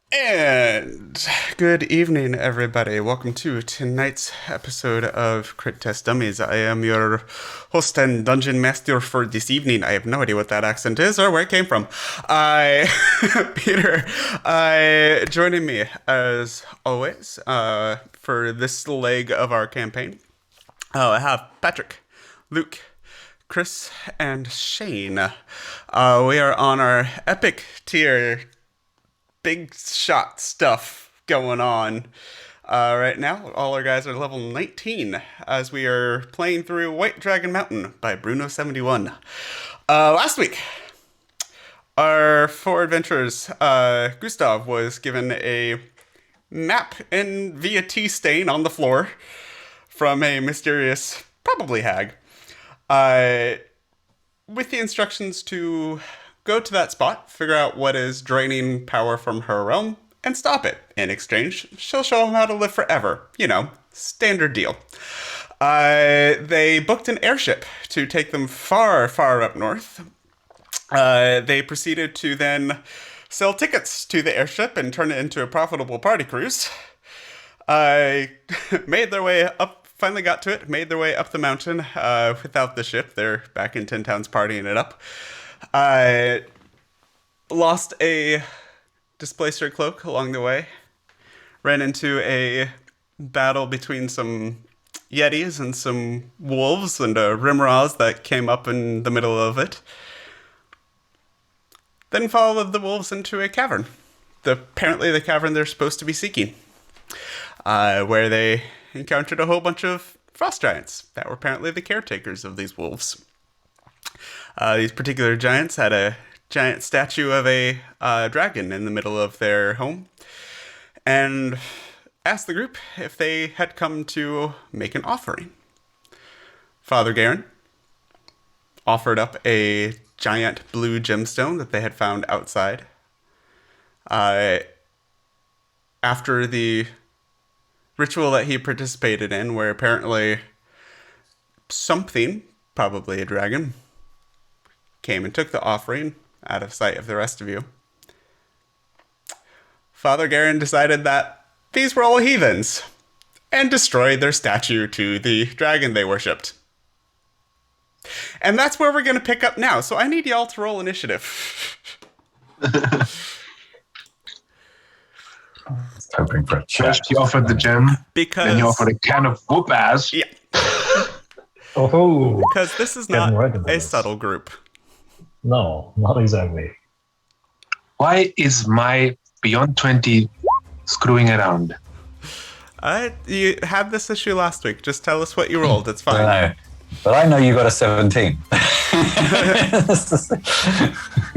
And good evening, everybody. Welcome to tonight's episode of Crit Test Dummies. I am your host and dungeon master for this evening. I have no idea what that accent is or where it came from. Peter, joining me as always for this leg of our campaign. I have Patrick, Luke, Chris, and Shane. We are on our epic tier big shot stuff going on right now. All our guys are level 19 as we are playing through White Dragon Mountain by Bruno71. Last week, our four adventurers, Gustav was given a map and via tea stain on the floor from a mysterious, probably hag, with the instructions to go to that spot, figure out what is draining power from her realm, and stop it. In exchange, she'll show him how to live forever. You know, standard deal. They booked an airship to take them far, far up north. They proceeded to then sell tickets to the airship and turn it into a profitable party cruise. Made their way up, finally got to it, made their way up the mountain without the ship. They're back in Tin Towns partying it up. Lost a displacer cloak along the way. Ran into a battle between some yetis and some wolves and a rimroz that came up in the middle of it. Then followed the wolves into a cavern. Apparently the cavern they're supposed to be seeking. Where they encountered a whole bunch of frost giants that were apparently the caretakers of these wolves. These particular giants had a giant statue of a dragon in the middle of their home and asked the group if they had come to make an offering. Father Garen offered up a giant blue gemstone that they had found outside. After the ritual that he participated in, where apparently something, probably a dragon, came and took the offering out of sight of the rest of you, Father Garen decided that these were all heathens and destroyed their statue to the dragon they worshipped. And that's where we're going to pick up now, so I need y'all to roll initiative. Hoping for a chat. First, you offered the gem, Because then you offered a can of whoop ass. yeah, Oh, because this is not Getting right into a this. subtle group. no, not exactly. Why is my Beyond 20 screwing around? You had this issue last week. Just tell us what you rolled. It's I fine. know. But I know you got a 17.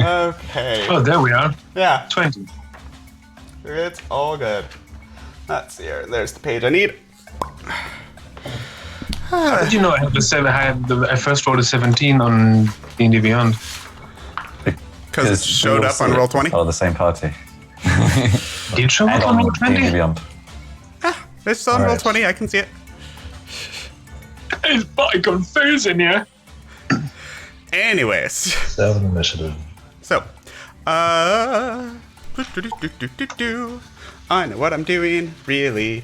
Okay. Oh, there we are. Yeah, 20. it's all good. Let's see here. There's the page I need. How did you know I had I first rolled a 17 on D&D Beyond? Because it showed up on Roll20. Oh, the same party. Did it show And up on on Roll20? D&D Beyond. It's on Alright. Roll20. I can see it. It's by confusing you. Anyways. 7 initiative. So, I know what I'm doing, really.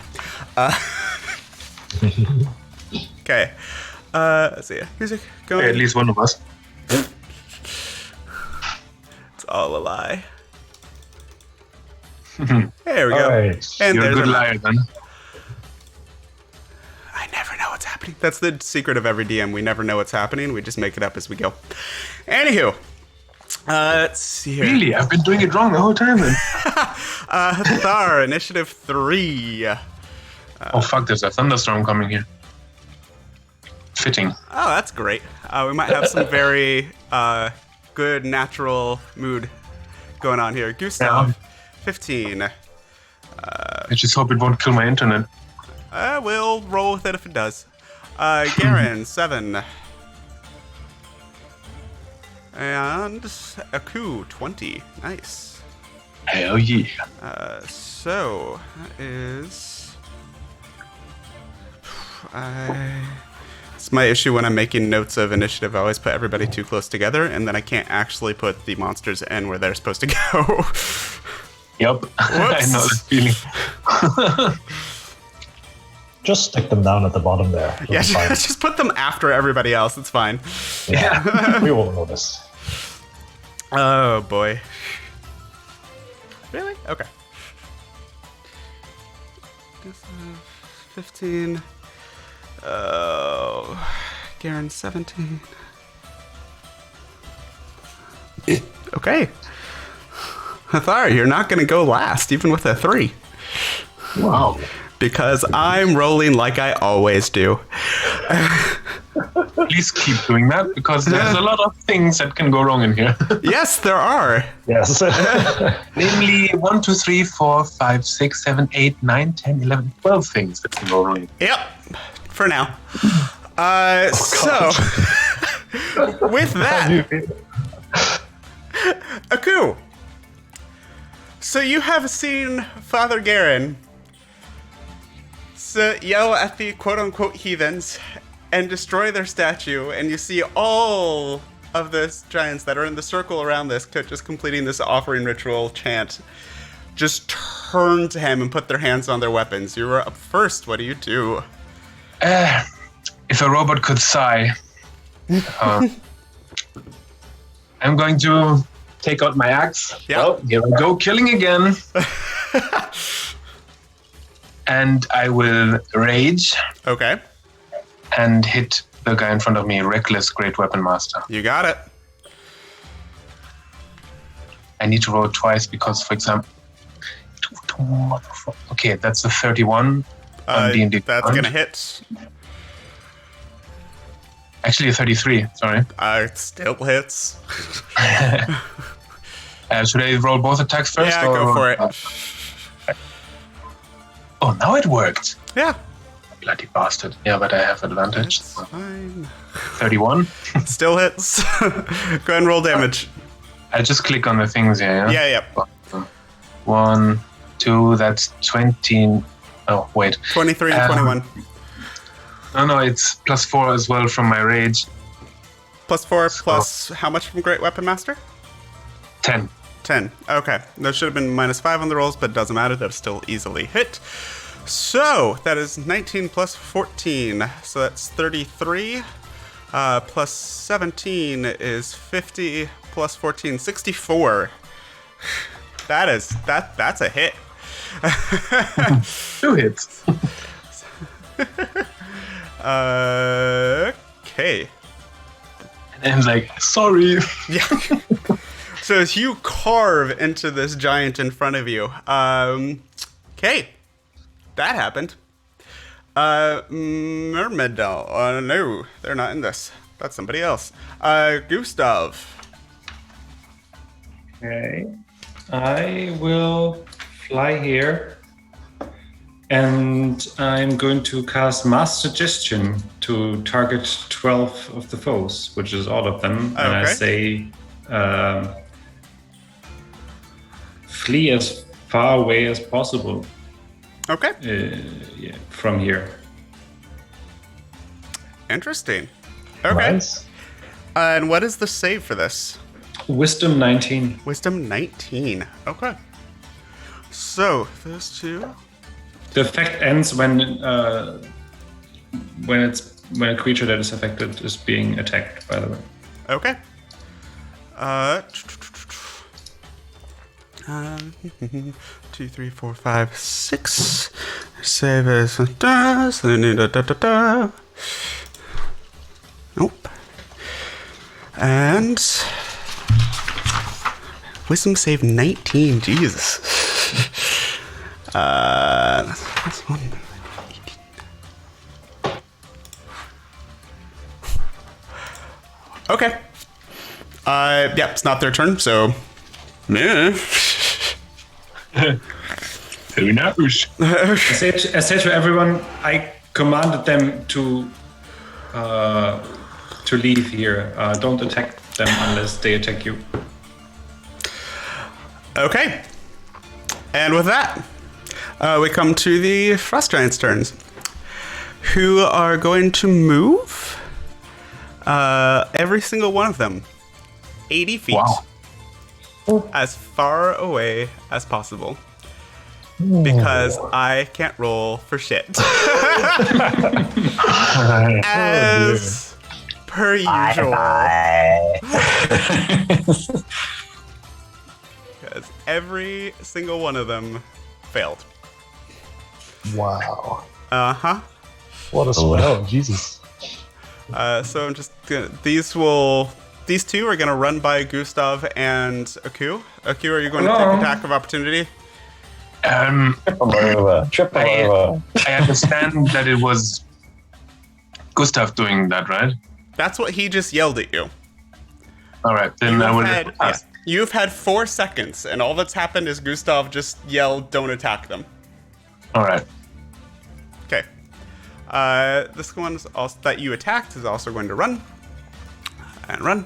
Okay. Let's see. Music going. At least one of us. It's all a lie. There we go. Alright. And You're a there's good our- liar then. I never know what's happening. That's the secret of every DM. We never know what's happening. We just make it up as we go. Anywho, let's see here. Really? I've been doing it wrong the whole time then. Thar, initiative 3. Oh fuck, there's a thunderstorm coming here. Fitting. Oh, that's great. We might have some very good natural mood going on here. Gustav, Yeah. 15. I just hope it won't kill my internet. We'll roll with it if it does. Garen, 7. And Aku, 20. Nice. Hell yeah. So, that is... It's my issue when I'm making notes of initiative. I always put everybody too close together, and then I can't actually put the monsters in where they're supposed to go. Yep. I know that feeling. Just stick them down at the bottom there. It'll Yeah, be fine. just put them after everybody else. It's fine. Yeah. We won't notice. Oh boy. Really? Okay. 15. Oh, Garen 17. Okay. Hathar, you're not going to go last, even with a 3. Wow. Because I'm rolling like I always do. Please keep doing that because there's a lot of things that can go wrong in here. Yes, there are. Yes. Namely 1, 2, 3, 4, 5, 6, 7, 8, 9, 10, 11, 12 things that can go wrong. Yep, for now. So, with that, Aku. So you have seen Father Garen yell at the quote-unquote heathens and destroy their statue, and you see all of the giants that are in the circle around this, just completing this offering ritual chant, just turn to him and put their hands on their weapons. You're up first. What do you do? If a robot could sigh, I'm going to take out my axe. Yeah. Well, here we go, killing again. And I will rage Okay, and hit the guy in front of me, Reckless Great Weapon Master. you got it. I need to roll twice because, for example, okay, that's a 31 on D&D. That's gonna hit. Actually, a 33. Sorry. It still hits. Should I roll both attacks first? Yeah, go for it. Oh, now it worked. Yeah, Bloody bastard. Yeah, but I have advantage. it's fine. 31. It still hits. Go ahead and roll damage. I just click on the things here. Yeah, 1, 2, that's 20. Oh, wait. 23 and 21. No, it's +4 as well from my rage. +4 plus how much from Great Weapon Master? 10. 10. Okay. That should have been -5 on the rolls, but it doesn't matter. That's still easily hit. So, that is 19 plus 14. So that's 33. Plus 17 is 50. Plus 14, 64. That's a hit. 2 hits. Okay. And I'm like, sorry. Yeah. So as you carve into this giant in front of you, okay, that happened. Myrmidon. No, they're not in this. That's somebody else. Gustav. Okay. I will fly here. And I'm going to cast Mass Suggestion to target 12 of the foes, which is all of them. And I say, flee as far away as possible. Okay. From here. Interesting. Okay. Nice. And what is the save for this? Wisdom 19. Wisdom 19. Okay. So those two. The effect ends when a creature that is affected is being attacked, by the way. Okay. 2, 3, 4, 5, 6. Save as does. Nope. And wisdom save 19. Jesus. That's one. 18. Okay. Yeah, it's not their turn, so. Meh. Who knows? I say to everyone, I commanded them to leave here. Don't attack them unless they attack you. Okay. And with that, we come to the Frost Giants' turns, who are going to move every single one of them 80 feet. Wow. as far away as possible. Because I can't roll for shit. As per usual. Because every single one of them failed. Wow. Uh-huh. What a spell, Jesus. So I'm just gonna... These two are gonna run by Gustav and Aku. Aku, are you going to take attack of opportunity? Triple over. I understand that it was Gustav doing that, right? That's what he just yelled at you. All right, then I will pass. You've had 4 seconds, and all that's happened is Gustav just yelled, "Don't attack them." All right. Okay. This one also that you attacked is also going to run. And run.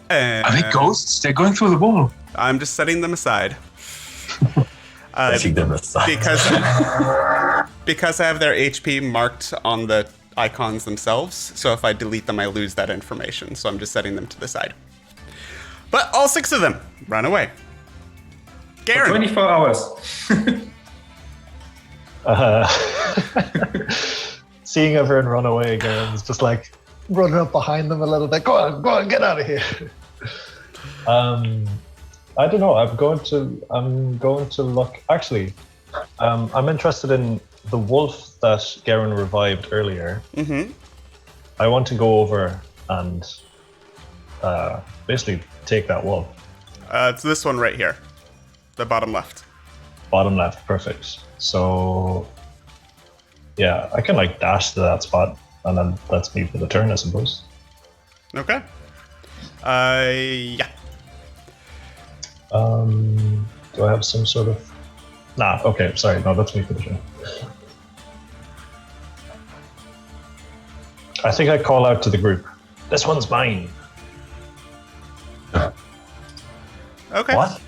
And Are they ghosts? They're going through the wall. I'm just setting them aside. Setting them aside. Because I have their HP marked on the icons themselves, so if I delete them, I lose that information. So I'm just setting them to the side. But all 6 of them run away. Garen. 24 hours. Seeing everyone run away again is just like running up behind them a little bit. Go on, get out of here. I don't know. I'm going to look. Actually, I'm interested in the wolf that Garen revived earlier. Mm-hmm. I want to go over and basically take that wolf. It's this one right here, the bottom left. Bottom left, perfect. So, yeah, I can like dash to that spot, and then that's me for the turn, I suppose. Okay. Yeah. Do I have some sort of? Nah. Okay. Sorry. No, that's me for the turn. I think I call out to the group. This one's mine. Okay. What?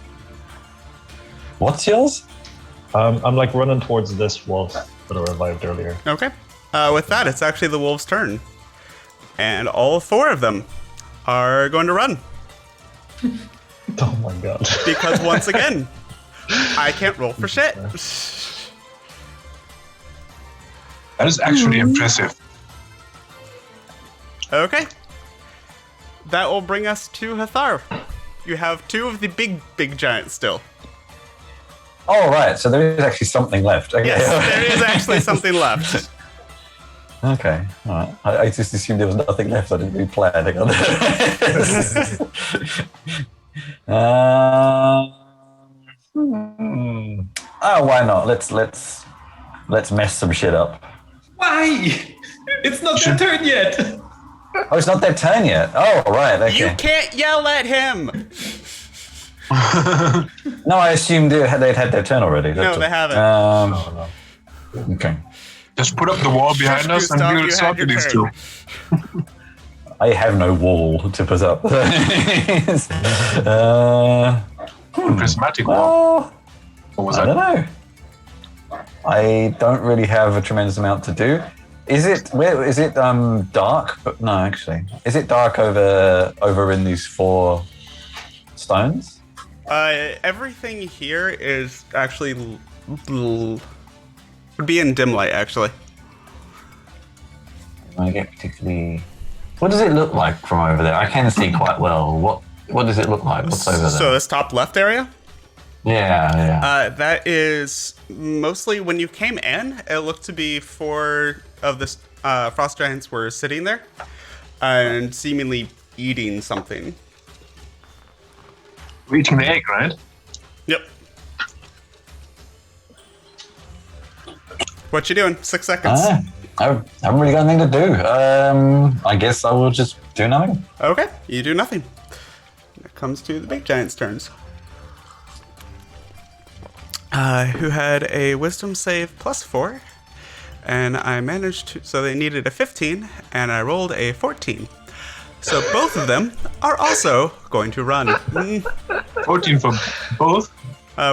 What's yours? I'm like running towards this wolf that I revived earlier. Okay. With that, it's actually the wolves' turn. And all 4 of them are going to run. Oh my god. Because once again, I can't roll for shit. That is actually impressive. Okay. That will bring us to Hathar. You have 2 of the big giants still. Oh, right. So there is actually something left. Okay. Yes, there is actually something left. Okay. All right. I just assumed there was nothing left. I didn't really plan. Oh, why not? Let's mess some shit up. Why? It's not their turn yet. Oh, it's not their turn yet. Oh, right. Okay. You can't yell at him. No, I assumed they'd had their turn already. No, they haven't. No. Okay. Just put up the wall behind us and Gustav, we'll you sort had your these turn. two. I have no wall to put up. Prismatic wall. Well, What was I that? don't know. I don't really have a tremendous amount to do. Is it dark? But no, actually, is it dark over in these 4 stones? Everything here is actually would be in dim light, actually. I get particularly. What does it look like from over there? I can see quite well. What does it look like? What's over there? So this top left area? Yeah. That is mostly when you came in, it looked to be 4 of the frost giants were sitting there and seemingly eating something. We're eating the egg, right? Yep. What you doing? 6 seconds. I haven't really got anything to do. I guess I will just do nothing. Okay, you do nothing. It comes to the big giant's turns. Who had a wisdom save +4, and I managed to, so they needed a 15, and I rolled a 14. So both of them are also going to run. 14 for both.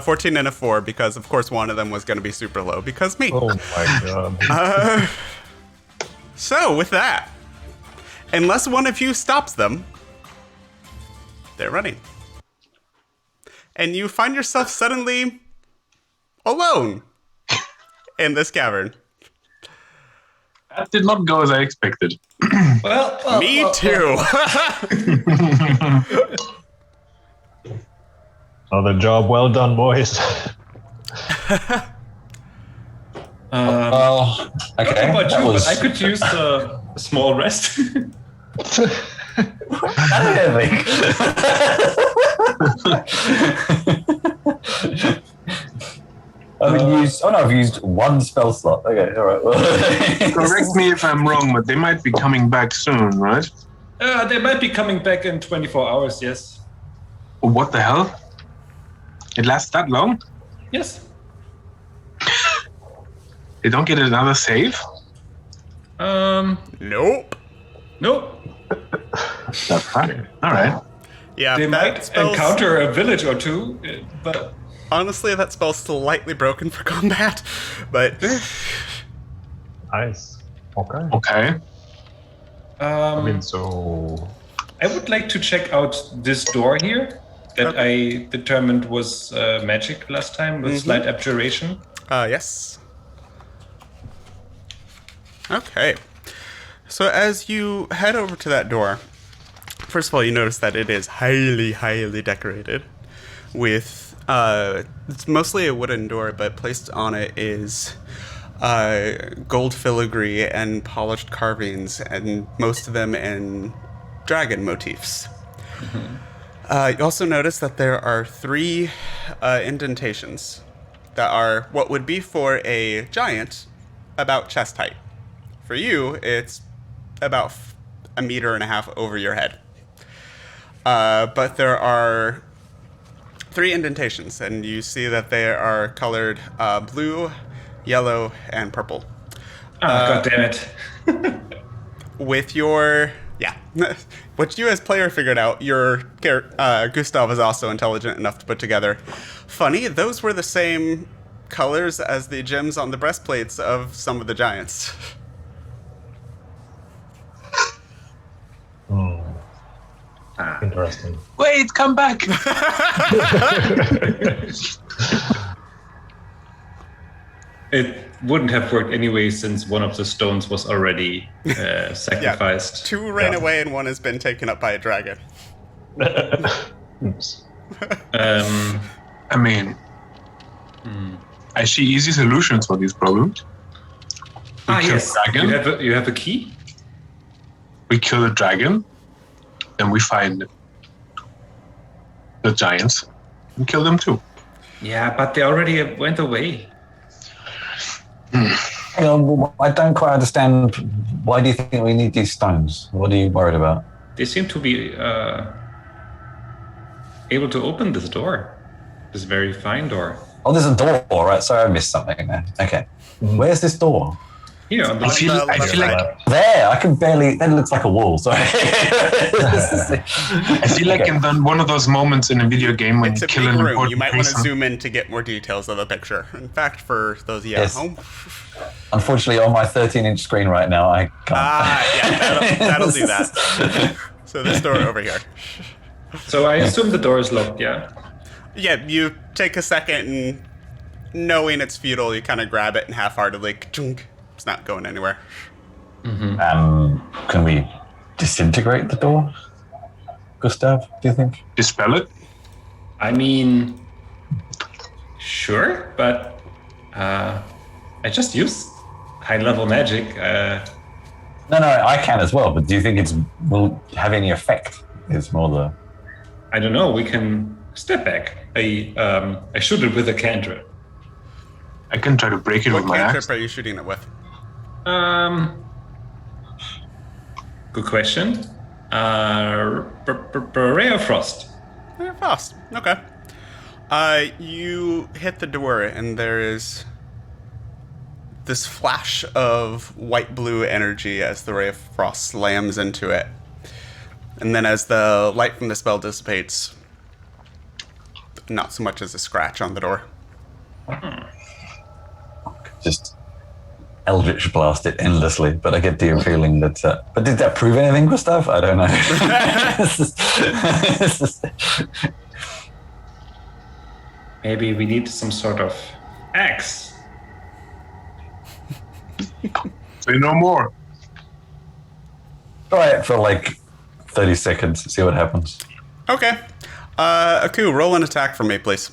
14 and a 4, because of course one of them was going to be super low, because me. Oh my god. So with that, unless one of you stops them, they're running. and you find yourself suddenly alone in this cavern. That did not go as I expected. Me too. Another job well done, boys. Well, okay. But That was I could use a small rest. I've used one spell slot. Okay, all right. Well, Correct me if I'm wrong, but they might be coming back soon, right? They might be coming back in 24 hours, yes. What the hell? It lasts that long? Yes. They don't get another save? Nope. Nope. That's fine. All right. Yeah, They that might spell's- encounter a village or two, but Honestly, that spell's slightly broken for combat, but Nice. Okay. Okay. I mean, so I would like to check out this door here that I determined was magic last time with slight abjuration. yes. Okay. So as you head over to that door, first of all, you notice that it is highly, highly decorated with, it's mostly a wooden door, but placed on it is gold filigree and polished carvings, and most of them in dragon motifs. You also notice that there are 3 indentations that are what would be for a giant about chest height. For you, it's about 1.5 meters over your head. But there are 3 indentations, and you see that they are colored blue, yellow, and purple. God damn it. With your... Yeah. What you as player figured out, your Gustav is also intelligent enough to put together. Funny, those were the same colors as the gems on the breastplates of some of the giants. interesting. Wait, come back. It wouldn't have worked anyway since one of the stones was already sacrificed. 2 ran away and 1 has been taken up by a dragon. Oops. I mean, I see easy solutions for these problems. We kill Yes. the dragon. You have a key? We kill the dragon, then we find the giants and kill them too. Yeah, but they already went away. I don't quite understand. Why do you think we need these stones? What are you worried about? They seem to be able to open this door. This very fine door. Oh, there's a door, right? Sorry, I missed something there. Okay. Where's this door? Here on the I feel like There, I can barely. That looks like a wall. Sorry. I feel like in one of those moments in a video game when It's you a kill big an room. important You might want to person. zoom in to get more details of the picture. In fact, for those of you Yes. at home... Unfortunately, on my 13-inch screen right now, I can't. That'll do that. So this door over here. So I assume the door is locked, yeah? Yeah, you take a second and knowing it's futile, you kind of grab it and half-heartedly, ka-chunk. It's not going anywhere. Can we disintegrate the door, Gustav? Do you think? Dispel it. I mean, sure, but I just used high-level magic. No, I can as well. But do you think it will have any effect? It's more the. I don't know. We can step back. I shoot it with a cantrip. I can try to break it What with my axe. cantrip are you shooting it with? Good question. Ray of Frost. Frost. Okay. You hit the door, and there is this flash of white-blue energy as the Ray of Frost slams into it. And then as the light from the spell dissipates, not so much as a scratch on the door. Just Eldritch blast it endlessly, but I get the feeling that. But did that prove anything, Gustav? I don't know. Maybe we need some sort of axe. Say no more. Try it for like 30 seconds, see what happens. Okay. Aku, roll an attack for me, please.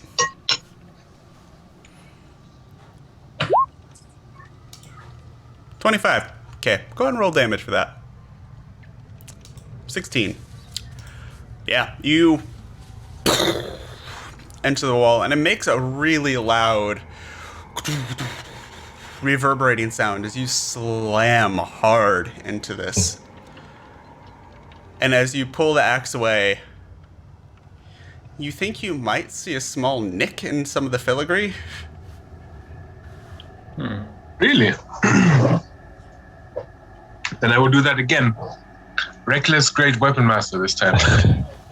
$25. Okay, go ahead and roll damage for that. 16. Yeah, you enter the wall, and it makes a really loud reverberating sound as you slam hard into this. And as you pull the axe away, you think you might see a small nick in some of the filigree. Really? Then I will do that again. Reckless Great Weapon Master this time.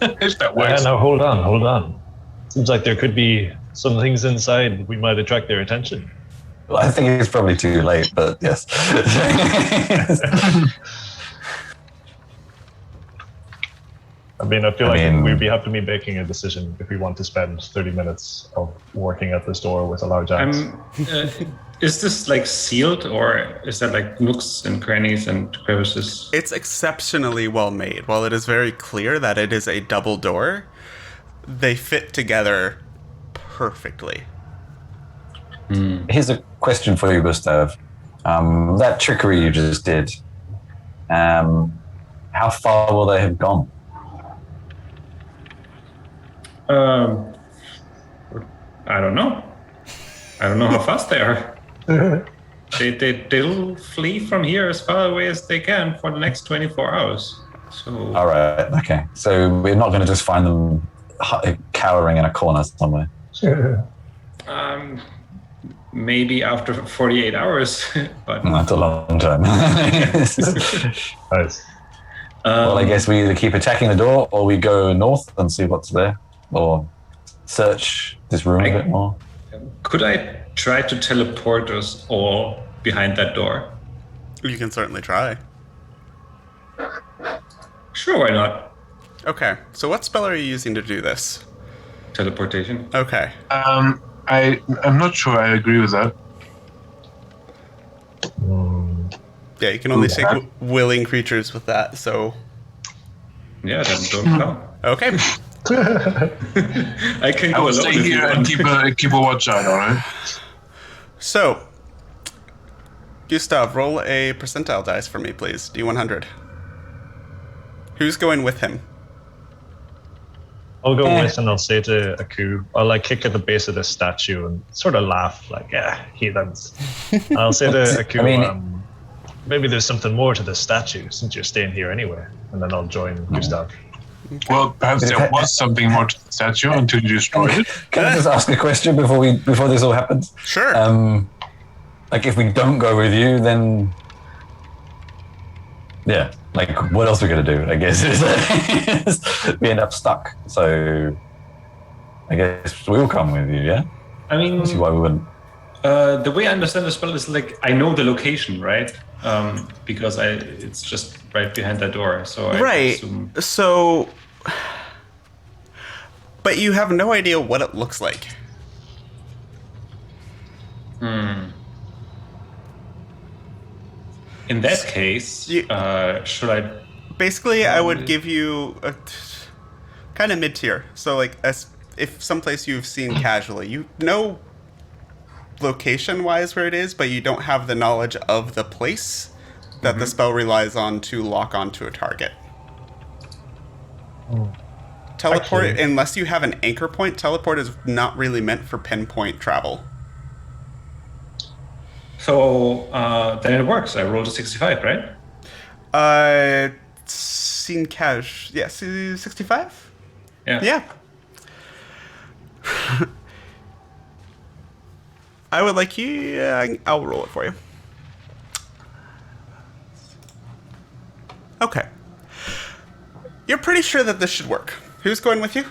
If that works. Now hold on. Seems like there could be some things inside we might attract their attention. Well, I think it's probably too late, but yes. I mean, I feel like we'd have to be making a decision if we want to spend 30 minutes of working at this door with a large axe. Is this like sealed, or is that like nooks and crannies and crevices? It's exceptionally well made. While it is very clear that it is a double door, they fit together perfectly. Here's a question for you, Gustav. That trickery you just did, how far will they have gone? I don't know. I don't know how fast they are. They'll flee from here as far away as they can for the next 24 hours. So. All right. Okay. So we're not going to just find them cowering in a corner somewhere. Maybe after 48 hours, but that's a long time. Nice. Well, I guess we either keep attacking the door, or we go north and see what's there, or search this room a bit more. Could I try to teleport us all behind that door? You can certainly try. Sure, why not? Okay, so what spell are you using to do this? Teleportation. Okay. I'm not sure I agree with that. Yeah, you can only take willing creatures with that, so... Yeah, then don't come. Okay. I can go I will alone stay if you here and want. keep a watch out, alright? So, Gustav, roll a percentile dice for me, please. D100. Who's going with him? I'll go with, and I'll say to Aku, I'll like kick at the base of the statue and sort of laugh, like, yeah, heathens. And I'll say to Aku, maybe there's something more to the statue since you're staying here anyway. And then I'll join Gustav. Well, perhaps there was something more to the statue until you destroyed it. Can I just ask a question before this all happens? Sure. Like, if we don't go with you, then yeah, like, what else are we gonna do? I guess we end up stuck. So I guess we'll come with you. Yeah. I mean, see why we wouldn't. The way I understand the spell is like I know the location, right? Because it's just right behind that door. So I assume... So, but you have no idea what it looks like. In that case, should I? Basically, I would give you a kind of mid-tier. So, like, if someplace you've seen casually, you know location-wise where it is, but you don't have the knowledge of the place that the spell relies on to lock onto a target. Teleport, actually, unless you have an anchor point, teleport is not really meant for pinpoint travel. So then it works. I rolled a 65, right? Seen cash. Yes, 65? Yeah. I would like you... I'll roll it for you. Okay. You're pretty sure that this should work. Who's going with you?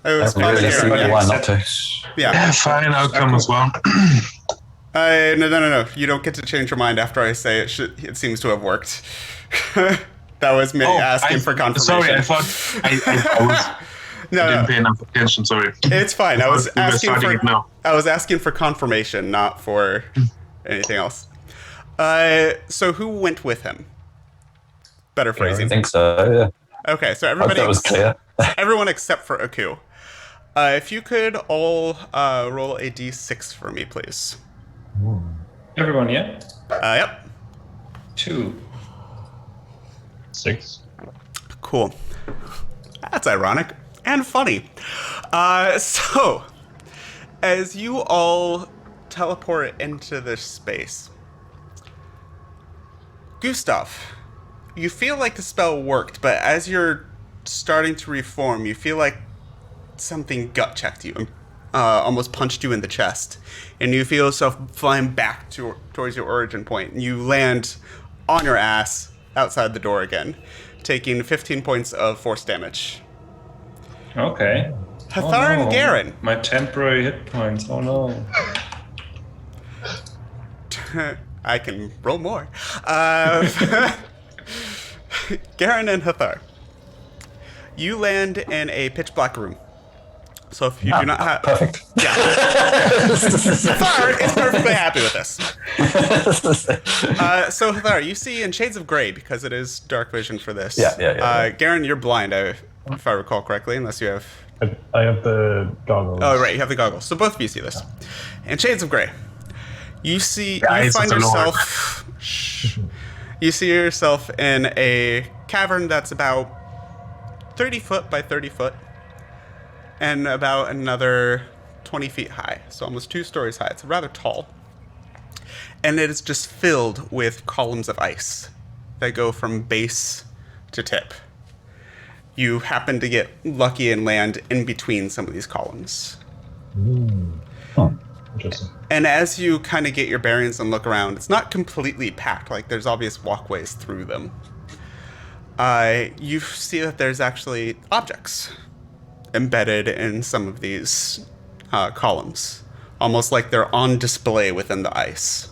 Why not to? Yeah, fine, I'll come as well. No. You don't get to change your mind after I say it. It seems to have worked. That was me asking for confirmation. Sorry, I thought I was... No, I didn't no. pay enough attention. Sorry. It's fine. I was We were asking starting for it now. I was asking for confirmation, not for anything else. So who went with him? Better I phrasing. think so. Yeah. Okay, so Hope everybody that was clear. everyone except for Aku. If you could all roll a d6 for me, please. Everyone, yeah? Yep. 2. 6. Cool. That's ironic and funny. So, as you all teleport into this space, Gustav, you feel like the spell worked, but as you're starting to reform, you feel like something gut checked you, almost punched you in the chest, and you feel yourself flying back towards your origin point, and you land on your ass outside the door again, taking 15 points of force damage. Okay. Hathar and Garen. My temporary hit points. Oh no. I can roll more. Garen and Hathar. You land in a pitch black room. So if you do not have... Perfect. Yeah. Hathar is perfectly happy with this. So Hathar, you see in shades of gray because it is dark vision for this. Yeah. Garen, you're blind, if I recall correctly, unless you have... I have the goggles. Oh, right, you have the goggles. So both of you see this. In shades of gray, you Eyes find of the Lord. yourself... Shh. You see yourself in a cavern that's about 30 foot by 30 foot and about another 20 feet high, so almost 2 stories high. It's rather tall. And it is just filled with columns of ice that go from base to tip. You happen to get lucky and land in between some of these columns. Huh. Interesting. And as you kind of get your bearings and look around, it's not completely packed, like there's obvious walkways through them. You see that there's actually objects embedded in some of these columns, almost like they're on display within the ice.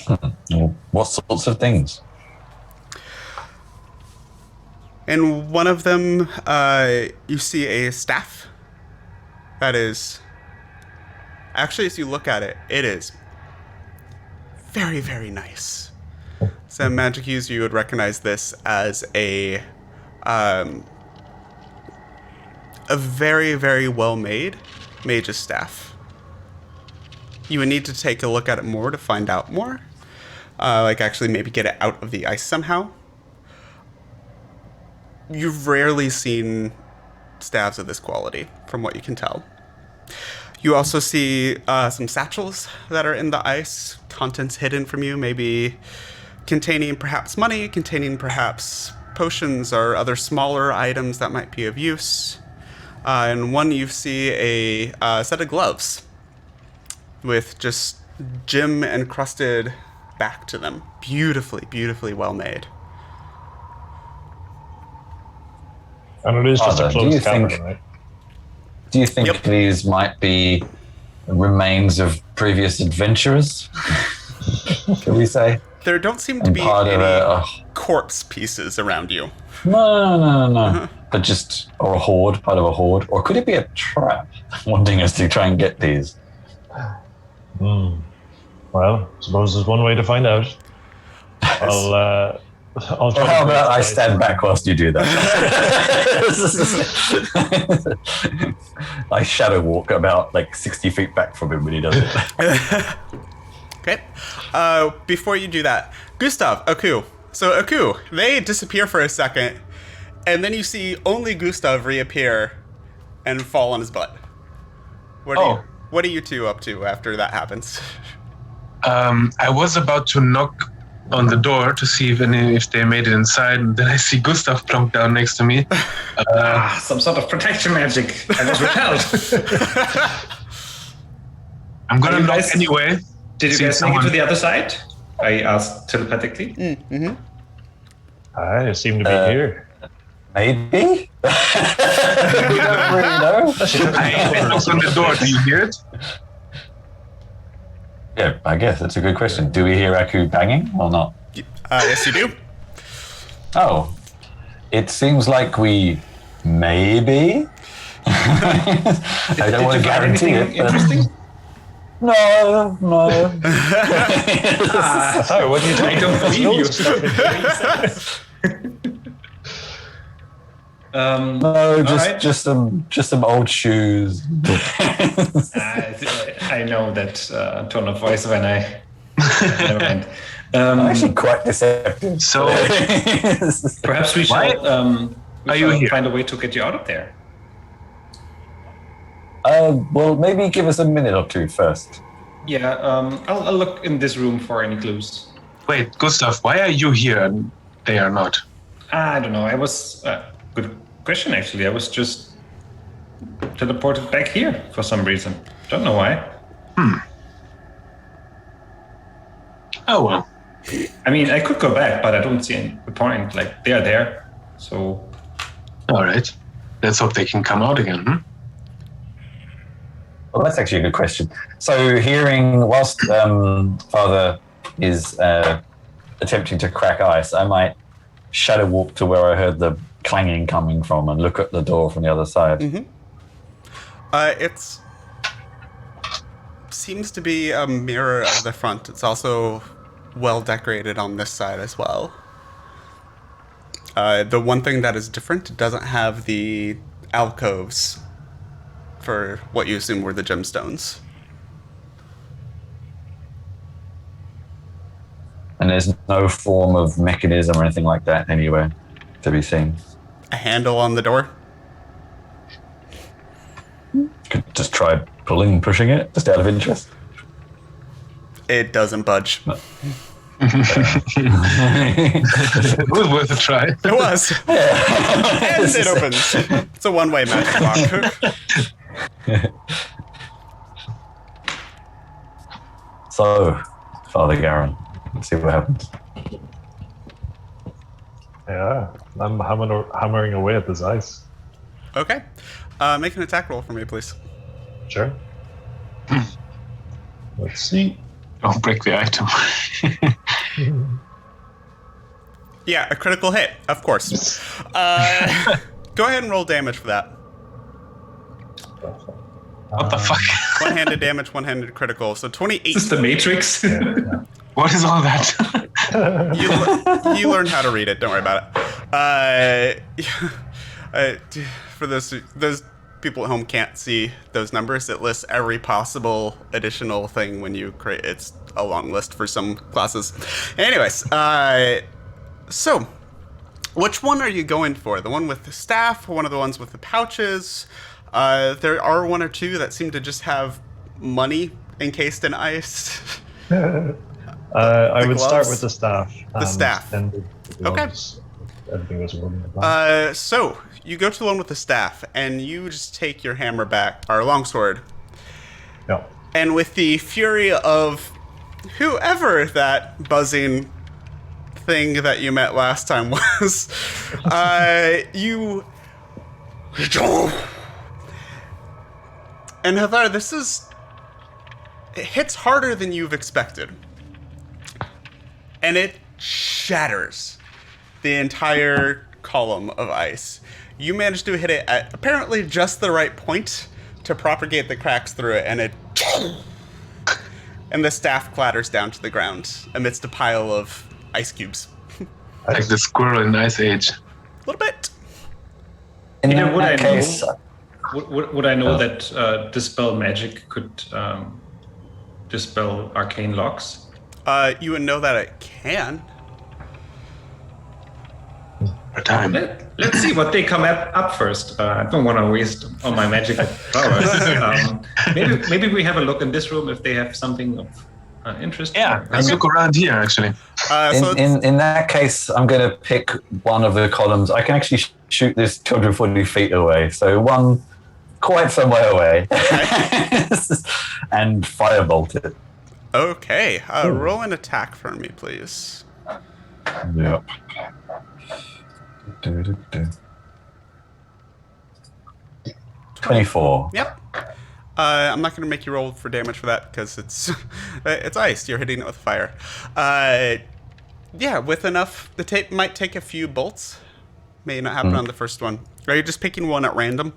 Well, what sorts of things? In one of them, you see a staff that is... Actually, as you look at it, it is very, very nice. So magic user, you would recognize this as a very, very well-made mage's staff. You would need to take a look at it more to find out more. Like actually maybe get it out of the ice somehow. You've rarely seen staves of this quality, from what you can tell. You also see some satchels that are in the ice, contents hidden from you, maybe containing perhaps money, containing perhaps potions or other smaller items that might be of use. And one you see a set of gloves with just gem encrusted back to them. Beautifully, beautifully well made. And it is just a Father, closed cavern, right? Do you think Yep. these might be remains of previous adventurers? Can we say? There don't seem to And be part of any corpse pieces around you. No. But just, or a horde, part of a horde. Or could it be a trap wanting us to try and get these? Well, I suppose there's one way to find out. I'll Or try how to about I break stand back whilst you do that? I shadow walk about like 60 feet back from him when he does it. Okay. Before you do that, Gustav, Aku. So Aku, they disappear for a second, and then you see only Gustav reappear and fall on his butt. What are you two up to after that happens? I was about to knock on the door to see if they made it inside, and then I see Gustav plunk down next to me. Some sort of protection magic. I was repelled. I'm gonna Are you knock guys- anyway. Did you See guys make it someone- to the other side? I asked telepathically. I seem to be here. Maybe? We don't really know. I knocked on the door. Do you hear it? Yeah, I guess that's a good question. Do we hear Aku banging or not? Yes, you do. Oh. It seems like we maybe. I don't want to guarantee it. Interesting? No. Sorry, what do you think? I don't believe you. No, right. just some old shoes. I know that tone of voice when I. Never mind. Actually, quite deceptive. So, Perhaps we shall. Are you here? Find a way to get you out of there. Well, maybe give us a minute or two first. Yeah. I'll look in this room for any clues. wait, Gustav, why are you here and they are not? I don't know. I was good question actually. I was just teleported back here for some reason. Don't know why. Oh well. I mean, I could go back, but I don't see any point. Like they are there, so. All right. Let's hope they can come out again. Well, that's actually a good question. So, whilst Father is attempting to crack ice, I might shadow walk to where I heard the clanging coming from and look at the door from the other side. It's seems to be a mirror of the front. It's also well decorated on this side as well. The one thing that is different, it doesn't have the alcoves for what you assume were the gemstones. And there's no form of mechanism or anything like that anywhere to be seen. A handle on the door. Could just try pushing it, just out of interest. It doesn't budge. It was worth a try. It was. And it opens. It's a one-way magic lock. So, Father Garen, let's see what happens. Yeah, I'm hammering away at this ice. Okay. Make an attack roll for me, please. Sure. Let's see. Don't break the item. Yeah, a critical hit, of course. Go ahead and roll damage for that. What the fuck? One-handed damage, one-handed critical. So 28. Is this the Matrix? What is all that? You learn how to read it. Don't worry about it. For those people at home can't see those numbers, it lists every possible additional thing when you create. It's a long list for some classes. Anyways, so which one are you going for? The one with the staff, or one of the ones with the pouches? There are one or two that seem to just have money encased in ice. I would start gloves? with the staff. The staff. And the Okay. gloves. Everything was wooden. and black. So you go to the one with the staff, and you just take your hammer back, or longsword, Yeah. and with the fury of whoever that buzzing thing that you met last time was, you. And Hathar, it hits harder than you've expected. And it shatters the entire column of ice. You managed to hit it at apparently just the right point to propagate the cracks through it, and and the staff clatters down to the ground amidst a pile of ice cubes. Like the squirrel in Ice Age. A little bit. In Yeah, would that I case, know? Would I know that dispel magic could dispel arcane locks? You would know that it can. For time. Let's see what they come up first. I don't want to waste all my magical powers. Maybe we have a look in this room if they have something of interest. Yeah, let's look around here actually. in that case, I'm going to pick one of the columns. I can actually shoot this 240 feet away, so one quite some way away, and firebolt it. Okay, roll an attack for me, please. Yep. 24. Yep. I'm not going to make you roll for damage for that because it's ice. You're hitting it with fire. Yeah, with enough, the tape might take a few bolts, May not happen on the first one. Are you just picking one at random?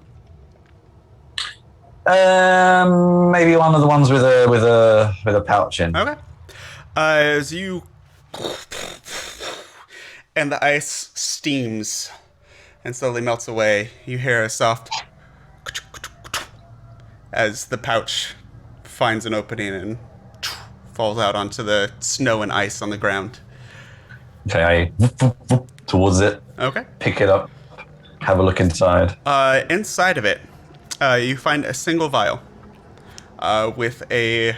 Maybe one of the ones with a pouch in. Okay. As you and the ice steams and slowly melts away, you hear a soft as the pouch finds an opening and falls out onto the snow and ice on the ground. Okay, I towards it. Okay. Pick it up. Have a look inside. Inside of it, you find a single vial with a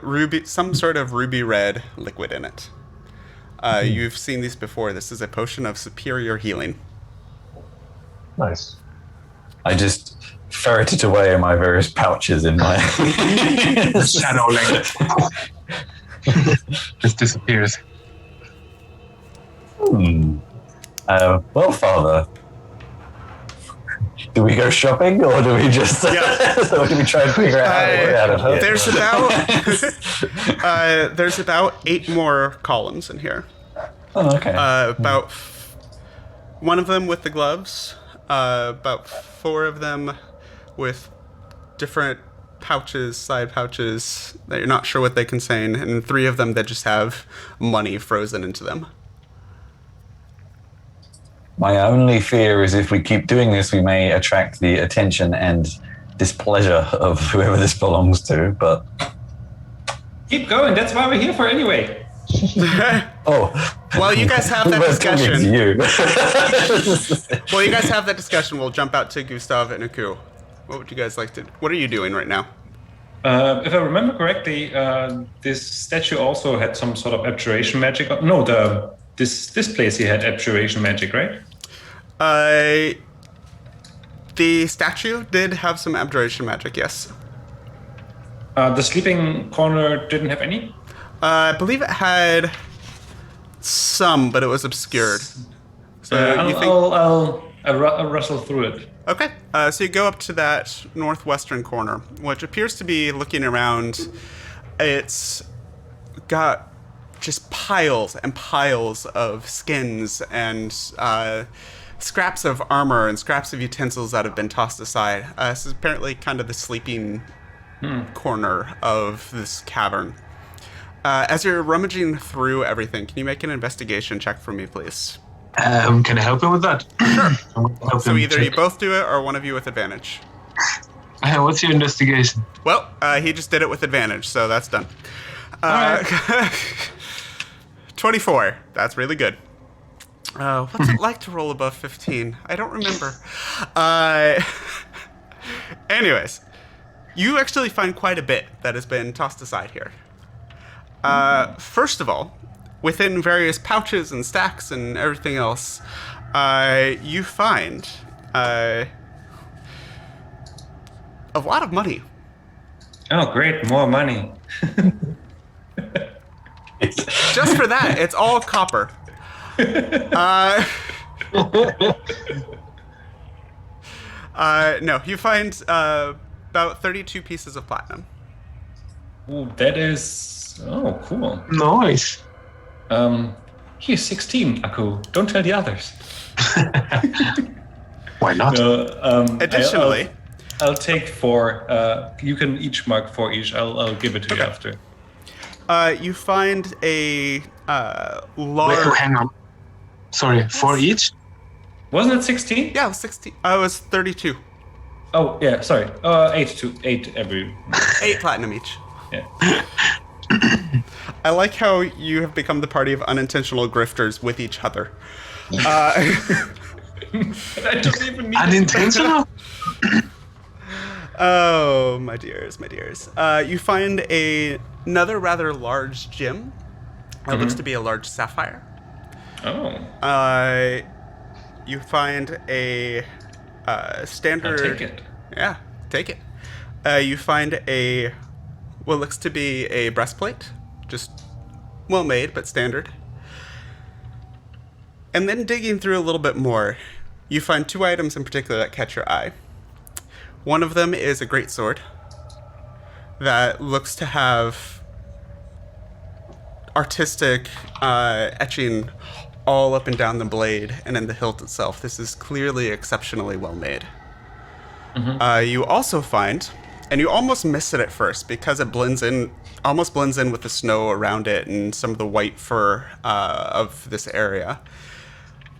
ruby, some sort of ruby red liquid in it. You've seen these before. This is a potion of superior healing. Nice. I just ferreted away my various pouches in my Shadow length. Just disappears. Well, Father, do we go shopping or do we just or do we try and figure out how to get out of here? There's about 8 more columns in here. Oh, okay. About one of them with the gloves, about 4 of them with different pouches, side pouches that you're not sure what they contain, and 3 of them that just have money frozen into them. My only fear is if we keep doing this, we may attract the attention and displeasure of whoever this belongs to, but... Keep going. That's why we're here for anyway. Oh. Well, you guys have that discussion. To you. Well, you guys have that discussion. We'll jump out to Gustav and Aku. What would you guys like to... What are you doing right now? If I remember correctly, this statue also had some sort of abjuration magic. No, this place he had abjuration magic, right? The statue did have some abjuration magic, yes. The sleeping corner didn't have any? I believe it had some, but it was obscured. So I'll rustle through it. Okay, so you go up to that northwestern corner, which appears to be looking around. It's got just piles and piles of skins and scraps of armor and scraps of utensils that have been tossed aside. This is apparently kind of the sleeping corner of this cavern. As you're rummaging through everything, can you make an investigation check for me, please? Can I help him with that? Sure. So either you both do it or one of you with advantage. What's your investigation? Well, he just did it with advantage, so that's done. All right. 24. That's really good. What's it like to roll above 15? I don't remember. Anyways, you actually find quite a bit that has been tossed aside here. First of all, within various pouches and stacks and everything else, you find a lot of money. Oh, great. More money. Just for that, it's all copper. No, you find about 32 pieces of platinum. Ooh, that is... Oh, cool. Nice. Here's 16, Aku. Don't tell the others. Why not? Additionally... I'll take 4. You can each mark 4 each. I'll give it to you after. You find a large... Wait, hang on. Sorry, 4 each? Wasn't it 16? Yeah, it was 16. I was 32. Oh, yeah, sorry. 8 every... 8 platinum each. Yeah. I like how you have become the party of unintentional grifters with each other. I don't even need Unintentional? Oh, my dears, my dears. You find another rather large gem. It looks to be a large sapphire. Oh. You find a standard... I'll take it. Yeah, take it. You find what looks to be a breastplate. Just well made, but standard. And then digging through a little bit more, you find 2 items in particular that catch your eye. One of them is a greatsword that looks to have artistic etching all up and down the blade and in the hilt itself. This is clearly exceptionally well made. You also find, and you almost miss it at first because it almost blends in with the snow around it and some of the white fur of this area.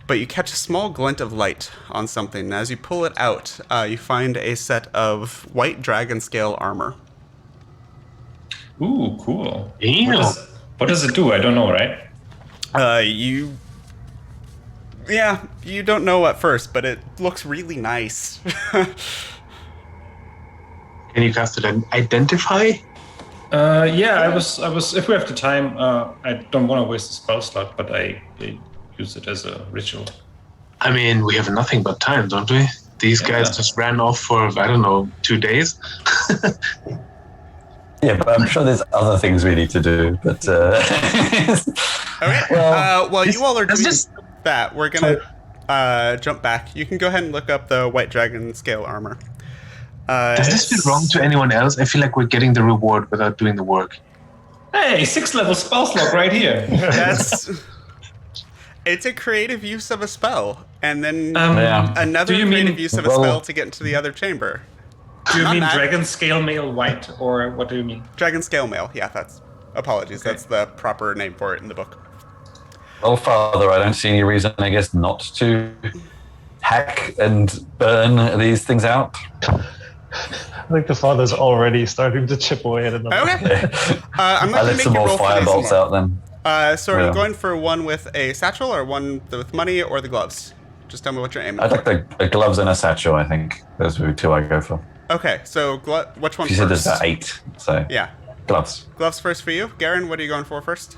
But you catch a small glint of light on something. And as you pull it out, you find a set of white dragon scale armor. Ooh, cool. Damn. What does it do? I don't know, right? You don't know at first, but it looks really nice. Can you cast it and identify? Yeah, I was. If we have the time, I don't want to waste a spell slot, but I use it as a ritual. I mean, we have nothing but time, don't we? These guys just ran off for, I don't know, 2 days. Yeah, but I'm sure there's other things we need to do. But Okay. While you all are doing that, we're gonna jump back. You can go ahead and look up the white dragon scale armor. Does this feel wrong to anyone else? I feel like we're getting the reward without doing the work. Hey, 6th level spell slot right here. It's a creative use of a spell, and then Yeah. another Do you creative mean- use of a spell to get into the other chamber. Do you Not mean that. dragon scale mail white, or what do you mean? Dragon scale mail. Yeah, apologies. Okay. That's the proper name for it in the book. well, Father, I don't see any reason, I guess, not to hack and burn these things out. I think the father's already starting to chip away at another. Okay. I'm I not going let to make some you more roll for these. firebolts out then. So are you Yeah. going for one with a satchel or one with money or the gloves? Just tell me what you're aiming I'd for. like the gloves and a satchel, I think. Those are the two I go for. Okay, so which one She said there's first? about 8, so Yeah. gloves. Gloves first for you. Garen, what are you going for first?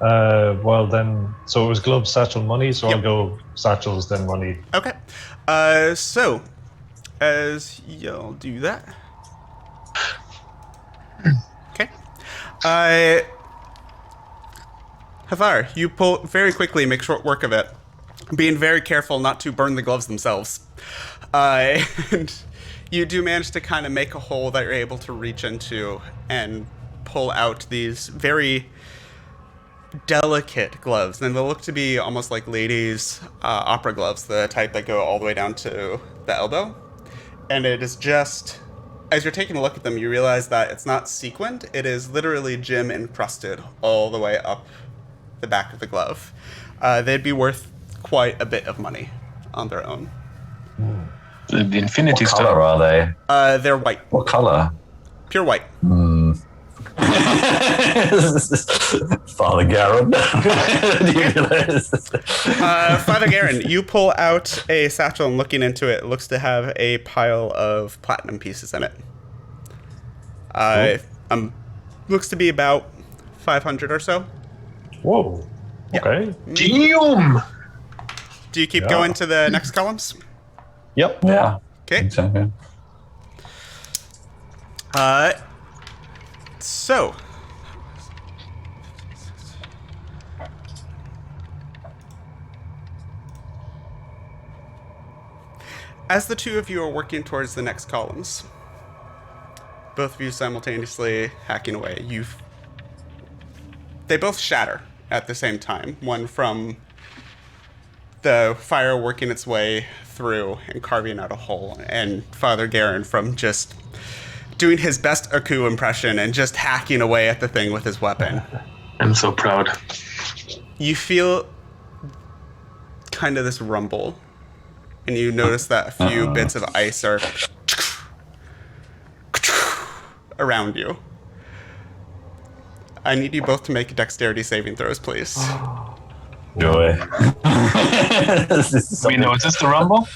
Well then, so it was gloves, satchel, money. So Yep. I'll go satchels, then money. Okay. So as y'all do that. Okay. Hathar, you pull very quickly, make short work of it, being very careful not to burn the gloves themselves. And you do manage to kind of make a hole that you're able to reach into and pull out these very delicate gloves. And they look to be almost like ladies' opera gloves, the type that go all the way down to the elbow. And it is just, as you're taking a look at them, you realize that it's not sequined. It is literally gem encrusted all the way up the back of the glove. They'd be worth quite a bit of money on their own. The Infinity What color Stone. are they? They're white, What color? pure white. Father Garen. Do you realize? Father Garen, you pull out a satchel and looking into it, it looks to have a pile of platinum pieces in it. Looks to be about 500 or so. Whoa. Yeah. Okay. Damn! Do you keep Yeah. going to the next columns? Yep. Yeah. Okay. think so, yeah. So. As the two of you are working towards the next columns, both of you simultaneously hacking away, they both shatter at the same time. One from the fire working its way through and carving out a hole, and Father Garen from just doing his best Aku impression and just hacking away at the thing with his weapon. I'm so proud. You feel kind of this rumble, and you notice that a few bits of ice are around you. I need you both to make dexterity saving throws, please. Joy. Wait, no, is this the Rumble?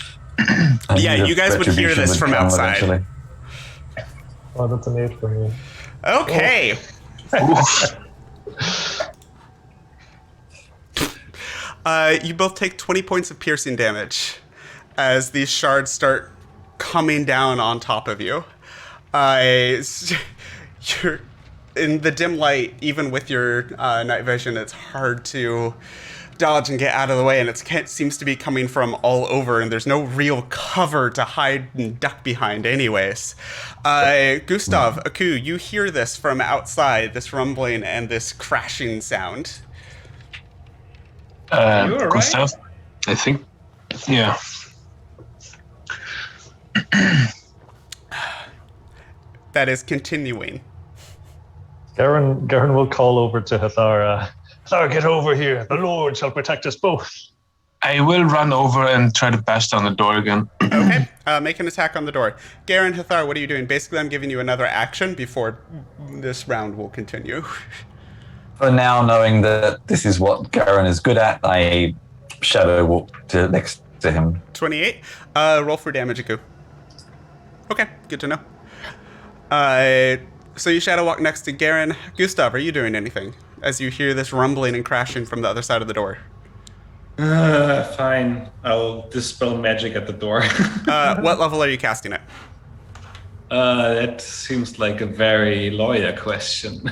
Yeah, you guys would hear this from outside. Oh, that's an 8 for me. Okay. Oof. You both take 20 points of piercing damage as these shards start coming down on top of you. You're in the dim light, even with your night vision, it's hard to dodge and get out of the way, and it seems to be coming from all over, and there's no real cover to hide and duck behind anyways. Gustav, Aku, you hear this from outside, this rumbling and this crashing sound. You all right? Gustav, I think. Yeah. That is continuing. Garen will call over to Hathar. Hathar, get over here. The Lord shall protect us both. I will run over and try to bash down the door again. Okay, make an attack on the door. Garen, Hathar, what are you doing? Basically, I'm giving you another action before this round will continue. For now, knowing that this is what Garen is good at, I shadow walk to next to him. 28. Roll for damage, Aku. Okay, good to know. So you shadow walk next to Garen. Gustav, are you doing anything as you hear this rumbling and crashing from the other side of the door? Fine. I'll dispel magic at the door. What level are you casting it? That seems like a very lawyer question.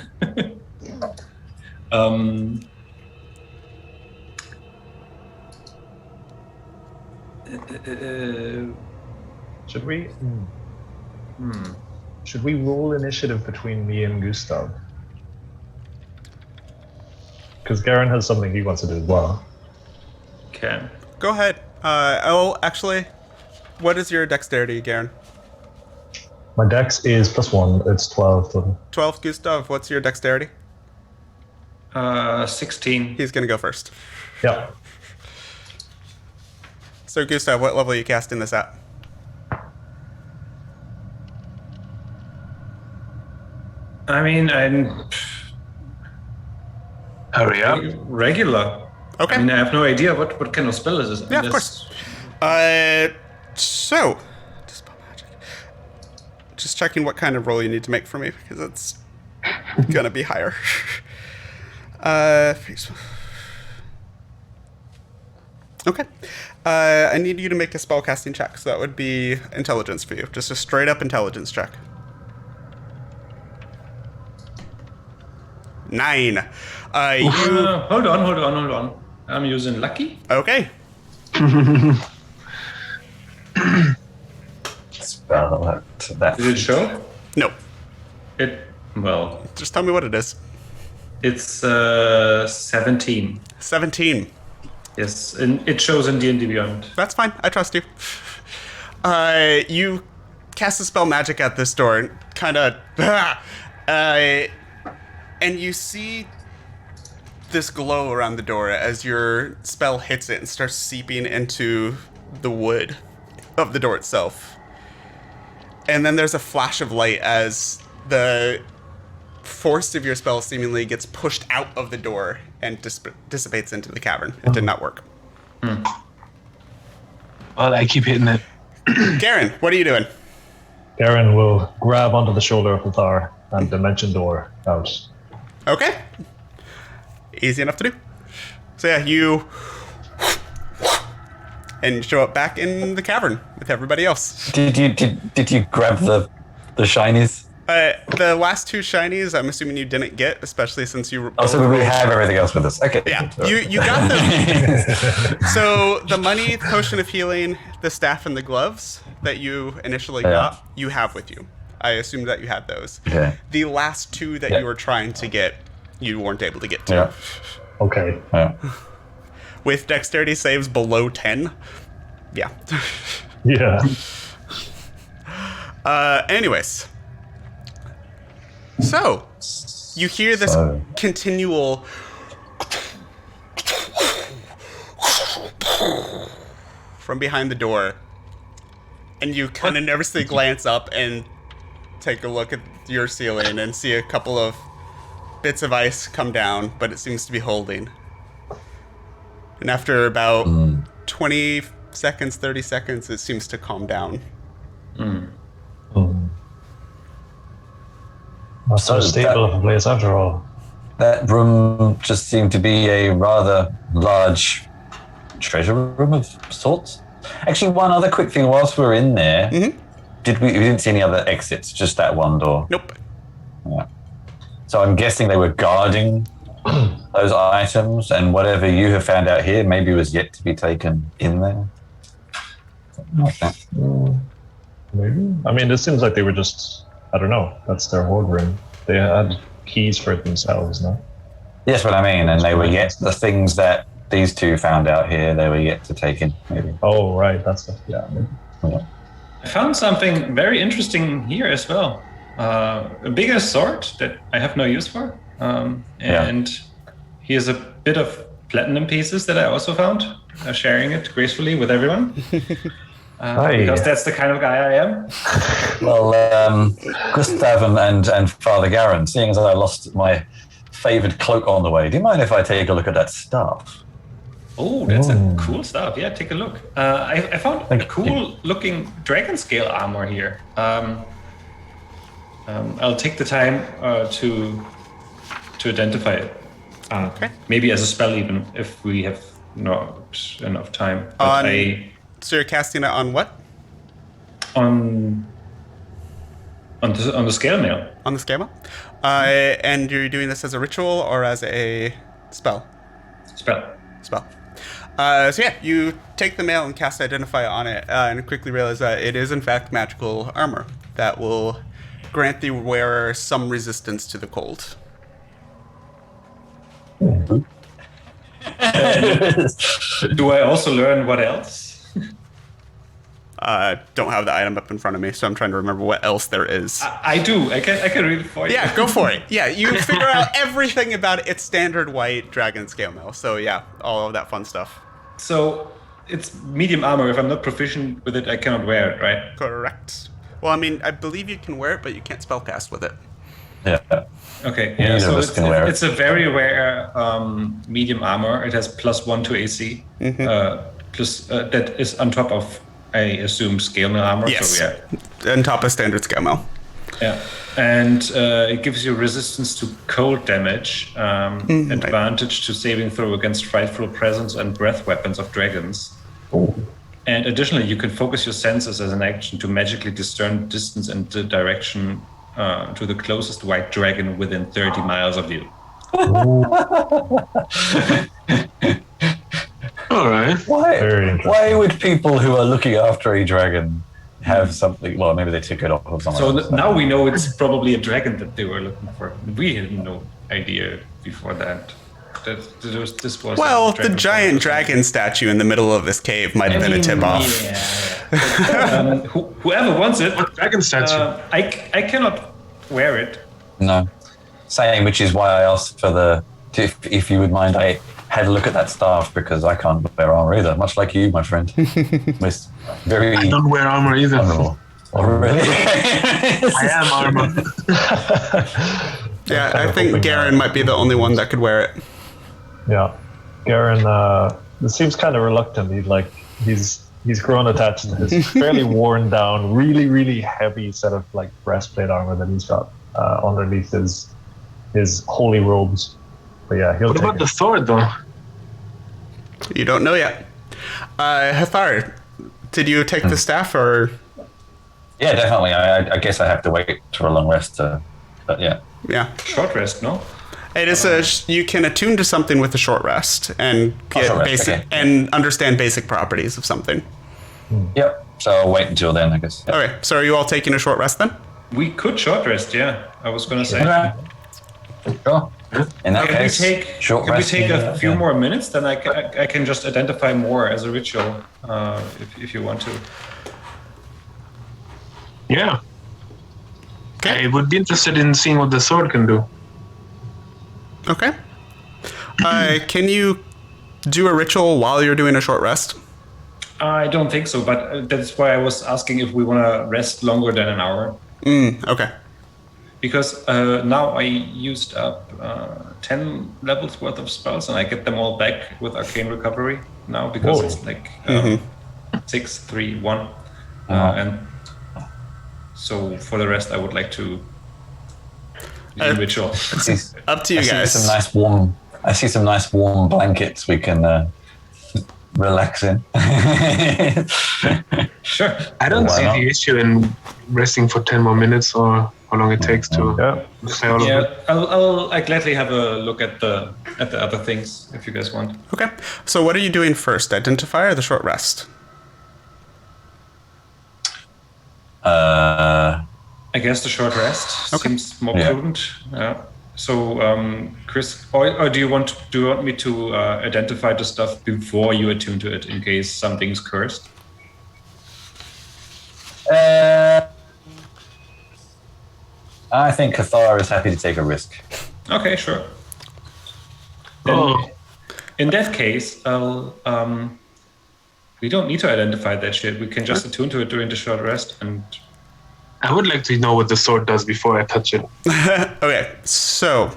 Should we? Should we roll initiative between me and Gustav? Because Garen has something he wants to do as well. Okay. Go ahead. Actually, what is your dexterity, Garen? My dex is +1. It's 12 total. 12. Gustav, what's your dexterity? 16. He's going to go first. Yeah. So, Gustav, what level are you casting this at? I mean, I'm Hurry up. regular. Okay. I mean, I have no idea what kind of spell is this. Yeah, of course. So, dispel magic. Just checking what kind of roll you need to make for me because it's gonna be higher. Okay. I need you to make a spellcasting check, so that would be intelligence for you. Just a straight up intelligence check. 9. Hold on. I'm using lucky. Okay. Spell that. Did it show? No. Well, Just tell me what it is. it's 17. 17. Yes, and it shows in D&D Beyond. That's fine. I trust you. You cast a spell magic at this door and kind of... and you see this glow around the door as your spell hits it and starts seeping into the wood of the door itself. And then there's a flash of light as the force of your spell seemingly gets pushed out of the door and dissipates into the cavern. It did not work. Well, I keep hitting it. Garen, what are you doing? Garen will grab onto the shoulder of Hathar and dimension door out. Okay. Easy enough to do. So yeah, you and show up back in the cavern with everybody else. Did you grab the shinies? The last 2 shinies, I'm assuming you didn't get, especially since you. Oh, so we have everything else with us. Okay. Yeah, you got them. So the money, the potion of healing, the staff, and the gloves that you initially got, you have with you. I assumed that you had those. Okay. The last 2 that you were trying to get, you weren't able to get to. Yeah. Okay. Yeah. With dexterity saves below 10. Yeah. Yeah. Anyways. So, you hear this continual from behind the door, and you kind of nervously glance up and take a look at your ceiling and see a couple of bits of ice come down, but it seems to be holding. And after about 20 seconds, 30 seconds, it seems to calm down. Not so stable of a place after all. That room just seemed to be a rather large treasure room of sorts. Actually, one other quick thing whilst we were in there, we didn't see any other exits, just that one door. Nope. Yeah. So I'm guessing they were guarding those items, and whatever you have found out here maybe was yet to be taken in there. Something like that. Maybe. I mean, it seems like they were just, I don't know, that's their hoard room. They had keys for it themselves, no? Yes, but I mean, and they were yet the things that these two found out here, they were yet to take in, maybe. Oh, right. That's it. Yeah. Maybe. Yeah. I found something very interesting here as well. A bigger sword that I have no use for. And here's a bit of platinum pieces that I also found, sharing it gracefully with everyone. Because that's the kind of guy I am. Well, Gustav and Father Garin, seeing as I lost my favored cloak on the way, do you mind if I take a look at that staff? Oh, that's a cool stuff. Yeah, take a look. I found a cool looking dragon scale armor here. I'll take the time to identify it. Okay. Maybe as a spell, even if we have not enough time. But So you're casting it on what? on the scale mail. On the scale? And you're doing this as a ritual or as a spell? Spell. Spell. So yeah, you take the mail and cast Identify on it, and quickly realize that it is in fact magical armor that will grant the wearer some resistance to the cold. Do I also learn what else? Don't have the item up in front of me, so I'm trying to remember what else there is. I do. I can read it for you. Yeah, go for it. Yeah, you figure out everything about its standard white dragon scale mail. So yeah, all of that fun stuff. So it's medium armor. If I'm not proficient with it, I cannot wear it, right? Correct. Well, I mean, I believe you can wear it, but you can't spellcast with it. Yeah. Okay. Yeah. Neither So of us can wear it. it's a very rare medium armor. It has +1 to AC. Plus that is on top of, I assume, scale mail armor. Yes. So yeah. On top of standard scale mail. Yeah, and it gives you resistance to cold damage, advantage to saving throw against frightful presence and breath weapons of dragons. And additionally, you can focus your senses as an action to magically discern distance and the direction to the closest white dragon within 30 miles of you. All right. Why would people who are looking after a dragon have something? Well, maybe they took it off of someone else. So now we know it's probably a dragon that they were looking for. We had no idea before that. This was Well, the giant dragon statue in the middle of this cave might have been a tip-off. Yeah. Whoever wants it, Dragon statue. I cannot wear it. No. Same, which is why I asked for if you would mind, I had a look at that staff because I can't wear armor either, much like you, my friend. It's very I don't wear armor either. vulnerable. Oh, really? I am armor. Yeah, I think Garen might be the only one that could wear it. Yeah, Garen seems kind of reluctant. He's grown attached to his fairly worn down, really really heavy set of like breastplate armor that he's got underneath his holy robes. But yeah, he'll. What take about it. the sword, though? You don't know yet. Hathar, did you take the staff or? Yeah, definitely. I guess I have to wait for a long rest. But yeah. Yeah. Short rest, no? It is you can attune to something with a short rest and get short rest, basic okay. and understand basic properties of something. Yep. So I'll wait until then, I guess. Yep. Okay, so are you all taking a short rest then? We could short rest, yeah. I was gonna say. Okay. Sure. In that Can we case, take a few more minutes? Then I can just identify more as a ritual, if you want to. Yeah. Okay. I would be interested in seeing what the sword can do. Okay. Can you do a ritual while you're doing a short rest? I don't think so, but that's why I was asking if we want to rest longer than an hour. Okay. Because now I used up 10 levels worth of spells, and I get them all back with Arcane Recovery now, because it's like 6, 3, 1. And so for the rest, I would like to do ritual. Up to you guys. I see some nice warm blankets we can relax in. Sure. I don't Why see not? the issue in resting for 10 more minutes or how long it takes to say all of it. Yeah, I'll gladly have a look at the other things if you guys want. Okay. So what are you doing first? Identify or the short rest? I guess the short rest seems more prudent. Yeah. Chris, or do you want me to identify the stuff before you attune to it in case something's cursed? I think Cathar is happy to take a risk. Okay, sure. In that case, I'll. We don't need to identify that shit. We can just attune to it during the short rest. And I would like to know what the sword does before I touch it. Okay, so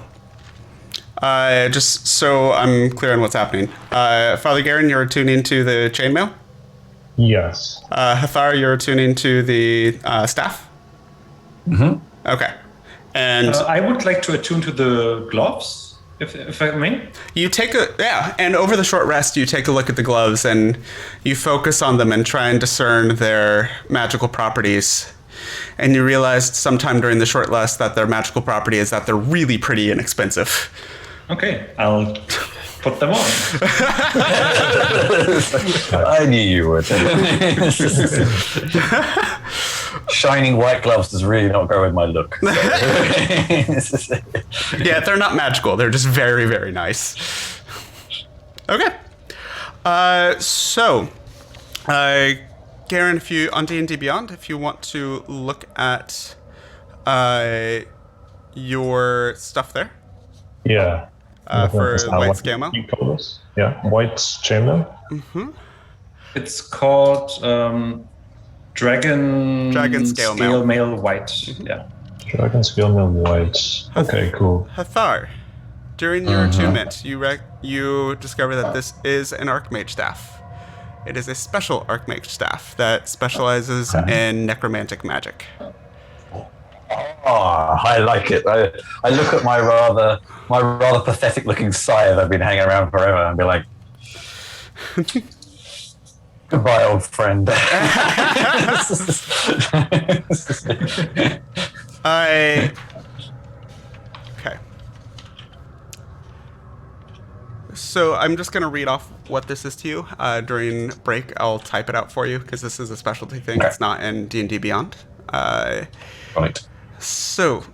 just so I'm clear on what's happening. Father Garen, you're tuning to the chainmail. Yes. Hathar, you're tuning to the staff. Mm-hmm. Okay, and I would like to attune to the gloves. If I may? You take and over the short rest, you take a look at the gloves and you focus on them and try and discern their magical properties. And you realized sometime during the short rest that their magical property is that they're really pretty inexpensive. Okay, I'll put them on. I knew you would. Shining white gloves does really not go with my look. So. Yeah, they're not magical. They're just very, very nice. Okay. Garen, if you on D&D Beyond, if you want to look at your stuff there. Yeah. For white scale mail. You call this? Yeah, white chainmail. Mm-hmm. It's called Dragon Scale Mail White. Mm-hmm. Yeah. Dragon Scale Mail White. Okay, cool. Hathar, during your attunement, you discover that this is an Archmage staff. It is a special Archmage staff that specializes in necromantic magic. Oh, I like it. I look at my rather pathetic looking scythe I've been hanging around forever and be like, goodbye, old friend. Okay. So I'm just going to read off what this is to you. During break, I'll type it out for you because this is a specialty thing. Okay. It's not in D&D Beyond. Right. So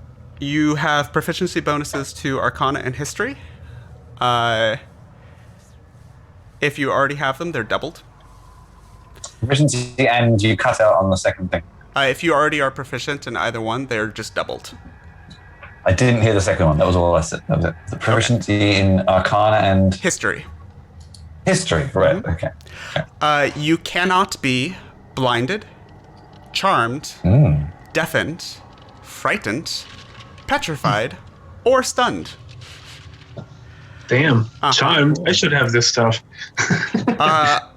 you have proficiency bonuses to Arcana and History. If you already have them, they're doubled. Proficiency, and you cut out on the second thing. If you already are proficient in either one, they're just doubled. I didn't hear the second one. That was all I said. That was it. The proficiency in Arcana and History. History, right? Okay. You cannot be blinded, charmed, deafened, frightened, petrified, or stunned. Damn, charmed. I should have this stuff.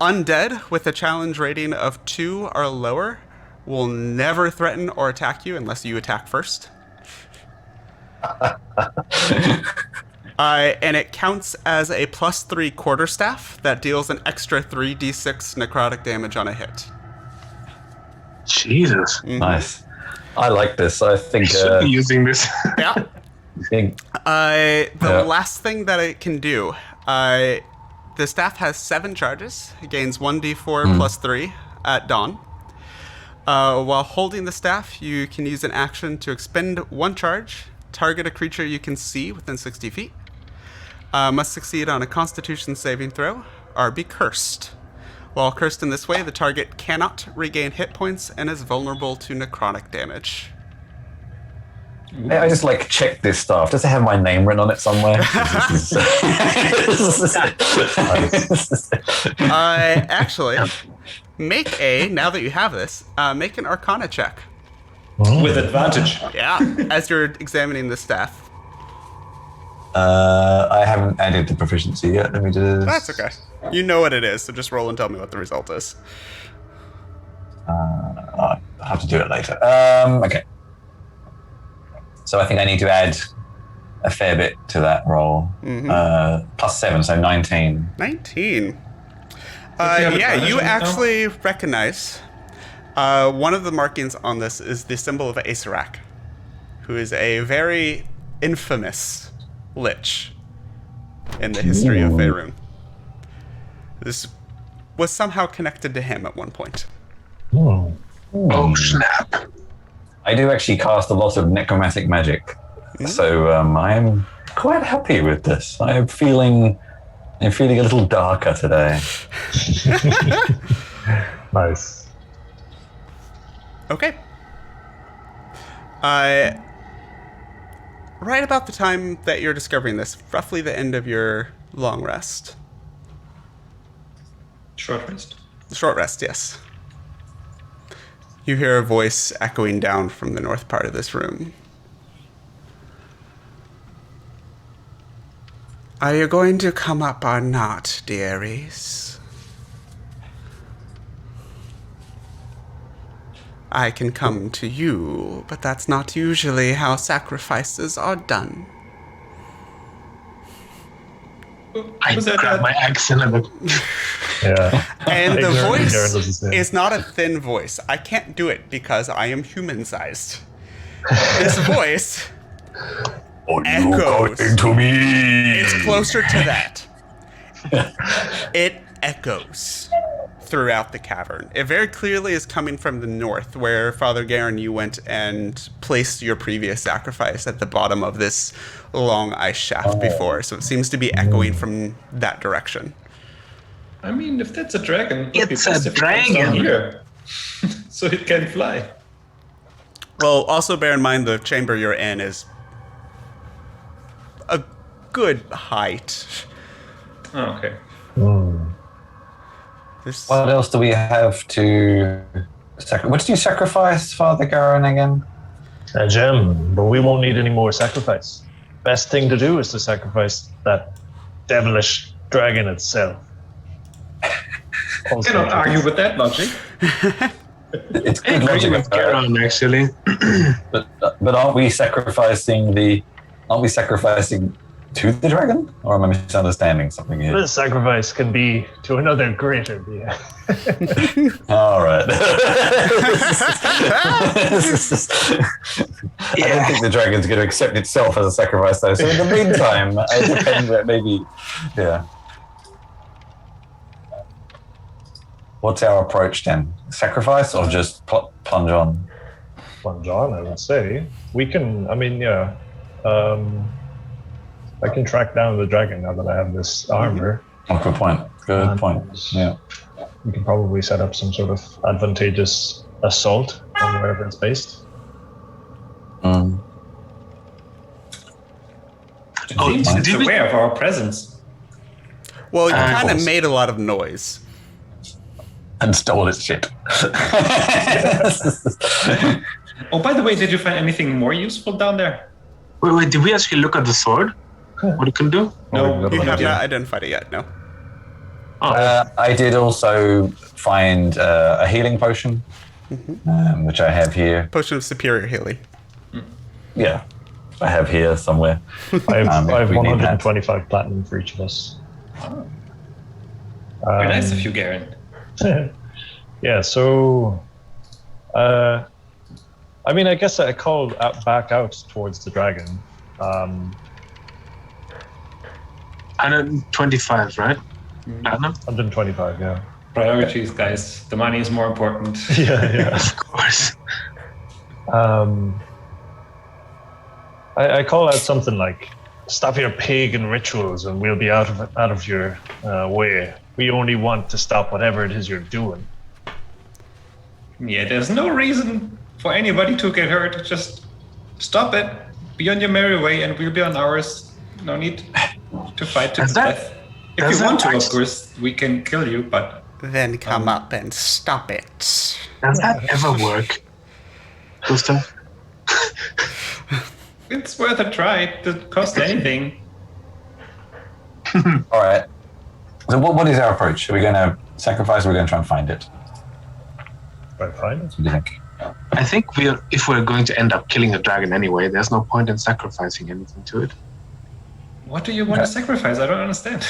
Undead with a challenge rating of 2 or lower will never threaten or attack you unless you attack first. And it counts as a +3 quarterstaff that deals an extra 3d6 necrotic damage on a hit. Jesus. Mm-hmm. Nice. I like this. I think. I should be using this. Yeah. The last thing that it can do, the staff has 7 charges. It gains 1d4 plus 3 at dawn. While holding the staff, you can use an action to expend 1 charge, target a creature you can see within 60 feet, must succeed on a Constitution saving throw, or be cursed. While cursed in this way, the target cannot regain hit points and is vulnerable to necrotic damage. I just check this stuff. Does it have my name written on it somewhere? Actually, now that you have this, make an Arcana check. With advantage. Yeah, as you're examining the staff. I haven't added the proficiency yet. Let me just... That's okay. You know what it is, so just roll and tell me what the result is. I'll have to do it later. Okay. So I think I need to add a fair bit to that roll. +7, so 19. 19. You actually recognize one of the markings on this is the symbol of Aesarak, who is a very infamous lich in the history of Faerun. This was somehow connected to him at one point. Oh, snap. I do actually cast a lot of necromantic magic So I'm quite happy with this. I'm feeling a little darker today. Nice. Okay. Right about the time that you're discovering this, roughly the end of your long rest. Short rest. Short rest, yes. You hear a voice echoing down from the north part of this room. Are you going to come up or not, dearies? I can come to you, but that's not usually how sacrifices are done. I grab my axe and I'm like, Yeah. And the Ignorant voice Garen does the same. is not a thin voice. I can't do it because I am human-sized. This voice echoes. Into me. It's closer to that. It echoes throughout the cavern. It very clearly is coming from the north, where Father Garen, you went and placed your previous sacrifice at the bottom of this long ice shaft before. So it seems to be echoing from that direction. I mean, if that's a dragon, It's a dragon. Here, so it can fly. Well, also bear in mind the chamber you're in is a good height. Oh, okay. This, What else do we have to what did you sacrifice, Father Garen, again? A gem, but we won't need any more sacrifice. Best thing to do is to sacrifice that devilish dragon itself. I cannot argue with that logic. It's I good agree logic, with Garen, actually. but aren't we sacrificing to the dragon? Or am I misunderstanding something here? This sacrifice can be to another greater being. All right. I don't think the dragon's going to accept itself as a sacrifice, though. So in the meantime, it depends. Maybe, yeah. What's our approach then? Sacrifice or just plunge on? Plunge on, I would say. We can. I mean, yeah. I can track down the dragon now that I have this armor. Oh, good point. Good point. Yeah. We can probably set up some sort of advantageous assault on wherever it's based. Mm. It's aware of our presence. well, you kind of course. made a lot of noise. And stole its shit. Oh, by the way, did you find anything more useful down there? Wait, did we actually look at the sword? What it can do? No, You have idea. not identified it yet, no. I did also find a healing potion, which I have here. Potion of superior healing. Yeah, I have here somewhere. I have if we need that. 125 platinum for each of us. Very nice of you, Garen. Yeah, so I mean, I guess I called back out towards the dragon. 125, right? Platinum? 125, yeah. Priorities, guys. The money is more important. Yeah. Of course. I call out something like, "Stop your pagan rituals, and we'll be out of your way. We only want to stop whatever it is you're doing." Yeah, there's no reason for anybody to get hurt. Just stop it. Be on your merry way, and we'll be on ours. No need to fight to Does that- death. If does you want that to, of act- course, we can kill you, but Then come up and stop it. Does that ever work, Gustav? it's worth a try. It doesn't cost anything. All right. So what is our approach? Are we going to sacrifice or are we going to try and find it? Right, fine. What do you think? I think if we're going to end up killing a dragon anyway, there's no point in sacrificing anything to it. What do you want to sacrifice? I don't understand.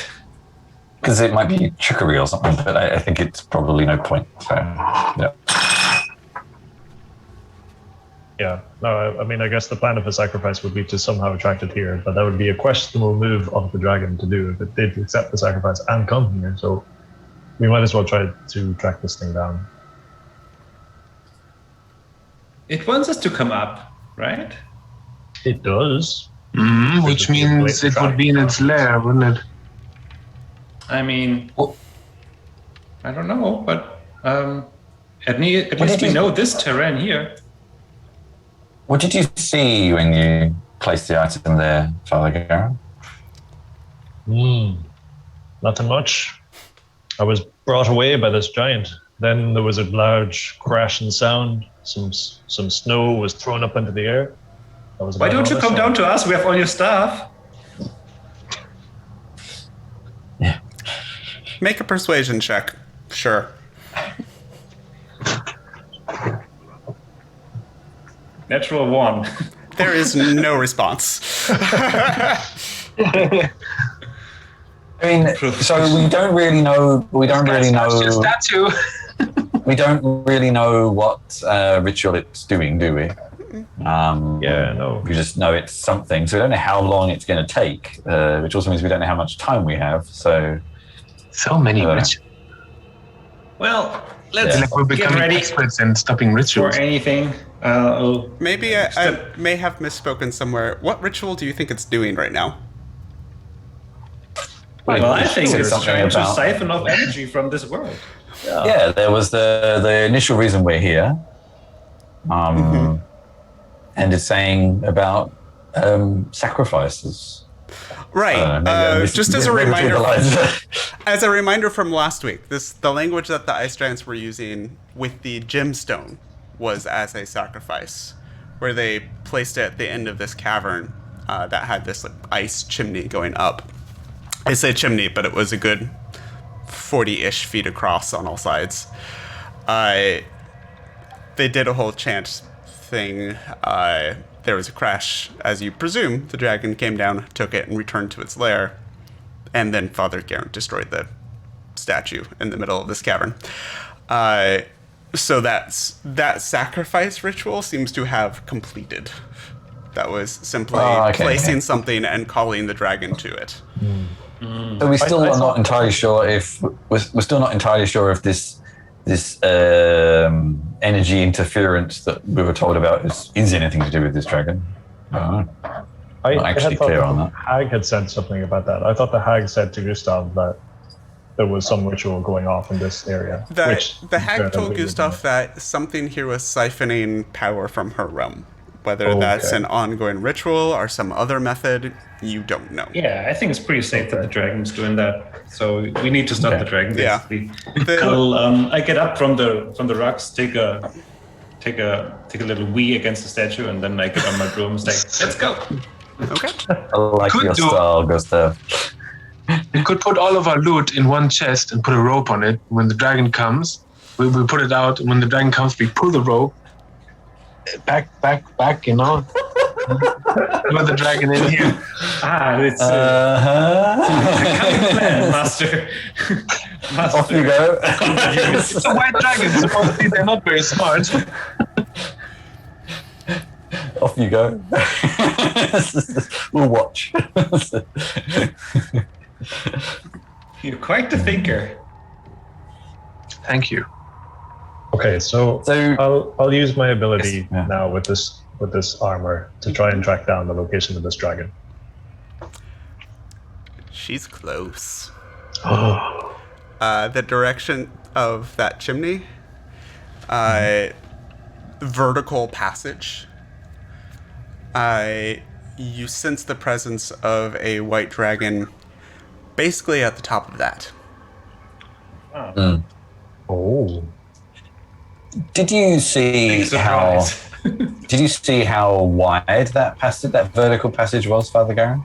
Because it might be trickery or something, but I think it's probably no point. So, yeah. Yeah, no, I mean, I guess the plan of a sacrifice would be to somehow attract it here, but that would be a questionable move of the dragon to do if it did accept the sacrifice and come here. So we might as well try to track this thing down. It wants us to come up, right? It does. Which means it would be in its lair, wouldn't it? I mean, I don't know, but at least we know this terrain here. What did you see when you placed the item there, Father Garen? Nothing much. I was brought away by this giant. Then there was a large crash and sound. Some snow was thrown up into the air. Why don't you come down to us? We have all your stuff. Yeah. Make a persuasion check. Sure. Natural 1. There is no response. I mean, so we don't really know. We don't really know. Statue. We don't really know what ritual it's doing, do we? No. We just know it's something. So we don't know how long it's going to take, which also means we don't know how much time we have. So many rituals. Well, let's like we're get becoming ready experts in stopping rituals. for anything. Maybe I may have misspoken somewhere. What ritual do you think it's doing right now? Well, I think it's something trying to about- siphon off energy from this world. Yeah, there was the initial reason we're here, and it's saying about sacrifices. Right. Just as a reminder from last week, the language that the ice giants were using with the gemstone was as a sacrifice, where they placed it at the end of this cavern that had this ice chimney going up. I say chimney, but it was a good 40-ish feet across on all sides. They did a whole chant thing. There was a crash, as you presume. The dragon came down, took it, and returned to its lair. And then Father Garen destroyed the statue in the middle of this cavern. So that sacrifice ritual seems to have completed. That was simply placing something and calling the dragon to it. So we still are not entirely sure if this energy interference that we were told about is anything to do with this dragon. I'm not actually clear on that. Hag had said something about that. I thought the hag said to Gustav that there was some ritual going off in this area. The hag told Gustav that something here was siphoning power from her realm. Whether that's an ongoing ritual or some other method, you don't know. Yeah, I think it's pretty safe that the dragon's doing that. So we need to stop the dragon. Basically. I get up from the rocks, take a little wee against the statue, and then I get on my broom and say, "Let's go." Okay. I like your style, Gustav. We could put all of our loot in one chest and put a rope on it. When the dragon comes, we put it out, and when the dragon comes, we pull the rope. Back, you know. Put the dragon in here. It's a plan, master. Off you go. It's a white dragon, supposedly they're not very smart. Off you go. We'll watch. You're quite the thinker. Thank you. Okay, so I'll use my ability now with this armor to try and track down the location of this dragon. She's close. The direction of that chimney, vertical passage. You sense the presence of a white dragon basically at the top of that. Oh. Did you see how wide that vertical passage was, Father Garen?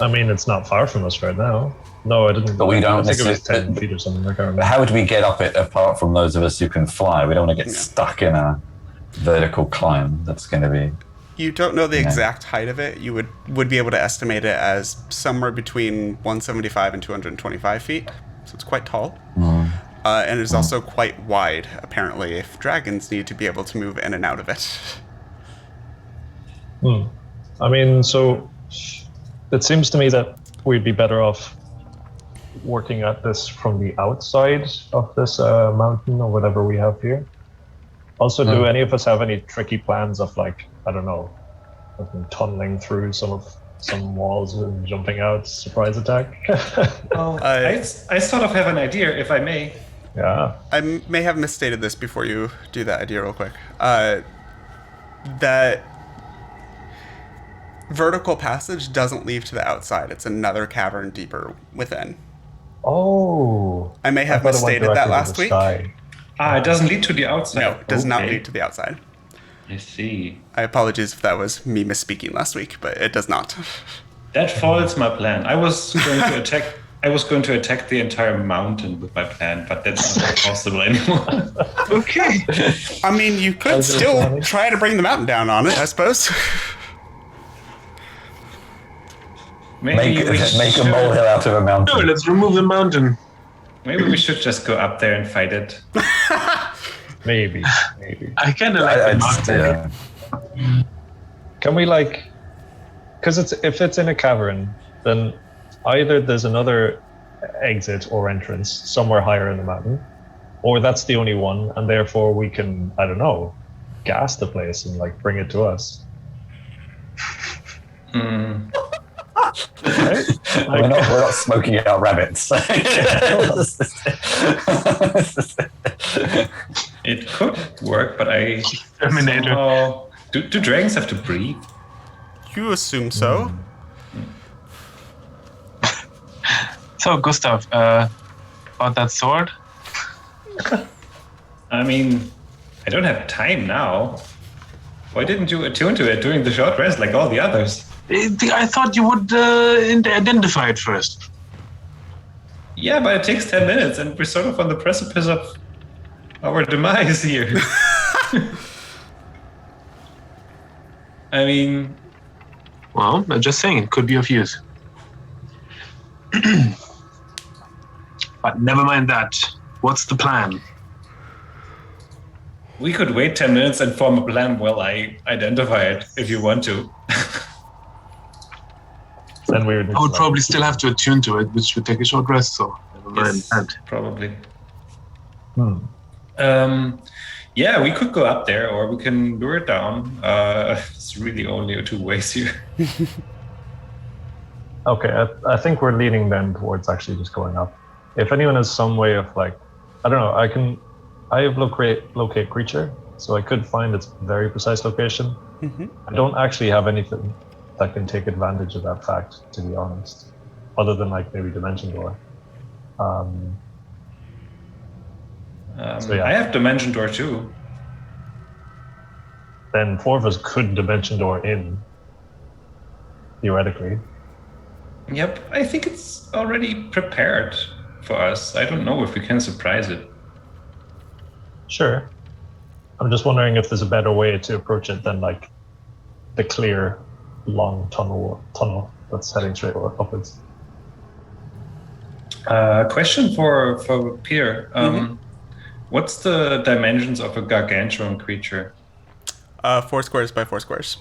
I mean, it's not far from us right now. No, I didn't. But we don't. I think it was 10 feet or something. I can't remember. How would we get up it apart from those of us who can fly? We don't want to get stuck in a vertical climb. That's going to be. You don't know the exact height of it. You would be able to estimate it as somewhere between 175 and 225 feet. So it's quite tall. And it's also quite wide, apparently, if dragons need to be able to move in and out of it. I mean, so it seems to me that we'd be better off working at this from the outside of this mountain or whatever we have here. Also, do any of us have any tricky plans of, like, I don't know, I've been tunneling through some walls and jumping out. Surprise attack. Oh, I sort of have an idea, if I may. Yeah. I may have misstated this before you do that idea real quick. That vertical passage doesn't lead to the outside. It's another cavern deeper within. Oh. I may have thought it went misstated that directly to last the week. sky. It doesn't lead to the outside. No, it does not Okay. lead to the outside. I see. I apologize if that was me misspeaking last week, but it does not. That foils my plan. I was going to attack. I was going to attack the entire mountain with my plan, but that's not possible anymore. Okay. I mean, you could still try to bring the mountain down on it, I suppose. Maybe we Make a should- molehill out of a No, mountain. let's remove the mountain. Maybe we should just go up there and fight it. Maybe. I kind of like the mountain. Yeah. Can we because if it's in a cavern, then either there's another exit or entrance somewhere higher in the mountain, or that's the only one, and therefore we can, I don't know, gas the place and bring it to us. Right? We're not smoking out rabbits. It could work, but I Terminator. somehow... Do dragons have to breathe? You assume so. So, Gustav, about that sword? I mean, I don't have time now. Why didn't you attune to it during the short rest like all the others? I thought you would identify it first. Yeah, but it takes 10 minutes and we're sort of on the precipice of our demise here. I mean, Well, I'm just saying, it could be of use. But never mind that. What's the plan? we could wait 10 minutes and form a plan while I identify it if you want to. Then we would. I would probably still have to attune to it, which would take a short rest, so never mind Yes, that. probably. Yeah, we could go up there or we can lure it down. It's really only two ways here. Okay, I think we're leaning then towards actually just going up. If anyone has some way of I don't know, I have locate creature, so I could find its very precise location. I don't actually have anything that can take advantage of that fact, to be honest, other than maybe Dimension Door. So, yeah. I have Dimension Door too. Then four of us could Dimension Door in, theoretically. Yep, I think it's already prepared for us. I don't know if we can surprise it. Sure. I'm just wondering if there's a better way to approach it than the clear, long tunnel that's heading straight upwards. Question for Peter. What's the dimensions of a gargantuan creature? 4 squares by 4 squares.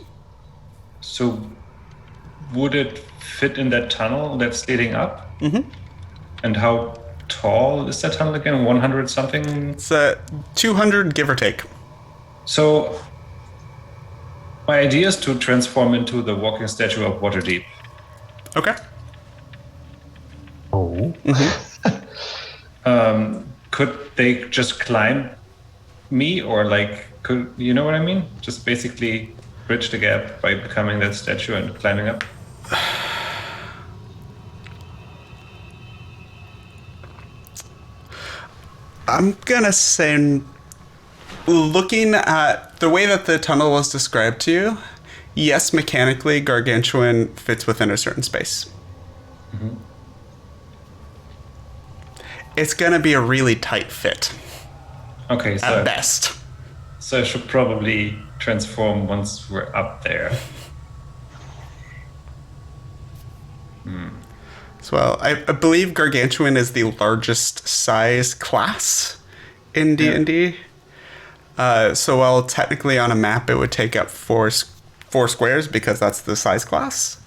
So would it fit in that tunnel that's leading up? And how tall is that tunnel again? 100 something? It's 200, give or take. So my idea is to transform into the walking statue of Waterdeep. Okay. Oh. Could they just climb me or could you know what I mean? Just basically bridge the gap by becoming that statue and climbing up? I'm gonna say, looking at the way that the tunnel was described to you, yes, mechanically, gargantuan fits within a certain space. It's gonna be a really tight fit, Okay, so at best. I should probably transform once we're up there. So, well, I believe gargantuan is the largest size class in D&D. So while technically on a map it would take up four squares because that's the size class.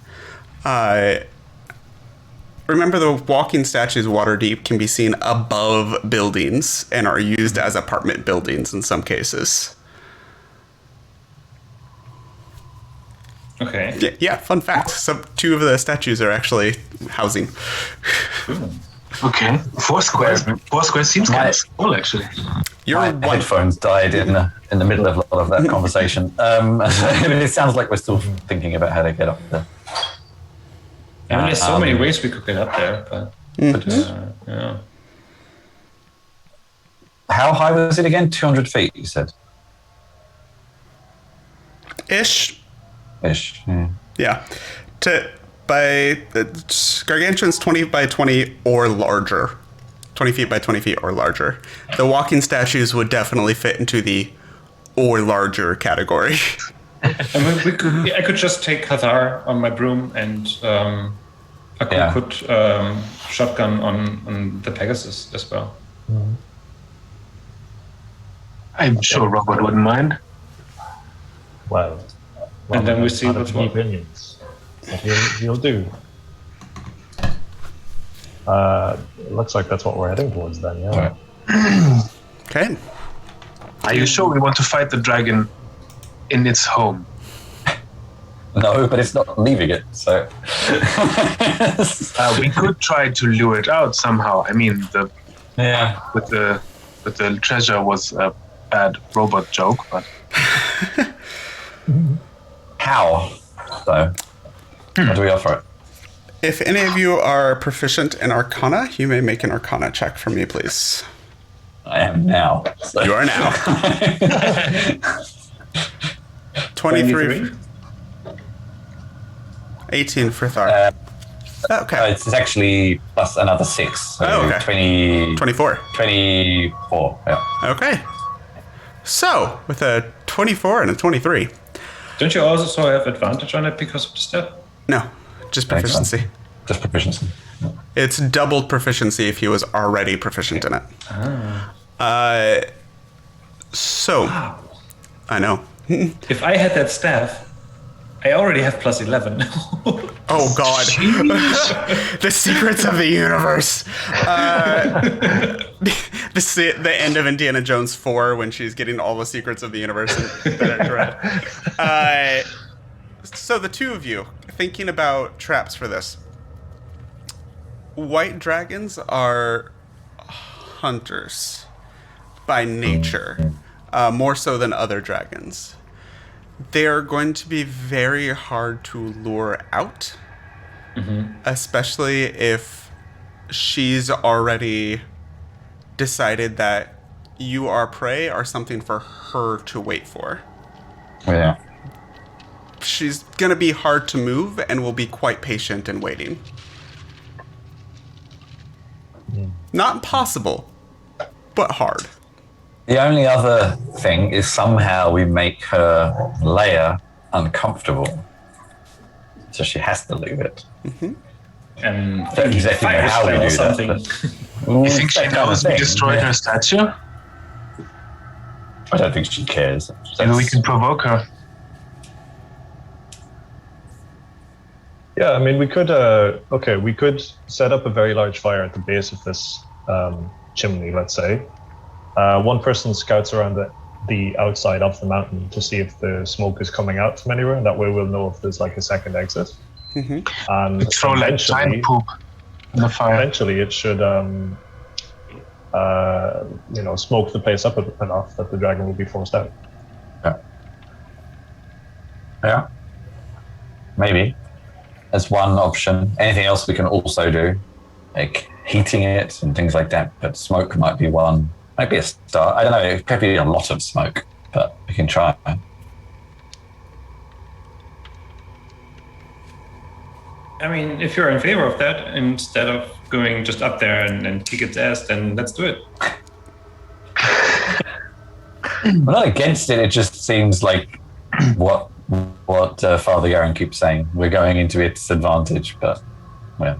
Remember, the walking statues Waterdeep can be seen above buildings and are used as apartment buildings in some cases. Okay. Yeah, fun fact. Two of the statues are actually housing. Okay. 4 squares. 4 squares seems kind of small, actually. You're My headphones died in the middle of a lot of that conversation. It sounds like we're still thinking about how to get up there. I mean, there's so many ways we could get up there, but yeah. How high was it again? 200 feet, you said? Ish. Ish. Yeah. Yeah. Gargantuan's 20 by 20 or larger. 20 feet by 20 feet or larger. The walking statues would definitely fit into the or larger category. I mean, I could just take Hathar on my broom, and I could put shotgun on the Pegasus as well. I'm sure Robert wouldn't mind. Well, And then we see what's what. opinions. He'll do. It looks like that's what we're heading towards then, yeah. Okay. Are you sure we want to fight the dragon in its home? No, but it's not leaving it, so... We could try to lure it out somehow. I mean, with the treasure was a bad robot joke, but... How, though? How do we offer it? If any of you are proficient in Arcana, you may make an Arcana check for me, please. I am now. So. You are now. 23. 18 for Thar. Okay. It's actually plus another 6. So okay. 24. 24, yeah. Okay. So, with a 24 and a 23. Don't you also have advantage on it because of the step? No, just proficiency. Just proficiency. It's doubled proficiency if he was already proficient in it. So, wow. I know. If I had that staff, I already have plus 11. Oh God! The secrets of the universe. The end of Indiana Jones 4 when she's getting all the secrets of the universe that are read. So the two of you thinking about traps for this. White dragons are hunters by nature, more so than other dragons. They are going to be very hard to lure out, especially if she's already decided that you are prey or something for her to wait for. Yeah. She's going to be hard to move and will be quite patient in waiting. Not impossible, but hard. The only other thing is somehow we make her layer uncomfortable. So she has to leave it. And Don't exactly know how we do that. You think she knows we destroyed her statue? I don't think she cares. Maybe we can provoke her. Yeah, I mean, we could set up a very large fire at the base of this chimney, let's say. One person scouts around the outside of the mountain to see if the smoke is coming out from anywhere, and that way we'll know if there's like a second exit. And throw like giant poop in the fire. Eventually, it should, smoke the place up enough that the dragon will be forced out. Yeah. Maybe. That's one option. Anything else we can also do, like heating it and things like that. But smoke might be one. Might be a start. I don't know. It could be a lot of smoke, but we can try. I mean, if you're in favor of that, instead of going just up there and kick its ass, then let's do it. I'm not against it. It just seems like what Father Garen keeps saying. We're going into its advantage, but well.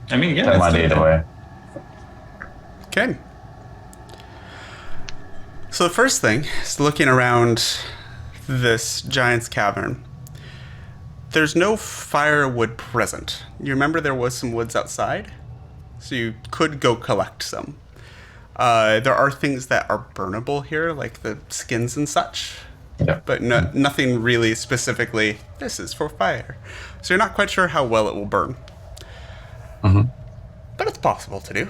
I mean, yeah. Don't mind either way. Okay. So the first thing is looking around this giant's cavern. There's no firewood present. You remember there was some woods outside? So you could go collect some. There are things that are burnable here, like the skins and such. but nothing really specifically, this is for fire. So you're not quite sure how well it will burn. But it's possible to do.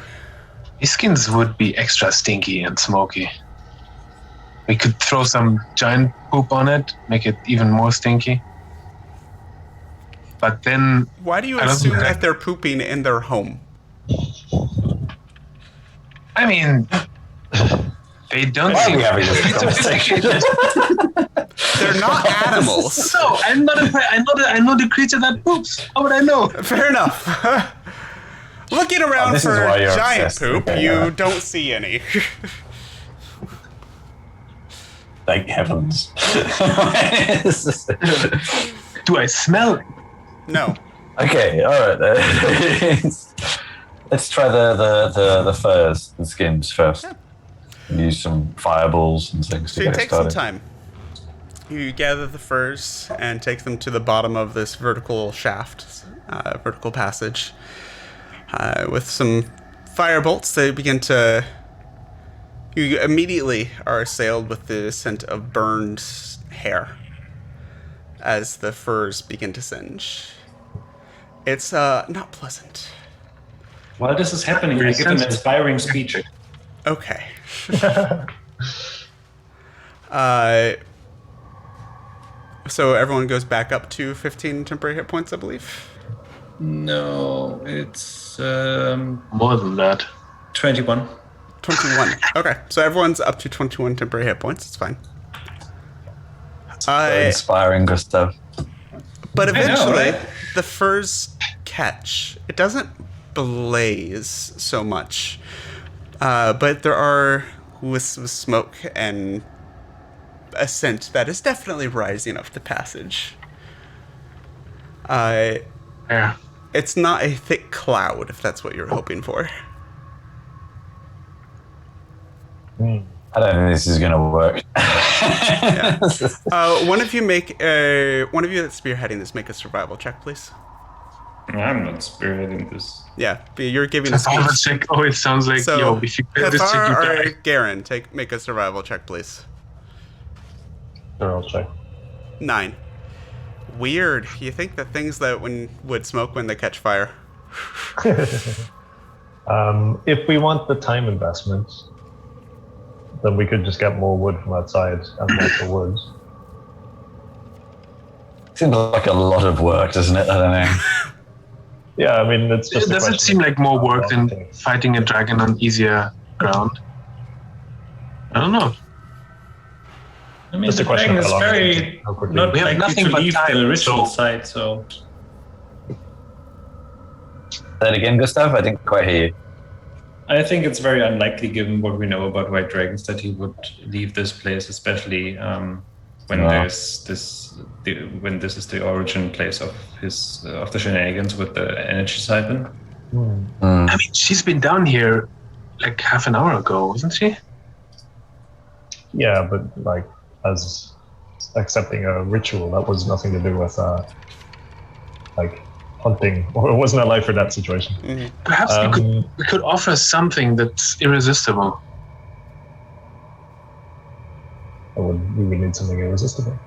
These skins would be extra stinky and smoky. We could throw some giant poop on it, make it even more stinky. But then... Why do you I don't assume think that they're pooping in their home? I mean... They don't Why are seem we having this conversation? They're not animals. No, I'm not I'm not the creature that poops. How would I know? Fair enough. Looking around this is for why you're giant obsessed. poop, Okay, you alright. don't see any. Thank heavens. Do I smell it? No. Okay, all right. Let's try the furs and skins first. Use some fireballs and things So to you get it take some started. time. You gather the furs and take them to the bottom of this vertical shaft, vertical passage. With some fire bolts, they begin to... You immediately are assailed with the scent of burned hair as the furs begin to singe. It's not pleasant. While this is happening, I give an inspiring speech. Okay. So everyone goes back up to 15 temporary hit points, I believe. No, it's More than that. 21. 21. Okay, so everyone's up to 21 temporary hit points. It's fine. Inspiring, Gustav. But I know, eventually, right? the furs catch. It doesn't blaze so much, but there are wisps of smoke and a scent that is definitely rising up the passage. Yeah. It's not a thick cloud, if that's what you're hoping for. I don't think this is going to work. One of you that's spearheading this, make a survival check, please. I'm not spearheading this. Yeah, you're giving a Survival speech. check always sounds like, So, yo, if you fail this check, you Cathar die. or Garen, make a survival check, please. Sure, I'll check. 9. Weird. You think that things that would smoke when they catch fire. If we want the time investment, then we could just get more wood from outside and more the woods. Seems like a lot of work, doesn't it? I don't know. Yeah, I mean, it's just. Does it seem like more work than fighting a dragon on easier ground? I don't know. I mean, Just a the question dragon of is how long it very takes. How quickly- not We have likely nothing to but leave time, the ritual so- site, so... Say that again, Gustav? I didn't quite hear you. I think it's very unlikely, given what we know about white dragons, that he would leave this place, especially when Yeah. when this is the origin place of the shenanigans with the energy siphon. I mean, she's been down here like half an hour ago, wasn't she? Yeah, but like as accepting a ritual, that was nothing to do with like hunting, or it wasn't a life or death situation. Perhaps we could offer something that's irresistible. We would need something irresistible.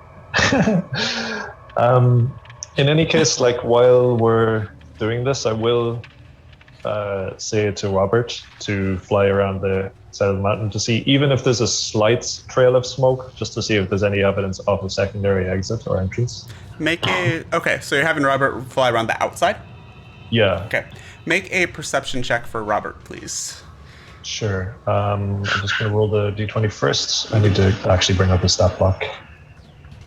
In any case, like while we're doing this, I will say to Robert to fly around the side of the mountain to see, even if there's a slight trail of smoke, just to see if there's any evidence of a secondary exit or entrance. Okay, so you're having Robert fly around the outside? Yeah, Okay. Make a perception check for Robert, please. sure. I'm just going to roll the d20 first. I need to actually bring up the stat block.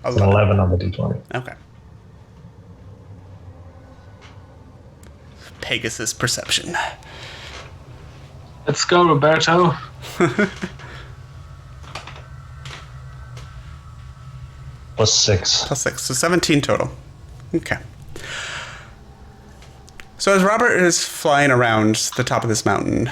It's an 11 on the d20. Okay. Pegasus perception. Let's go, Roberto. Plus 6. Plus 6, so 17 total. Okay. So as Robert is flying around the top of this mountain,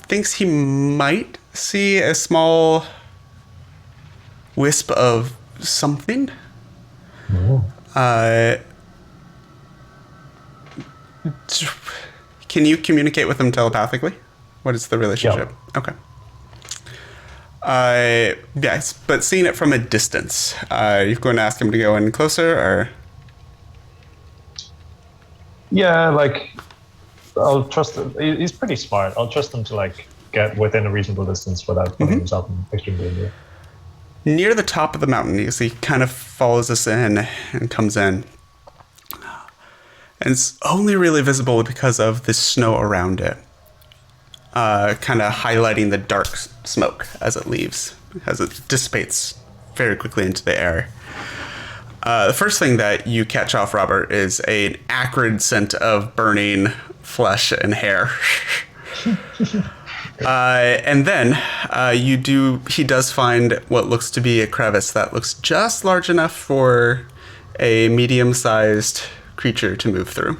thinks he might see a small wisp of something. Can you communicate with him telepathically? What is the relationship? Okay. Yes, but seeing it from a distance. You're going to ask him to go in closer, or? Yeah, like I'll trust him. He's pretty smart. I'll trust him to like get within a reasonable distance without putting himself in extreme danger. Near the top of the mountain, you see, kind of follows us in and comes in. And it's only really visible because of the snow around it. Kind of highlighting the dark smoke as it leaves, as it dissipates very quickly into the air. The first thing that you catch off, Robert, is an acrid scent of burning flesh and hair. And then he does find what looks to be a crevice that looks just large enough for a medium-sized creature to move through.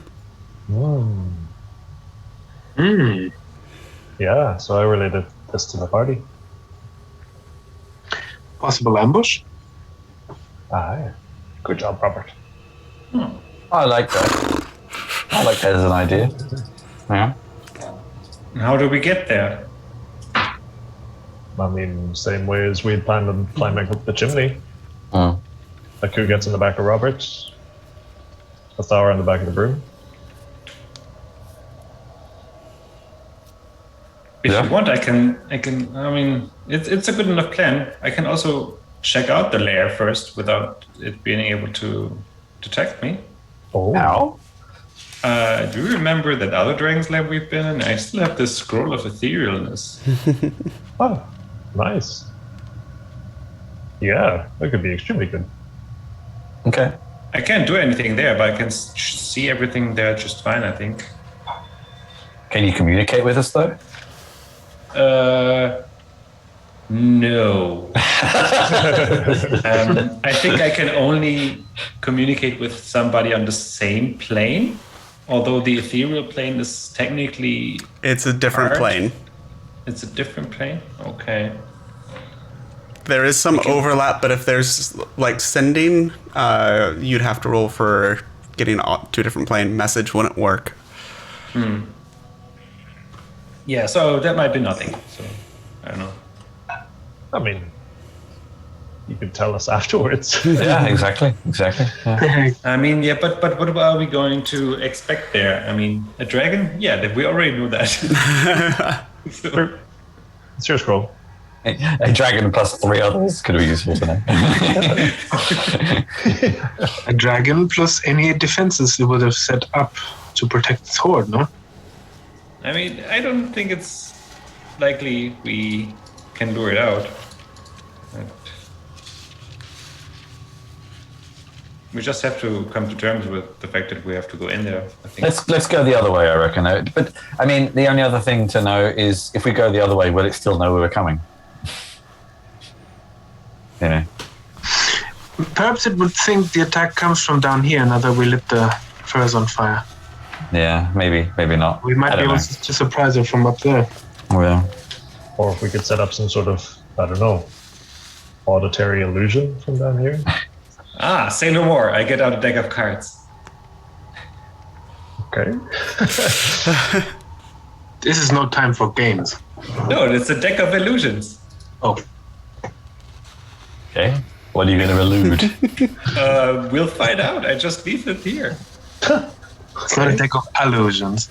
Yeah, so I related this to the party. Possible ambush? Yeah. Good job, Robert. I like that. I like that as an idea. Yeah. How do we get there? I mean, same way as we had planned on climbing up the chimney. Oh. Aku gets in the back of Robert. Athara in the back of the broom. If you want, I can. I mean, it's a good enough plan. I can also check out the lair first without it being able to detect me. Oh. Now? Do you remember that other Dragon's Lair we've been in? I still have this scroll of etherealness. Oh, nice. Yeah, that could be extremely good. Okay. I can't do anything there, but I can see everything there just fine, I think. Can you communicate with us, though? No. I think I can only communicate with somebody on the same plane, although the ethereal plane is technically... It's a different hard. plane. It's a different plane? Okay. There is some overlap, but if there's like sending, you'd have to roll for getting two different plane. Message wouldn't work. Yeah, so that might be nothing. So, I don't know. I mean, you could tell us afterwards. Yeah, exactly. Yeah. I mean, yeah, but what are we going to expect there? I mean, a dragon? Yeah, we already knew that. So, It's your scroll. A dragon plus 3 others could be useful to know. A dragon plus any defenses it would have set up to protect its horde, no? I mean, I don't think it's likely we can lure it out. But we just have to come to terms with the fact that we have to go in there, I think. Let's go the other way, I reckon. But I mean, the only other thing to know is if we go the other way, will it still know we were coming? You know. Perhaps it would think the attack comes from down here now that we lit the furs on fire. Yeah, maybe not. We might I be don't able know. to surprise it from up there. Well, Or if we could set up some sort of, I don't know, auditory illusion from down here. Say no more. I get out a deck of cards. Okay. This is no time for games. No, it's a deck of illusions. Oh, okay. What are you going to elude? We'll find out. I just leave it here. it's not a deck of illusions.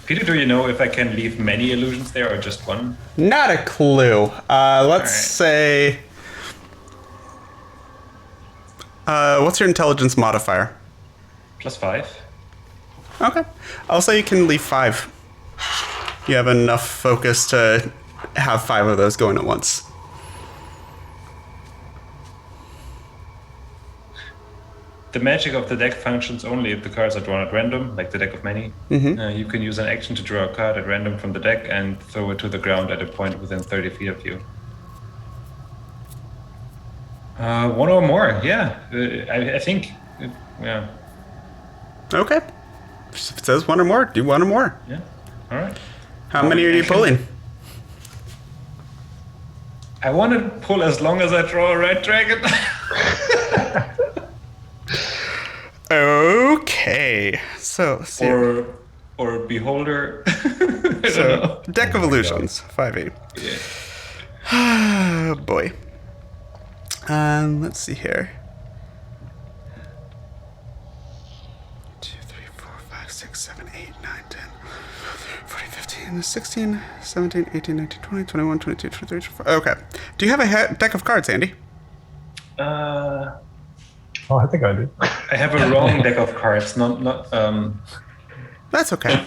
Peter, do you know if I can leave many illusions there or just one? Not a clue. Let's say... what's your intelligence modifier? +5. Okay. I'll say you can leave 5. You have enough focus to have 5 of those going at once. The magic of the deck functions only if the cards are drawn at random, like the deck of many. You can use an action to draw a card at random from the deck and throw it to the ground at a point within 30 feet of you. One or more, yeah. I think, yeah. Okay. If it says 1 or more, do 1 or more. Yeah, all right. How many are you pulling? I want to pull as long as I draw a red dragon. Okay. So let's see. or beholder. I don't So, know. Deck of Illusions, 5e. Yeah. Boy. Let's see here. 2, 3, 4, 5, 6, 7, 8, 9, 10, 14, 15, 16, 17, 18, 19, 20, 21, 22, 23, 24. Okay. Do you have a deck of cards, Andy? Oh, I think I do. I have a wrong deck of cards. Not. That's okay.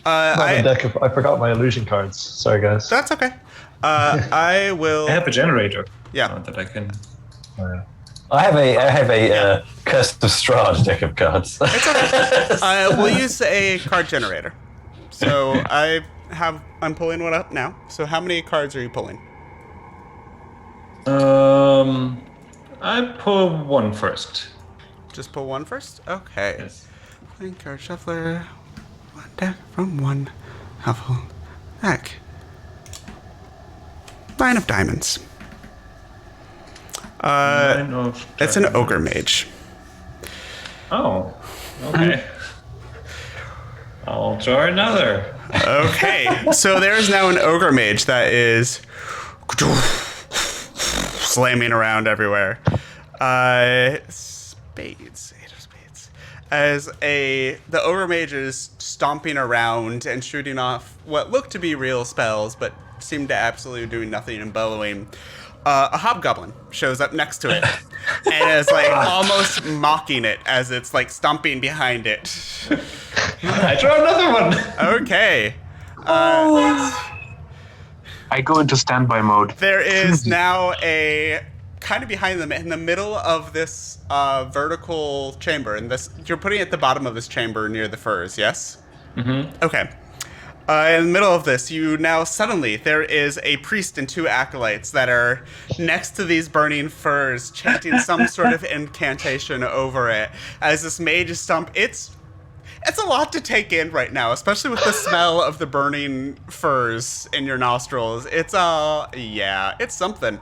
I forgot my illusion cards. Sorry, guys. That's okay. I will. I have a generator. Yeah. That I can. I have a Curse of Strahd deck of cards. It's okay. We'll use a card generator. So I'm pulling one up now. So how many cards are you pulling? I pull one first. Just pull one first? Okay. Yes. Playing card shuffler. One deck from one shuffle deck. Nine of diamonds. It's an ogre mage. Oh, okay. I'll draw another. Okay, so there's now an ogre mage that is slamming around everywhere. Spades, 8 of spades. The ogre mage is stomping around and shooting off what look to be real spells, but seem to absolutely doing nothing and bellowing. A hobgoblin shows up next to it and is like almost mocking it as it's like stomping behind it. I draw another one. Okay. I go into standby mode. There is now a kind of behind them in the middle of this vertical chamber, and you're putting it at the bottom of this chamber near the firs, yes? Mm-hmm. Okay. In the middle of this, there is a priest and 2 acolytes that are next to these burning firs, chanting some sort of incantation over it. As this mage is it's a lot to take in right now, especially with the smell of the burning firs in your nostrils. It's something.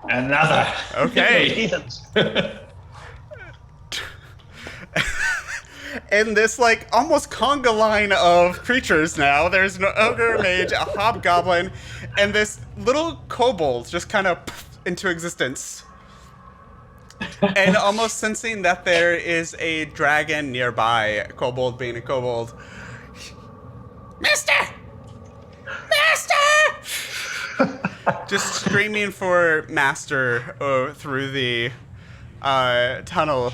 Another. Okay. In this like almost conga line of creatures now, there's an ogre mage, a hobgoblin, and this little kobold just kind of into existence. And almost sensing that there is a dragon nearby, a kobold being a kobold. Mister! Just screaming for Master through the tunnel.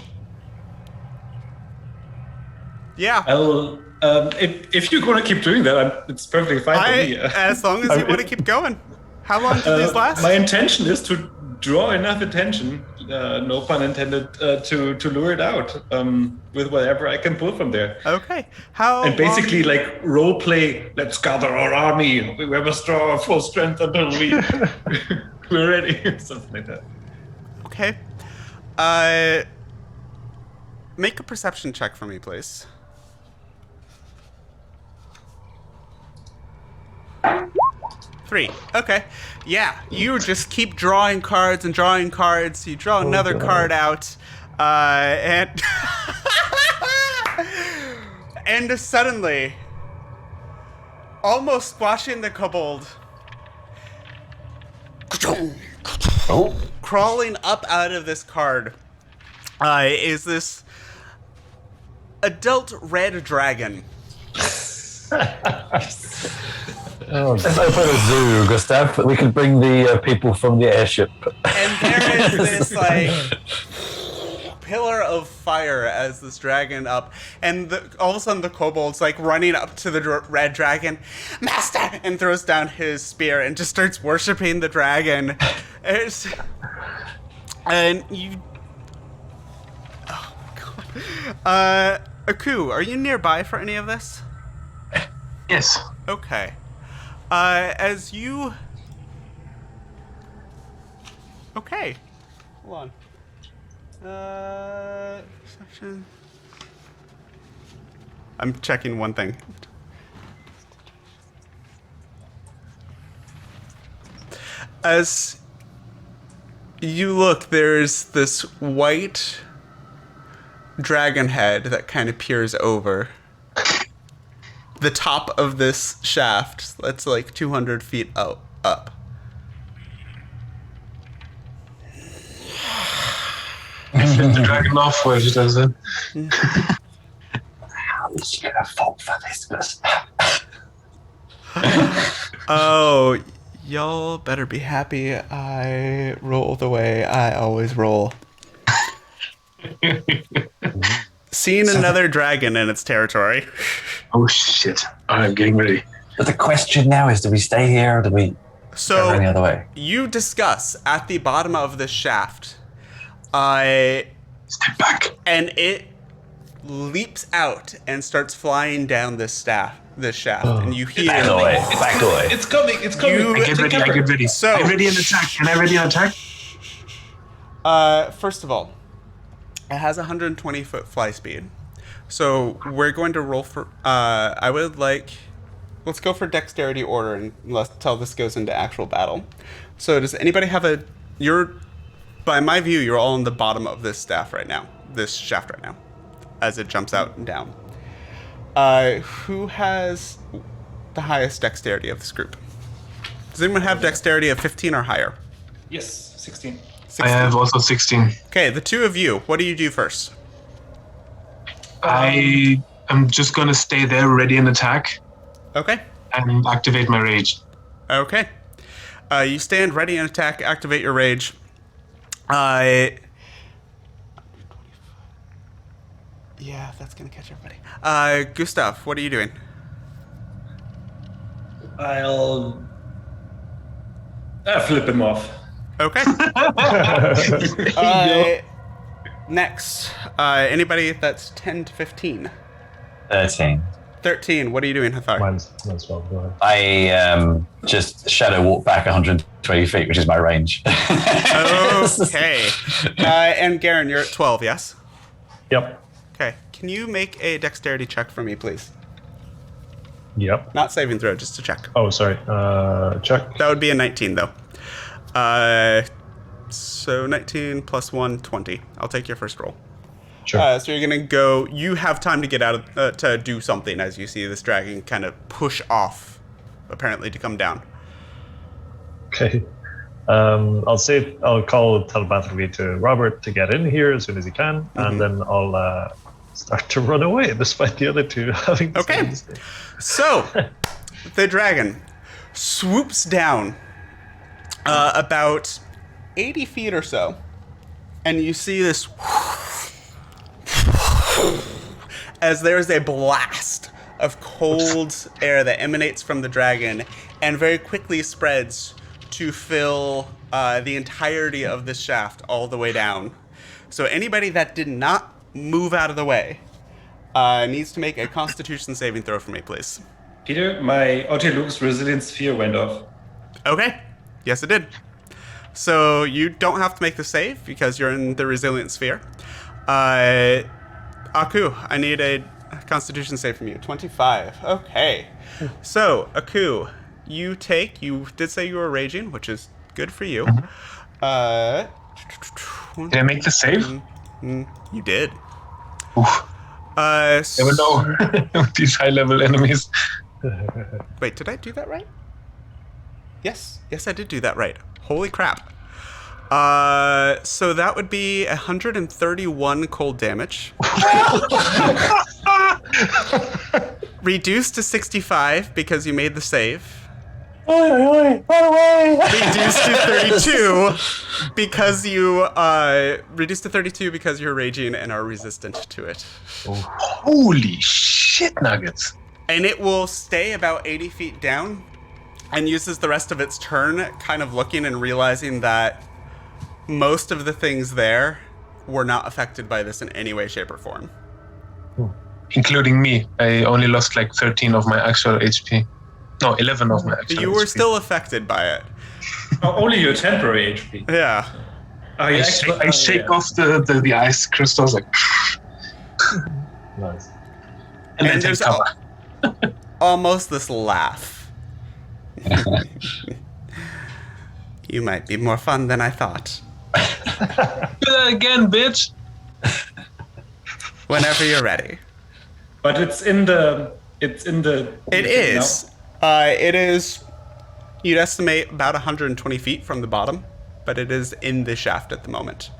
Yeah. I'll, if you're going to keep doing that, it's perfectly fine for me. As long as you want to keep going. How long do these last? My intention is to draw enough attention, no pun intended, to lure it out with whatever I can pull from there. Okay. And basically, like, role play, let's gather our army. We must draw our full strength until we're ready. Something like that. Okay. Make a perception check for me, please. 3. Okay. Yeah, you just keep drawing cards and drawing cards. You draw another card out, and and suddenly, almost squashing the kobold, crawling up out of this card, is this adult red dragon. Let's open a zoo, Gustav. We can bring the people from the airship. And there is this, like, pillar of fire as this dragon up. And all of a sudden the kobold's, like, running up to the red dragon. Master! And throws down his spear and just starts worshiping the dragon. And you... Oh, God. Aku, are you nearby for any of this? Yes. Okay. As you... Okay. Hold on. Section... I'm checking one thing. As you look, there's this white dragon head that kind of peers over the top of this shaft that's like 200 feet up. Flip the dragon off where she does it. How is she gonna fall for this? Oh, y'all better be happy I roll the way I always roll. Seeing another dragon in its territory. Oh shit! I'm getting ready. But the question now is, do we stay here or do we go any other way? You discuss at the bottom of this shaft. Step back. And it leaps out and starts flying down this shaft, and you hear. Back away. It's coming. It's coming. I get ready. So, I'm ready an attack. Can I ready an attack? First of all, it has 120 foot fly speed. So we're going to roll for. Let's go for dexterity order until this goes into actual battle. So does anybody have by my view, you're all on the bottom of this shaft right now, as it jumps out and down. Who has the highest dexterity of this group? Does anyone have dexterity of 15 or higher? Yes, 16. 16. I have also 16. Okay, the two of you, what do you do first? I am just gonna stay there, ready an attack, Okay. and activate my rage. Okay. You stand ready and attack, activate your rage. Yeah, that's gonna catch everybody. Gustav, what are you doing? I'll flip him off. Okay. Next, anybody that's 10 to 15. 13. 13, what are you doing, Hathar? Mine's 12. Go ahead. I just shadow walk back 120 feet, which is my range. Okay. And Garen, you're at 12, yes? Yep. Okay. Can you make a dexterity check for me, please? Yep. Not saving throw, just a check. Oh, sorry. Check. That would be a 19, though. So 19 plus 1, 20. I'll take your first roll. Sure. So you're going to go... You have time to get out of... to do something as you see this dragon kind of push off, apparently, to come down. Okay. I'll call telepathically to Robert to get in here as soon as he can, and then I'll start to run away, despite the other two having the same mistake. So, the dragon swoops down about 80 feet or so, and you see this as there's a blast of cold air that emanates from the dragon and very quickly spreads to fill the entirety of this shaft all the way down. So anybody that did not move out of the way needs to make a Constitution saving throw for me, please. Peter, my Otilux resilience sphere went off. Okay. Yes, it did. So you don't have to make the save because you're in the resilient sphere. Aku, I need a Constitution save from you. 25. Okay. So, Aku, you did say you were raging, which is good for you. Did I make the save? You did. Oof. Never know with these high-level enemies. Wait, did I do that right? Yes, I did do that right. Holy crap. So that would be 131 cold damage. Reduced to 65 because you made the save. Run away! Reduced to 32 because you're raging and are resistant to it. Holy shit nuggets. And it will stay about 80 feet down and uses the rest of its turn kind of looking and realizing that most of the things there were not affected by this in any way, shape, or form. Including me. I only lost like 13 of my actual HP. No, 11 of my actual You were HP. still affected by it. Oh, only your temporary HP. Yeah. Oh, I shake off the ice crystals like... Nice. and then And take there's cover. almost this laugh. You might be more fun than I thought. Do that again, bitch. Whenever you're ready. But it's in the It's in the. It is. It is. You'd estimate about 120 feet from the bottom, but it is in the shaft at the moment.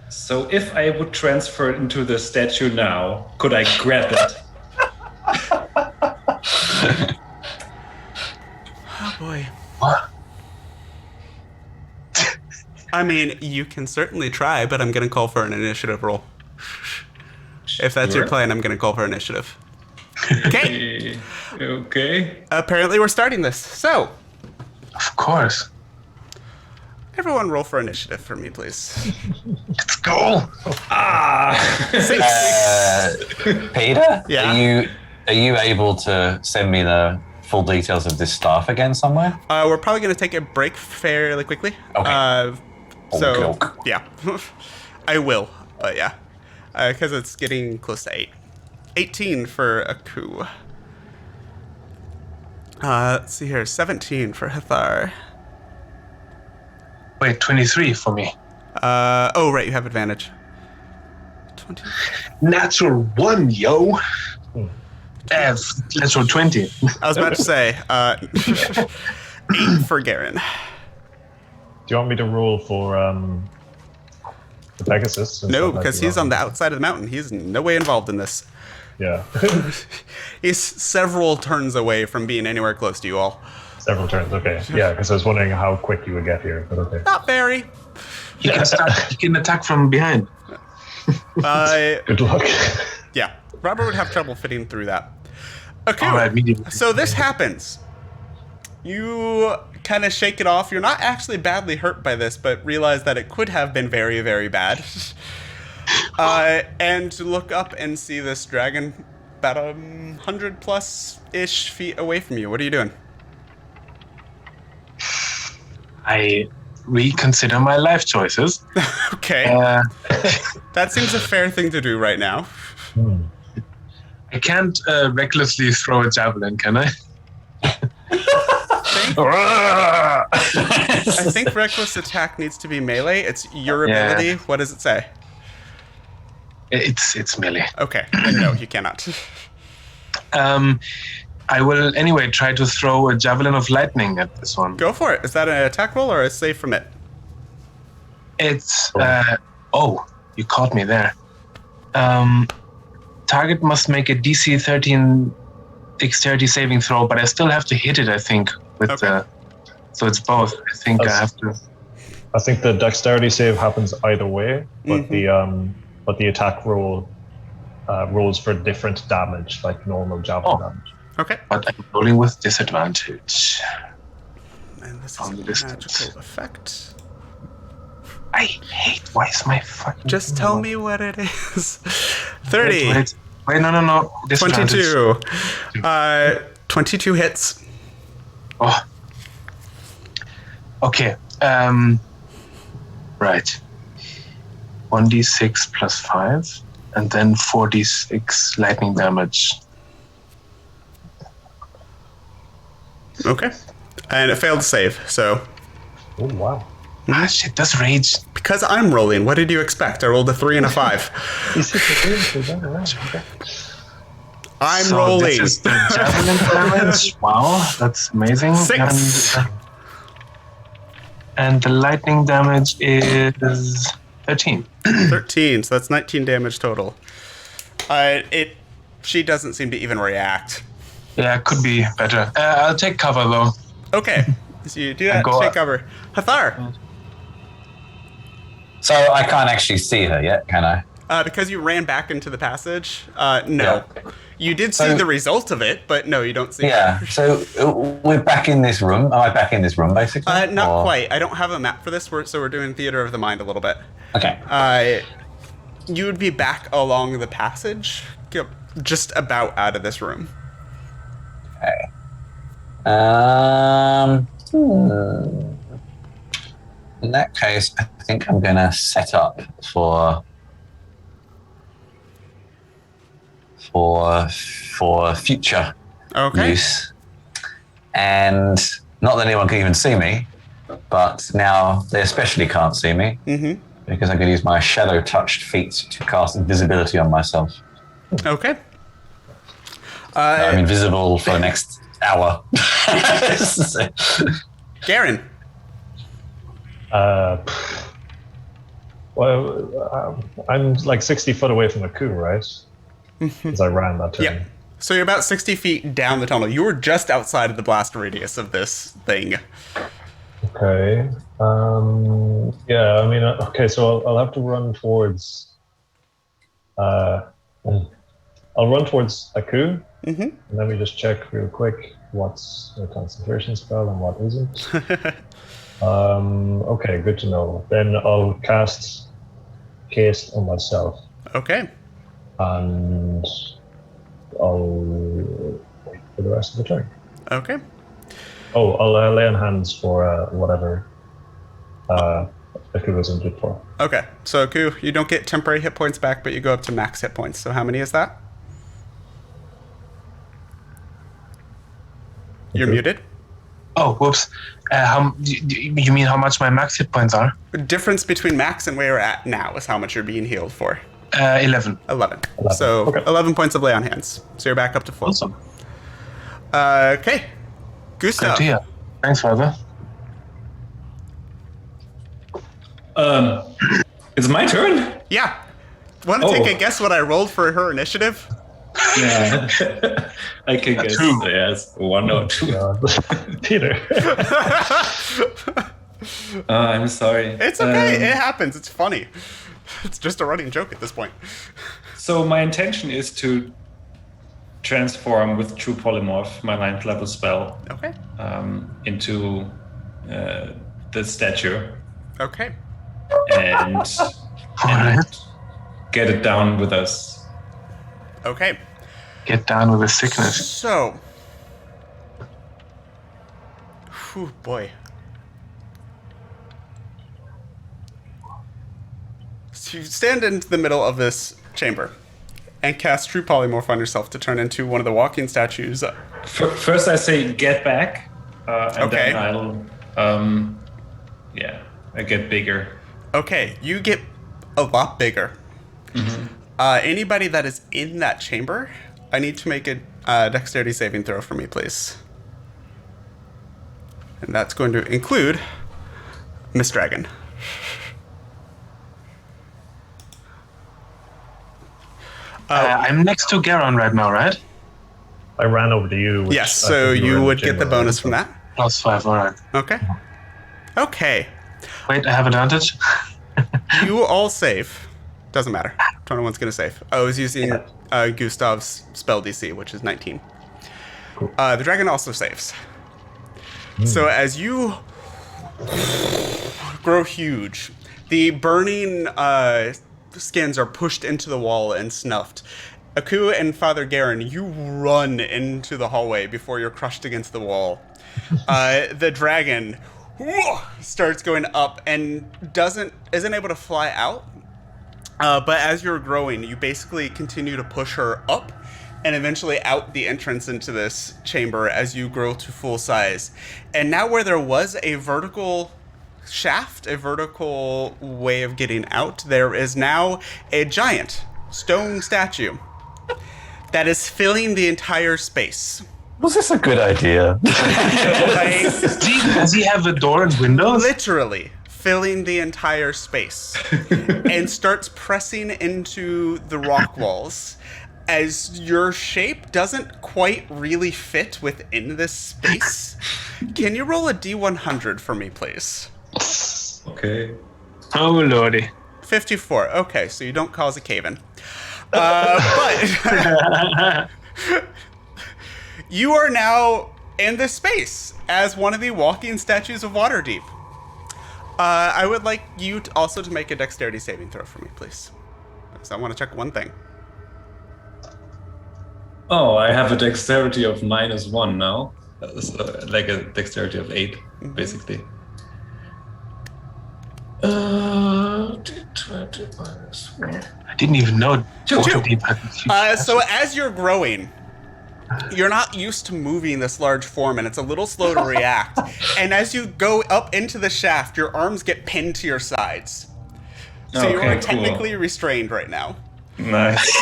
So if I would transfer it into the statue now, could I grab it? Oh boy. What? I mean, you can certainly try, but I'm going to call for an initiative roll. If that's your Sure. plan, I'm going to call for initiative. Okay. Okay. Apparently, we're starting this. So, Of course. everyone roll for initiative for me, please. Let's go. Peter, Yeah? are you able to send me the full details of this staff again somewhere? We're probably going to take a break fairly quickly. Okay. So, Okay. yeah. I will, but yeah. Because it's getting close to 8. 18 for a coup. Let's see here. 17 for Hathar. Wait, 23 for me. Oh, right, you have advantage. 20. Natural 1, yo. Natural 20. I was about to say, 8 for Garen. Do you want me to roll for the Pegasus? since No, that might because be he's wrong? on the outside of the mountain. He's in no way involved in this. Yeah. He's several turns away from being anywhere close to you all. Several turns. Okay. Yeah, because I was wondering how quick you would get here, but okay. Not very. He can attack from behind. Good luck. Yeah, Robert would have trouble fitting through that. Okay, All right, medium. so this happens. You kind of shake it off. You're not actually badly hurt by this, but realize that it could have been very, very bad. And look up and see this dragon about 100 plus ish feet away from you. What are you doing? I reconsider my life choices. Okay, that seems a fair thing to do right now. I can't recklessly throw a javelin, can I? I think reckless attack needs to be melee. It's your Yeah. ability. What does it say? It's melee. Okay, then no, you cannot. I will anyway try to throw a javelin of lightning at this one. Go for it. Is that an attack roll or a save from it? It's oh, you caught me there. Target must make a DC 13 dexterity saving throw, but I still have to hit it, I think, with Okay. so it's both. I think I have to. I think the dexterity save happens either way, but the attack roll rolls for different damage, like normal javelin damage. Okay. But I'm rolling with disadvantage. And this is On a the distance. magical effect. I hate. Why is my fucking? Just tell me what it is. 30. Wait, no. Disadvantage. 22. 22 hits. Oh. Okay. Right. 1d6 plus 5, and then 4d6 lightning damage. Okay. And it failed to save, so. Oh wow! Ah, shit, that's rage. Because I'm rolling, what did you expect? I rolled a 3 and a 5. I'm So rolling. This is the javelin damage. Wow, that's amazing. 6. And the lightning damage is 13. 13, so that's 19 damage total. She doesn't seem to even react. Yeah, could be better. I'll take cover though. Okay, so you do that, go take up. cover. Hathar, So I can't actually see her yet, can I? because you ran back into the passage, no. Yeah. You did see So- the result of it, but no, you don't see Yeah. So we're back in this room. Am I back in this room, basically? Not Or- quite. I don't have a map for this, so we're doing theater of the mind a little bit. Okay. You would be back along the passage, just about out of this room. Okay. In that case, I think I'm gonna set up for future Okay. use. And not that anyone can even see me, but now they especially can't see me because I could use my shadow touched feat to cast invisibility on myself. Okay. I'm invisible for the next hour. Garen. I'm like 60 foot away from the coup, right? Because I ran that turn. Yeah. So you're about 60 feet down the tunnel. You were just outside of the blast radius of this thing. Okay. Yeah, I mean, okay, so I'll have to run towards... I'll run towards Aku, and let me just check real quick what's a concentration spell and what isn't. Okay, good to know. Then I'll cast Haste on myself. Okay. And I'll wait for the rest of the turn. Okay. Oh, I'll lay on hands for whatever Aku was injured for. Okay. So, Ku, you don't get temporary hit points back, but you go up to max hit points. So how many is that? You're muted. Oh, whoops. You mean how much my max hit points are? The difference between max and where you're at now is how much you're being healed for. 11. 11. So, Okay. 11 points of lay on hands. So you're back up to full. Awesome. Okay. Gustav. Good to hear. Thanks, Father. It's my turn? Yeah. Want to take a guess what I rolled for her initiative? Yeah. I can guess. Yes, 1 or 2. Peter. I'm sorry. It's okay. It happens. It's funny. It's just a running joke at this point. So my intention is to transform with True Polymorph, my 9th level spell, Okay. into the statue Okay. and get it down with us. Okay. Get down with the sickness. So. Whew, boy. So you stand into the middle of this chamber and cast True Polymorph on yourself to turn into one of the walking statues. First I say get back, and Okay. then I'll, I get bigger. Okay, you get a lot bigger. Anybody that is in that chamber, I need to make a dexterity saving throw for me, please. And that's going to include Miss Dragon. I'm next to Garon right now, right? I ran over to you. which Yes, I so think were you in would the get the chamber, bonus right? from that. +5, alright. Okay. Okay. Wait, I have advantage? You all save. Doesn't matter. 21's going to save. I was using Gustav's spell DC, which is 19. The dragon also saves. So as you grow huge, the burning skins are pushed into the wall and snuffed. Aku and Father Garen, you run into the hallway before you're crushed against the wall. The dragon starts going up and isn't able to fly out. But as you're growing, you basically continue to push her up and eventually out the entrance into this chamber as you grow to full size. And now where there was a vertical shaft, a vertical way of getting out, there is now a giant stone statue that is filling the entire space. Was this a good idea? Does he have a door and windows? Literally filling the entire space and starts pressing into the rock walls as your shape doesn't quite really fit within this space. Can you roll a D100 for me, please? Okay. Oh, lordy. 54. Okay, so you don't cause a cave-in. But you are now in this space as one of the walking statues of Waterdeep. I would like you also to make a dexterity saving throw for me, please. Because I want to check one thing. Oh, I have a dexterity of -1 now. So, like a dexterity of 8, basically. D20 -1. I didn't even know. Two. Waterdeep had these huge So as you're growing, you're not used to moving this large form, and it's a little slow to react. And as you go up into the shaft, your arms get pinned to your sides. So you Okay, are cool. technically restrained right now. Nice.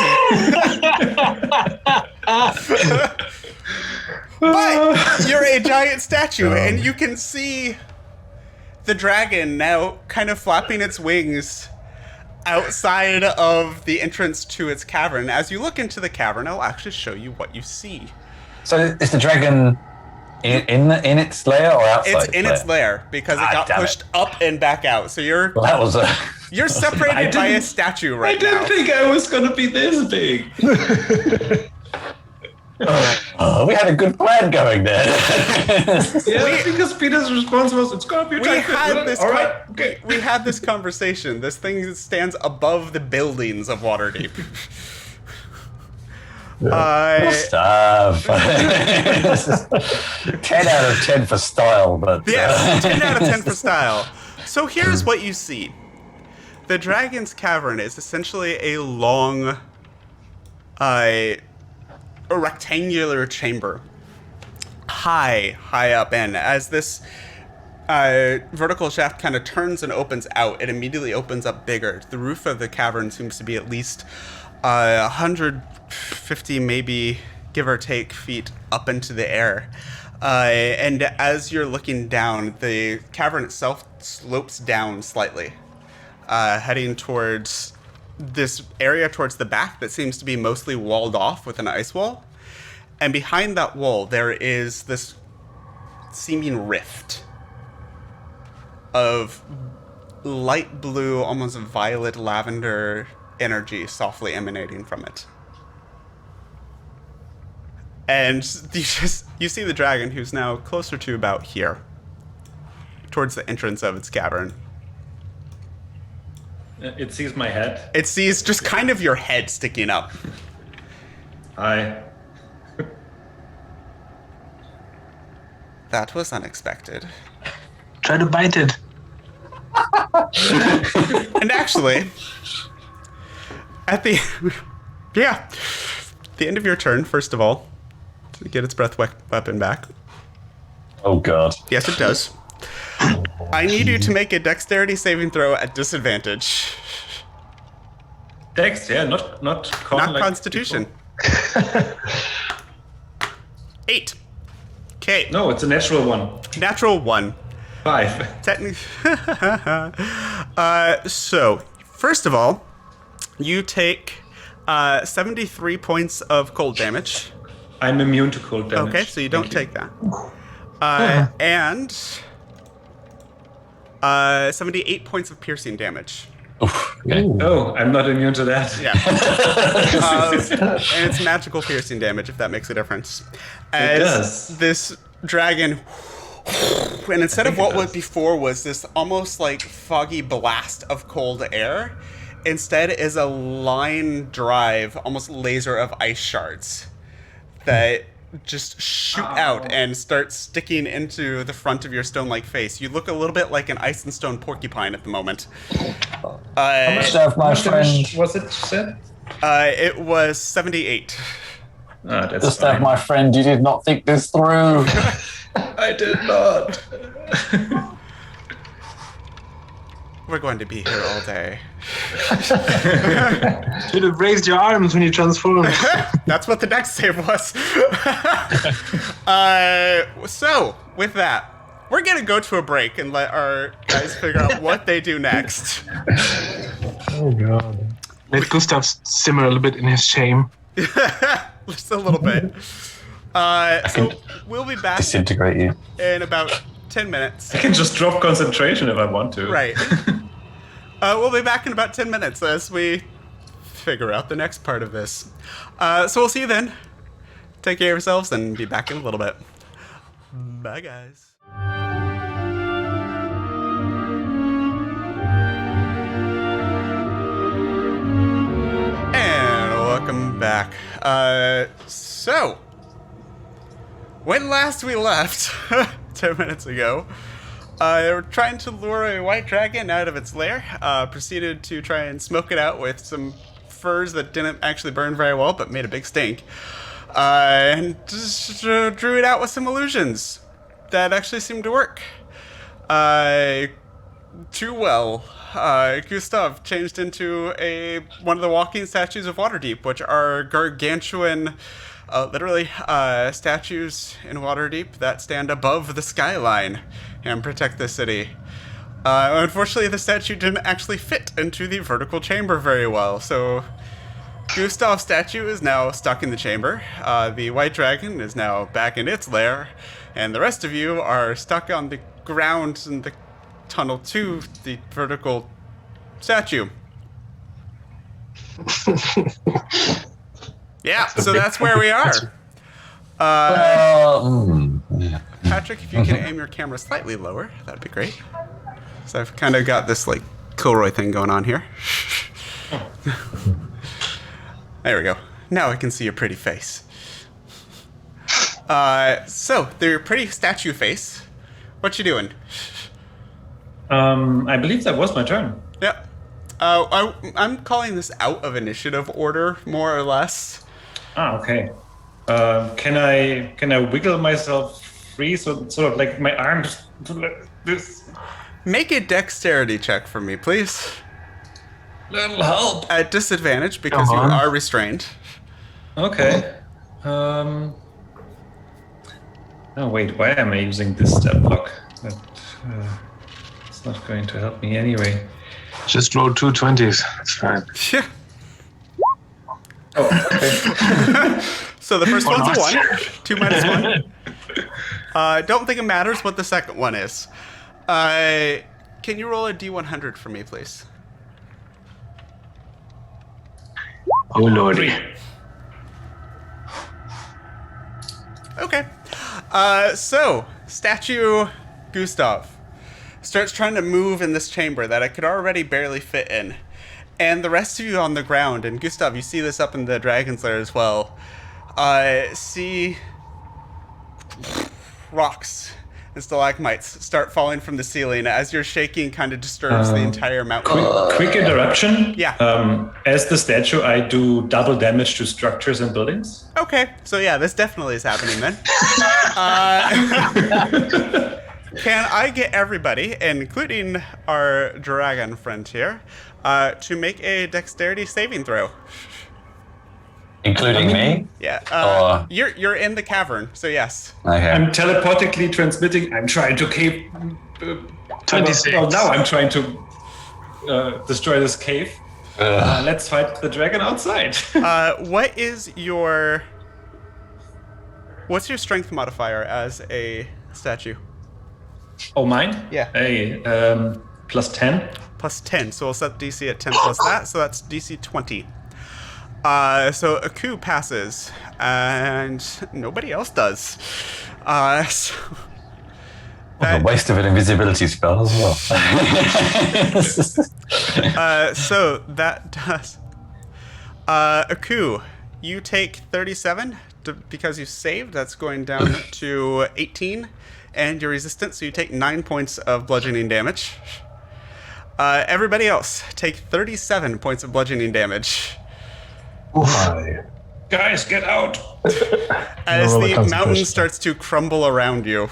But you're a giant statue, and you can see the dragon now kind of flapping its wings outside of the entrance to its cavern. As you look into the cavern, I'll actually show you what you see. So is the dragon in its lair or outside? It's in its lair because it got pushed up and back out. So you're Well, that was you're separated by a statue right now. I didn't think I was gonna be this big. we had a good plan going there. Yeah, because Peter's response was, "It's gonna be." We had this. All right. Okay. We had this conversation. This thing stands above the buildings of Waterdeep. Stop. 10 out of 10 for style, but Yes, 10 out of 10 for style. So here's what you see. The Dragon's Cavern is essentially a long, a rectangular chamber. High up in. As this vertical shaft kind of turns and opens out, it immediately opens up bigger. The roof of the cavern seems to be at least 150, maybe give or take, feet up into the air. And as you're looking down, the cavern itself slopes down slightly, heading towards this area towards the back that seems to be mostly walled off with an ice wall. And behind that wall, there is this seeming rift of light blue, almost violet lavender energy softly emanating from it. And you see the dragon, who's now closer to about here, towards the entrance of its cavern. It sees my head. It sees just kind of your head sticking up. Hi. That was unexpected. Try to bite it. And actually, at the end of your turn, first of all, to get its breath weapon back. Oh god. Yes, it does. I need you to make a dexterity saving throw at disadvantage. Dex, yeah, not Not like Constitution. 8. Okay. No, it's a natural one. Natural 1. 5. Technically. So, first of all, you take 73 points of cold damage. I'm immune to cold damage. Okay, so you don't take that. And 78 points of piercing damage. Okay. Oh, I'm not immune to that. Yeah. And it's magical piercing damage, if that makes a difference. It does. This dragon, and instead of what was before was this almost like foggy blast of cold air, instead is a line drive, almost laser of ice shards that just shoot out and start sticking into the front of your stone-like face. You look a little bit like an ice and stone porcupine at the moment. Serve my friend. Was it said? It was 78. That's Just fine. have my friend. You did not think this through. I did not. We're going to be here all day. Should have raised your arms when you transformed. That's what the next save was. So, with that, we're going to go to a break and let our guys figure out what they do next. Oh god. Let Gustav simmer a little bit in his shame. Just a little bit. So, we'll be back Disintegrate you. in about 10 minutes. I can just drop concentration if I want to. Right. We'll be back in about 10 minutes as we figure out the next part of this. So we'll see you then. Take care of yourselves and be back in a little bit. Bye, guys. And welcome back. So, when last we left, 10 minutes ago, they were trying to lure a white dragon out of its lair. Proceeded to try and smoke it out with some furs that didn't actually burn very well, but made a big stink. And just drew it out with some illusions that actually seemed to work. too well. Gustav changed into one of the walking statues of Waterdeep, which are gargantuan, literally statues in Waterdeep that stand above the skyline and protect the city. Unfortunately, the statue didn't actually fit into the vertical chamber very well, so Gustav's statue is now stuck in the chamber. The white dragon is now back in its lair, and the rest of you are stuck on the ground in the tunnel to the vertical statue. Yeah, so that's where we are. Yeah. Patrick, if you can aim your camera slightly lower, that'd be great. So I've kind of got this like Kilroy thing going on here. There we go. Now I can see your pretty face. So your pretty statue face. What you doing? I believe that was my turn. Yeah. I'm calling this out of initiative order, more or less. Ah, okay. Can I wiggle myself free so sort of like my arm just like this? Make a dexterity check for me, please. Little help. At disadvantage because you are restrained. Okay. Oh wait, why am I using this step block? It's not going to help me anyway. Just roll 2 20s. It's fine. Yeah. Oh, okay. So the first one's a not. 1. 2 minus 1. Don't think it matters what the second one is. Can you roll a D100 for me, please? Oh lordy. Okay. So, statue Gustav starts trying to move in this chamber that I could already barely fit in. And the rest of you on the ground, and Gustav, you see this up in the Dragon's Lair as well, see rocks and stalagmites start falling from the ceiling as your shaking kind of disturbs the entire mountain. Quick interruption. Yeah. As the statue, I do double damage to structures and buildings. Okay, so yeah, this definitely is happening then. Can I get everybody, including our dragon friend here, to make a dexterity saving throw? Including me? Yeah. You're in the cavern, so yes. Okay. I'm telepathically transmitting. I'm trying to cave. 26. Well, now I'm trying to destroy this cave. Let's fight the dragon outside. What's your strength modifier as a statue? Oh, mine? Yeah. Hey, plus 10. Plus 10, so we'll set DC at 10 plus that, so that's DC 20. So Aku passes, and nobody else does. So a waste of an invisibility spell as well. so that does. Aku, you take 37 because you saved. That's going down to 18, and your resistance, so you take 9 points of bludgeoning damage. Everybody else, take 37 points of bludgeoning damage. Why? Guys, get out! As Roll a the mountain concentration. starts to crumble around you.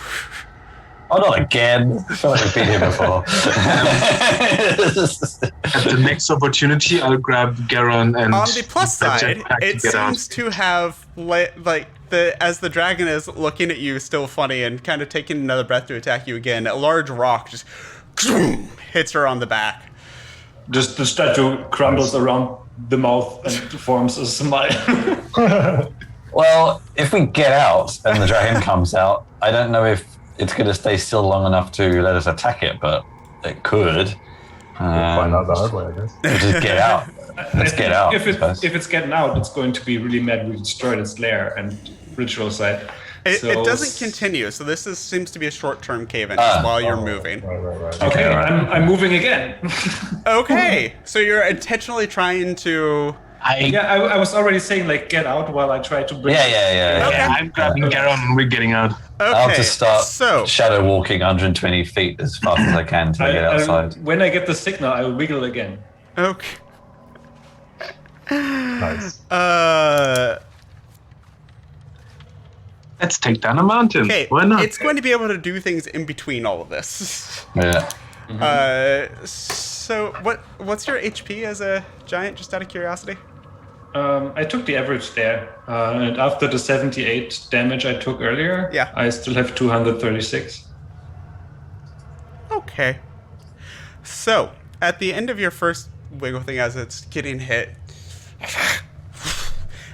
Oh, not again. I feel like I've been here before. At the next opportunity, I'll grab Garon and. On the plus the side, jetpack to it get out. seems to have as the dragon is looking at you, still funny and kind of taking another breath to attack you again. A large rock just hits her on the back. Just the statue crumbles around the mouth and forms a smile. Well, if we get out and the dragon comes out, I don't know if it's going to stay still long enough to let us attack it, but it could. Find out the hard way, I guess. We'll just get out. Let's get out. If I suppose. it's getting out, it's going to be really mad we destroyed its lair and ritual site. It So- doesn't continue, so this seems to be a short-term cave-in just while you're moving. Right. Okay, all right. I'm moving again. Okay, so you're intentionally trying to... Yeah, I was already saying like get out while I try to bring. Yeah. Okay. Yeah, I'm grabbing Garon and we're getting out. I'll Okay, just start so... shadow walking 120 feet as fast as I can to get outside. When I get the signal, I will wiggle again. Okay. Nice. Let's take down a mountain. Okay, Why not? it's going to be able to do things in between all of this. Yeah. So what's your HP as a giant, just out of curiosity? I took the average there, and after the 78 damage I took earlier, Yeah. I still have 236. Okay. So, at the end of your first wiggle thing as it's getting hit,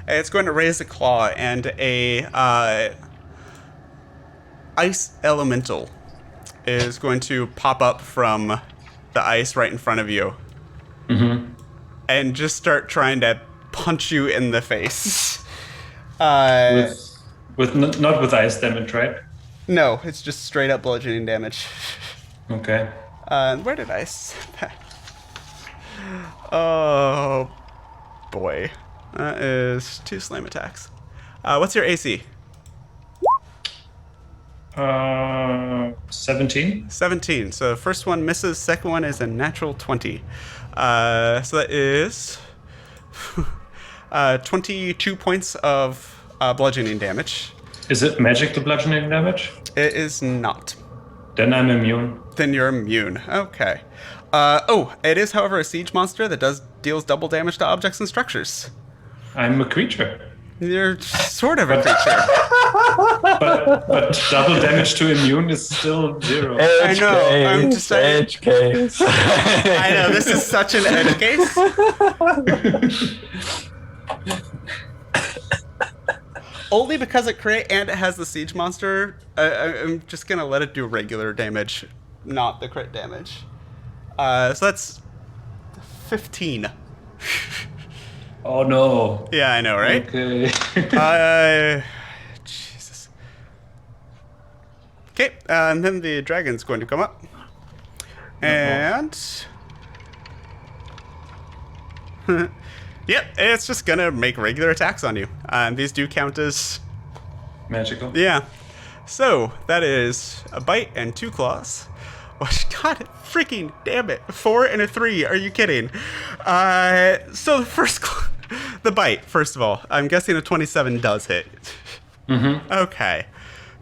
it's going to raise a claw, and a ice elemental is going to pop up from the ice right in front of you. And just start trying to punch you in the face. Not with ice damage, right? No, it's just straight up bludgeoning damage. Okay. Where did I set that? Oh, boy. That is 2 slam attacks. What's your AC? 17. 17. So the first one misses, second one is a natural 20. So that is 22 points of bludgeoning damage. Is it magical bludgeoning damage? It is not. Then I'm immune. Then you're immune. Okay. It is, however, a siege monster that deals double damage to objects and structures. I'm a creature. You're sort of a creature. But double damage to immune is still 0. I know. I'm just saying. Edge case. I know, this is such an edge case. Only because it crit and it has the siege monster, I'm just gonna let it do regular damage, not the crit damage. So that's 15. Oh no. Yeah, I know, right? Okay. Jesus. Okay, and then the dragon's going to come up. And... Yep, it's just gonna make regular attacks on you. And these do count as... Magical. Yeah. So, that is a bite and 2 claws. God freaking damn it. 4 and a 3. Are you kidding? So the first... the bite, first of all. I'm guessing a 27 does hit. Okay.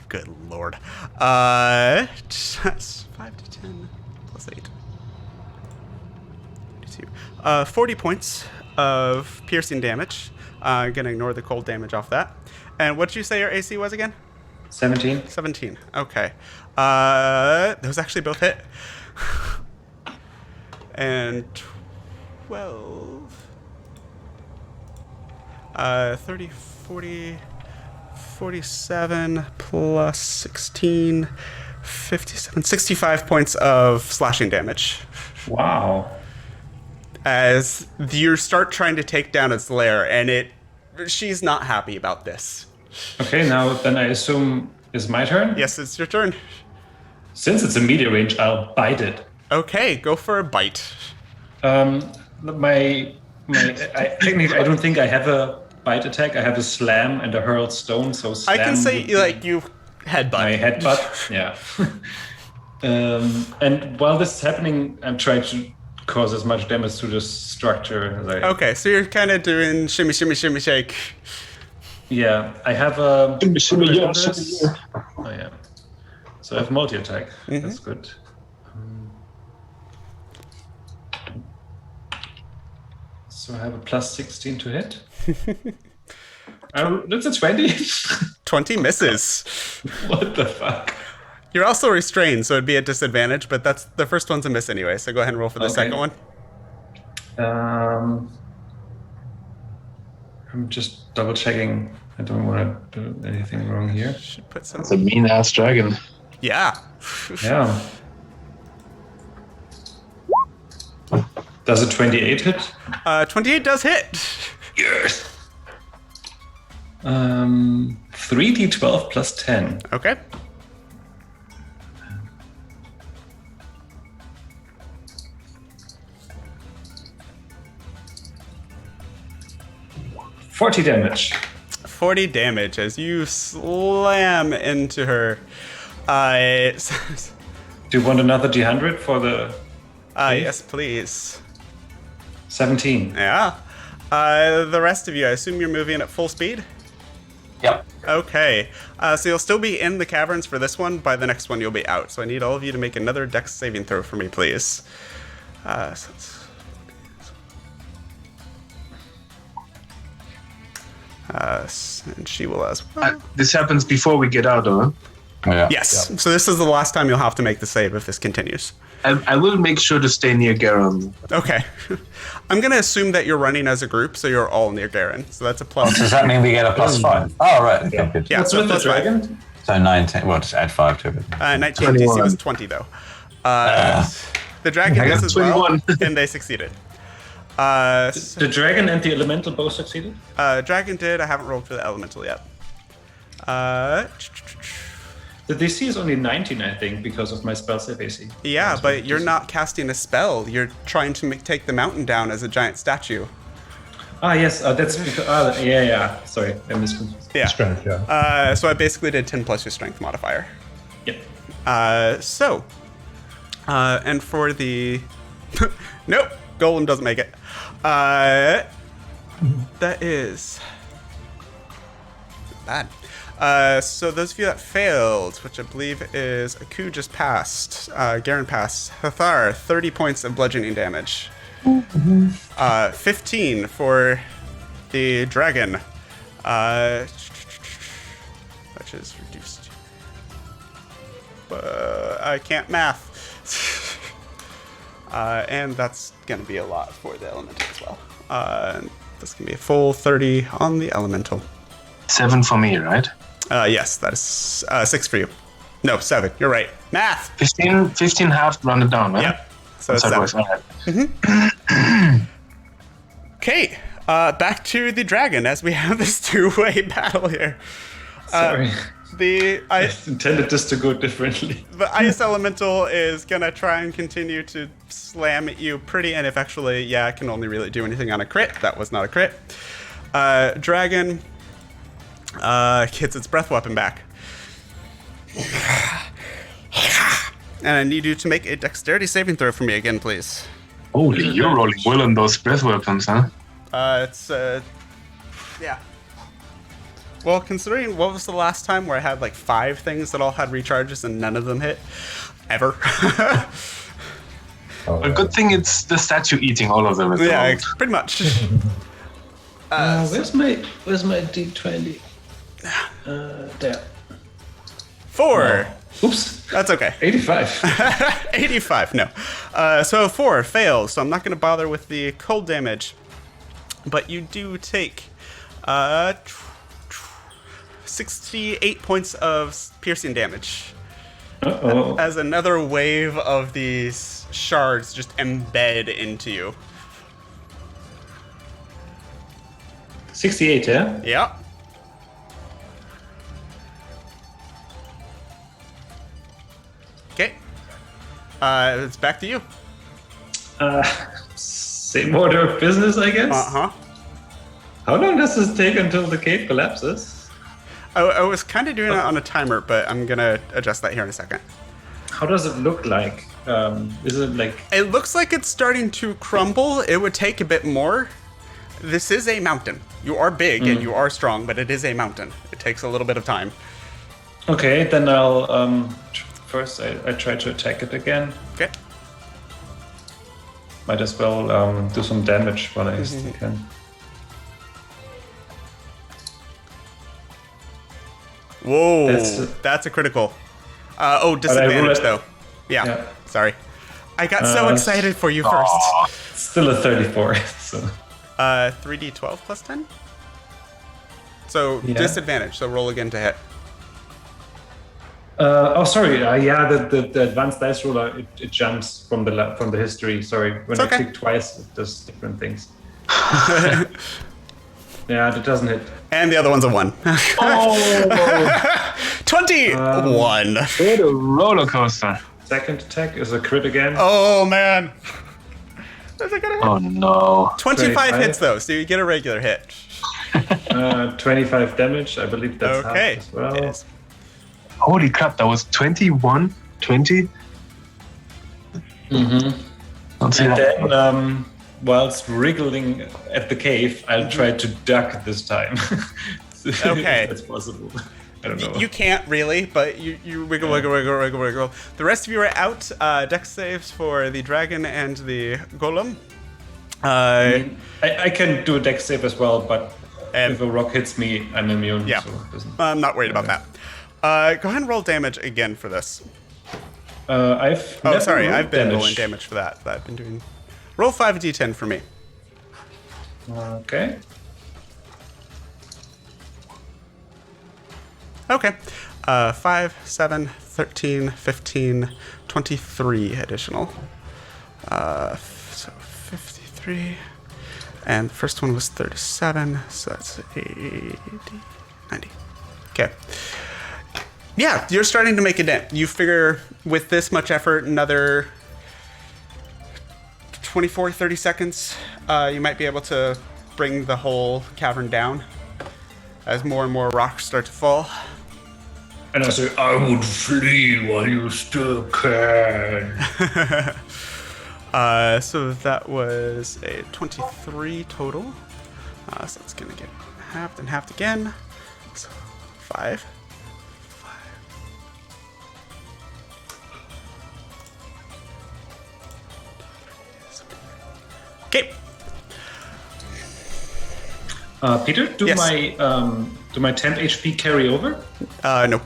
Good lord. That's 5 to 10 plus 8. 42. 40 points of piercing damage. I'm gonna ignore the cold damage off that. And what did you say your AC was again? 17. 17. Okay. Those actually both hit. And 12. 30, 40, 47 plus 16, 57, 65 points of slashing damage. Wow. As you start trying to take down its lair, and she's not happy about this. Okay, now then I assume it's my turn? Yes, it's your turn. Since it's a melee range, I'll bite it. Okay, go for a bite. Technically, I don't think I have a bite attack. I have a slam and a hurled stone, so slam I can say, would be like, you headbutt. my headbutt. Yeah. And while this is happening, I'm trying to cause as much damage to this structure as I... Okay, so you're kind of doing shimmy, shimmy, shimmy, shake. Yeah, I have a... Shimmy, yeah, shimmy, yeah. Oh, yeah. So I have multi-attack. That's good. So I have a plus 16 to hit. That's a 20. 20 misses. What the fuck? You're also restrained, so it'd be a disadvantage, but that's the first one's a miss anyway, so go ahead and roll for the second one. I'm just double checking. I don't want to do anything wrong here. Should put some... It's a mean ass dragon. Yeah. Yeah. Does a 28 hit? 28 does hit. Yes. 3d12 plus 10. Okay. $40 damage. 40 damage as you slam into her. Do you want another d100 for the... Yes, please. 17. Yeah. The rest of you, I assume you're moving at full speed? Yep. Okay. So you'll still be in the caverns for this one. By the next one, you'll be out. So I need all of you to make another Dex saving throw for me, please. And she will as well. This happens before we get out, though. Yeah. Yes. So this is the last time you'll have to make the save if this continues. I will make sure to stay near Garen. Okay. I'm going to assume that you're running as a group, so you're all near Garen. So that's a plus. Does that mean we get a +5? Oh, right. Okay, good. Yeah, What's so with the plus five. dragon? So 19. Well, just add 5 to it. 19 DC was 20, though. The dragon I got is as well, 21. and they succeeded. The dragon and the elemental both succeeded? Dragon did. I haven't rolled for the elemental yet. The DC is only 19, I think, because of my spell save AC. Yeah, but you're not casting a spell. You're trying to take the mountain down as a giant statue. Ah, yes, that's because. Yeah. Sorry, I misconfused. Yeah. Strength, yeah. So I basically did 10 plus your strength modifier. Yep. And for the... Nope, Golem doesn't make it. That is... bad. So those of you that failed, which I believe is Aku just passed, Garen passed, Hathar, 30 points of bludgeoning damage. 15 for the dragon, which is reduced. I can't math. And that's going to be a lot for the elemental as well. That's going to be a full 30 on the elemental. 7 for me, right? Yes, that is 6 for you. No, 7. You're right. Math! 15 half, run it down, right? Yep. So it's Sorry, 7. boys, all right. Okay, back to the dragon as we have this two-way battle here. Sorry. The I intended this to go differently. The ice elemental is gonna try and continue to slam at you pretty ineffectually. Yeah, I can only really do anything on a crit. That was not a crit. Dragon gets its breath weapon back. And I need you to make a dexterity saving throw for me again, please. Holy, you're rolling well on those breath weapons, huh? Yeah. Well, considering what was the last time where I had like 5 things that all had recharges and none of them hit? Ever. A good thing it's the statue eating all of them. At the Yeah, moment. pretty much. Where's my D20? There. 4. Oops. That's okay. 85. 85, no. So 4 fails, so I'm not going to bother with the cold damage. But you do take 68 points of piercing damage. Uh-oh. As another wave of these shards just embed into you. 68, yeah? Yep. Okay. It's back to you. Same order of business, I guess? Uh-huh. How long does this take until the cave collapses? I was kind of doing it on a timer, but I'm going to adjust that here in a second. How does it look like? Is it like... It looks like it's starting to crumble. It would take a bit more. This is a mountain. You are big and you are strong, but it is a mountain. It takes a little bit of time. Okay, then I'll... First, I try to attack it again. Okay. Might as well do some damage while I still can. Whoa, that's a critical. Disadvantage though. Yeah, sorry. I got so excited for you first. Still a 34, so... 3d12 plus 10? So disadvantage, so roll again to hit. Sorry. The advanced dice roller it jumps from the history. Sorry, when I click twice, it does different things. Yeah, that doesn't hit. And the other one's a 1. Oh! 21. What a roller coaster. Second attack is a crit again. Oh man. Is it gonna hit? Oh no. 25 hits though, so you get a regular hit. 25 damage. I believe that's Okay. half as well. It is. Holy crap, that was 21? 20? Mm-hmm. Don't say And that. then, whilst wriggling at the cave, I'll try to duck this time. Okay. If that's possible. I don't know. You can't really, but you wiggle. The rest of you are out. Dex saves for the dragon and the golem. I can do a dex save as well, but if a rock hits me, I'm immune. Yeah. So it doesn't. I'm not worried about that. Go ahead and roll damage again for this. I've Oh, never sorry, rolled I've been rolling damage for that. I've been doing. Roll 5d10 for me. Okay. Okay. 5, 7, 13, 15, 23 additional. So 53. And the first one was 37, so that's 80, 90. Okay. Yeah, you're starting to make a dent. You figure with this much effort, another 24, 30 seconds, you might be able to bring the whole cavern down as more and more rocks start to fall. And I say, I would flee while you still can. So that was a 23 total. So it's going to get halved and halved again. So 5. Okay. Peter, do Yes. my temp HP carry over? No.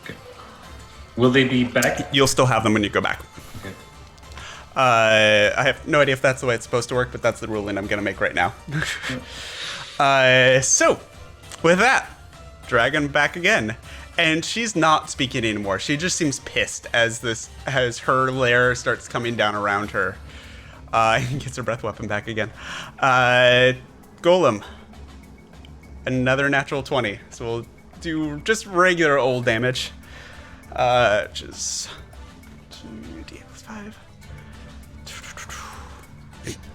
Okay. Will they be back? You'll still have them when you go back. Okay. I have no idea if that's the way it's supposed to work, but that's the ruling I'm going to make right now. So, with that, Dragon back again. And she's not speaking anymore. She just seems pissed as her lair starts coming down around her. And gets her breath weapon back again. Golem. Another natural 20. So we'll do just regular old damage. Which is 2d8 plus 5.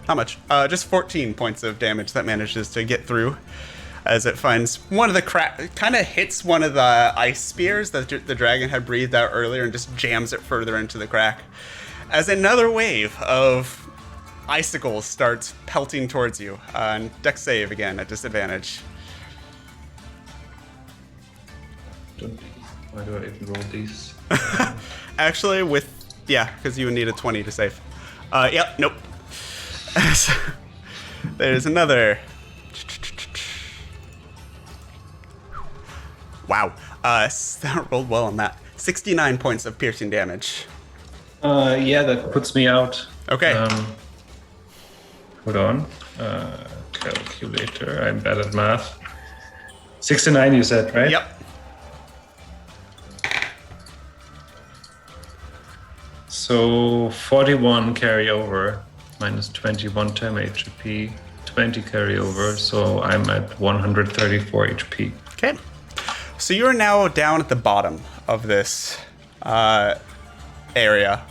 Not much. Just 14 points of damage that manages to get through. As it finds one of the kind of hits one of the ice spears that the dragon had breathed out earlier and just jams it further into the crack. As another wave of icicles starts pelting towards you. And dex save again at disadvantage. Why do I even roll these? Actually, because you would need a 20 to save. Yep, nope. There's another. Wow. That rolled well on that. 69 points of piercing damage. Yeah, that puts me out. Okay. Hold on. Calculator. I'm bad at math. 69, you said, right? Yep. So 41 carry over, minus 21 temp HP, 20 carry over, so I'm at 134 HP. Okay. So you're now down at the bottom of this area.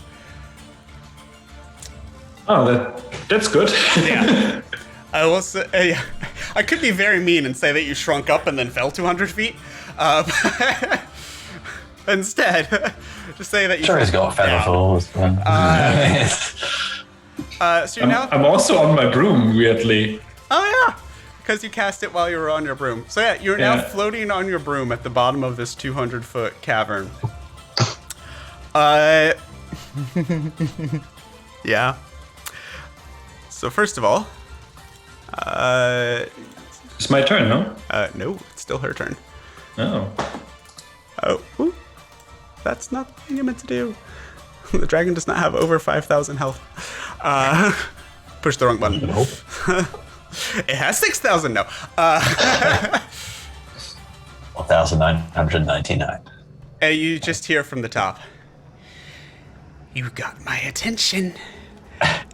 Oh, that's good. Yeah. I will say, I could be very mean and say that you shrunk up and then fell 200 feet. Instead, just say that you. Sure, he's got feather falls. So you're now. I'm also on my broom, weirdly. Oh yeah, because you cast it while you were on your broom. So yeah, you're now floating on your broom at the bottom of this 200-foot cavern. Yeah. So first of all, It's my turn, no? no, it's still her turn. Oh. Oh, ooh. That's not what you meant to do. The dragon does not have over 5,000 health. Push the wrong button. Nope. It has 6,000 now. 1,999. And you just hear from the top. You got my attention.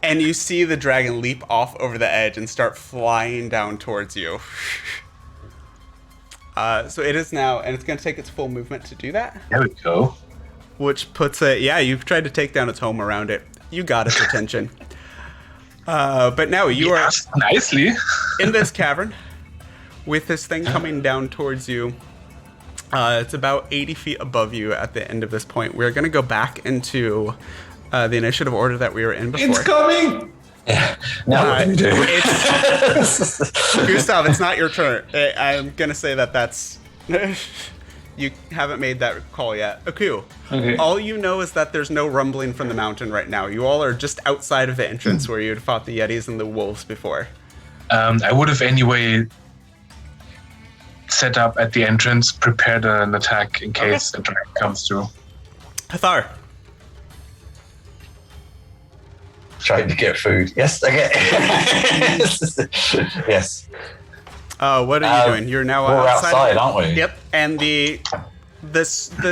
And you see the dragon leap off over the edge and start flying down towards you. So it is now, and it's going to take its full movement to do that. There we go. Which puts it, you tried to take down its home around it. You got its attention. But now you are Nicely. in this cavern with this thing coming down towards you. It's about 80 feet above you at the end of this point. We're going to go back into the initiative order that we were in before. It's coming! Yeah. Now what do we do? Gustav, it's not your turn. I'm gonna say that's you haven't made that call yet. Aku, Okay. all you know is that there's no rumbling from the mountain right now. You all are just outside of the entrance where you'd fought the Yetis and the wolves before. I would have anyway set up at the entrance, prepared an attack in case the dragon comes through. Hathar. Trying to get food. Yes, okay. Yes. What are you doing? You're now We're outside, aren't we? Yep. And the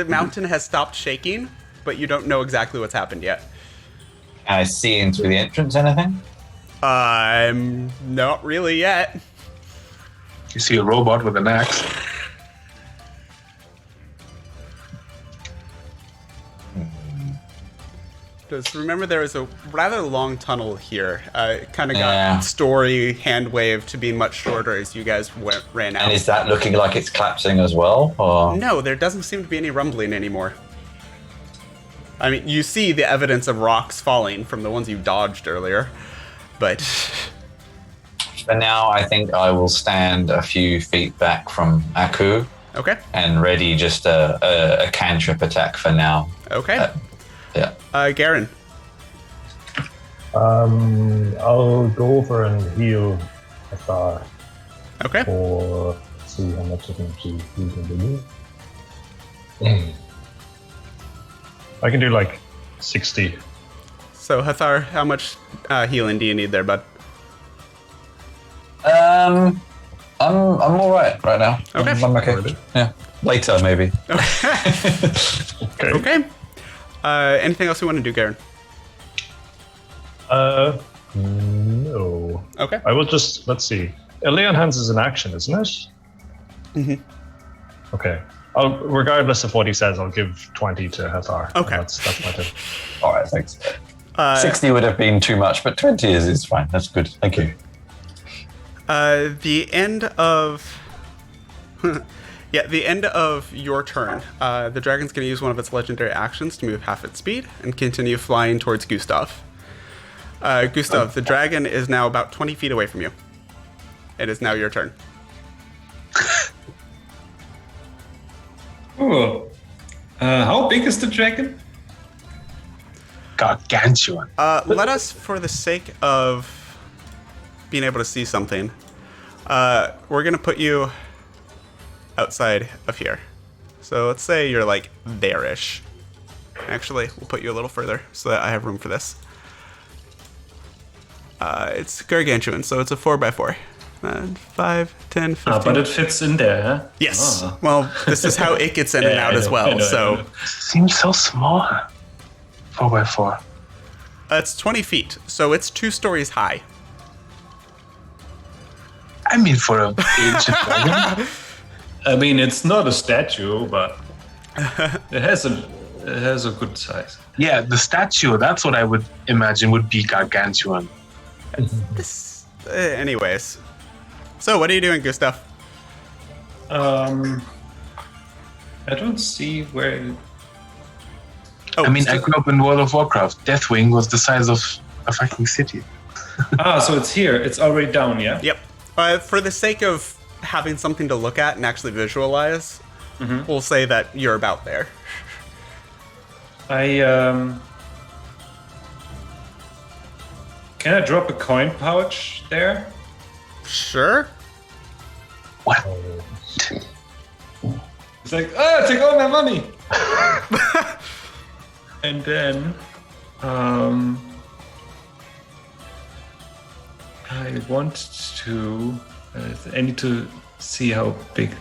mountain has stopped shaking, but you don't know exactly what's happened yet. Can I see in through the entrance anything? Not really yet. You see a robot with an axe. Just remember there is a rather long tunnel here. It kind of got story hand waved to be much shorter as you guys ran out. And is that looking like it's collapsing as well? Or? No, there doesn't seem to be any rumbling anymore. I mean, you see the evidence of rocks falling from the ones you dodged earlier, but... For now, I think I will stand a few feet back from Aku. Okay. And ready just a cantrip attack for now. Okay. Yeah. Garen. I'll go over and heal Hathar. Okay. Or see how much I can actually heal him. I can do like 60. So, Hathar, how much healing do you need there, bud? I'm all right now. Okay. I'm okay. Yeah. Later, maybe. Okay. Anything else you want to do, Garen? No. Okay. I will just, let's see. Lay on hands is an action, isn't it? Mm-hmm. Okay. Regardless of what he says, I'll give 20 to Hathar. Okay. That's my tip. All right, thanks. 60 would have been too much, but 20 is fine. That's good. Thank you. The end of... the end of your turn. The dragon's going to use one of its legendary actions to move half its speed and continue flying towards Gustav. Gustav, the dragon is now about 20 feet away from you. It is now your turn. Oh. How big is the dragon? Gargantuan. Let us, for the sake of being able to see something, we're going to put you outside of here. So let's say you're like there-ish. Actually, we'll put you a little further so that I have room for this. It's gargantuan, so it's a 4x4. 5, 10, 15. But it fits in there, huh? Yes. Oh. Well, this is how it gets in and out as well. I know. Seems so small. 4x4. It's 20 feet, so it's 2 stories high. I mean, for an ancient dragon. I mean, it's not a statue, but it has a good size. Yeah, the statue, that's what I would imagine would be gargantuan. Anyways. So, what are you doing, Gustav? I don't see where... Oh, I mean, I grew up in World of Warcraft. Deathwing was the size of a fucking city. so it's here. It's already down, yeah? Yep. For the sake of having something to look at and actually visualize, we'll say that you're about there. Can I drop a coin pouch there? Sure. What? It's like, take all my money! And then, I want to, I need to see how big.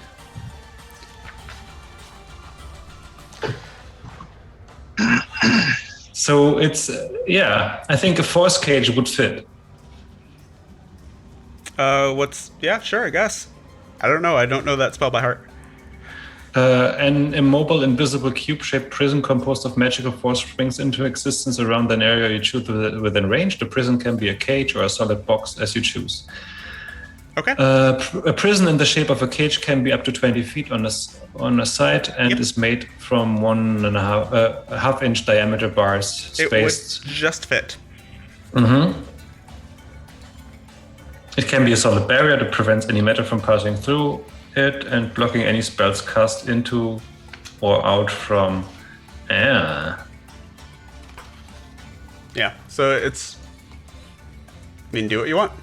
So it's, I think a force cage would fit. Yeah, sure, I guess. I don't know. I don't know that spell by heart. An immobile, invisible, cube-shaped prison composed of magical force springs into existence around an area you choose within range. The prison can be a cage or a solid box, as you choose. Okay. A prison in the shape of a cage can be up to 20 feet on a side and is made from 1.5 half-inch diameter bars It spaced. would just fit. Mm-hmm. It can be a solid barrier that prevents any matter from passing through it and blocking any spells cast into or out from air. Yeah, so it's... I mean, do what you want.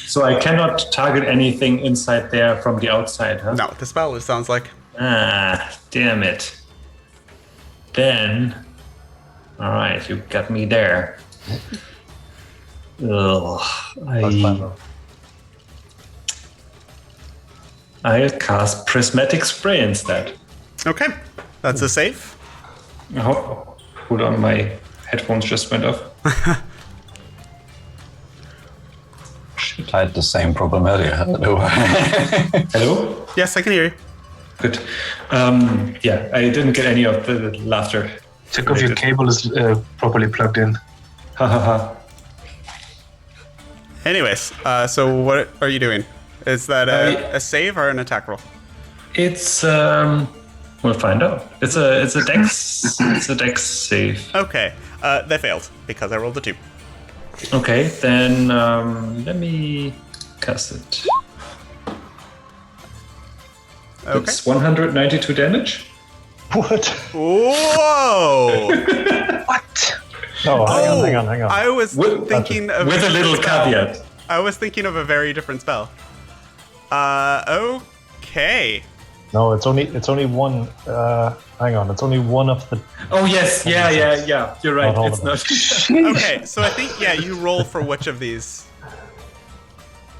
So I cannot target anything inside there from the outside, huh? No, the spell, it sounds like. Ah, damn it. Then... Alright, you got me there. Ugh, I'll cast Prismatic Spray instead. Okay, that's a save. Oh, hold on, my headphones just went off. I had the same problem earlier. Hello? Yes, I can hear you. Good. Yeah, I didn't get any of the laughter. Check if your cable is properly plugged in. Ha ha ha. Anyways, so what are you doing? Is that a save or an attack roll? It's we'll find out. It's a dex save. Okay, they failed because I rolled a 2. Okay, then let me cast it. Okay. It's 192 damage. What? Whoa! What? No, hang on. I was thinking of With a little spell. caveat. I was thinking of a very different spell. Okay. No, it's only one. Hang on, it's only one of the. Oh yes, yeah. You're right. Not all It's of them. not. Okay, so I think, you roll for which of these.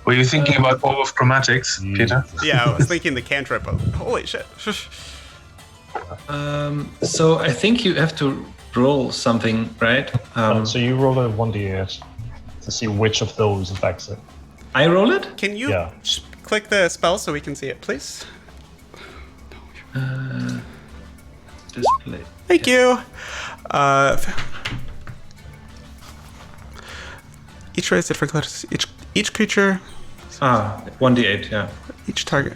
Were you thinking about Orb of Chromatics, Peter? Yeah, I was thinking the cantrip. Holy shit. So I think you have to roll something, right? So you roll a 1d8 to see which of those affects it. I roll it. Can you Yeah. click the spell so we can see it, please? Display. Thank you. Each raise different colors. Each creature, 1d8. Yeah. each target.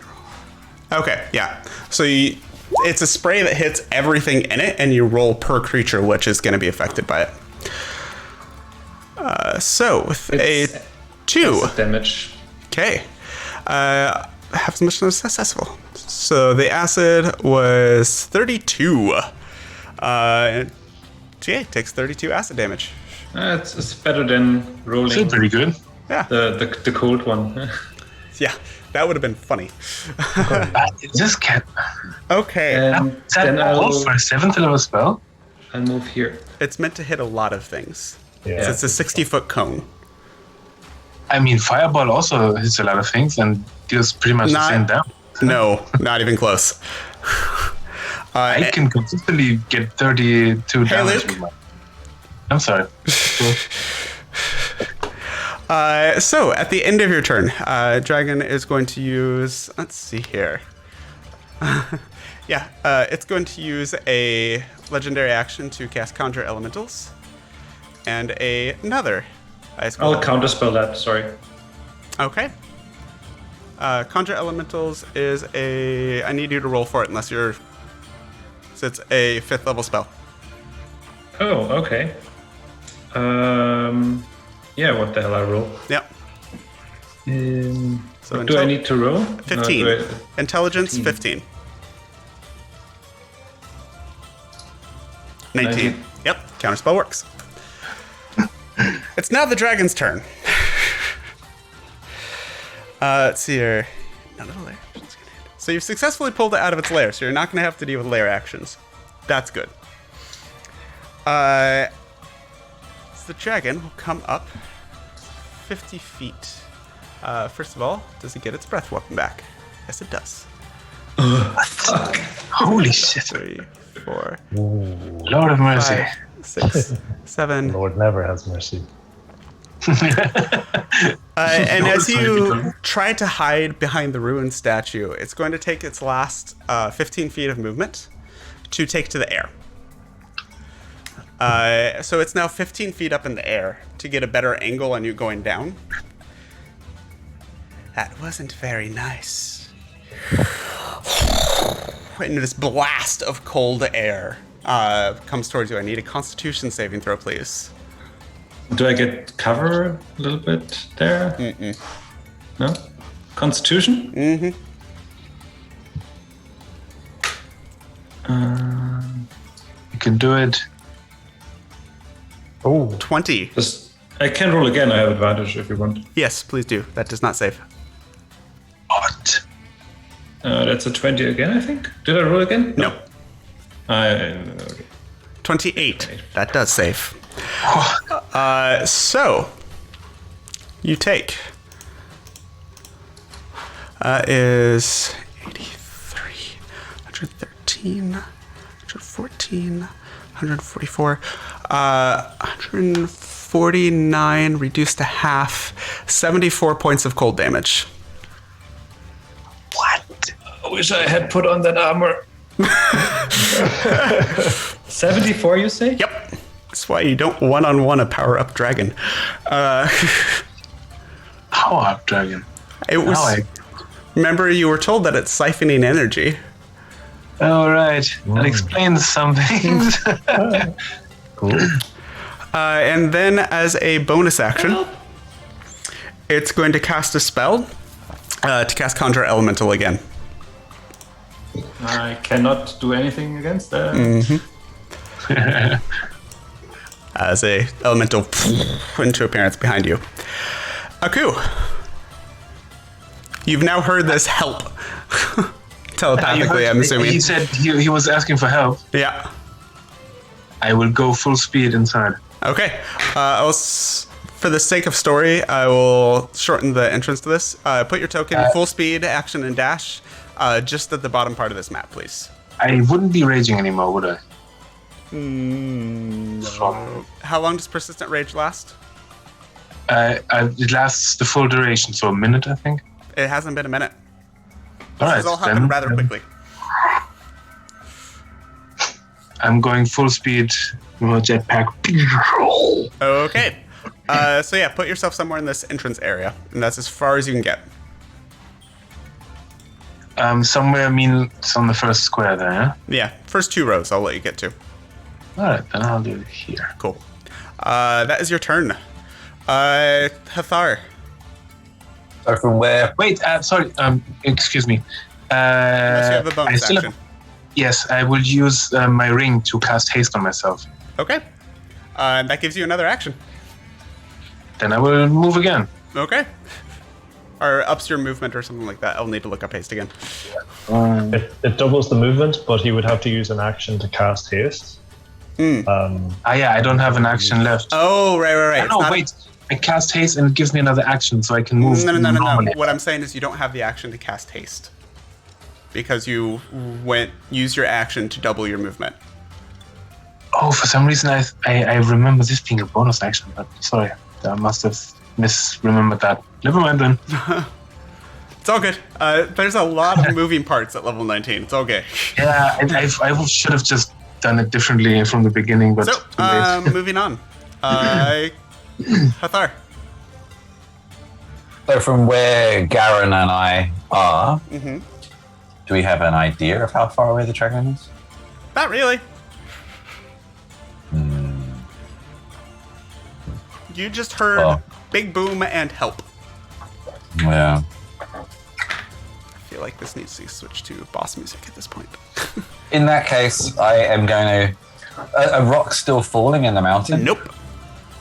Okay, yeah. So it's a spray that hits everything in it, and you roll per creature, which is going to be affected by it. So with a 2, That's damage. okay, have as much as successful. So the acid was 32. GA takes 32 acid damage. It's better than rolling Still pretty good. Yeah, the cold one. yeah, that would have been funny. This cat. Okay, And Is that then all for a 7th level spell? I'll move here. it's meant to hit a lot of things. Yeah. It's a 60-foot cone. I mean, Fireball also hits a lot of things and deals pretty much the Not- same damage. No, not even close. I can consistently get 32 damage. Luke? with my- I'm sorry. So at the end of your turn, Dragon is going to use. Let's see here. It's going to use a legendary action to cast Conjure Elementals, and another ice I'll golem. counterspell that. Sorry. Okay. Conjure Elementals is a. I need you to roll for it unless you're. So it's a 5th level spell. Oh, okay. Yeah. What the hell? I roll. Yep. So What do I need to roll? 15. No, Intelligence 15. 19. 19. Yep, counterspell works. It's now the dragon's turn. Let's see here. None of the lair actions can hit. So you've successfully pulled it out of its lair, so you're not going to have to deal with lair actions. That's good. So the dragon will come up 50 feet. First of all, does it get its breath weapon back? Yes, it does. Holy shit. 3, 4, Lord of mercy. 5, 6, 7. Lord never has mercy. And as you try to hide behind the ruined statue, it's going to take its last 15 feet of movement to take to the air. So it's now 15 feet up in the air to get a better angle on you going down. That wasn't very nice. And this blast of cold air comes towards you. I need a Constitution saving throw, please. Do I get cover a little bit there? No? Constitution? Mm-hmm. You can do it. Oh, 20. I can roll again. I have advantage if you want. Yes, please do. That does not save. What? That's a 20 again, I think. Did I roll again? No. Okay. 28. That does save. So, you take. Is 83, 113, 114, 144, 149 reduced to half, 74 points of cold damage. What? I wish I had put on that armor. 74, you say? Yep. That's why you don't one-on-one a power-up dragon. Power up dragon. It was. Remember, you were told that it's siphoning energy. All right. That explains some things. cool. And then, as a bonus action, it's going to cast a spell to cast Conjure Elemental again. I cannot do anything against that. As a elemental into appearance behind you. Aku, you've now heard this help. Telepathically, I'm assuming. He said he was asking for help. Yeah. I will go full speed inside. Okay. For the sake of story, I will shorten the entrance to this. Put your token full speed, action, and dash just at the bottom part of this map, please. I wouldn't be raging anymore, would I? No. How long does persistent rage last? It lasts the full duration, so a minute, I think. It hasn't been a minute. All right, This all happened rather quickly. I'm going full speed, jetpack. Okay. So yeah, put yourself somewhere in this entrance area, and that's as far as you can get. Somewhere, I mean, it's on the first square there, yeah? Yeah, first 2 rows I'll let you get to. All right, then I'll do it here. Cool. That is your turn. Hathar. So from where? Wait, sorry, excuse me. Unless you have a bonus action. Yes, I will use my ring to cast haste on myself. Okay. That gives you another action. Then I will move again. Okay. Or ups your movement or something like that. I'll need to look up haste again. It doubles the movement, but he would have to use an action to cast haste. I don't have an action left. Oh, right. No, wait. I cast haste and it gives me another action, so I can move. No. normally. What I'm saying is you don't have the action to cast haste. Because you use your action to double your movement. Oh, for some reason I remember this being a bonus action, but sorry. I must have misremembered that. Never mind then. It's all good. There's a lot of moving parts at level 19. It's okay. Yeah, I should have just done it differently from the beginning, but So, too late. moving on. Hathar. So from where Garen and I are, do we have an idea of how far away the dragon is? Not really. You just heard big boom and help. Yeah. I feel like this needs to switch to boss music at this point. In that case, I am going to... A rock still falling in the mountain? Nope.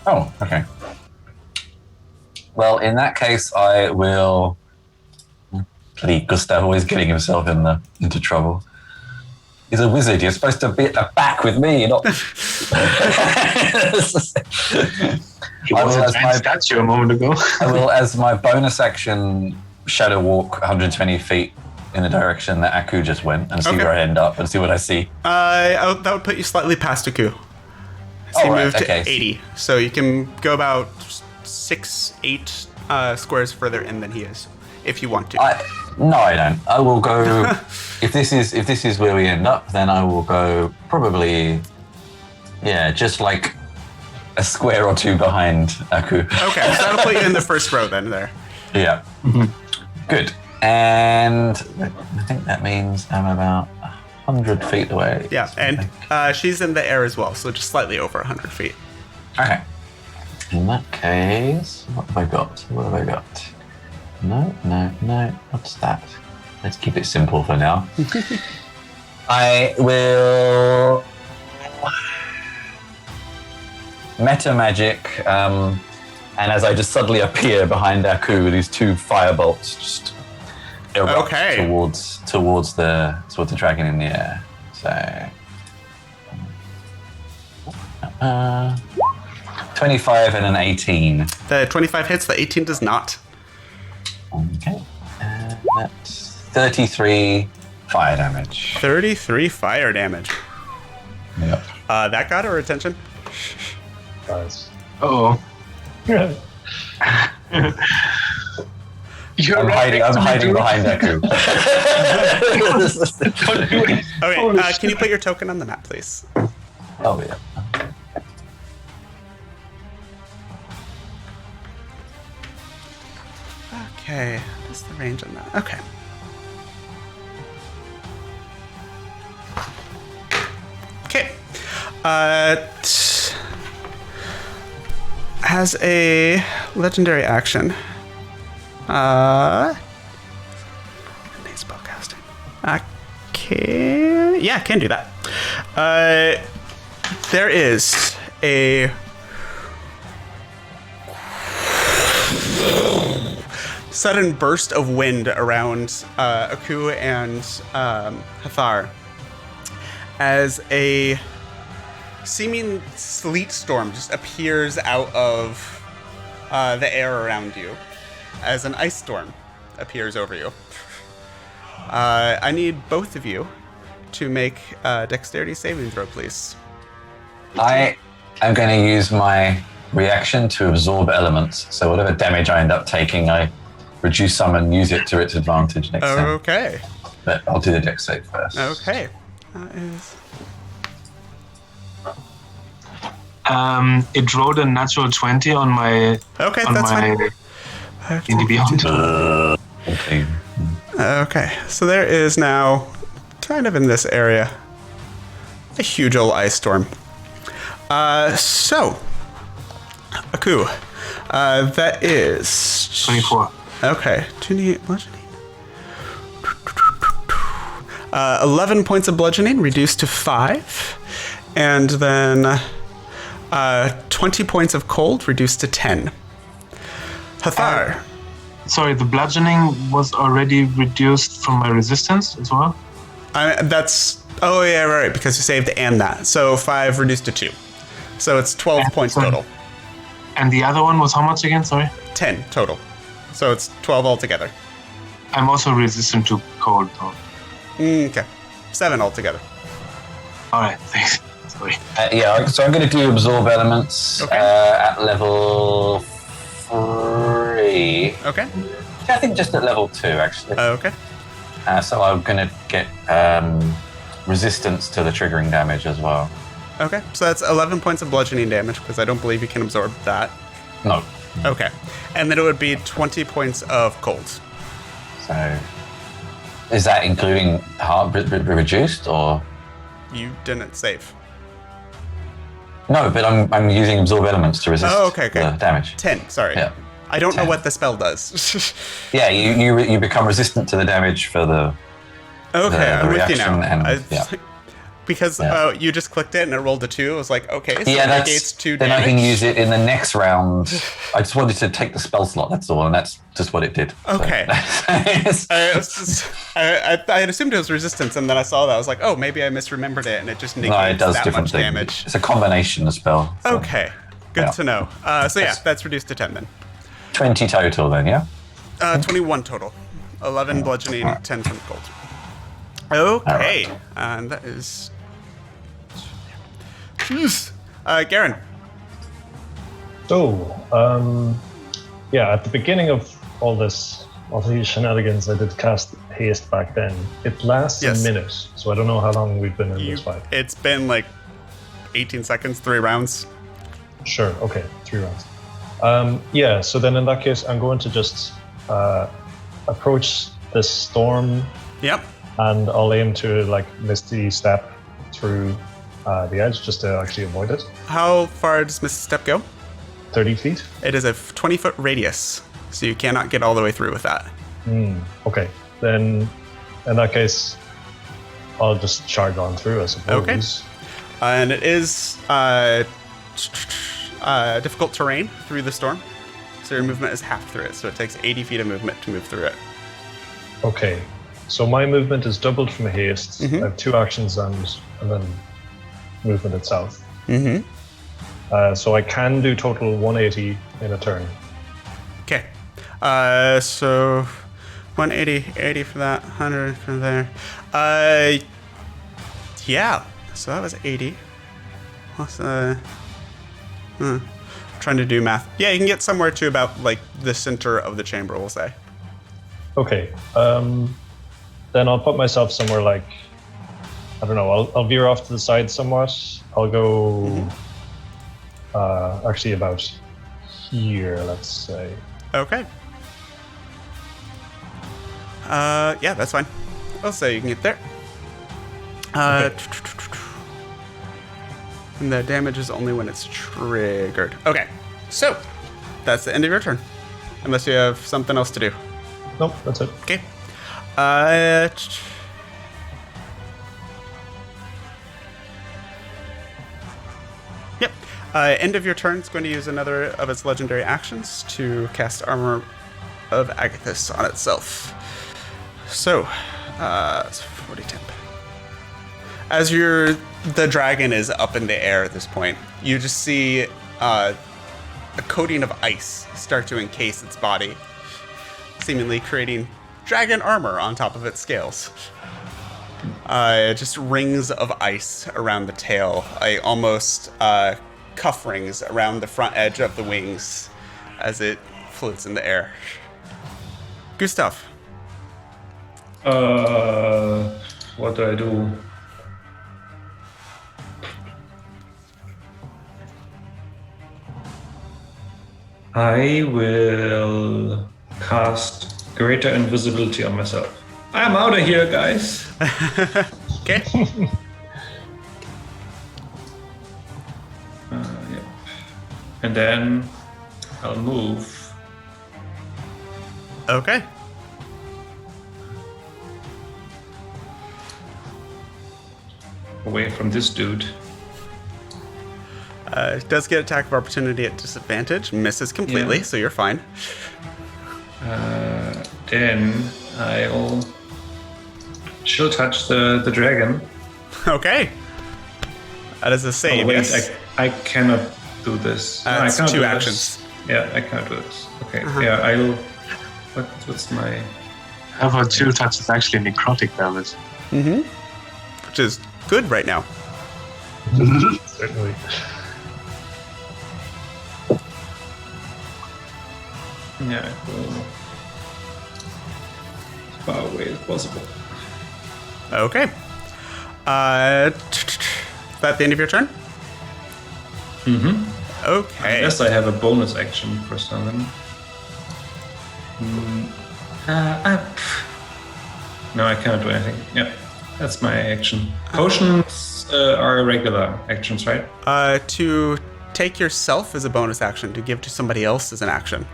Oh, okay. Well, in that case, I will... Bloody Gustav always getting himself into trouble. He's a wizard. You're supposed to be at the back with me, not... He was a giant statue a moment ago. I will, as my bonus action, shadow walk 120 feet in the direction that Aku just went and see where I end up and see what I see. That would put you slightly past Aku. So you moved to 80. So you can go about 6-8 squares further in than he is, if you want to. No, I don't. I will go... if this is where we end up, then I will go probably... Yeah, just like a square or two behind Aku. Okay, so that'll put you in the first row then there. Yeah. Good. And I think that means I'm about 100 feet away. Yeah, and she's in the air as well, so just slightly over 100 feet. Okay. In that case, what have I got? What have I got? No. What's that? Let's keep it simple for now. I will meta magic, and as I just suddenly appear behind Aku, these two fire bolts just erupt towards the dragon in the air. So 25 and an 18. The 25 hits, the 18 does not. Okay. That's 33 fire damage. 33 fire damage. Yep. That got her attention. Nice. Oh. Yeah. You're I'm hiding behind Aku. Okay, can you put your token on the map, please? Oh, yeah. Okay, what's the range on that? Okay. Okay. Has a legendary action. Spellcasting. Can do that. There is a sudden burst of wind around Aku and Hathar as a seeming sleet storm just appears out of the air around you, as an ice storm appears over you. I need both of you to make a dexterity saving throw, please. I am going to use my reaction to absorb elements. So whatever damage I end up taking, I reduce some and use it to its advantage next time. Okay. But I'll do the dex save first. Okay. That is... It rolled a natural 20 on my Okay, that's fine. D&D Beyond. Okay. Okay, so there is now, kind of in this area, a huge old ice storm. So, Aku, that is... 24. Okay, 2d8 bludgeoning. 11 points of bludgeoning, reduced to 5. And then 20 points of cold, reduced to 10. Hathar. Sorry, the bludgeoning was already reduced from my resistance as well? Oh yeah, right, because you saved and that. So 5 reduced to 2. So it's 12 points total. And the other one was how much again, sorry? 10 total. So it's 12 altogether. I'm also resistant to cold though. Okay. 7 altogether. Alright, thanks. Sorry. Yeah, so I'm going to do absorb elements Okay. at level 3. Okay. I think just at level 2, actually. Okay. So I'm going to get resistance to the triggering damage as well. Okay. So that's 11 points of bludgeoning damage, because I don't believe you can absorb that. No. Okay. And then it would be 20 points of cold. So is that including heart reduced or? You didn't save. No, but I'm using absorb elements to resist Okay. the damage. 10, sorry. Yeah. I don't know 10. what the spell does. Yeah, you become resistant to the damage for the Okay, I'm with you reaction now. yeah. Because you just clicked it and it rolled a 2. I was like, okay, so Yeah, it negates 2 then damage. I can use it in the next round. I just wanted to take the spell slot, that's all, and that's just what it did. Okay. So. I had assumed it was resistance, and then I saw that. I was like, oh, maybe I misremembered it, and it just negates No, it does that different much things. damage. It's a combination of spell. So. Okay, good Yeah. to know. So yeah, that's reduced to 10 then. 20 total then, yeah? 21 total. 11 bludgeoning, 10 from cold. Okay, and that is... Jeez. Garen. So, yeah, at the beginning of all these shenanigans, I did cast haste back then. It lasts Yes. a minute, so I don't know how long we've been in this fight. It's been like 18 seconds, 3 rounds. Sure, okay, 3 rounds. Yeah, so then in that case, I'm going to just approach this storm, Yep. and I'll aim to like Misty Step through the edge just to actually avoid it. How far does Mrs. Step go? 30 feet? It is a 20-foot radius, so you cannot get all the way through with that. Okay, then in that case, I'll just charge on through, I suppose. Okay. And it is difficult terrain through the storm, so your movement is half through it, so it takes 80 feet of movement to move through it. Okay, so my movement is doubled from haste. I have 2 actions and then movement itself. So I can do total 180 in a turn. Okay. So 180, 80 for that, 100 for there. Yeah. So that was 80. Plus, trying to do math. Yeah, you can get somewhere to about like the center of the chamber, we'll say. Okay. Then I'll put myself somewhere like, I don't know, I'll veer off to the side somewhat. I'll go actually about here, let's say. Okay. Yeah, that's fine. I'll say you can get there. Okay. And the damage is only when it's triggered. Okay, so that's the end of your turn. Unless you have something else to do. Nope, that's it. Okay. Yep. End of your turn, it's going to use another of its legendary actions to cast Armor of Agathis on itself. So, it's 40 temp. As the dragon is up in the air at this point, you just see a coating of ice start to encase its body, seemingly creating dragon armor on top of its scales. Just rings of ice around the tail, almost cuff rings around the front edge of the wings as it floats in the air. Gustav. What do I do? I will cast Greater Invisibility on myself. I'm out of here, guys. Okay. Yep. And then I'll move. Okay. Away from this dude. It does get attack of opportunity at disadvantage. Misses completely, Yeah. so you're fine. Then I'll she'll touch the dragon. Okay. That is a save. Oh, wait, Yes. I cannot do this. No, I That's cannot 2 do this. actions. Yeah, I cannot do this. Okay. Yeah, I'll. What's my? How about 2 touches actually necrotic damage? Which is good right now. Certainly. Yeah, I will. As far away as possible. Okay. Is that the end of your turn? Okay. Unless I have a bonus action for something. No, I cannot do anything. Yeah, that's my action. Potions are regular actions, right? To take yourself as a bonus action, to give to somebody else as an action.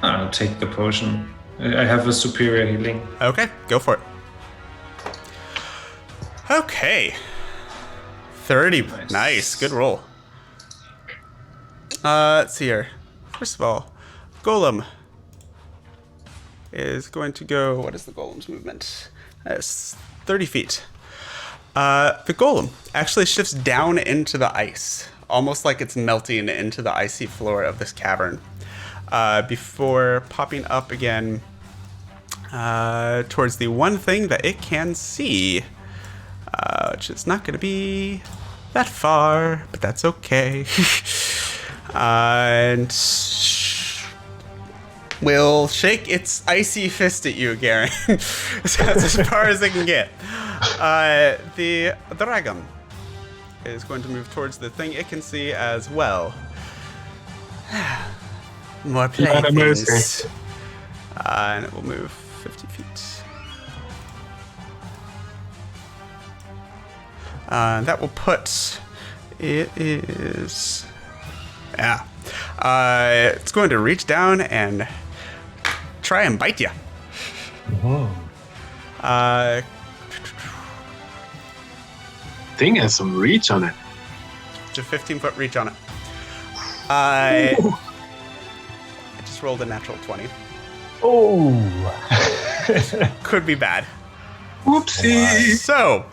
I'll take the potion. I have a superior healing. Okay, go for it. Okay. 30. Nice. Good roll. Let's see here. First of all, Golem is going to go... What is the Golem's movement? That's 30 feet. The Golem actually shifts down into the ice, almost like it's melting into the icy floor of this cavern, before popping up again towards the one thing that it can see, which is not going to be that far, but that's okay. And will shake its icy fist at you, Garen. So that's as far as it can get. The dragon is going to move towards the thing it can see as well. More playthings. And it will move 50 feet. That will put... It is... Yeah. It's going to reach down and try and bite you. Thing has some reach on it. It's a 15-foot reach on it. I just rolled a natural 20. Oh. Could be bad. Whoopsie. So,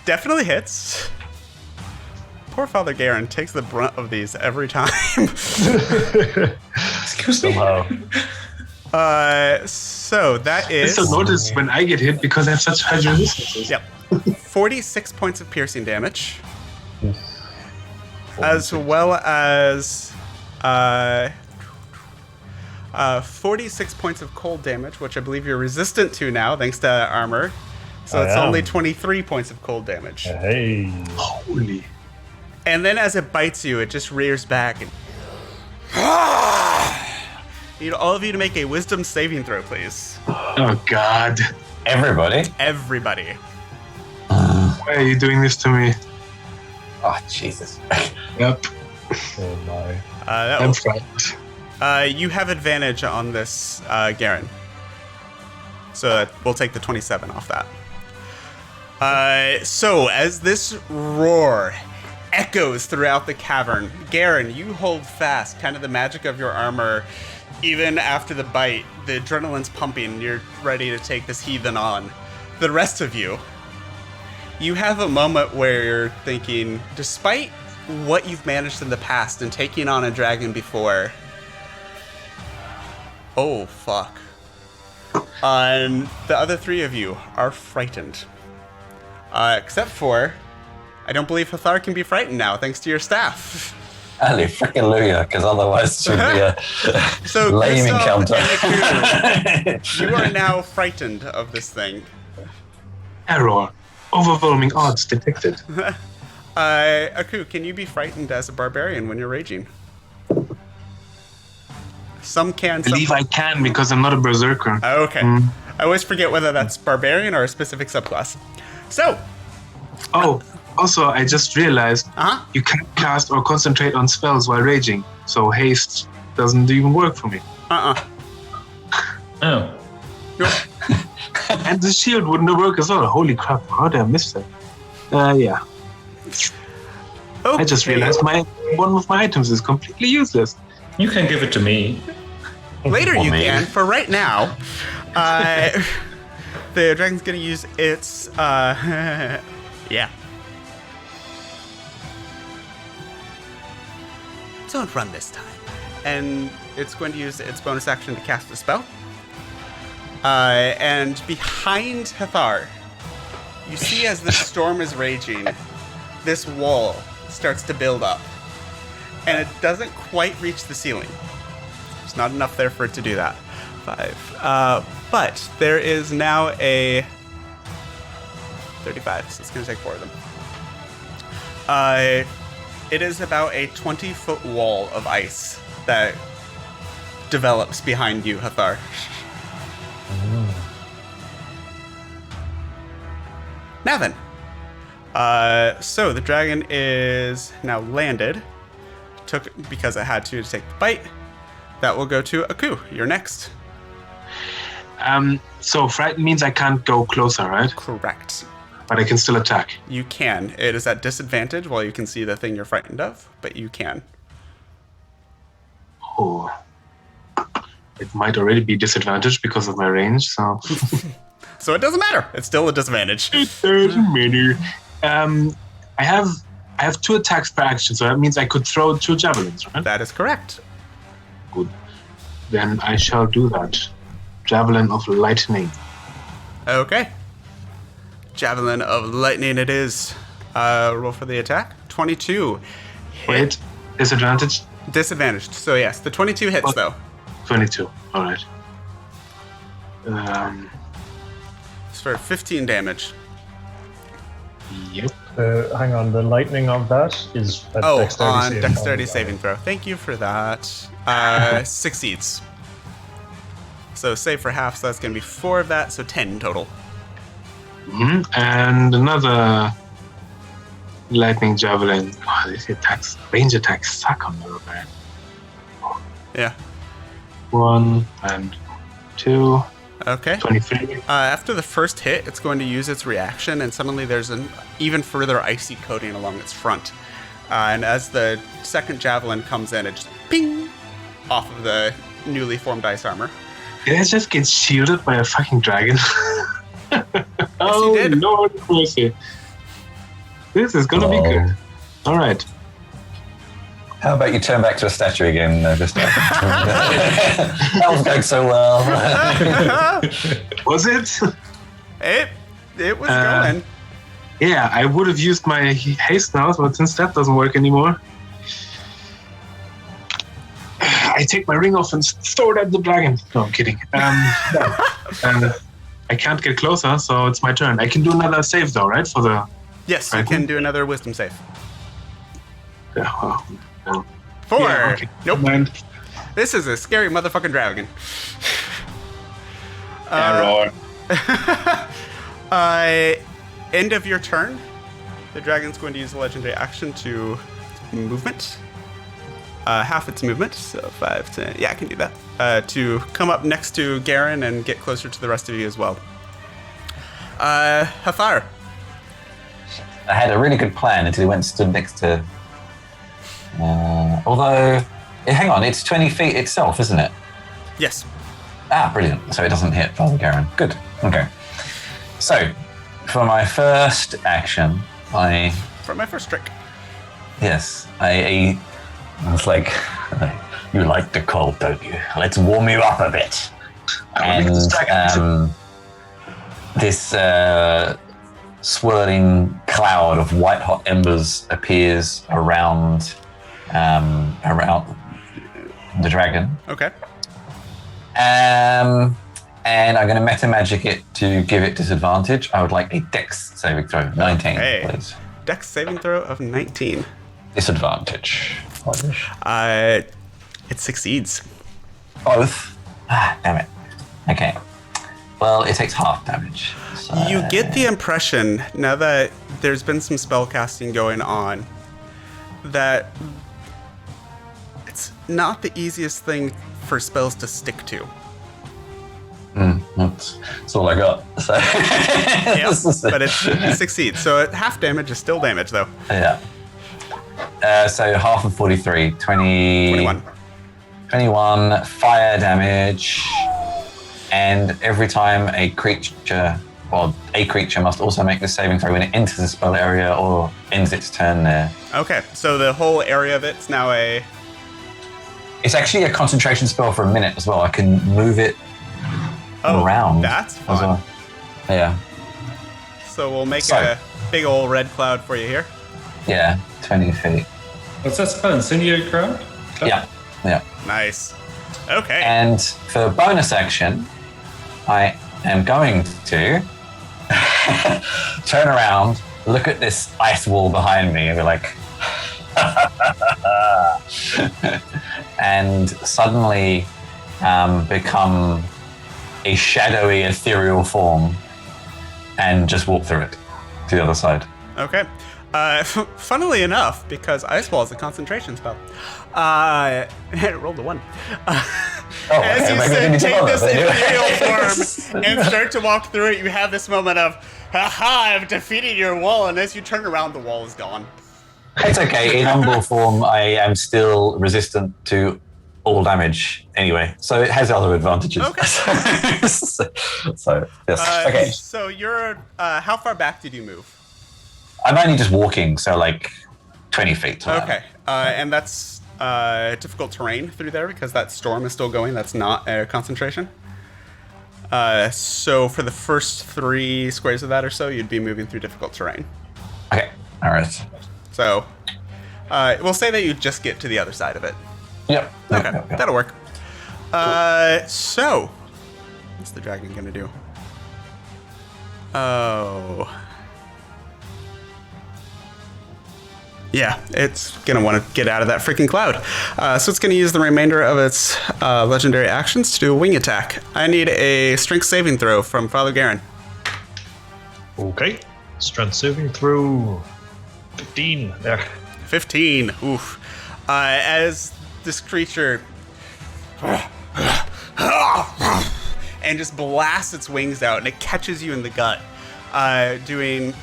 definitely hits. Poor Father Garen takes the brunt of these every time. Excuse me. Somehow. So that I is... still notice when I get hit because I have such high resistances. Yep. 46 points of piercing damage. As well as 46 points of cold damage, which I believe you're resistant to now, thanks to armor. So it's only 23 points of cold damage. Hey. Holy. And then as it bites you, it just rears back. And need all of you to make a wisdom saving throw, please. Oh, God. Everybody. Everybody. Why are you doing this to me? Oh, Jesus. Yep. Oh my. I'm frightened. You have advantage on this, Garen. So we'll take the 27 off that. So as this roar echoes throughout the cavern, Garen, you hold fast, kind of the magic of your armor. Even after the bite, the adrenaline's pumping, you're ready to take this heathen on. The rest of you, you have a moment where you're thinking, despite what you've managed in the past and taking on a dragon before, oh fuck. And the other three of you are frightened. Except for, I don't believe Hathar can be frightened now, thanks to your staff. Hallelujah, because otherwise it would be a So, lame Kristoff encounter. and Aku, you are now frightened of this thing. Error. Overwhelming odds detected. Aku, can you be frightened as a barbarian when you're raging? Some can, I some believe I can because I'm not a berserker. Okay. I always forget whether that's barbarian or a specific subclass. So, Oh, also, I just realized you can't cast or concentrate on spells while raging, so haste doesn't even work for me. Oh. And the shield wouldn't work as well. Holy crap, how did I miss that? Yeah. okay. I just realized one of my items is completely useless. You can give it to me. Later Or you me. can. For right now, the dragon's gonna use its, yeah. Don't run this time. And it's going to use its bonus action to cast a spell. And behind Hathar, you see as the storm is raging, this wall starts to build up. And it doesn't quite reach the ceiling. There's not enough there for it to do that. 5. But there is now a 35, so it's going to take 4 of them. It is about a 20-foot wall of ice that develops behind you, Hathar. Now then. So the dragon is now landed. Because it had to take the bite. That will go to Aku. You're next. So frightened means I can't go closer, right? Correct. But I can still attack. You can. It is at disadvantage while you can see the thing you're frightened of, but you can. Oh. It might already be disadvantaged because of my range, so... So it doesn't matter. It's still a disadvantage. It doesn't matter. I have 2 attacks per action, so that means I could throw 2 javelins, right? That is correct. Good. Then I shall do that. Javelin of lightning. Okay. Javelin of lightning it is. Roll for the attack. 22. Hit. Wait, disadvantage? Disadvantaged. So yes, the 22 hits though. 22. All right. It's for 15 damage. Yep. Hang on, the lightning of that is a Oh, dexterity on saving dexterity throw. saving throw. Thank you for that. Succeeds. So save for half, so that's going to be 4 of that, so 10 total. And another lightning javelin. Oh, these attacks, range attacks suck on the man. Yeah. 1 and 2. Okay. 23. After the first hit, it's going to use its reaction, and suddenly there's an even further icy coating along its front. And as the second javelin comes in, it just ping off of the newly formed ice armor. Did I just get shielded by a fucking dragon? Oh, you did. Lord mercy. This is gonna be good. All right. How about you turn back to a statue again, Gustav? That was going so well. Was it? It was going. Yeah, I would have used my haste now, but since that doesn't work anymore, I take my ring off and throw it at the dragon. No, I'm kidding. I can't get closer, so it's my turn. I can do another save though, right? For the Yes, you can do another wisdom save. well, 4. yeah, okay. Nope. Mind. This is a scary motherfucking dragon. Error. End of your turn. The dragon's going to use a legendary action to movement. Half its movement, so 5, 10. Yeah, I can do that. To come up next to Garen and get closer to the rest of you as well. Hafar. I had a really good plan until he went and stood next to. Although, hang on, it's 20 feet itself, isn't it? Yes. Ah, brilliant. So it doesn't hit Father Garen. Good. Okay. So, for my first action, For my first trick. Yes, I was like, you like the cold, don't you? Let's warm you up a bit. And this swirling cloud of white hot embers appears around the dragon. Okay. And I'm going to meta magic it to give it disadvantage. I would like a Dex saving throw, 19, please. Dex saving throw of 19. Disadvantage. It succeeds. Both? Ah, damn it. Okay. Well, it takes half damage. So... You get the impression, now that there's been some spellcasting going on, that it's not the easiest thing for spells to stick to. That's all I got. So. Yeah, but it succeeds. So half damage is still damage, though. Yeah. So half of 43, 21. 21 fire damage. And every time a creature must also make the saving throw when it enters the spell area or ends its turn there. Okay, so the whole area of it's now a... It's actually a concentration spell for a minute as well. I can move it around. That's fun. Well. Yeah. So we'll make a big old red cloud for you here. Yeah, 20 feet. What's that spell? Incendiary Cloud? Yeah. Nice. Okay. And for bonus action, I am going to turn around, look at this ice wall behind me, and be like, and suddenly become a shadowy, ethereal form, and just walk through it to the other side. Okay. Funnily enough, because Ice Wall is a concentration spell, it rolled a 1. As you take this ethereal form and start to walk through it, you have this moment of, haha, I've defeated your wall, and as you turn around, the wall is gone. It's okay. In umbral form, I am still resistant to all damage anyway, so it has other advantages. Okay. so yes. Okay. So you're, how far back did you move? I'm only just walking, so like 20 feet. Okay. And that's difficult terrain through there because that storm is still going. That's not a concentration. So for the first 3 squares of that or so, you'd be moving through difficult terrain. Okay. All right. So we'll say that you just get to the other side of it. Yep. Okay. Yep. That'll work. So what's the dragon gonna do? Oh. Yeah, it's going to want to get out of that freaking cloud. So it's going to use the remainder of its legendary actions to do a wing attack. I need a strength saving throw from Father Garen. Okay. Strength saving throw. 15. There. 15. Oof. As this creature and just blasts its wings out, and it catches you in the gut, doing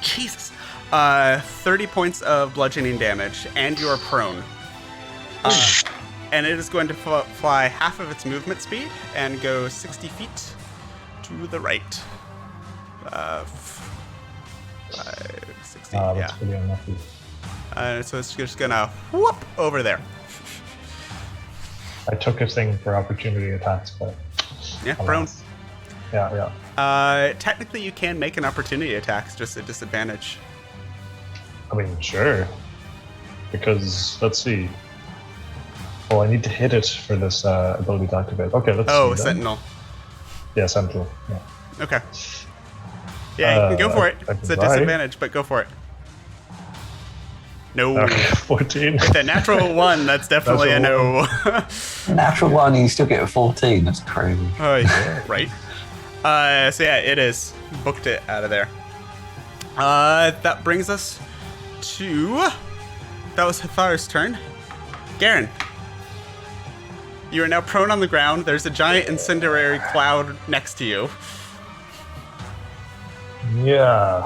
30 points of bludgeoning damage, and you are prone. And it is going to fly half of its movement speed and go 60 feet to the right. 60, That's yeah. pretty unlucky. So it's just gonna whoop over there. I took a thing for opportunity attacks, but Yeah, prone. Yeah. Technically, you can make an opportunity attack, it's just a disadvantage. I mean, sure. Because let's see. Oh, I need to hit it for this ability to activate. Okay, let's see. Then. Sentinel. Yeah, Sentinel. Yeah. Okay. Yeah, you can go for it. I can It's a try. disadvantage, but go for it. No. Okay, 14. With a natural 1, that's definitely a no. Natural one, you still get a 14. That's crazy. Oh, yeah, right. So yeah, it is. Booked it out of there. That brings us to... That was Hathar's turn. Garen. You are now prone on the ground. There's a giant incendiary cloud next to you. Yeah.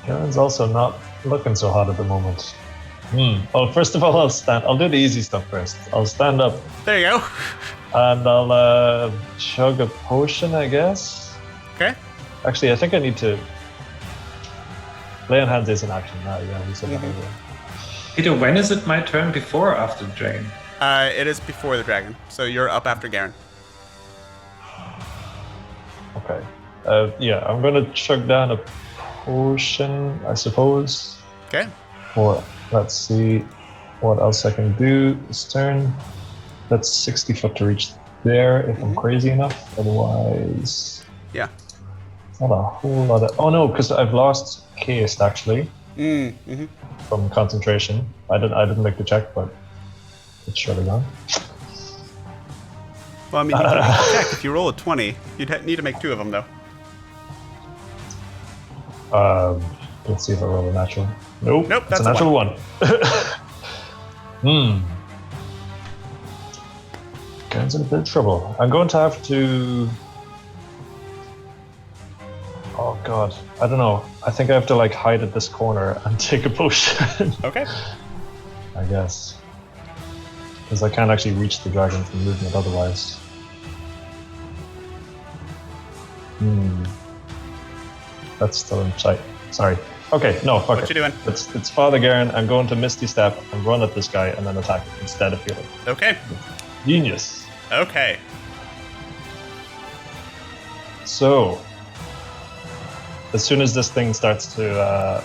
Garen's also not looking so hot at the moment. Well, first of all, I'll do the easy stuff first. I'll stand up There you go. and I'll chug a potion, I guess. Okay. Actually, I think I need to... Lay on hands is an action now, yeah. We said that earlier. Peter, when is it my turn? Before or after the dragon? It is before the dragon, so you're up after Garen. Okay. Yeah, I'm gonna chug down a potion, I suppose. Okay. Or let's see what else I can do this turn. That's 60 foot to reach there if I'm crazy enough. Otherwise, Yeah. not a whole lot of. Oh no, because I've lost caste actually Mm-hmm. from concentration. I didn't make the check, but it's surely gone. Well, I mean, you can check. If you roll a 20, you'd need to make 2 of them, though. Let's see if I roll a natural. Nope. Nope, It's that's a a natural one. Garen's in a bit of trouble. I'm going to have to. Oh god, I don't know. I think I have to like hide at this corner and take a potion. Okay. I guess. Because I can't actually reach the dragon from movement otherwise. That's still in sight. Sorry. Okay, no, fuck What it. you doing? It's Father Garen. I'm going to Misty Step and run at this guy and then attack instead of healing. Okay. Genius. Okay. So, as soon as this thing starts to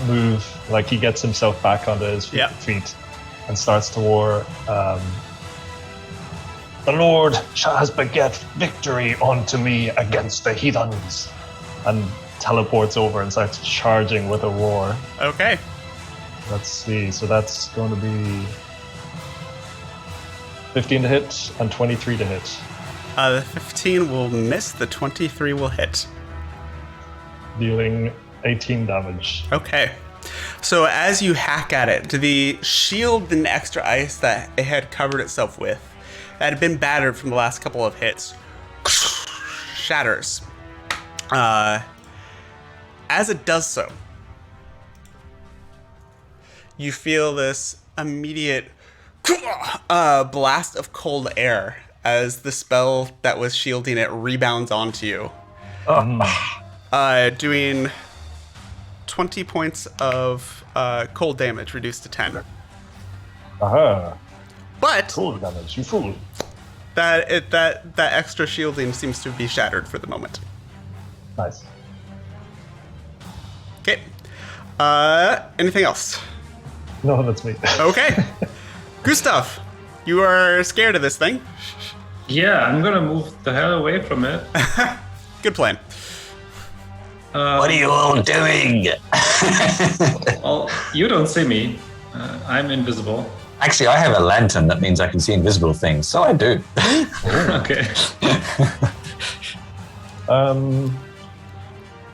move, like he gets himself back onto his feet and starts to war, the Lord has beget victory unto me against the heathens, and teleports over and starts charging with a roar. Okay. Let's see, so that's going to be 15 to hit and 23 to hit. The 15 will miss, the 23 will hit. Dealing 18 damage. Okay. So as you hack at it, the shield and extra ice that it had covered itself with, that had been battered from the last couple of hits, shatters. As it does so, you feel this immediate blast of cold air as the spell that was shielding it rebounds onto you. Doing 20 points of cold damage, reduced to 10. Aha! But Cold damage, you fool. that extra shielding seems to be shattered for the moment. Nice. Okay. Anything else? No, that's me. Okay. Gustav, you are scared of this thing. Yeah, I'm gonna move the hell away from it. Good plan. What are you all doing? Well, you don't see me. I'm invisible. Actually, I have a lantern. That means I can see invisible things. So I do. Okay.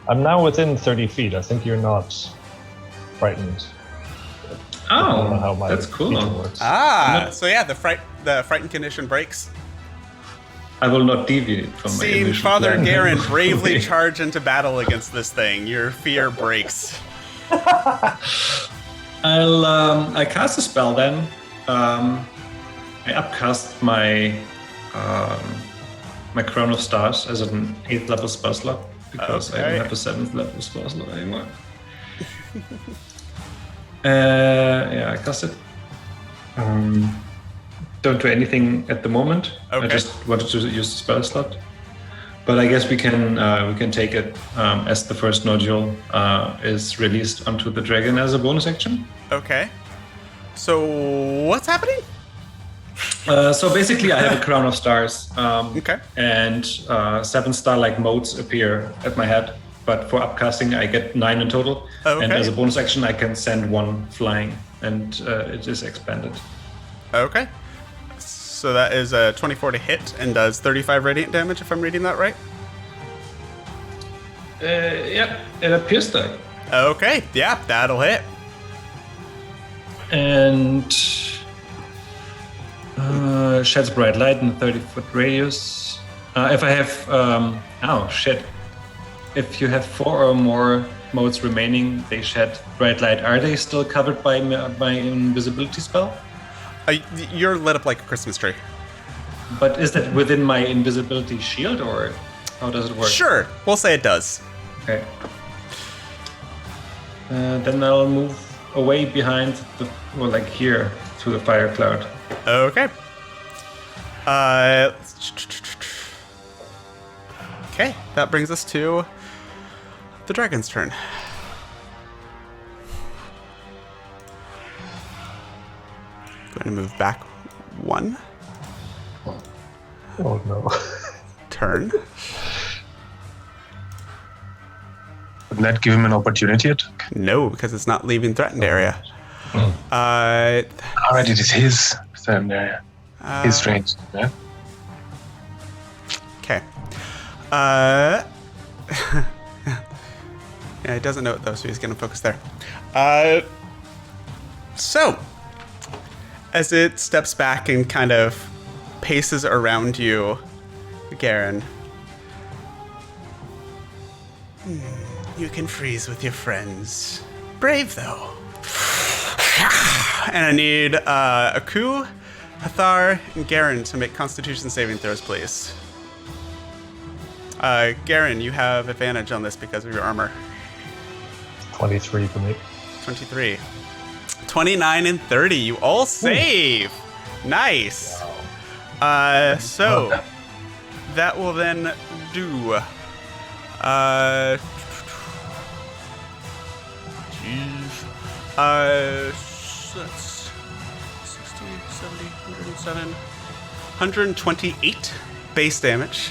I'm now within 30 feet. I think you're not frightened. I don't know how Oh, my that's cool. feature works. So yeah, the frightened condition breaks. I will not deviate from my Seeing initial Father plan. Garen bravely charge into battle against this thing, your fear breaks. I cast a spell then. I upcast my my Crown of Stars as an 8th level spell slot because I Okay. don't have a 7th level spell slot anymore. Yeah, I cast it. Don't do anything at the moment. Okay. I just wanted to use the spell slot. But I guess we can take it as the first nodule is released onto the dragon as a bonus action. Okay. So what's happening? So basically, I have a crown of stars, Okay. and 7 star-like motes appear at my head. But for upcasting, I get 9 in total. Okay. And as a bonus action, I can send 1 flying, and it is expanded. Okay. So that is a 24 to hit and does 35 radiant damage, if I'm reading that right. Yeah, it appears like. Okay. Yeah, that'll hit. And sheds bright light in a 30-foot radius. If I have, oh shit! If you have 4 or more modes remaining, they shed bright light. Are they still covered by my invisibility spell? You're lit up like a Christmas tree. But is that within my invisibility shield, or how does it work? Sure. We'll say it does. Okay. Then I'll move away behind like here to the fire cloud. Okay. Okay, that brings us to the dragon's turn. Going to move back 1 Oh no. turn. Wouldn't that give him an opportunity attack? No, because it's not leaving threatened area. Alright, it is his threatened area. His range, yeah? Okay. Yeah, he doesn't know it though, so he's gonna focus there. So, as it steps back and kind of paces around you, Garen. You can freeze with your friends. Brave though. And I need Aku, Hathar, and Garen to make Constitution saving throws, please. Garen, you have advantage on this because of your armor. 23 for me. 23. 29 and 30. You all save. Nice. So that will then do. That's 60, 70, 107, 128 base damage.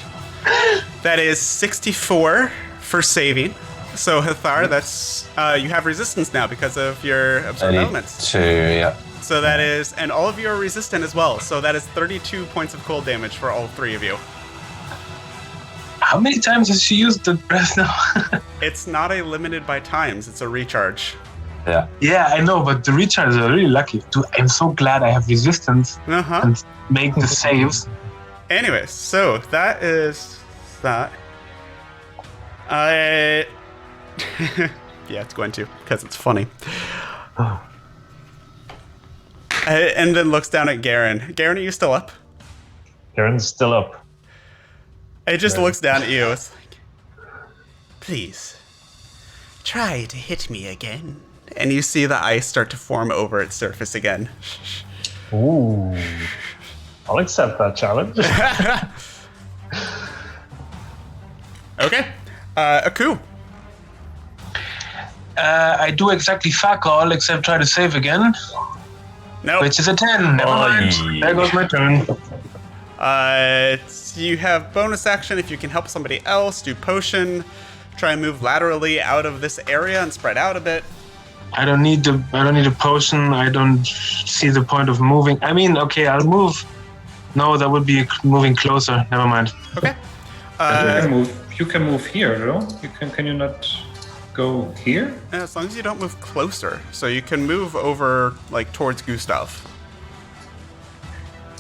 That is 64 for saving. So Hathar, that's you have resistance now because of your absorb elements. 32, yeah. So that is, and all of you are resistant as well. So that is 32 points of cold damage for all 3 of you. How many times has she used the breath now? It's not a limited by times; it's a recharge. Yeah. Yeah, I know, but the recharges are really lucky. Dude, I'm so glad I have resistance and make the saves. Anyways, so that is that. Yeah, it's going to because it's funny. And then looks down at Garen. Garen, are you still up? Garen's still up. It just looks down at you. It's like, please, try to hit me again. And you see the ice start to form over its surface again. Ooh. I'll accept that challenge. Okay. Aku. I do exactly fuck all except try to save again, No. which is a 10. Never mind. There goes my turn. You have bonus action if you can help somebody else. Do potion. Try and move laterally out of this area and spread out a bit. I don't need a potion. I don't see the point of moving. I mean, okay, I'll move. No, that would be moving closer. Never mind. Okay. You can move You can move here, though. Can you not go here? Yeah, as long as you don't move closer. So you can move over, like, towards Gustav.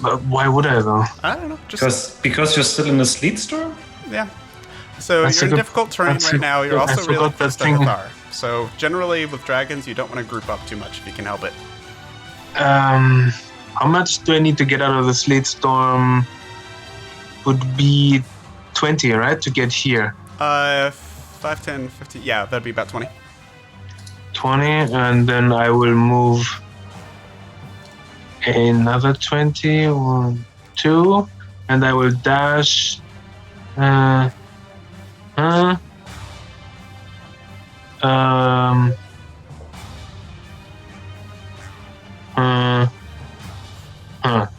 But why would I though? I don't know. Just Because you're still in a sleet storm? yeah. So That's you're a in good- difficult terrain that's right a- now. You're I also really forgot close that to thing. Hathar. So generally with dragons, you don't want to group up too much if you can help it. How much do I need to get out of the sleet storm? Would be 20, right, to get here. 5, 10, 15. Yeah, that'd be about 20. 20, and then I will move another 20, 1, 2, and I will dash.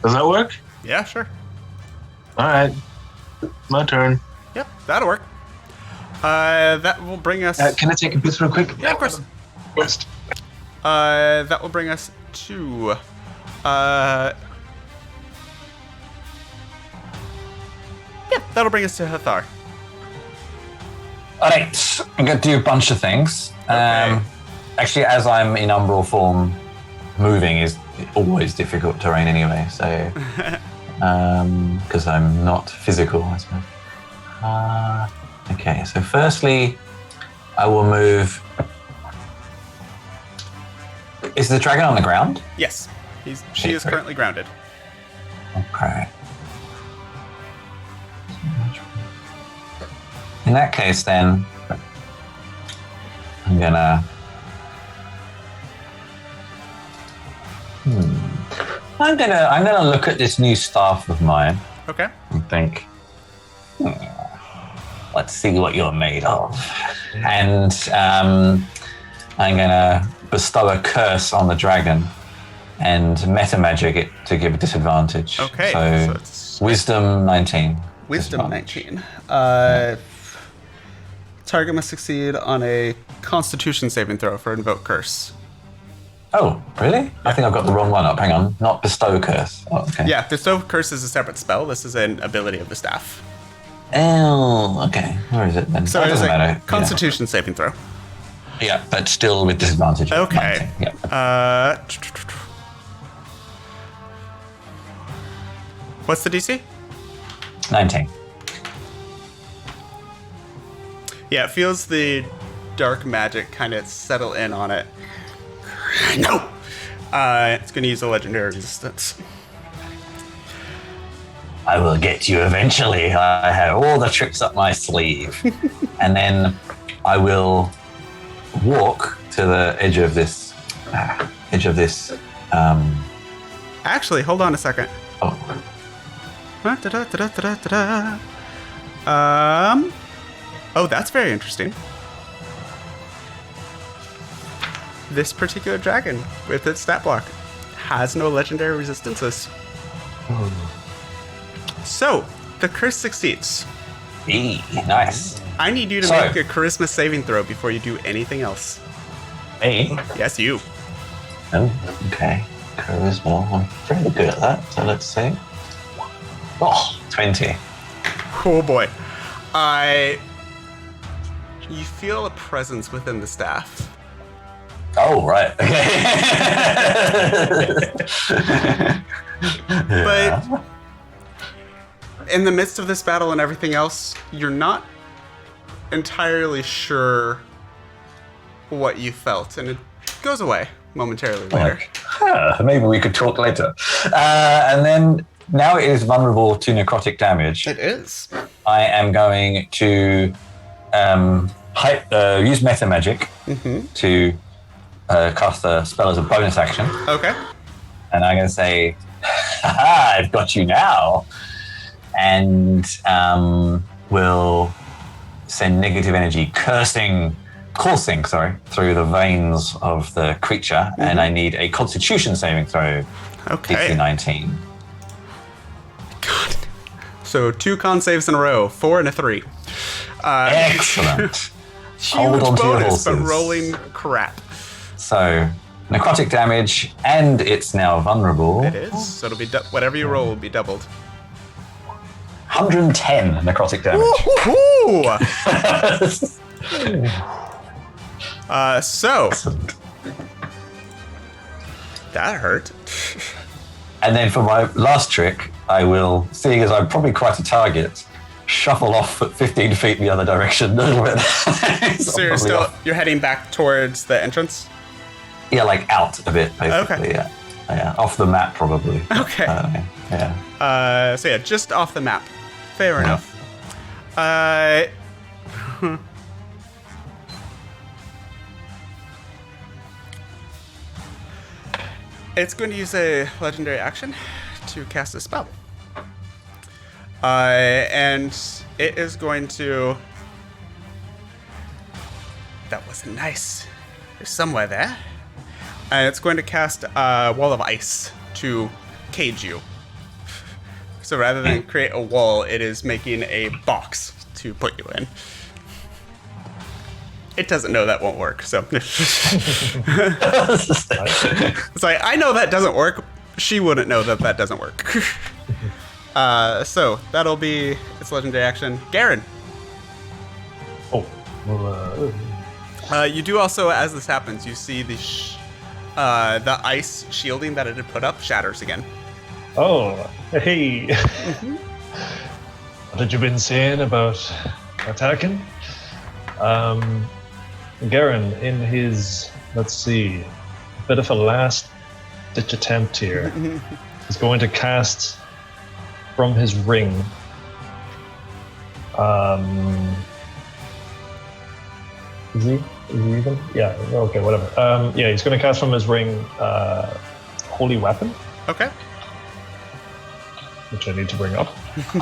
Does that work? Yeah, sure. All right, my turn. Yep, that'll work. That will bring us. Can I take a piss real quick? Yeah, of course. Rest. That will bring us to. Yeah, that'll bring us to Hathar. All right, I'm going to do a bunch of things. Okay. Actually, as I'm in umbral form, moving is always difficult terrain anyway. So, because I'm not physical, I suppose. Okay, so firstly, I will move. Is the dragon on the ground? Yes, she is currently grounded. Okay. In that case, then, I'm gonna. I'm gonna look at this new staff of mine Okay. and think, let's see what you're made of, and I'm gonna bestow a curse on the dragon and meta magic it to give a disadvantage. Okay, So, so it's- wisdom 19. Wisdom disadvantage. 19. Target must succeed on a Constitution saving throw for Invoke Curse. Oh, really? I think I've got the wrong one up. Hang on. Not bestow curse. Oh, okay. Yeah, Bestow Curse is a separate spell. This is an ability of the staff. Oh, okay. Where is it then? So That it is doesn't a matter. Constitution saving throw. Yeah, but still with disadvantage. Okay. 19. Yeah. What's the DC? 19. Yeah, it feels the dark magic kind of settle in on it. No! It's going to use a legendary resistance. I will get you eventually. I have all the tricks up my sleeve. And then I will walk to the edge of this. Actually, hold on a second. Oh, Oh, that's very interesting. This particular dragon, with its stat block, has no legendary resistances. So, the curse succeeds. nice. I need you to So- make a charisma saving throw before you do anything else. Me? Yes, you. Oh, okay. Charisma. I'm fairly good at that. So let's see. Oh, 20. Oh boy. You feel a presence within the staff. Oh, right. Okay. But in the midst of this battle and everything else, you're not entirely sure what you felt, and it goes away momentarily later. Maybe we could talk later. And then now it is vulnerable to necrotic damage. It is. I am going to use meta magic to cast a spell as a bonus action. Okay. And I'm going to say, haha, I've got you now. And will send negative energy coursing through the veins of the creature. And I need a constitution saving throw. Okay. DC 19. God. So 2 con saves in a row, 4 and a 3. Excellent. Huge Hold on to your bonus, but horses. rolling crap. So, necrotic damage, and it's now vulnerable. It is. So it'll be whatever you roll will be doubled. 110 necrotic damage. Woo-hoo! Ooh! So that hurt. And then for my last trick, I will, seeing as I'm probably quite a target, shuffle off at 15 feet the other direction a little bit. So you're heading back towards the entrance? Yeah, like out a bit, basically. Okay. Yeah, off the map probably. Okay. Yeah. So yeah, just off the map. Fair enough. It's going to use a legendary action to cast a spell. And it is going to... That wasn't nice. There's somewhere there. And it's going to cast a wall of ice to cage you. So rather than create a wall, it is making a box to put you in. It doesn't know that won't work, so. It's like, I know that doesn't work. She wouldn't know that that doesn't work. So that'll be its legendary action. Garen. Oh. Well, You do also, as this happens, you see the ice shielding that it had put up shatters again. oh, hey. What had you been saying about attacking? Garen, in his, let's see, bit of a last-ditch attempt here, is going to cast from his ring. Is he even? Yeah, okay, whatever. Yeah, he's going to cast from his ring Holy Weapon, Okay. which I need to bring up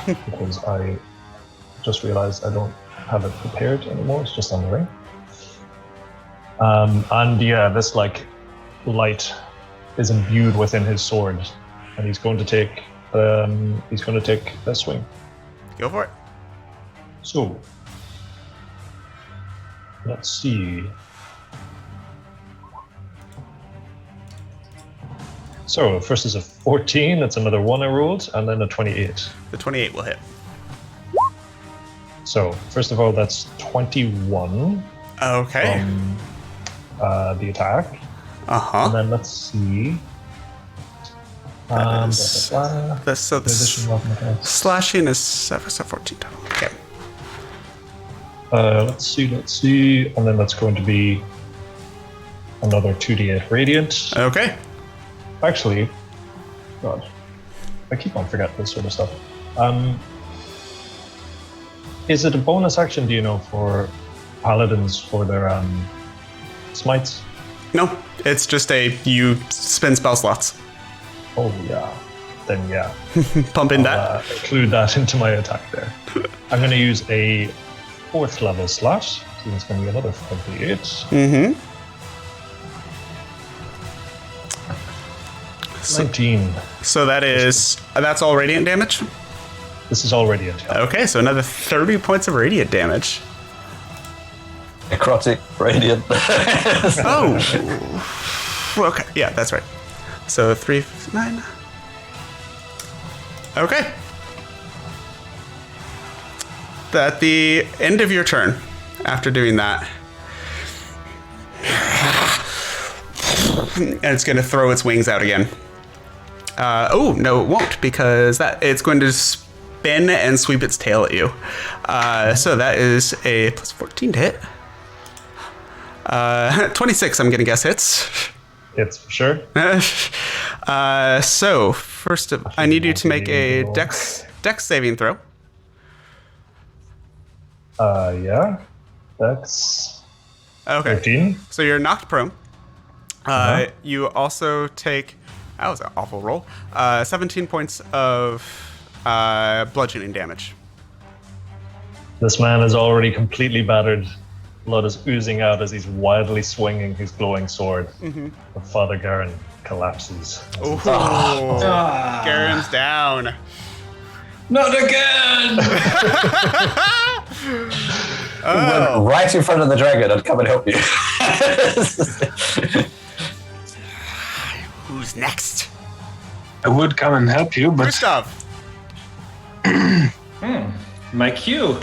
because I just realized I don't have it prepared anymore. It's just on the ring. And yeah, this like light is imbued within his sword, and he's going to take a swing. Go for it. So let's see. So first is a 14. That's another one I rolled, and then a 28. The 28 will hit. So first of all, that's 21 Okay. from the attack. And Uh-huh. then let's see. So slashing is 14 total. Okay. Let's see. And then that's going to be another 2d8 radiant. Okay. Actually, God, I keep on forgetting this sort of stuff. Is it a bonus action, do you know, for paladins for their smites? No, it's just you spin spell slots. Oh, yeah. Then, yeah. Pump in that. Include that into my attack there. I'm going to use a 4th level slash. So it's going to be another 58. Mm-hmm. 19. So that's all radiant damage? This is already a attack. Okay, so another 30 points of radiant damage. Necrotic radiant. Oh. Okay, yeah, that's right. So 3, 9. Okay. At the end of your turn, after doing that, and it's going to throw its wings out again. Oh, no, it won't, because it's going to spin and sweep its tail at you. So that is a plus 14 to hit. 26, I'm going to guess hits. It's for sure. So, first, I need you to make a dex saving throw. Yeah. That's Okay. 13. So you're knocked prone. You also take... That was an awful roll. 17 points of bludgeoning damage. This man is already completely battered. Blood is oozing out as he's wildly swinging his glowing sword. But Father Garen collapses. Ooh. Garen's down. Not again! Went right in front of the dragon. I'd come and help you. Who's next? I would come and help you, but Gustav. My cue.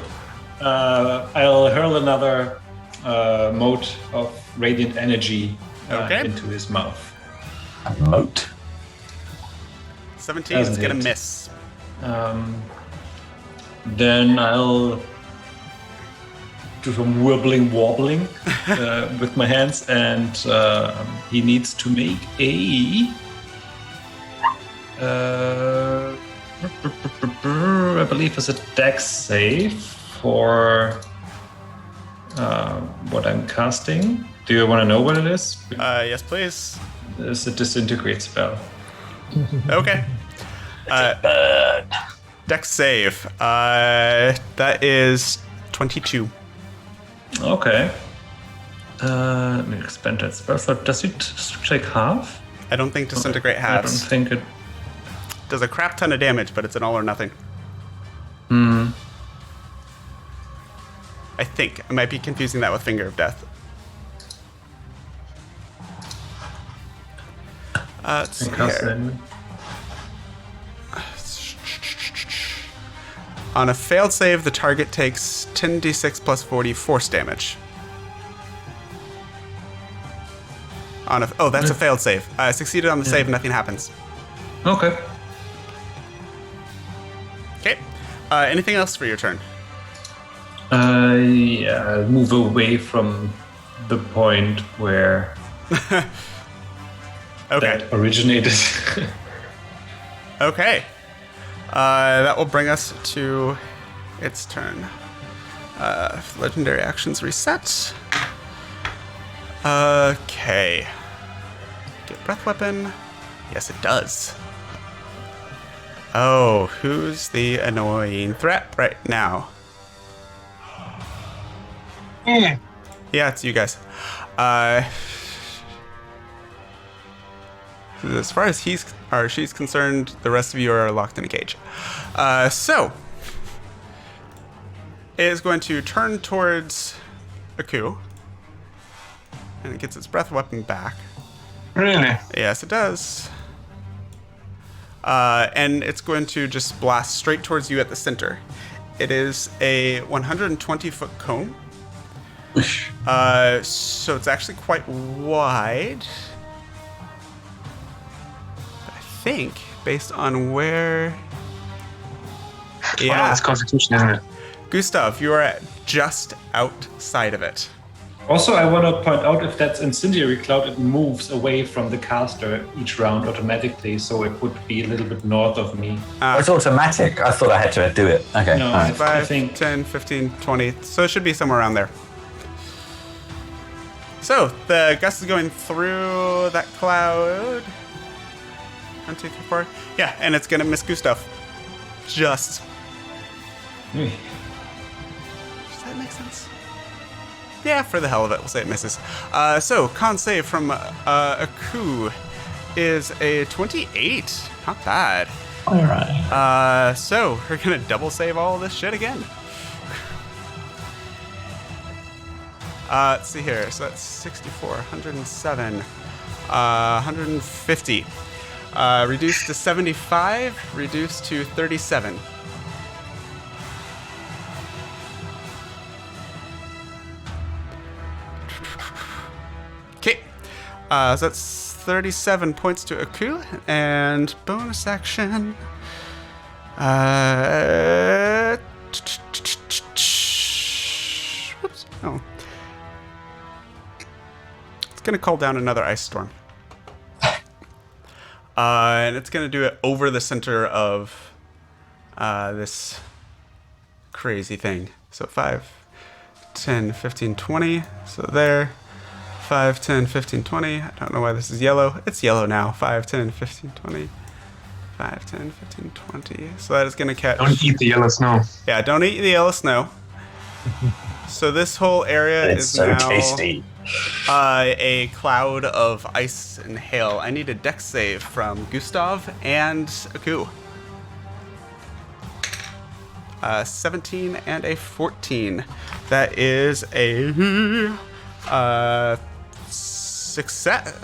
I'll hurl another mote of radiant energy Okay. into his mouth. A moat. 17 is Doesn't gonna hit. miss. Then I'll do some wobbling with my hands, and he needs to make a. I believe it's a dex save for what I'm casting. Do you want to know what it is? Yes, please. It's a disintegrate spell. Okay. Dex save. That is 22. Okay. Let me expand that spell. So does it take half? I don't think disintegrate I don't halves. think it. Does a crap ton of damage, but it's an all or nothing. I think. I might be confusing that with Finger of Death. Let's see here. On a failed save, the target takes 10d6 plus 40 force damage. Oh, that's a failed save. Succeeded on the save, nothing happens. Okay. Okay. Anything else for your turn? Yeah, move away from the point where Okay. that originated. Okay. That will bring us to its turn. Legendary actions reset. Okay. Get breath weapon. Yes, it does. Oh, who's the annoying threat right now? Yeah. Yeah, it's you guys. As far as he's or she's concerned, the rest of you are locked in a cage. So it is going to turn towards Aku, and it gets its breath weapon back. Really? Yes, it does. And it's going to just blast straight towards you at the center. It is a 120-foot cone. So it's actually quite wide. I think, based on where... Oh, Yeah. that's Constitution, isn't it? Gustav, you are just outside of it. Also, I want to point out if that's incendiary cloud, it moves away from the caster each round automatically, so it would be a little bit north of me. It's automatic. I thought I had to do it. Okay. No, all right. 5, think- 10, 15, 20. So it should be somewhere around there. So the gust is going through that cloud. 1, 2, 3, 4. Yeah, and it's going to miss Gustav. Just. Does that make sense? Yeah, for the hell of it, we'll say it misses. So, con save from Aku is a 28. Not bad. All right. So, we're going to double save all of this shit again. Let's see here. So that's 64, 107, 150. Reduced to 75, reduced to 37. Okay. So that's 37 points to Aku, and bonus action. Whoops. Oh. It's gonna call down another ice storm. And it's gonna do it over the center of this crazy thing. So 5, 10, 15, 20. So there. 5, 10, 15, 20. I don't know why this is yellow. It's yellow now. 5, 10, 15, 20. 5, 10, 15, 20. So that is going to catch... Don't eat the yellow snow. Yeah, don't eat the yellow snow. So this whole area It's is so now tasty. a cloud of ice and hail. I need a dex save from Gustav and Aku. 17 and a 14. That is a success.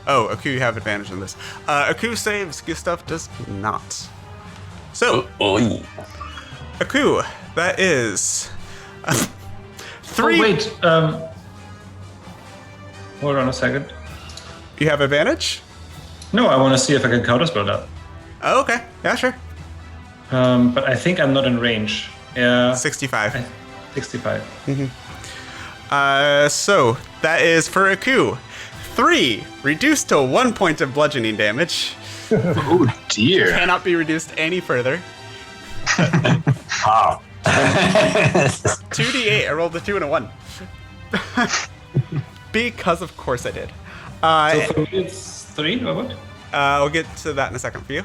Oh, Aku, you have advantage on this. Aku saves, Gustav does not. So, Aku, that is 3. Oh, wait. Hold on a second. You have advantage? No, I want to see if I can counterspell that. Oh, okay. Yeah, sure. But I think I'm not in range. Yeah. 65. 65. So that is for Aku. 3, reduced to 1 point of bludgeoning damage. Oh dear. Cannot be reduced any further. Wow. 2d8. I rolled a 2 and a 1. Because of course I did. So for me, it's 3 or what? I'll get to that in a second for you.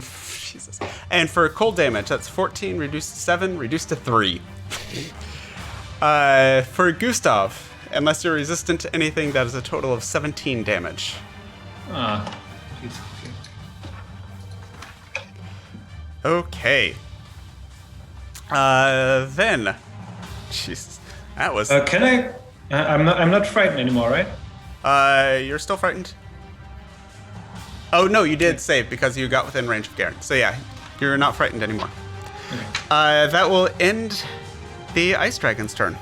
Jesus. And for cold damage, that's 14, reduced to 7, reduced to 3. For Gustav, unless you're resistant to anything, that is a total of 17 damage. Ah. Jeez. Okay. Then. Jesus. That was. Can I? I'm not frightened anymore, right? You're still frightened? Oh, no, you did save because you got within range of Garen. So yeah, you're not frightened anymore. That will end the Ice Dragon's turn.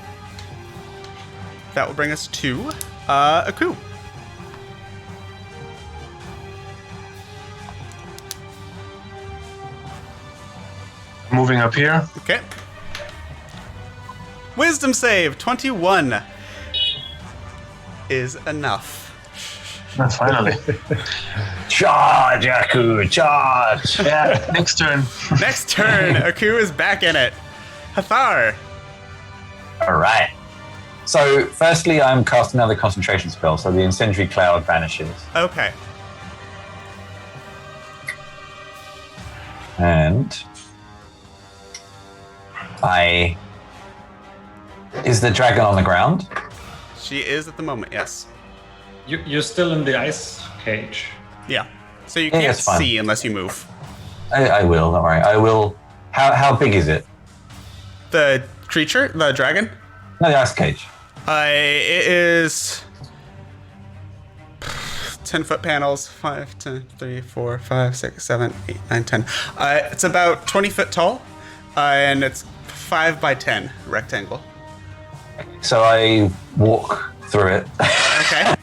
That will bring us to Aku. Moving up here. Okay. Wisdom save 21 is enough. Finally. Charge, Aku, charge! Yeah, next turn. Next turn, Aku is back in it. Hathar. All right. So, firstly, I'm casting another concentration spell, so the incendiary cloud vanishes. Okay. And is the dragon on the ground? She is at the moment, yes. You're still in the ice cage. Yeah. So you Yeah, can't that's fine. see unless you move. I will, don't worry. I will. How big is it? The creature, the dragon, No, the ice cage. it is 10-foot panels, 5, 10, 3, 4, 5, 6, 7, 8, 9, 10. It's about 20 foot tall, and it's 5 by 10 rectangle. So I walk through it. Okay.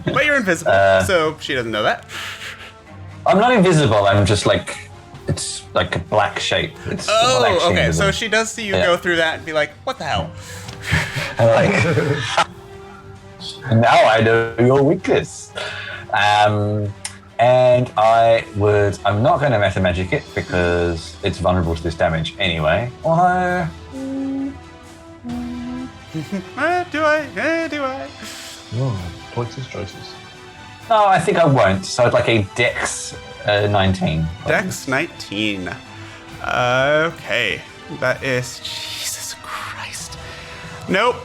But you're invisible, so she doesn't know that. I'm not invisible. I'm just like, it's like a black shape. It's not Oh, actually okay. invisible. So she does see you Yeah. go through that and be like, what the hell? I'm like, now I know your weakness. And I'm not going to meta magic it because it's vulnerable to this damage anyway. Although, Do I? Points choices. no, I think I won't. So I'd like a Dex 19. Dex 19. Okay. That is... Jesus Christ. Nope.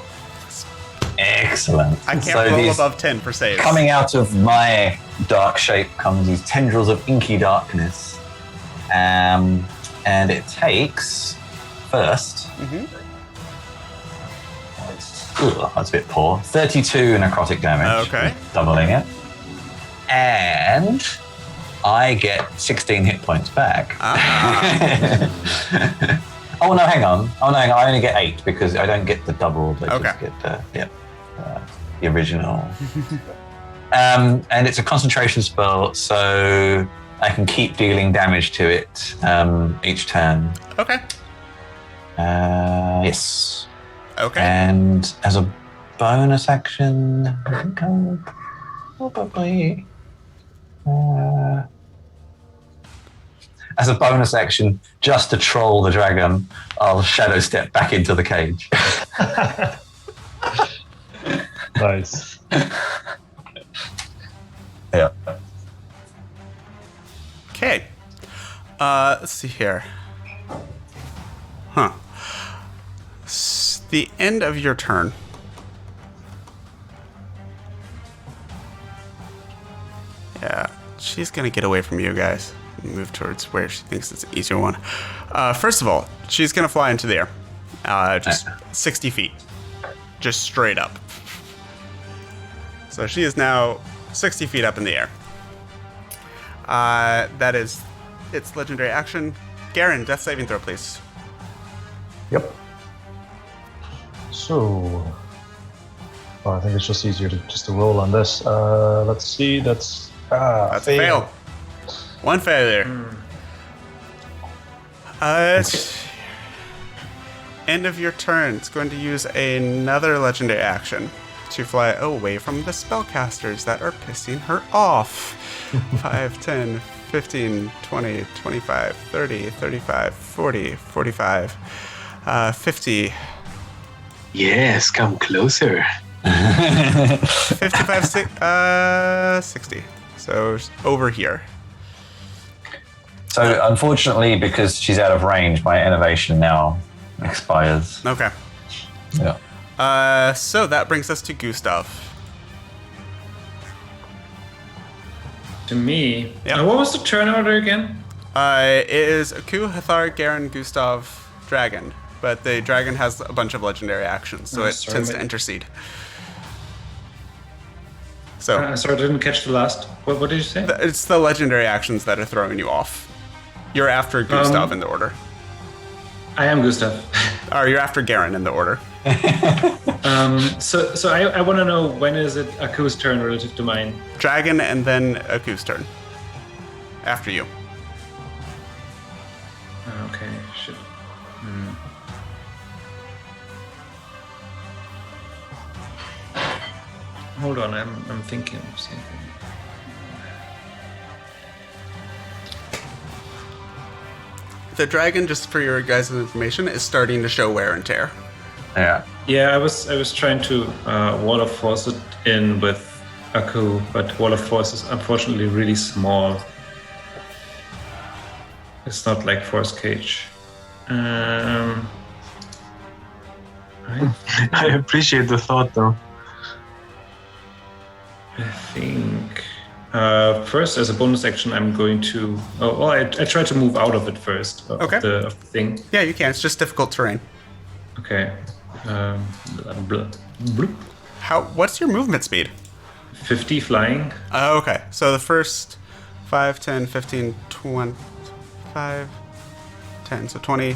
Excellent. I can't So roll these- above 10 for saves. Coming out of my dark shape comes these tendrils of inky darkness. And it takes first. Ooh, that's a bit poor. 32 necrotic damage. Okay. Doubling it. And I get 16 hit points back. Oh, no, hang on. I only get 8 because I don't get the doubled. I just Okay. get the original. And it's a concentration spell, so I can keep dealing damage to it each turn. Okay. Yes. Okay. And as a bonus action, I think I'll probably. As a bonus action, just to troll the dragon, I'll shadow step back into the cage. Nice. Yeah. Okay. Let's see here. Huh. The end of your turn. Yeah, she's gonna get away from you guys and move towards where she thinks it's an easier one. First of all, she's gonna fly into the air, just 60 feet, just straight up. So she is now 60 feet up in the air. That is its legendary action. Garen, death saving throw, please. Yep. So, I think it's just easier to roll on this. Let's see. That's a fail. One failure. End of your turn. It's going to use another legendary action to fly away from the spellcasters that are pissing her off. 5, 10, 15, 20, 25, 30, 35, 40, 45, 50. Yes, come closer. 55, 60. So over here. So unfortunately, because she's out of range, my innovation now expires. Okay. Yeah. So that brings us to Gustav. To me. Yeah. What was the turn order again? It is Aku, Hathar, Garen, Gustav, Dragon. But the Dragon has a bunch of legendary actions, so tends to intercede. So Sorry, I didn't catch the last. What did you say? It's the legendary actions that are throwing you off. You're after Gustav in the order. I am Gustav. Or you're after Garen in the order. So I want to know, when is it Aku's turn relative to mine? Dragon and then Aku's turn. After you. Okay, shit. Hold on, I'm thinking of something. The dragon, just for your guys' information, is starting to show wear and tear. Yeah. Yeah, I was trying to Wall of Force it in with Aku, but Wall of Force is unfortunately really small. It's not like Force Cage. I appreciate the thought, though. I think first, as a bonus action, I'm going to. I try to move out of it first. Of Okay. the thing. Yeah, you can. It's just difficult terrain. Okay. What's your movement speed? 50 flying. Oh, okay. So the first 5, 10, 15, 25, 10. So 20,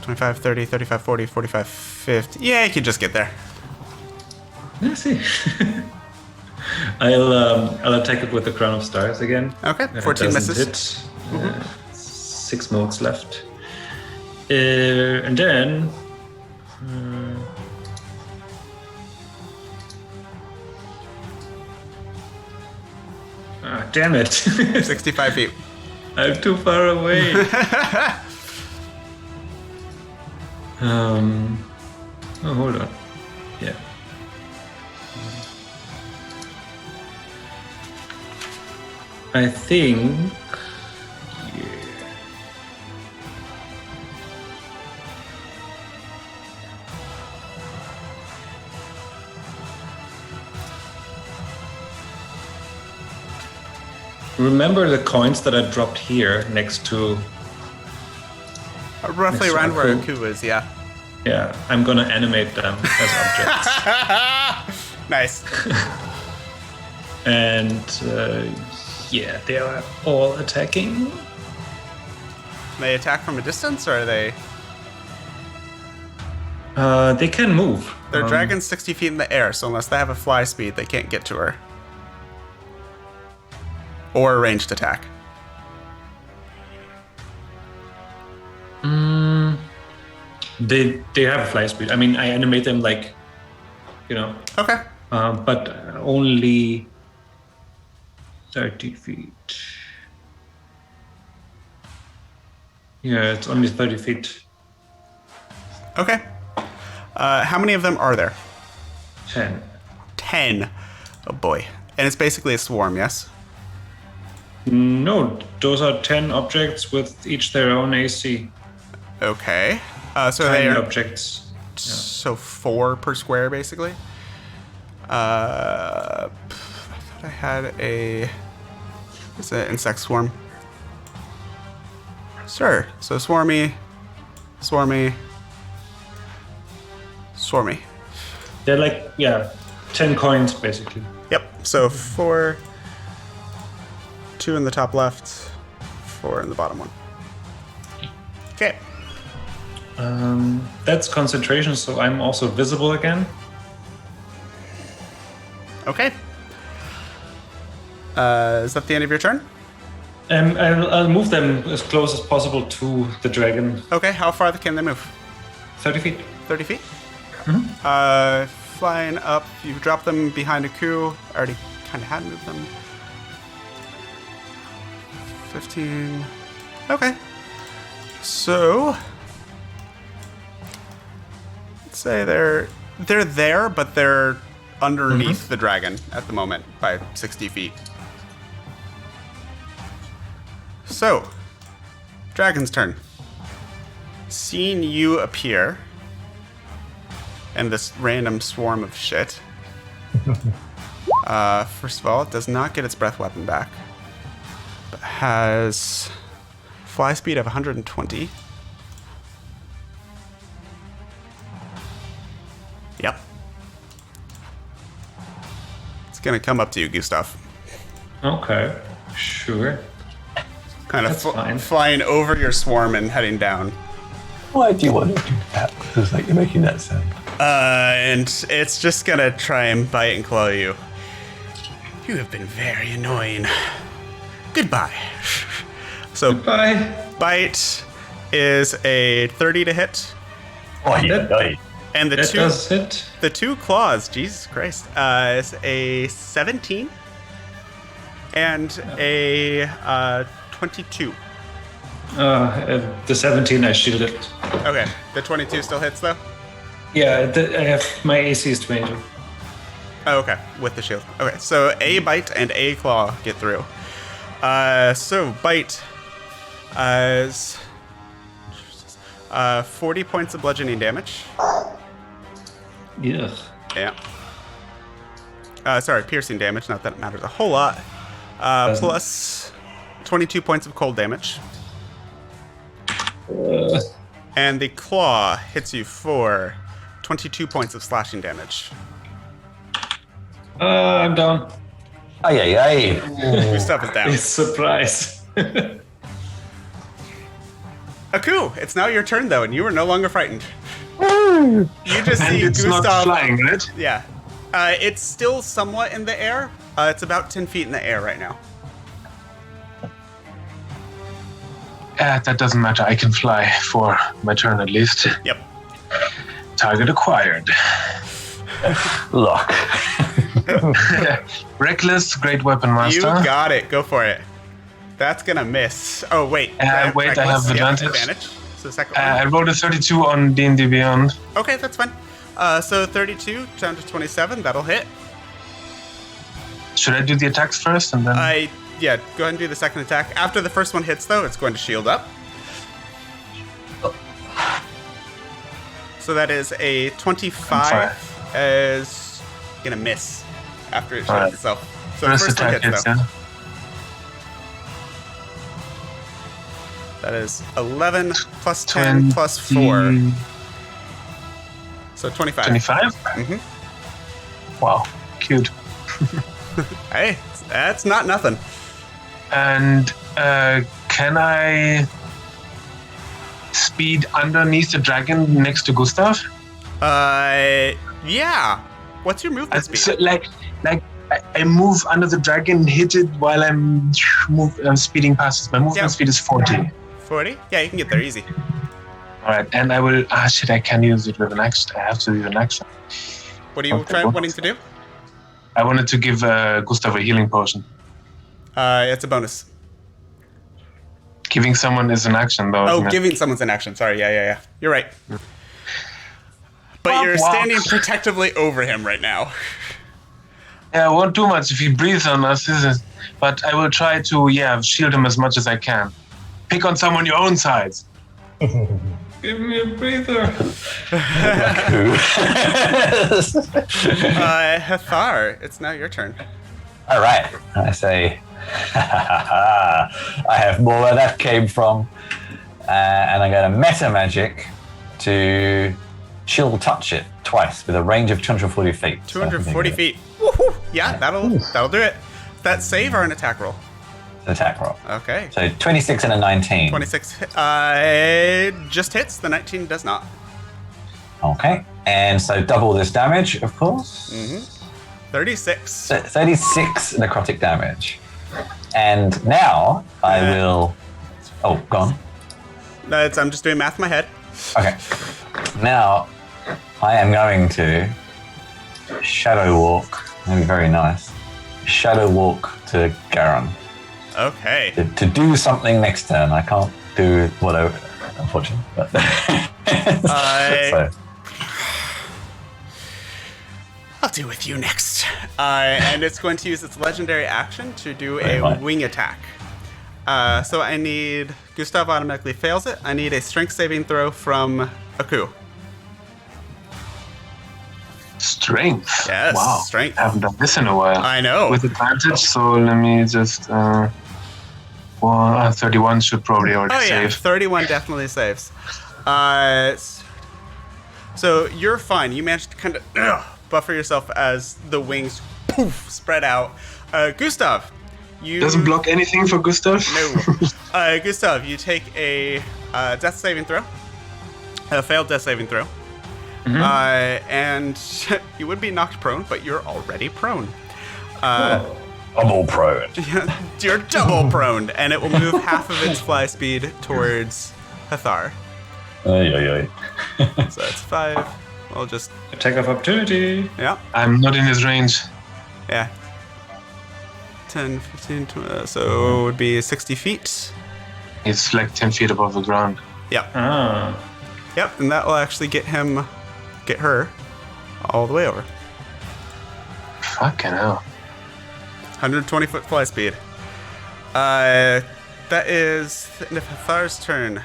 25, 30, 35, 40, 45, 50. Yeah, you can just get there. Let's see. I'll attack it with the Crown of Stars again. Okay, If it 14 doesn't misses. hit, 6 modes left. And then... damn it. 65 feet. I'm too far away. Hold on. Yeah. I think. Remember the coins that I dropped here next to. Roughly Next around to where Aku. Aku is, yeah. Yeah, I'm gonna animate them as objects. Nice. And yeah, they are all attacking. They attack from a distance, or are they? They can move. Their dragon's 60 feet in the air, so unless they have a fly speed, they can't get to her. Or a ranged attack. They have fly speed. I mean, I animate them like, Okay. but only 30 feet. Yeah, it's only 30 feet. Okay. How many of them are there? 10. 10. Oh boy. And it's basically a swarm, yes? No, those are 10 objects with each their own AC. Okay. So Tiny they are objects. so 4 per square, basically. I thought I had a. It's an insect swarm. Sure. So swarmy, swarmy, swarmy. They're like, 10 coins basically. Yep. So 4, 2 in the top left, 4 in the bottom one. Okay. That's concentration, so I'm also visible again. Okay. Is that the end of your turn? I'll move them as close as possible to the dragon. Okay, how far can they move? 30 feet. 30 feet? Flying up, you drop them behind a coup. I already kind of had moved them. 15. Okay. So, let's say they're there, but they're underneath the dragon at the moment by 60 feet. So, dragon's turn. Seeing you appear, and this random swarm of shit. First of all, it does not get its breath weapon back, but has fly speed of 120. Yep. It's gonna come up to you, Gustav. Okay, sure. Kind of That's fine. flying over your swarm and heading down. Why do you want to do that? Because like you're making that sound. And it's just gonna try and bite and claw you. You have been very annoying. Goodbye. So Bye. bite is a 30 to hit, Oh, yeah. and That does hit. the two claws, Jesus Christ, is a 17 and a 22. The 17 I shielded. Okay, the 22 still hits though. Yeah, I have my AC is 20. Oh, okay, with the shield. Okay, so a bite and a claw get through. So bite as 40 points of bludgeoning damage. Yeah. Yeah. Sorry, piercing damage. Not that it matters a whole lot. Doesn't. Plus 22 points of cold damage. And the claw hits you for 22 points of slashing damage. I'm down. Aye, aye, aye. Your stuff is down. It's surprise. Aku, it's now your turn though, and you are no longer frightened. You just And see it's Gustav. not flying, right? Yeah. It's still somewhat in the air. It's about 10 feet in the air right now. That doesn't matter. I can fly for my turn at least. Yep. Target acquired. Look. Reckless, great weapon master. You got it. Go for it. That's gonna miss. Oh wait. Wait, I Reckless, have yeah, advantage. So the second one. I rolled a 32 on D&D Beyond. Okay, that's fine. So 32 down to 27. That'll hit. Should I do the attacks first and then? Yeah. Go ahead and do the second attack. After the first one hits, though, it's going to shield up. So that is a 25. Is gonna miss after it shields Alright. itself. So First the first one attack hits, hits, though. yeah. That is 11 plus 10 plus 4. So 25. 25? Wow, cute. Hey, that's not nothing. And can I speed underneath the dragon next to Gustav? Yeah. What's your movement speed? So, I move under the dragon, hit it while I'm speeding past it. My movement Yeah. speed is 40. 40? Yeah, you can get there easy. All right, and I will. Shit! I can't use it with an action. I have to use an action. What are you Okay, wanting to do? I wanted to give Gustav a healing potion. It's a bonus. Giving someone is an action, though. Oh, isn't it? giving someone's an action. Sorry, yeah. You're right. But Womp you're womp. standing protectively over him right now. Yeah, I won't do much if he breathes on us, is it? But I will try to, shield him as much as I can. Pick on someone your own size. Give me a breather. Hathar, it's now your turn. All right. I say, I have more where that came from. And I'm going to meta magic to chill touch it twice with a range of 240 feet. So I think I 240 get it. feet. Woohoo! Yeah, that'll do it. That save or an attack roll? attack roll. Okay. So 26 and a 19. 26 just hits. The 19 does not. Okay. And so double this damage, of course. 36. 36 necrotic damage. And now I will... Oh, gone. I'm just doing math in my head. Okay. Now I am going to shadow walk. That'd be very nice. Shadow walk to Garen. Okay. To do something next turn. I can't do what I... Unfortunately. But so, I'll deal with you next. And it's going to use its legendary action to do a Right. wing attack. So I need... Gustav automatically fails it. I need a strength saving throw from Aku. Strength. Yes, Wow. strength. I haven't done this in a while. I know. With advantage, so let me just. 31 should probably already Oh yeah, save. 31 definitely saves. So you're fine. You managed to kind of buffer yourself as the wings poof spread out. Gustav, you Doesn't block anything for Gustav? No. Gustav, you take a death saving throw. A failed death saving throw. And you would be knocked prone, but you're already prone. double prone. You're double prone, and it will move half of its fly speed towards Hathar. Ay. So that's 5. We'll just... Attack of opportunity. Yeah. I'm not in his range. Yeah. 10, 15, 20, so it would be 60 feet. It's like 10 feet above the ground. Yep. Ah. Yep, and that will actually get her all the way over. Fucking hell. 120 foot fly speed. That is the end of Hathar's turn.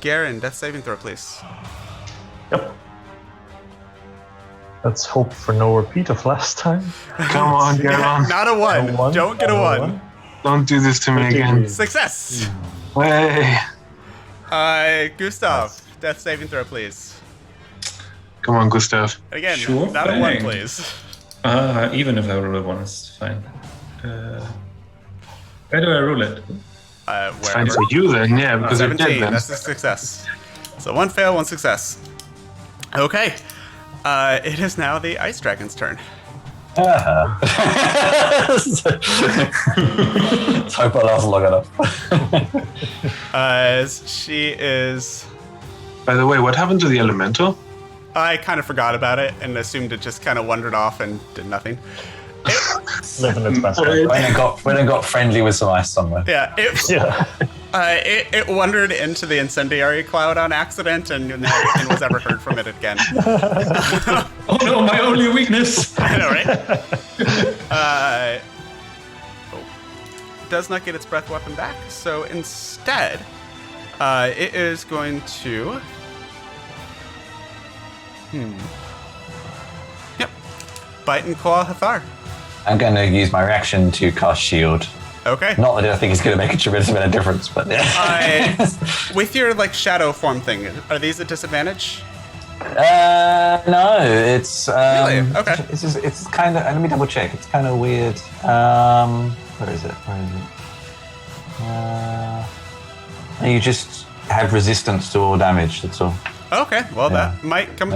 Garen, death saving throw, please. Yep. Let's hope for no repeat of last time. Come on, get on. Not a 1. A one? Don't get a Not a 1. Don't do this to me again. Success. Hey. Gustav, death saving throw, please. Come on, Gustav. Again, Sure not a 1, thing. please. Even if I roll a 1, it's fine. Where do I roll it? It's fine Wherever. for you then, yeah, because you're 17, dead then. that's a success. So 1 fail, 1 success. Okay. It is now the Ice Dragon's turn. Let's hope I last long enough. She is... By the way, what happened to the elemental? I kind of forgot about it and assumed it just kind of wandered off and did nothing. Living its best life. When it got friendly with some ice somewhere. Yeah, Yeah. it wandered into the incendiary cloud on accident and nothing was ever heard from it again. Oh no, my only weakness! I know, right? Does not get its breath weapon back, so instead, it is going to... Yep. Bite and claw Hathar. I'm going to use my reaction to cast shield. Okay. Not that I think it's going to make a tremendous amount of difference, but With your shadow form thing, are these a disadvantage? no, it's Really? Okay. It's kind of. Let me double check. It's kind of weird. Where is it? You just have resistance to all damage. That's all. Okay. Well, Yeah. that might come.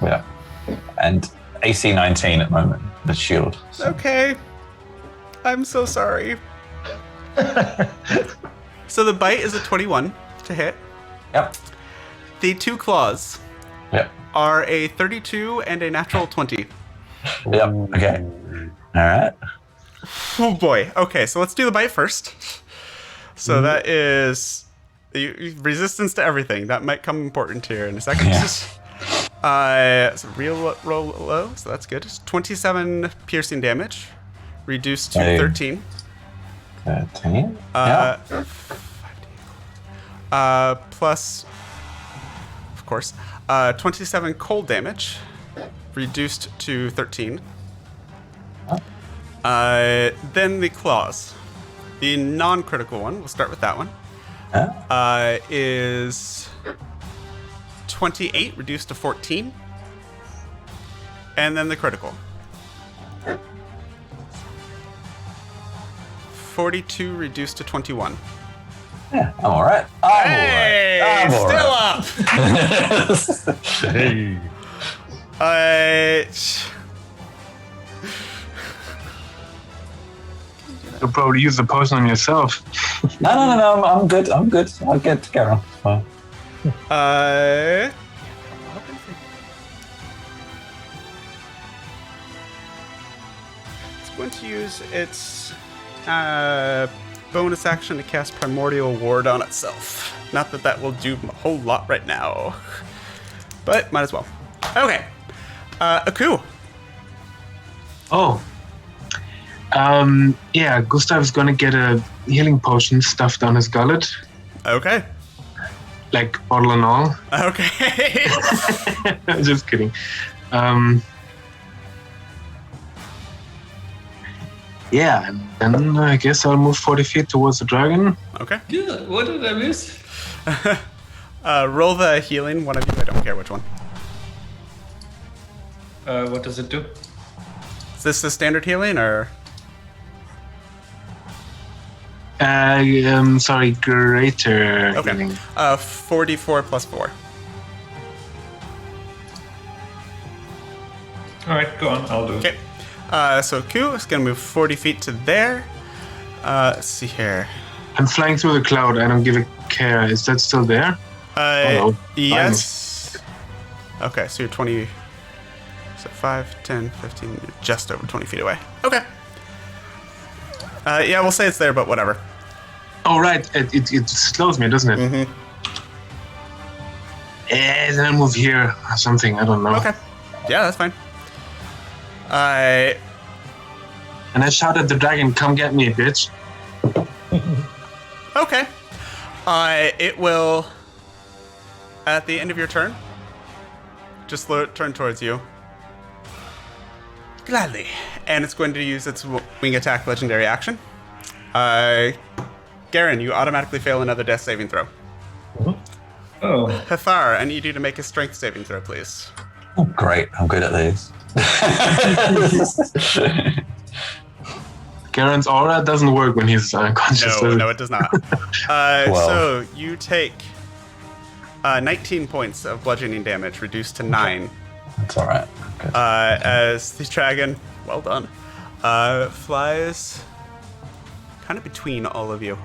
Yeah, and AC 19 at the moment. The shield. So. Okay. I'm so sorry. So the bite is a 21 to hit. Yep. The 2 claws Yep. are a 32 and a natural 20. Yep. Okay. All right. Oh boy. Okay, so let's do the bite first. So that is resistance to everything. That might come important here in a second. Yeah. So roll low, so that's good. 27 piercing damage, reduced to Hey. 13. 13. Yeah. Plus, of course, 27 cold damage, reduced to 13. Then the claws. The non-critical one, we'll start with that one, is 28, reduced to 14. And then the critical. 42 reduced to 21. Yeah, I'm all right. Hey, still up. Hey. You'll probably use the potion on yourself. No, I'm good. I'll get to Garen. Fine. It's going to use its bonus action to cast Primordial Ward on itself. Not that that will do a whole lot right now, but might as well. Okay, Aku. Oh. Yeah, Gustav's gonna get a healing potion stuffed down his gullet, Okay. like bottle and all. Okay. Just kidding. Yeah, and then I guess I'll move 40 feet towards the dragon. Okay. Yeah, what did I miss? Roll the healing, one of you. I don't care which one. What does it do? Is this the standard healing or? Sorry, greater Okay. healing. 44 plus 4. All right, go on. I'll do it. Okay. So Ku is gonna move 40 feet to there. Let's see here. I'm flying through the cloud. I don't give a care. Is that still there? Hello. Yes. Okay, so you're 20. So 5, 10, 15, you're just over 20 feet away. Okay. Yeah, we'll say it's there, but whatever. Oh, right. It slows me, doesn't it? Mm-hmm. Then I'll move here or something. I don't know. Okay. Yeah, that's fine. And I shout at the dragon, come get me, bitch. Okay. It will, at the end of your turn, just turn towards you. Gladly. And it's going to use its wing attack legendary action. Garen, you automatically fail another death saving throw. Oh, Hathar, I need you to make a strength saving throw, please. Oh, great. I'm good at these. Garen's aura doesn't work when he's unconscious. No, it does not. So you take 19 points of bludgeoning damage, reduced to 9. That's all right. Good. As the dragon, well done, flies kind of between all of you.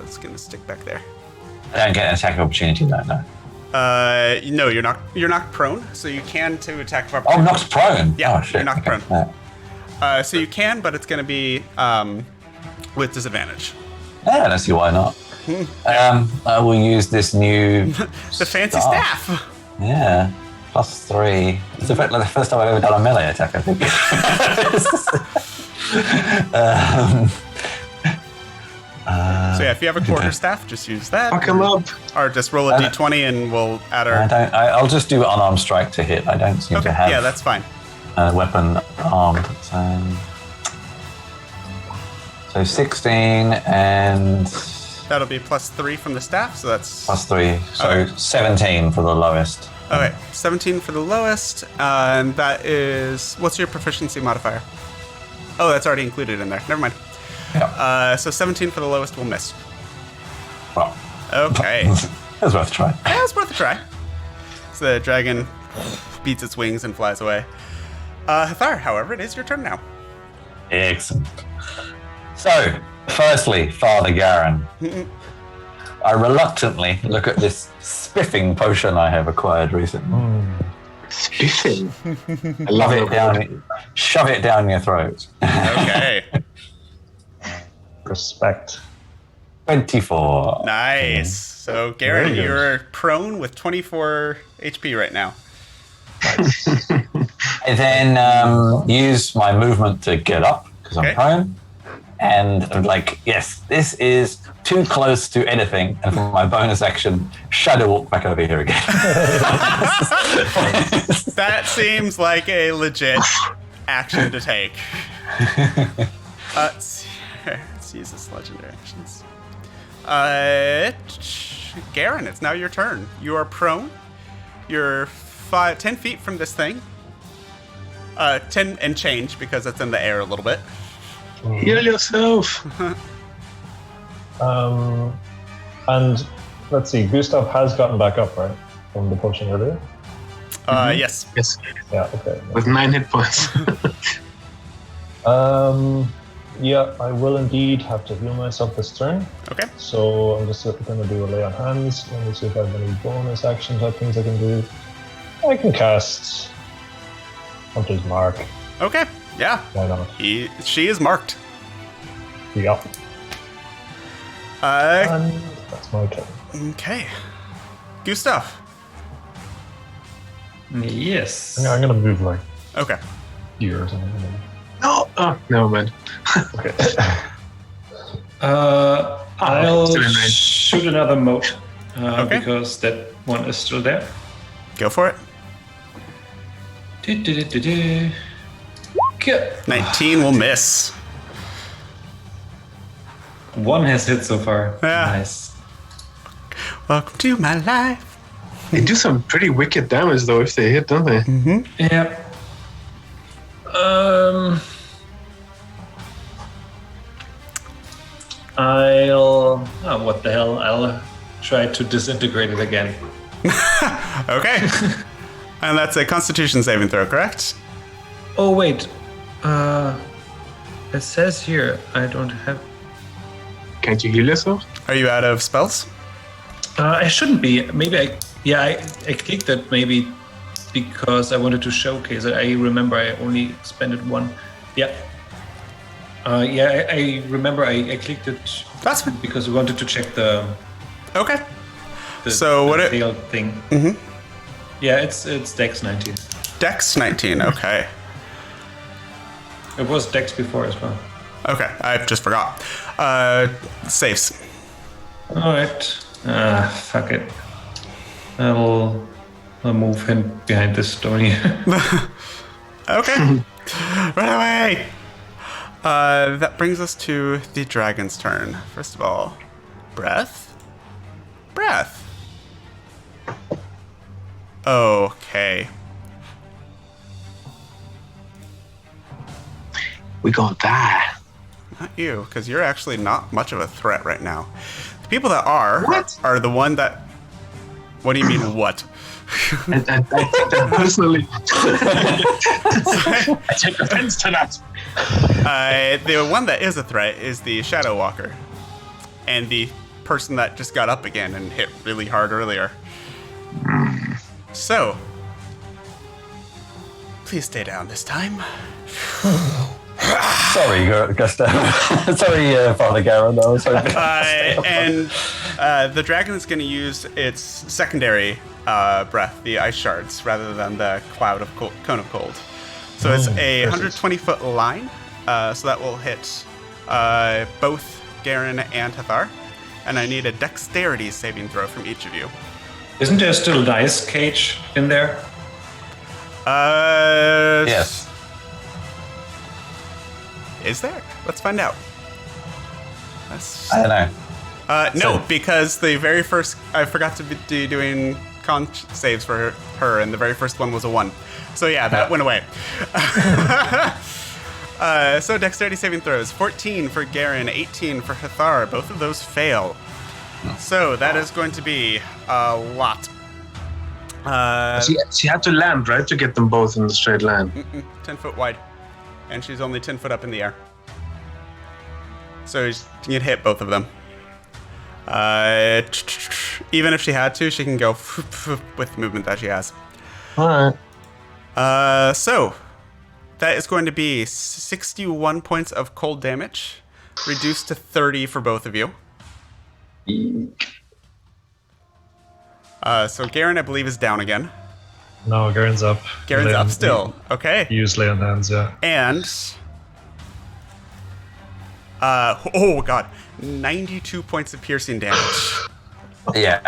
It's gonna stick back there. I don't get an attack opportunity though, no. No, you're knocked prone, so you can to attack of Oh, opportunity. knocked prone. Yeah, oh, shit. you're knocked Okay. prone. Yeah. So you can, but it's gonna be with disadvantage. Yeah, let's see why not. I will use this new The fancy staff. Yeah, +3. It's the first time I've ever done a melee attack, I think. So yeah, if you have a quarter staff, just use that. Fuck him up. Or just roll a d20 and we'll add our. I'll just do unarmed strike to hit. I don't seem to have Yeah, that's fine. a weapon armed. So 16 and That'll be +3 from the staff, so that's +3. So Okay. 17 for the lowest. okay. 17 for the lowest, and that is what's your proficiency modifier? Oh, that's already included in there. Never mind. Yeah. So 17 for the lowest will miss. Well, Okay. it was worth a try. Yeah, it's worth a try. So the dragon beats its wings and flies away. Hathar, however, it is your turn now. Excellent. So, firstly, Father Garen, I reluctantly look at this spiffing potion I have acquired recently. Spiffing. I love it. Shove it down your throat. Okay. Respect. 24. Nice. So, Garen, Very good. you're prone with 24 HP right now. I then use my movement to get up because I'm Okay. prone. And I'm like, yes, this is too close to anything. And for my bonus action, shadow walk back over here again. That seems like a legit action to take. Let's use this legendary actions. Garen, it's now your turn. You are prone. You're 10 feet from this thing. 10 and change because it's in the air a little bit. Heal yourself. And let's see, Gustav has gotten back up, right? From the potion earlier? Yes. Yes, Yeah, okay. with 9 hit points. Yeah, I will indeed have to heal myself this turn. Okay. So I'm just going to do a lay on hands. Let me see if I have any bonus action type things I can do. I can cast Hunter's Mark. Okay. Yeah. Why not? She is marked. Yeah. And that's my turn. Okay. Gustav. Yes. I'm going to move like Okay. here or something. No. Oh, never mind. Okay. I'll still in range. shoot another mote Okay. because that one is still there. Go for it. Good. 19 will miss. One has hit so far. Yeah. Nice. Welcome to my life. They do some pretty wicked damage though if they hit, don't they? Yep. I'll. Oh, what the hell? I'll try to disintegrate it again. Okay. And that's a Constitution saving throw, correct? Oh wait. It says here I don't have. Can't you heal yourself? Are you out of spells? I shouldn't be. Maybe I clicked that maybe because I wanted to showcase it. I remember I only expended one. Yeah. I remember I clicked it That's fine. because we wanted to check the Okay. So what it- tail thing. Mm-hmm. Yeah, it's Dex 19. Dex 19. Okay. It was Dex before as well. Okay. I just forgot. Saves. All right. Fuck it. I'll move him behind this stone here. Okay. Run away. That brings us to the dragon's turn. First of all, breath. Okay. We gonna die. Not you, because you're actually not much of a threat right now. The people that are What? are the one that. What do you mean, what? I take that personally. I take offense to that. The one that is a threat is the Shadow Walker. And the person that just got up again and hit really hard earlier. So, please stay down this time. Sorry, Gustav. Sorry, Father Garrett. I was hoping. And the dragon is going to use its secondary breath, the ice shards, rather than the cloud of cone of cold. So it's a 120-foot line. So that will hit both Garen and Hathar. And I need a dexterity saving throw from each of you. Isn't there still an ice cage in there? Yes. Is there? Let's find out. I don't know. No, So- because the very first... I forgot to be doing con saves for her, and the very first one was a 1. So yeah, that went away. So dexterity saving throws. 14 for Garen, 18 for Hathar. Both of those fail. So that is going to be a lot. She had to land, right, to get them both in the straight line. 10 foot wide. And she's only 10 foot up in the air. So you can hit both of them. Even if she had to, she can go with the movement that she has. All right. So that is going to be 61 points of cold damage, reduced to 30 for both of you. So Garen, I believe, is down again. No, Garen's up. Garen's up still. Okay. Use lay on hands, yeah. And oh god, 92 points of piercing damage. Yeah.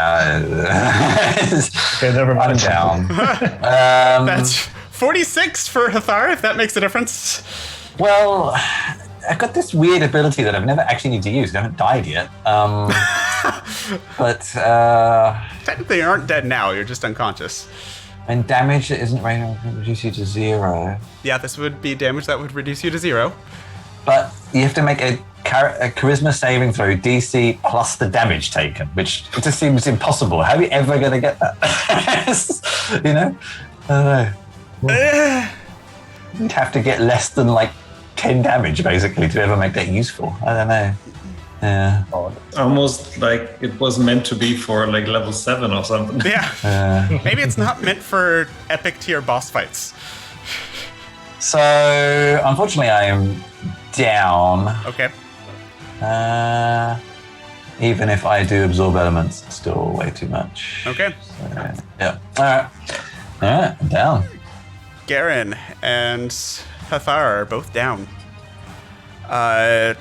Okay, never I'm mind. down. That's 46 for Hathar, if that makes a difference. Well, I've got this weird ability that I've never actually need to use. I haven't died yet. But Technically, you aren't dead now. You're just unconscious. and damage that isn't reduce you to 0. Yeah, this would be damage that would reduce you to 0. But you have to make a charisma saving throw, DC plus the damage taken, which it just seems impossible. How are you ever going to get that? You know? I don't know. You'd have to get less than like 10 damage basically to ever make that useful. I don't know. Yeah. Almost like it was meant to be for like level 7 or something. Yeah. Maybe it's not meant for epic tier boss fights. So, unfortunately, I am down. Okay. Even if I do absorb elements, it's still way too much. Okay. So, yeah. All right, I'm down. Garen and Hathar are both down. Are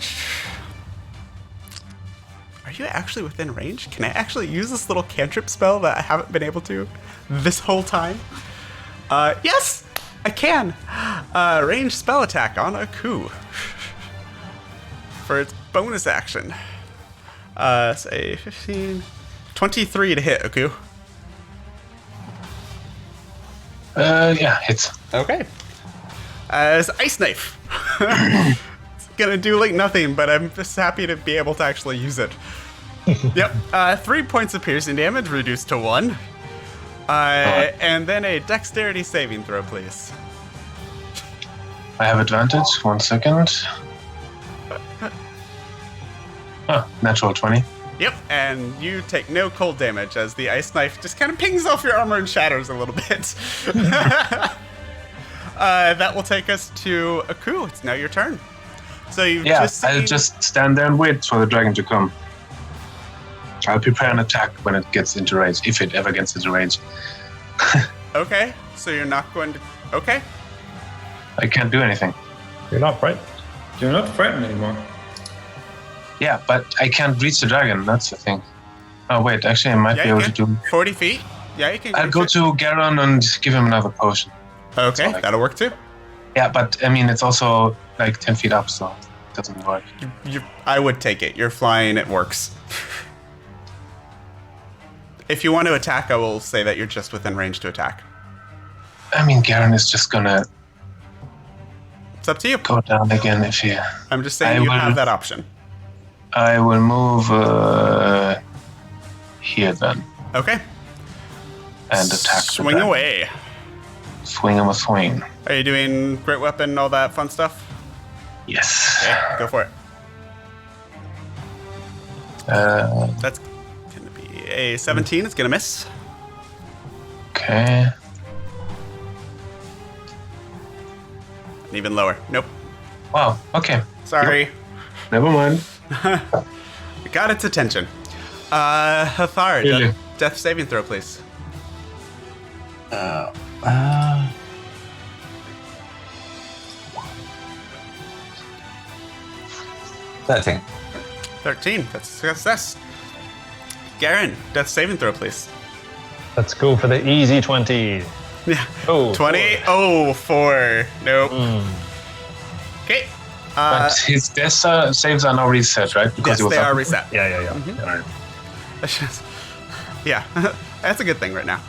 you actually within range? Can I actually use this little cantrip spell that I haven't been able to this whole time? Yes, I can. Range spell attack on Aku for its bonus action. Say 15, 23 to hit Aku. Yeah, hits. Okay. As Ice Knife. It's gonna do like nothing, but I'm just happy to be able to actually use it. Yep. 3 points of piercing damage reduced to 1. And then a dexterity saving throw, please. I have advantage. 1 second. Natural 20. Yep, and you take no cold damage as the ice knife just kind of pings off your armor and shatters a little bit. That will take us to Aku. It's now your turn. So you've just seen... I'll just stand there and wait for the dragon to come. I'll prepare an attack when it gets into range, if it ever gets into range. Okay, so you're not going to... Okay. I can't do anything. You're not frightened. You're not frightened anymore. Yeah, but I can't reach the dragon. That's the thing. Oh wait, actually I might be able to do. 40 feet? Yeah, you can. I'll go to Garon and give him another potion. Okay, that'll work too. Yeah, but I mean it's also like 10 feet up, so it doesn't work. I would take it. You're flying. It works. If you want to attack, I will say that you're just within range to attack. I mean, Garon is just gonna. It's up to you. Go down again if he. I'm just saying you have that option. I will move here then. Okay. And attack. Swing away. Swing him a swing. Are you doing great weapon, all that fun stuff? Yes. Okay, go for it. That's gonna be a 17. It's gonna miss. Okay. And even lower. Nope. Wow. Okay. Sorry. Never mind. We got its attention. Hathar, Really? death saving throw, please. 13. 13. That's a success. Garen, death saving throw, please. Let's go for the easy 20. Yeah. Oh, 20. Oh, 4. Nope. Okay. But his death saves are now reset, right? Yes, he was they up. are reset. Yeah. Alright. That's just, yeah, that's a good thing right now.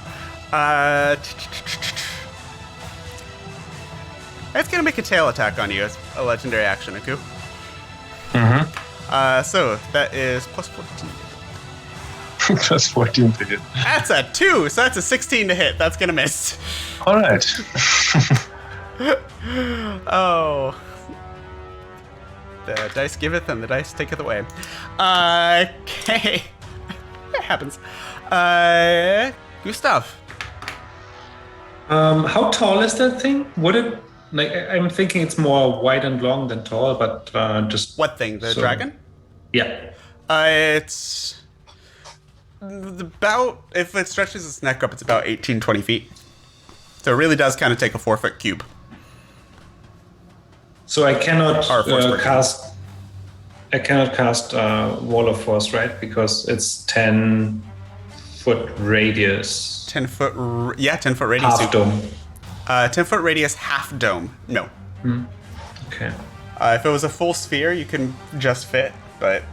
It's gonna make a tail attack on you as a legendary action, Aku. So that is plus 14. Plus 14 to hit. That's a 2, so that's a 16 to hit. That's gonna miss. Alright. Oh. The dice giveth and the dice taketh away. Okay. That happens. Gustav. How tall is that thing? Would it like? I'm thinking it's more wide and long than tall, but just What thing? The dragon? Yeah. It's about, if it stretches its neck up, it's about 18, 20 feet. So it really does kind of take a 4-foot cube. So I cannot Force cast. I cannot cast Wall of Force, right? Because it's 10-foot radius. 10 foot, 10 foot radius. Half dome. 10 foot radius, half dome. No. Okay. If it was a full sphere, you can just fit, but.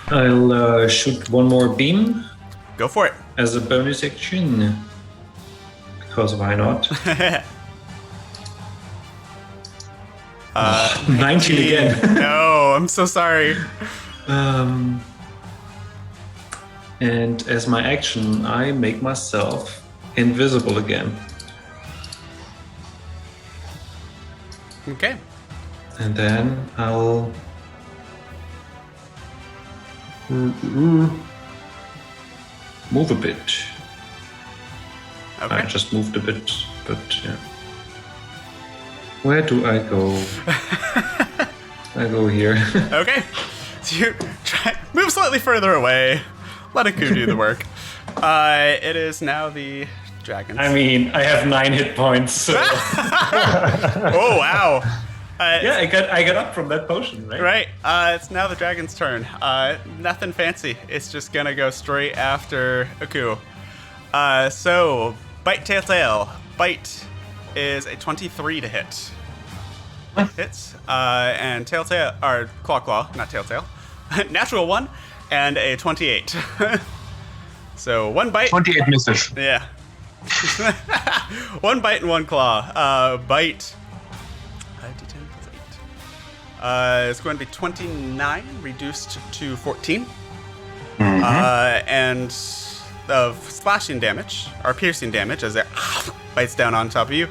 I'll shoot one more beam Go for it. as a bonus action. Because why not? 19 again. No, I'm so sorry. And as my action, I make myself invisible again. Okay. And then I'll move a bit. Okay. I just moved a bit, but yeah. Where do I go? I go here. Okay. So you move slightly further away. Let Aku do the work. It is now the dragons. I mean, I have 9 hit points, so Oh wow. yeah, I got up from that potion, right? Right. It's now the dragon's turn. Nothing fancy. It's just gonna go straight after Aku. So bite, tail, tail. Bite is a 23 to hit. Hits. And tail, tail, or claw, claw, not tail, tail. Natural 1 and a 28. So 1 bite. 28 misses. Yeah. 1 bite and 1 claw. Bite. 5d10 plus 8. It's going to be 29, reduced to 14. And of slashing damage, or piercing damage, as it bites down on top of you.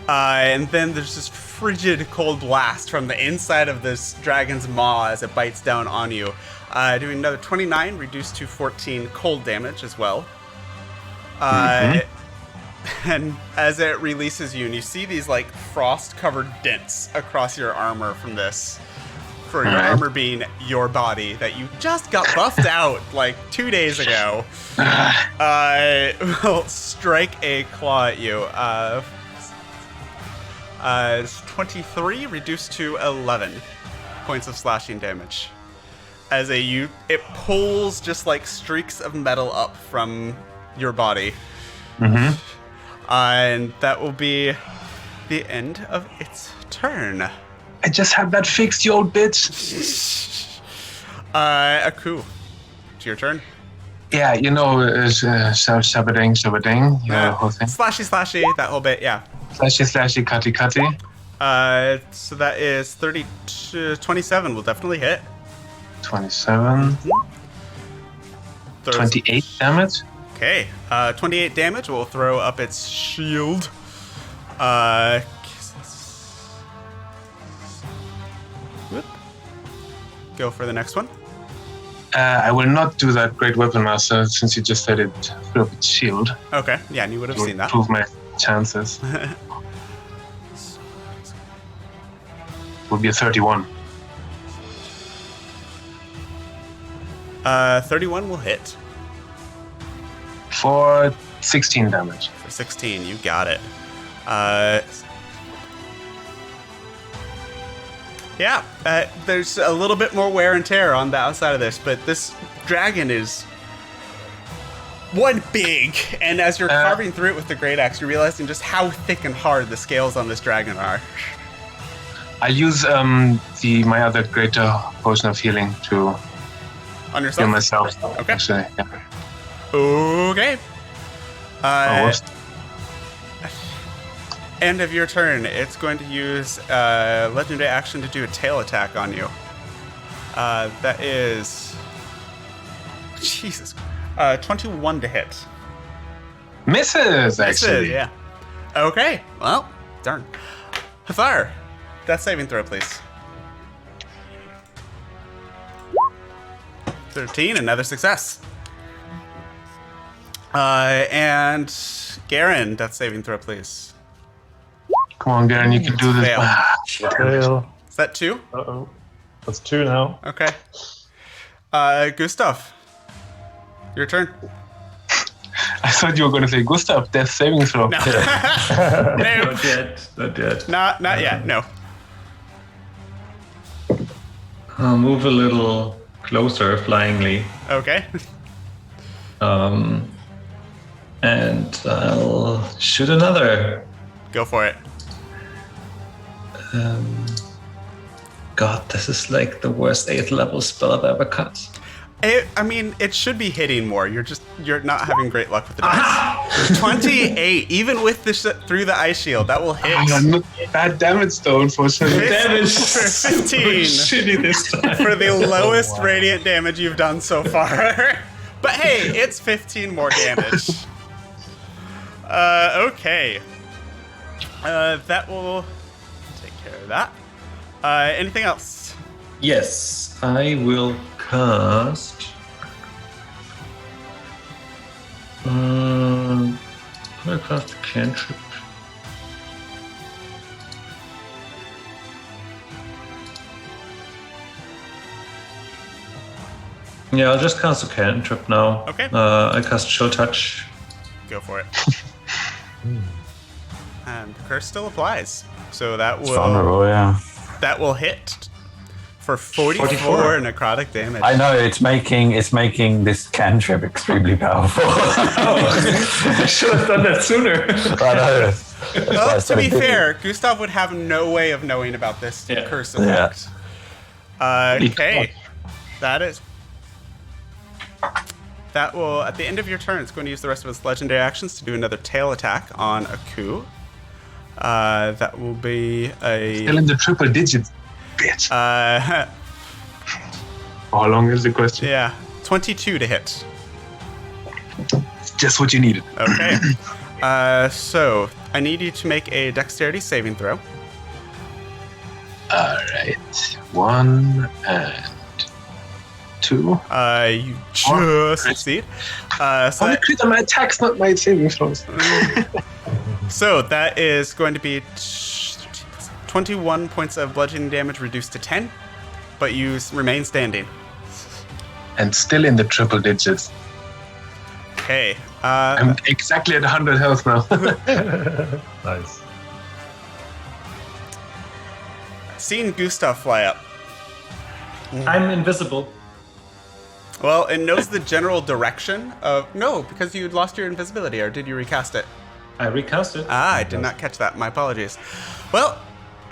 And then there's this frigid cold blast from the inside of this dragon's maw as it bites down on you. Doing another 29, reduced to 14 cold damage as well. And as it releases you, and you see these like frost-covered dents across your armor from this, for your armor being your body that you just got buffed out like 2 days ago, will strike a claw at you. It's 23 reduced to 11 points of slashing damage. As it pulls just like streaks of metal up from your body. And that will be the end of its turn. I just had that fixed, you old bitch. Aku, it's your turn. Yeah, you know, shabading, you know the whole thing. Slashy, slashy, that whole bit, yeah. Slashy, cutty. So that is 27 will definitely hit. 27. 28 damage. Okay, 28 damage will throw up its shield. Whoop. Go for the next one. I will not do that Great Weapon Master since you just said it threw up its shield. Okay, yeah, and you would have To seen that. improve my chances. Would be a 31. 31 will hit. For 16 damage. For 16, you got it. Yeah, there's a little bit more wear and tear on the outside of this, but this dragon is one big, and as you're carving through it with the great axe, you're realizing just how thick and hard the scales on this dragon are. I use my other greater potion of healing to On heal yourself? myself. Okay. Actually, yeah. Okay. Almost. End of your turn. It's going to use legendary action to do a tail attack on you. That is... Jesus. 21 to hit. Misses, actually. Yeah. Okay. Well, darn. Hathar, death saving throw, please. 13, another success. And Garen, death saving throw, please. Come on, Garen, you can do this. Fail. Fail. Is that 2? Uh-oh. That's 2 now. Okay. Gustav, your turn. I thought you were going to say, Gustav, death saving throw. No. Not yet. Not yet, no. I'll move a little closer, flyingly. Okay. And I'll shoot another. Go for it. God, this is like the worst 8th level spell I've ever cut. It should be hitting more. You're not having great luck with the dice. 28, even with through the ice shield, that will hit. Not bad damage though, unfortunately. Damage For 15. shitty this time. For the lowest radiant damage you've done so far. But hey, it's 15 more damage. Okay. That will take care of that. Anything else? Yes, I will cast. I'm gonna cast a cantrip. Yeah, I'll just cast a cantrip now. Okay. I cast Chill Touch. Go for it. And the curse still applies. So that It's vulnerable, yeah. hit for 44 necrotic damage. I know it's making this cantrip extremely powerful. I should have done that sooner. I know. Well, to be fair, Gustav would have no way of knowing about this Yeah. curse effect. Okay. That will, at the end of your turn, it's going to use the rest of its legendary actions to do another tail attack on Aku. That will be Still in the triple digits, bitch. how long is the question? Yeah, 22 to hit. It's just what you needed. Okay. So I need you to make a dexterity saving throw. All right. 1 and 2. You just succeed. So I crit on my attacks, not my saving throws. So that is going to be 21 points of bludgeoning damage reduced to 10, but you remain standing. And still in the triple digits. Okay. I'm exactly at 100 health now. Nice. Seeing Gustav fly up. I'm invisible. Well, it knows the general direction of... No, because you lost your invisibility, or did you recast it? I recast it. I did not catch that. My apologies. Well,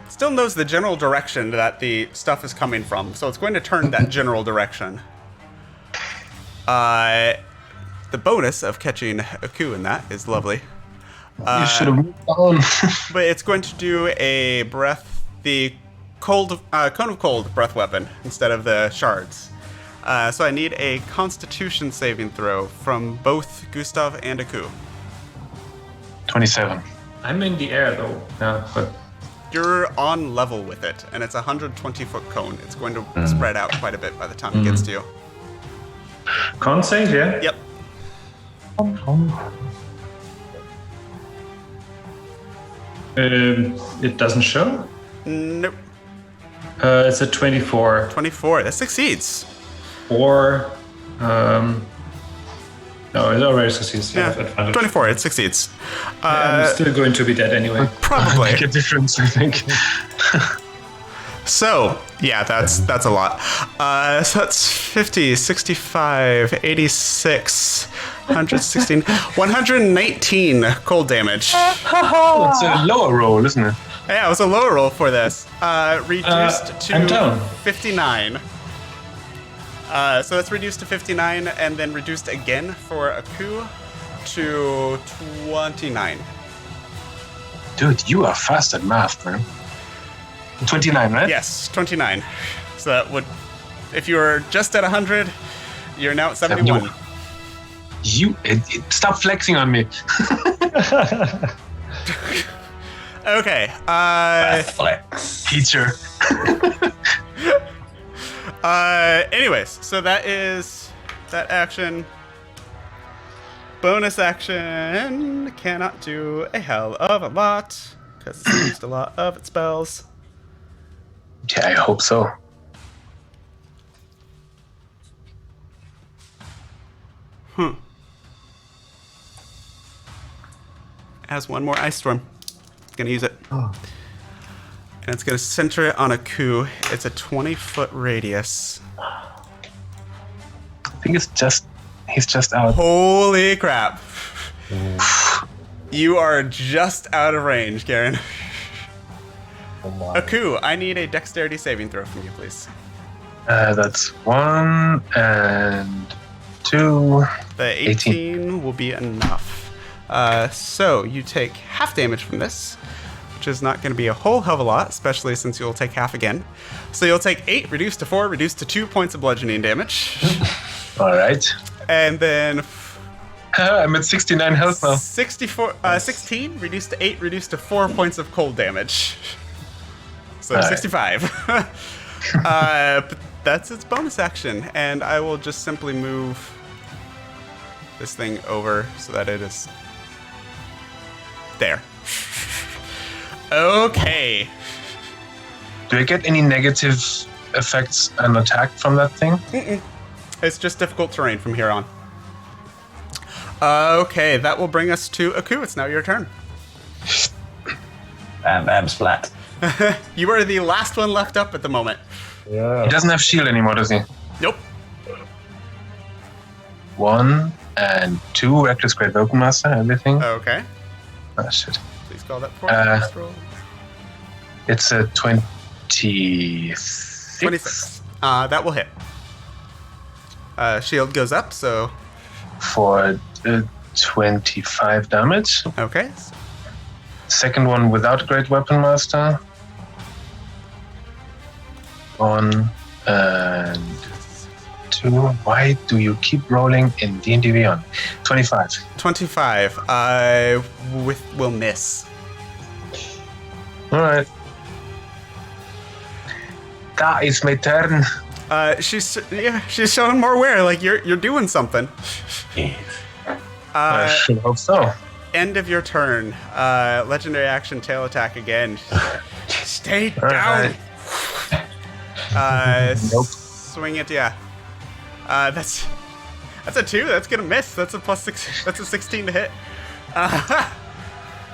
it still knows the general direction that the stuff is coming from, so it's going to turn that general direction. The bonus of catching Aku in that is lovely. You should have moved on. But it's going to do the cone of cold breath weapon instead of the shards. So I need a Constitution saving throw from both Gustav and Aku. 27. I'm in the air though. Yeah, but You're on level with it, and it's a 120-foot cone. It's going to spread out quite a bit by the time it gets to you. con save, yeah. Yep. It doesn't show. Nope. It's a 24. 24. That succeeds. Or no, it already succeeds. Yeah. Advantage. 24. It succeeds. I'm still going to be dead anyway. Probably. Make a difference, I think. So, yeah, that's a lot. So that's 50, 65, 86, 116, 119 cold damage. It's a lower roll, isn't it? Yeah, it was a lower roll for this. Reduced I'm to down. 59. So that's reduced to 59, and then reduced again for Aku to 29. Dude, you are fast at math, man. 29, right? Yes, 29. So that would, if you were just at 100, you're now at 71. Stop flexing on me. Okay. Flex. Teacher. Anyways, so that is that action. Bonus action cannot do a hell of a lot because it's used a lot of its spells. Yeah, I hope so. Has one more ice storm. It's gonna use it. And it's gonna center it on Aku. It's a 20-foot radius. I think he's just out. Holy crap. You are just out of range, Garen. Oh my. Aku, I need a dexterity saving throw from you, please. That's 1 and 2. The 18 will be enough. So you take half damage from this, which is not going to be a whole hell of a lot, especially since you'll take half again. So you'll take 8, reduced to 4, reduced to 2 points of bludgeoning damage. All right. And then I'm at 69 health now. 16, reduced to 8, reduced to 4 points of cold damage. So 65. But that's its bonus action, and I will just simply move this thing over so that it is there. Okay. Do I get any negative effects on attack from that thing? It's just difficult terrain from here on. Okay, that will bring us to Aku. It's now your turn. Bam, bam, splat. You are the last one left up at the moment. Yeah. He doesn't have shield anymore, does he? Nope. 1 and 2 reckless great weapon master, everything. Okay. Oh shit. Please call that for next roll. It's a 26. 26. That will hit. Shield goes up, so... For 25 damage. Okay. Second one without great weapon master. 1 and 2. Why do you keep rolling in D&D Beyond? 25. 25. Will miss. All right. That is my turn. She's showing more wear. Like you're doing something. I should hope so. End of your turn. Legendary action, tail attack again. Stay down. Nope. Swing it, yeah. That's a 2. That's gonna miss. That's a +6. That's a 16 to hit.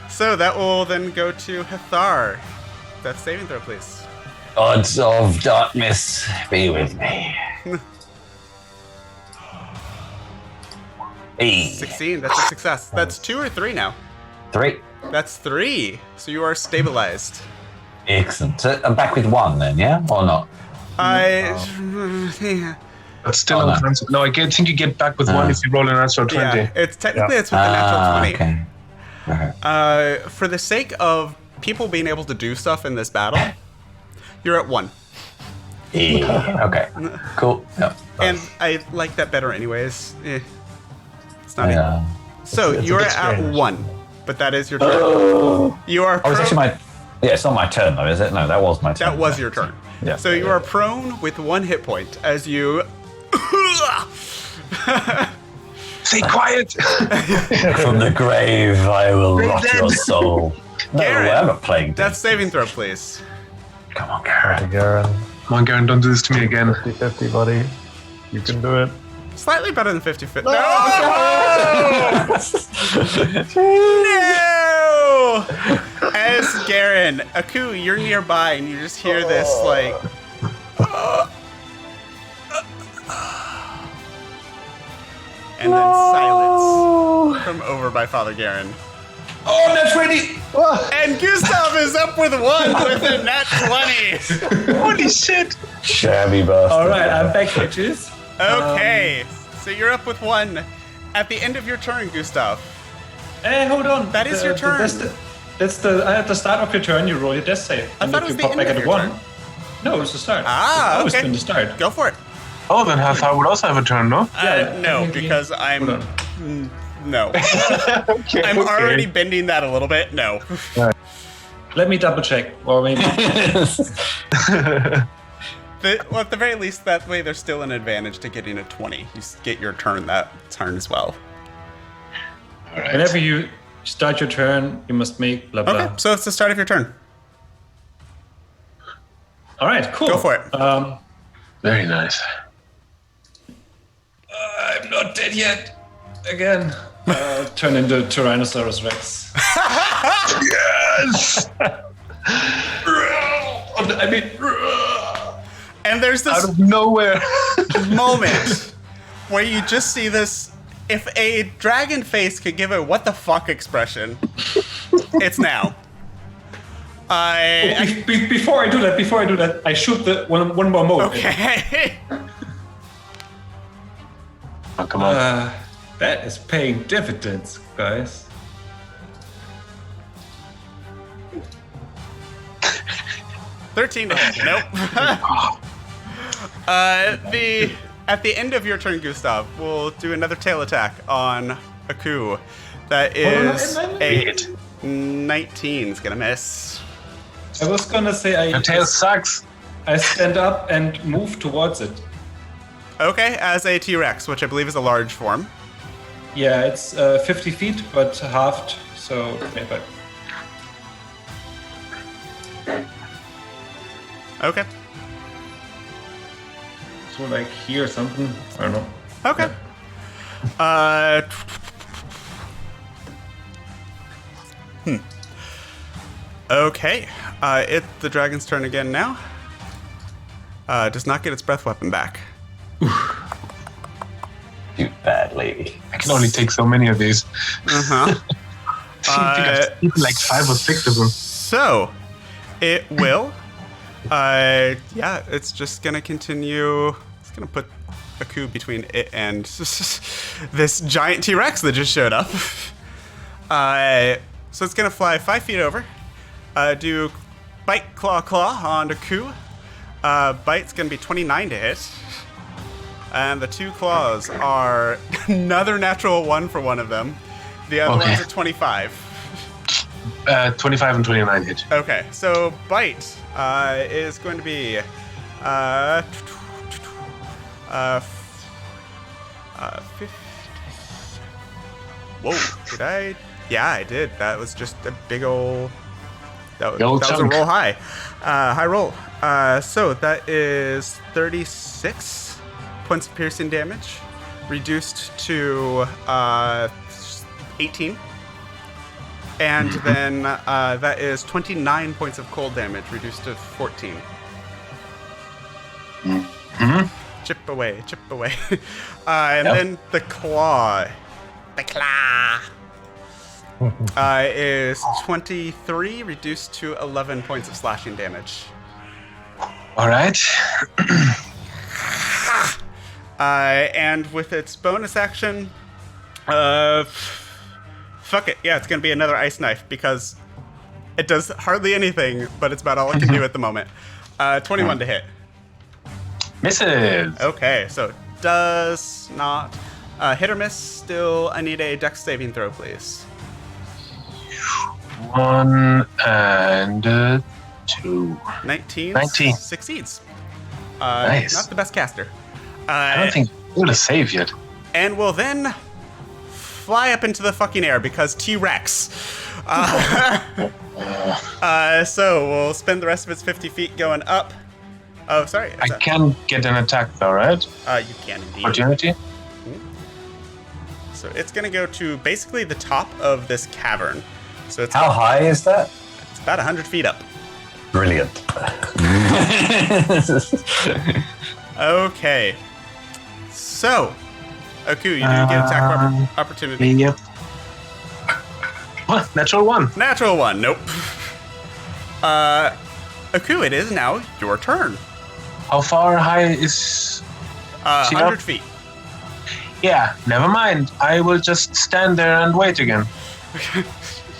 So that will then go to Hathar. That's saving throw, please. Odds of darkness be with me. 16. That's a success. That's 2 or 3 now. 3. That's 3. So you are stabilized. Excellent. So I'm back with 1 then, yeah? Or not? Yeah. But still Oh, no. unconscious. No, I think you get back with 1 if you roll a natural 20. Yeah, it's technically it's with the natural 20. Okay. Okay. For the sake of people being able to do stuff in this battle, you're at 1. Yeah. Okay. Cool. Yep. And I like that better anyways. It's not Yeah. So it's a you're bit at strange. 1, but that is your turn. You are Oh, it's prone. actually my... Yeah, it's not my turn though, is it? No, that was my turn. That was your turn. Yeah. So you are prone with 1 hit point as you... Stay quiet! From the grave, I will rot your soul. No, Garen, I'm not playing. That's saving throw, please. Come on, Garen. Garen, Come on, Garen, don't do this to me again. 50-50, buddy. You can do it. Slightly better than 50 fit. No! As Garen, Aku, you're nearby and you just hear this like... and then silence from over by Father Garen. Oh, that's ready. And Gustav is up with 1 with a nat 20. Holy shit! Shabby bastard. All right, I'm back, bitches. Okay, so you're up with 1. At the end of your turn, Gustav. Hey, hold on. That is your turn. That's the at the start of your turn. You roll your death save. I And thought if it was you the pop end back of at your 1. turn. No, it's the start. Ah, It's always okay. been the start. Go for it. Oh, then Hathar would also have a turn, no? No, maybe. because I'm... Hold No. Okay, I'm already bending that a little bit. No. Let me double check, or maybe. Well, at the very least, that way there's still an advantage to getting a 20. You get your turn that turn as well. Whenever you start your turn, you must make blah blah. Okay, so it's the start of your turn. All right, cool. Go for it. Very nice. I'm not dead yet. Again. Turn into Tyrannosaurus Rex. Yes! I mean, And there's this Out of nowhere. moment where you just see this. If a dragon face could give a what the fuck expression, it's now. Before I do that, I shoot the one more mode. Okay. Oh, come on. That is paying dividends, guys. $13 to hit. Nope. At the end of your turn, Gustav, we'll do another tail attack on Aku. That is a 19. It's gonna miss. I was gonna say Your tail sucks. I stand up and move towards it. Okay, as a T-Rex, which I believe is a large form. Yeah, it's 50 feet, but halved, so 25. Okay. So like here or something. I don't know. Okay. Okay. It's the dragon's turn again now. Does not get its breath weapon back. You bad lady. I can only take so many of these. Uh-huh. I think I've eaten like 5 or 6 of them. So, it will. Yeah, it's just gonna continue. It's gonna put Aku between it and this giant T-Rex that just showed up. So it's gonna fly 5 feet over. Do bite, claw on Aku. Bite's gonna be 29 to hit. And the 2 claws are another natural 1 for one of them. The other one's a 25. 25 and 29 hit. Okay, so bite is going to be 50. Whoa, did I? Yeah, I did. That was just a big ol'. That was a roll high. High roll. So that is 36 points of piercing damage, reduced to 18. And then that is 29 points of cold damage, reduced to 14. Chip away. Then the claw. Is 23, reduced to 11 points of slashing damage. All right. And with its bonus action, fuck it. Yeah, it's going to be another ice knife because it does hardly anything, but it's about all it can do at the moment. 21 to hit. Misses. Okay, so does not hit or miss. Still, I need a dex saving throw, please. 1 and 2. 19. 19. Succeeds. Nice. Not the best caster. I don't think we're gonna save yet. And will then fly up into the fucking air because T-Rex. So we'll spend the rest of its 50 feet going up. Oh, sorry. I can get an attack though, right? You can indeed. Opportunity? So it's going to go to basically the top of this cavern. So it's How high is that? It's about 100 feet up. Brilliant. Okay. So, Aku, you do get attack opportunity. Yep. What? Natural 1. Natural 1, nope. Aku, it is now your turn. How far high is... 100 feet. Yeah, never mind. I will just stand there and wait again.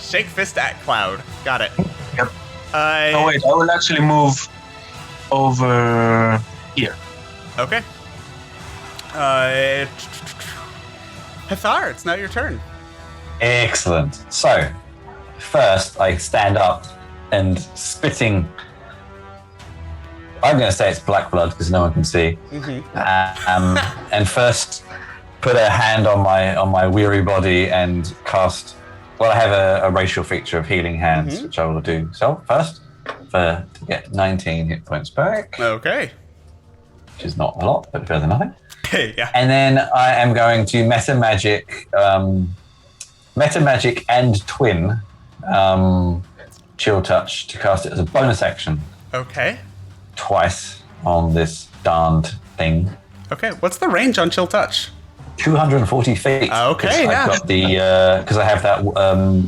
Shake fist at cloud. Got it. Yep. Oh wait, I will actually move over here. Okay. Hathar, it's now your turn. Excellent. So, first I stand up and spitting. I'm going to say it's black blood because no one can see. And first, put a hand on my weary body and cast. Well, I have a racial feature of healing hands, which I will do. So first, to get 19 hit points back. Okay. Which is not a lot, but better than nothing. Yeah. And then I am going to meta magic and twin chill touch to cast it as a bonus action Okay. twice on this darned thing. Okay. What's the range on chill touch? 240 feet. Okay, yeah. I've got the because I have that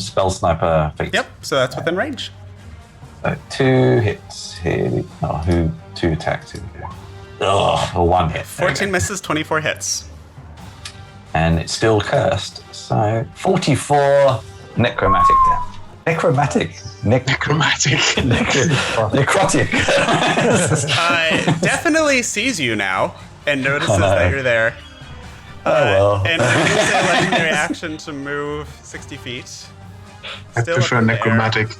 spell sniper feat. Yep. So that's within range. 2 hits here. Oh, 2 attacks here. Oh, 1 hit. 14 misses, 24 hits. And it's still cursed. So 44 necromantic damage. Necromantic. Necrotic. Definitely sees you now and notices that you're there. Well. And I'm going to say legendary action to move 60 feet. I Still prefer up in the air. necromantic.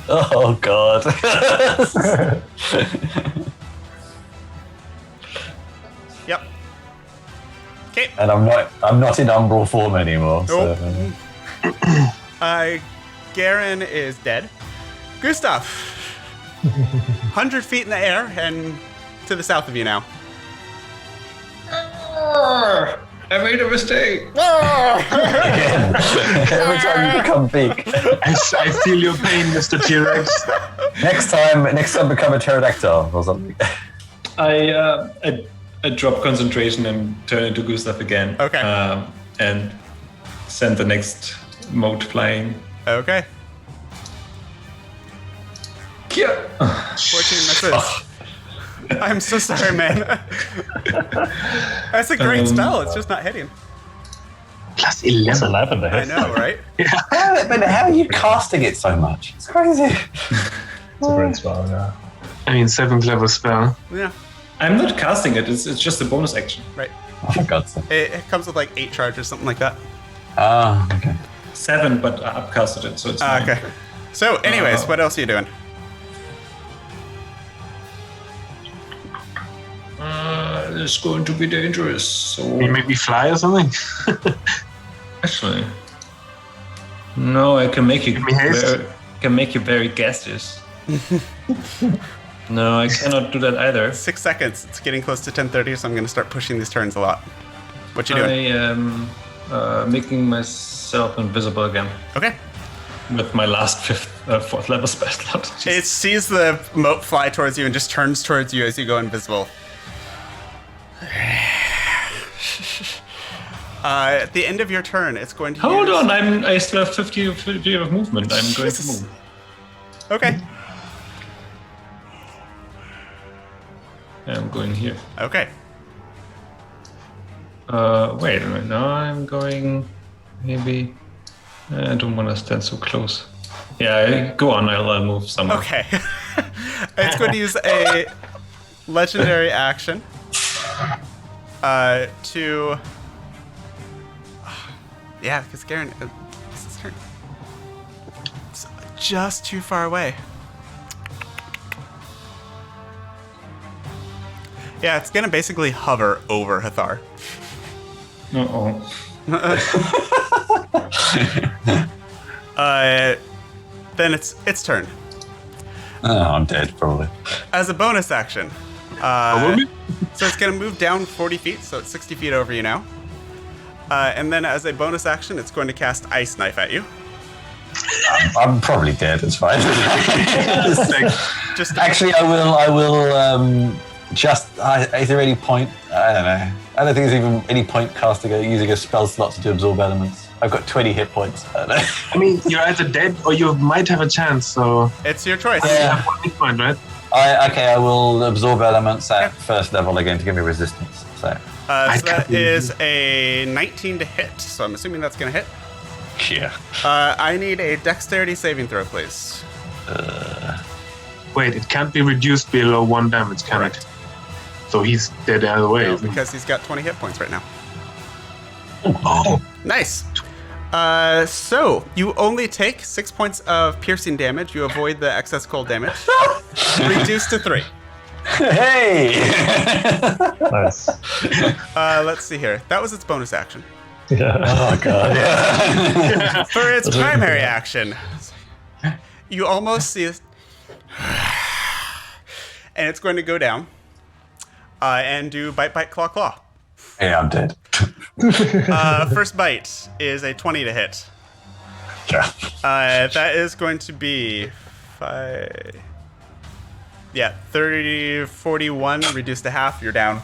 Oh god. Yep. Okay. And I'm not in umbral form anymore. Nope. So. Garen is dead. Gustav, 100 feet in the air and to the south of you now. I made a mistake. Again. Every time you become big. I feel your pain, Mr. T-Rex. Next time become a pterodactyl or something. I drop concentration and turn into Gustav again. Okay. And send the next mote flying. Okay. Yeah. 14 misses. I'm so sorry, man. That's a great spell. It's just not hitting. Plus It's 11. 11 to I hit. know, right? But how are you casting it so much? It's crazy. It's a great spell, yeah. I mean, 7th level spell. Yeah, I'm not casting it. It's just a bonus action. right. Oh, for God's sake. It comes with like 8 charges, something like that. Ah, okay. 7, but I upcasted it, so it's 9. Okay. So, anyways, what else are you doing? It's going to be dangerous. So Can you make me fly or something? actually, no, I can make you. Give me haste. Can make you very gaseous. No, I cannot do that either. 6 seconds. It's getting close to 10:30, so I'm going to start pushing these turns a lot. What you I doing? am making myself invisible again Okay. with my last 4th level spell slot. It sees the mote fly towards you and just turns towards you as you go invisible. At the end of your turn, it's going to Hold use... on, I still have 50 of movement. I'm going to Jesus. move. Okay. I'm going here. Okay. Wait a minute. Now I'm going. Maybe. I don't want to stand so close. Yeah, go on. I'll move somewhere. Okay. It's going to use a legendary action to... Yeah, because Garen... It's his turn. It's just too far away. Yeah, it's going to basically hover over Hathar. Uh-oh. Then it's turn. Oh, I'm dead, probably. As a bonus action, so it's going to move down 40 feet, so it's 60 feet over you now. And then as a bonus action, it's going to cast Ice Knife at you. I'm probably dead. It's fine. Just Actually, I will. Is there any point? I don't know. I don't think there's even any point using a spell slot to absorb elements. I've got 20 hit points. I don't know. I mean, you're either dead or you might have a chance, so... It's your choice. You have 1 hit point, right? I will absorb elements at first level again to give me resistance. So So that is a 19 to hit, so I'm assuming that's going to hit. yeah. I need a dexterity saving throw, please. Wait, it can't be reduced below 1 damage, can Correct. it? So he's dead either way, No, isn't he? because he's got 20 hit points right now. Oh! Nice. So you only take 6 points of piercing damage. You avoid the excess cold damage. Reduced to 3. Hey! Nice. Let's see here. That was its bonus action. Yeah. Oh god. Yeah. For its primary action, you almost see it, and it's going to go down and do bite, bite, claw, claw. Yeah, I'm dead. First bite is a 20 to hit. Yeah. That is going to be 30, 41, reduced to half. You're down.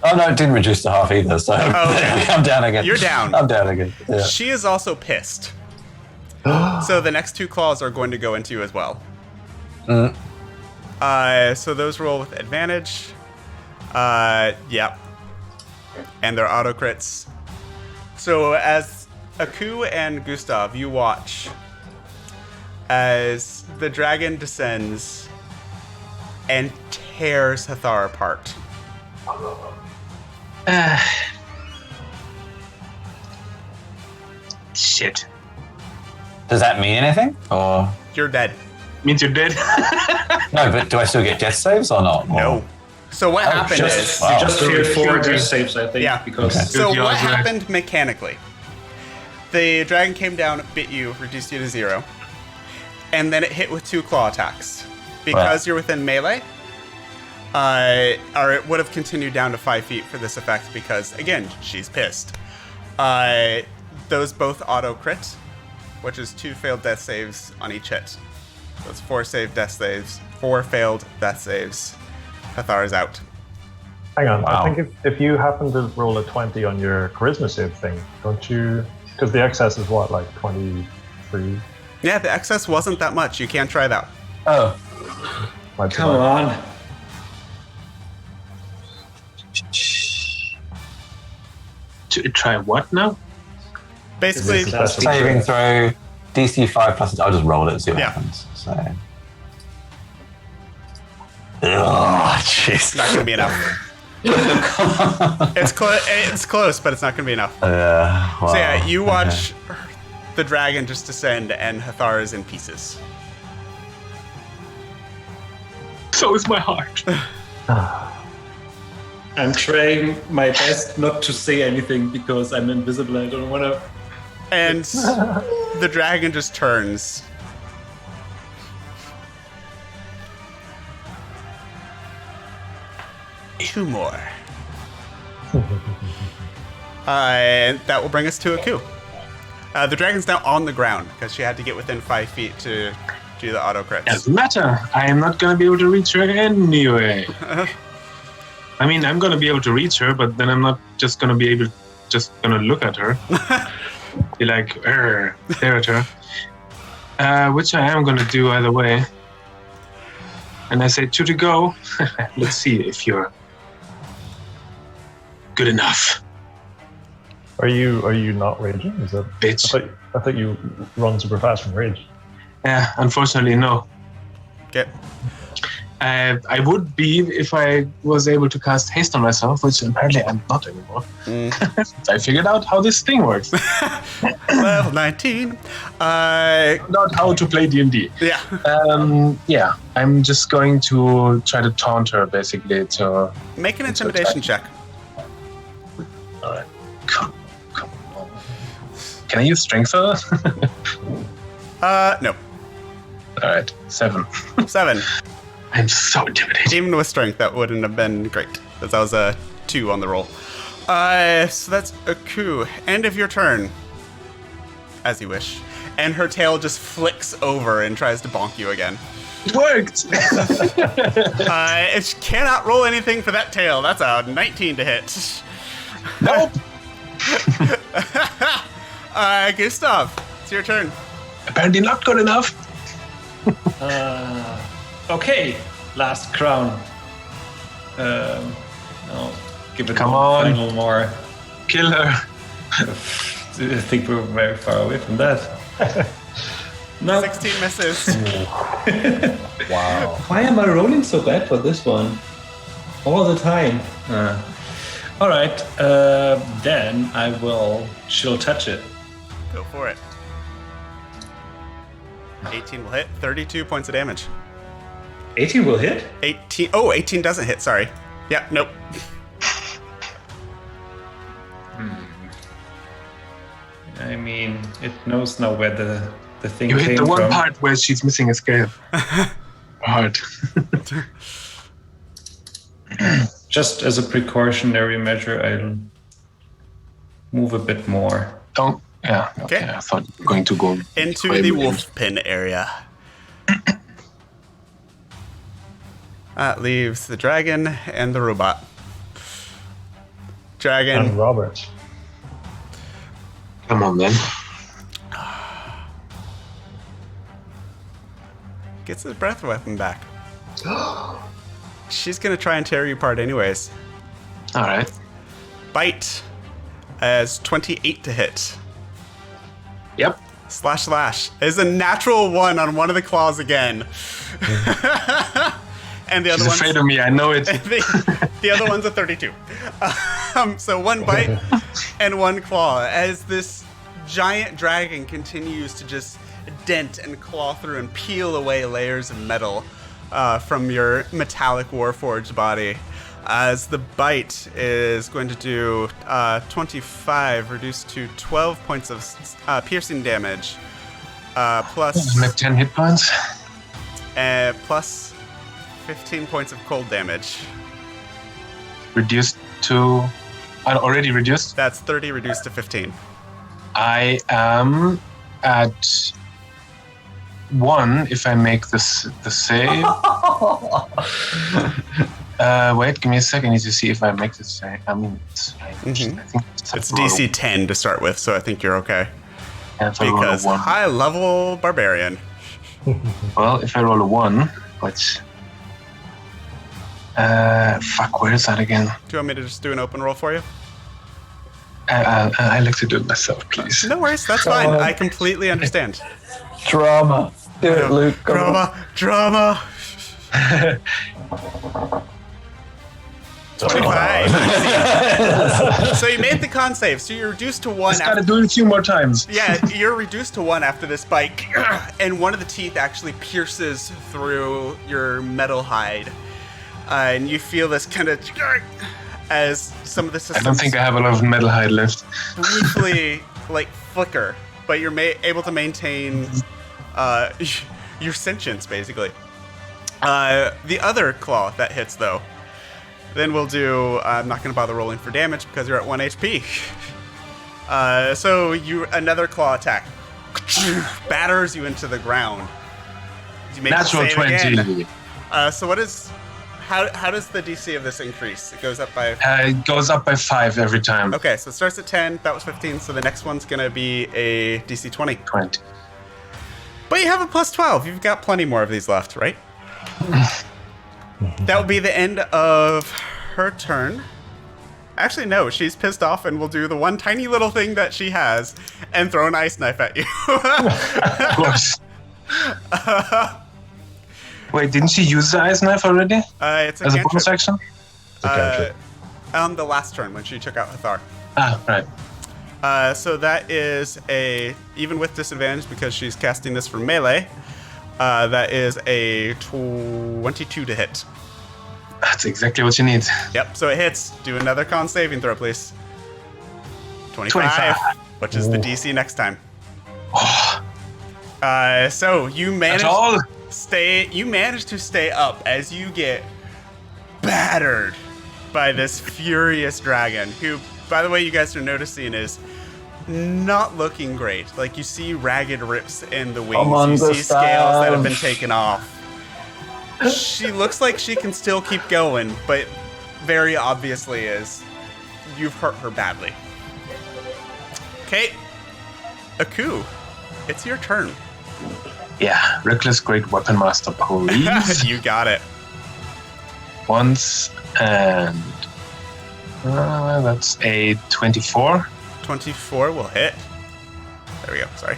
Oh no, it didn't reduce to half either. So okay. I'm down again. You're down. I'm down again. Yeah. She is also pissed. So the next 2 claws are going to go into you as well. So those roll with advantage. Yep. And they're auto crits. So as Aku and Gustav, you watch as the dragon descends and tears Hathar apart. Shit. Does that mean anything? Or You're dead. Means you're dead. no? But do I still get death saves or not? No. So what happened is... wow. You just failed 4 Okay. death saves, I think. Yeah. Because Okay. So You're what right. happened mechanically? The dragon came down, bit you, reduced you to 0, and then it hit with 2 claw attacks. Because Wow. you're within melee, or it would have continued down to 5 feet for this effect because, again, she's pissed. Those both auto crit, which is 2 failed death saves on each hit. So it's 4 saved death saves, 4 failed death saves. Hathar is out. Hang on. Wow. I think if you happen to roll a 20 on your charisma save thing, don't you? Because the excess is what, like 23? Yeah, the excess wasn't that much. You can try that. Oh, Might be come right. on. To try what now? Basically, Is this saving throw DC 5 plus. I'll just roll it and see what Yeah. happens. So. Oh, jeez. not going to be enough. It's close, but it's not going to be enough. Wow. So yeah, you watch the dragon just descend, and Hathar is in pieces. So is my heart. I'm trying my best not to say anything because I'm invisible. I don't want to. And the dragon just turns. Two more. And that will bring us to Aku. The dragon's now on the ground because she had to get within 5 feet to do the auto crits. Doesn't matter. I am not gonna be able to reach her anyway. I mean, I'm gonna be able to reach her, but then I'm not just gonna be able, just gonna look at her, be like, stare at her. Which I am gonna do either way. And I say, 2 to go. Let's see if you're good enough, Are you not raging? Is that? bitch. I thought you run super fast from rage. Yeah, unfortunately, no. Okay. I would be if I was able to cast haste on myself, which apparently I'm not anymore. I figured out how this thing works. Level 19. Not how to play D&D. Yeah. Yeah, I'm just going to try to taunt her, basically. To Make an intimidation check. all right, come on. Can I use strength for that? No. All right, 7. 7. I'm so intimidated. Even with strength, that wouldn't have been great. Because that was a 2 on the roll. So that's Aku. End of your turn. As you wish. And her tail just flicks over and tries to bonk you again. It worked. It cannot roll anything for that tail. That's a 19 to hit. Nope. Gustav, it's your turn. Apparently not good enough. Okay, last crown. No, give it Come one on. final more. Kill her. I think we're very far away from that. No. 16 misses. Wow. Why am I rolling so bad for this one? All the time. All right, then I will chill touch it. Go for it. 18 will hit. 32 points of damage. 18 will hit? 18. Oh, 18 doesn't hit. Sorry. Yeah, nope. I mean, it knows now where the thing You came hit the one from. part where she's missing a scale. Hard. Just as a precautionary measure, I'll move a bit more. Don't. Yeah. Okay. Okay. I thought you were going to go Into way the more. wolf pin area. That leaves the dragon and the robot. And Dragon. Robert. Come on then. gets his breath weapon back. She's gonna try and tear you apart anyways. All right. Bite as 28 to hit. Yep. Slash is a natural 1 on one of the claws again. And the other She's one's afraid of me. I know it. the other one's a 32. So 1 bite and 1 claw as this giant dragon continues to just dent and claw through and peel away layers of metal from your metallic warforged body. As the bite is going to do 25 reduced to 12 points of piercing damage, plus I'm at 10 hit points. plus 15 points of cold damage. Reduced to... already reduced? That's 30 reduced to 15. I am at 1 if I make the save. Wait, give me a second. I need to see if I make the save. I mean, I think It's DC 10 to start with, so I think you're okay. if I roll a Because 1. high level barbarian. Well, if I roll a 1, which... fuck, where is that again? Do you want me to just do an open roll for you? I like to do it myself, please. No worries, that's fine. I completely understand. Drama. Do it, Luke. Come on. Drama. 25. So you made the con save, so you're reduced to 1 Just gotta after. do it a few more times. Yeah, you're reduced to 1 after this bite, and one of the teeth actually pierces through your metal hide, and you feel this kind of as some of the systems I don't think I have a lot of metal hide left. briefly like flicker, but you're able to maintain your sentience basically. The other claw that hits though, then we'll do. I'm not going to bother rolling for damage because you're at 1 HP. So another claw attack batters you into the ground. You make the Natural save 20. again. So what is? How does the DC of this increase? It goes up by. It goes up by 5 every time. Okay, so it starts at 10. That was 15. So the next one's gonna be a DC 20. 20. But you have a plus 12. You've got plenty more of these left, right? That will be the end of her turn. Actually, no. She's pissed off and will do the one tiny little thing that she has and throw an ice knife at you. Of course. Wait, didn't she use the ice knife already? It's a As a cantrip. bonus action? On the last turn when she took out Hathar. Ah, right. So that is even with disadvantage because she's casting this from melee, that is a 22 to hit. That's exactly what you need. Yep, so it hits. Do another con saving throw, please. 25, 25. which is the DC next time. So you That's manage all? you manage to stay up as you get battered by this furious dragon, who, by the way, you guys are noticing is not looking great. Like, you see ragged rips in the wings. You see scales that have been taken off. She looks like she can still keep going, but very obviously you've hurt her badly. Okay, Aku, it's your turn. Yeah, Reckless Great Weapon Master, please. You got it. Once, and that's a 24 24 will hit. There we go, sorry.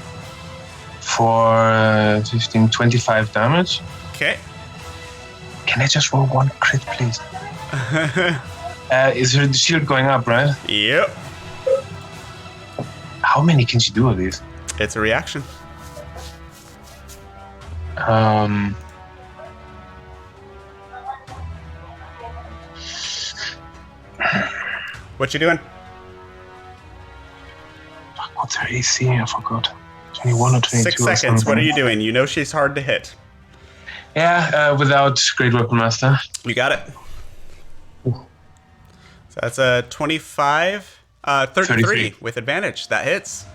for 15, 25 damage. Okay. Can I just roll one crit, please? Is her shield going up, right? Yep. How many can she do of these? It's a reaction. What you doing? What's her AC? I forgot. 21 or 22 6 or seconds. What are something. you doing? You know she's hard to hit. Yeah, without Great Weapon Master. You got it. So that's a 25, 33 33. with advantage. That hits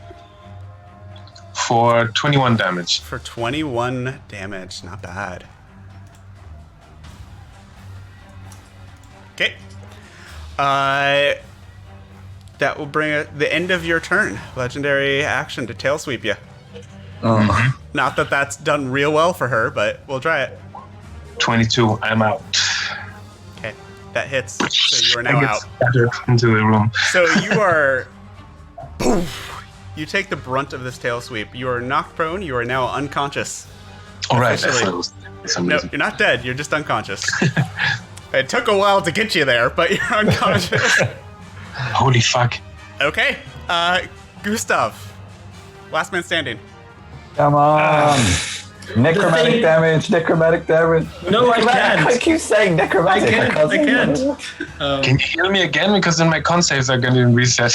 For 21 damage. for 21 damage. Not bad. Okay. That will bring the end of your turn. Legendary action to tail sweep you. Oh. Not that that's done real well for her, but we'll try it. 22. I'm out. Okay, that hits. So you are I now get out. scattered into the room. So you are. Boom. You take the brunt of this tail sweep. You are knocked prone. You are now unconscious. All right. Officially. For some No, reason. you're not dead. You're just unconscious. It took a while to get you there, but you're unconscious. Holy fuck. Okay, Gustav, last man standing. Come on. Necromantic damage. No, I I can't. keep saying necromantic. I can't. Can you heal me again? Because then my con saves are going to reset.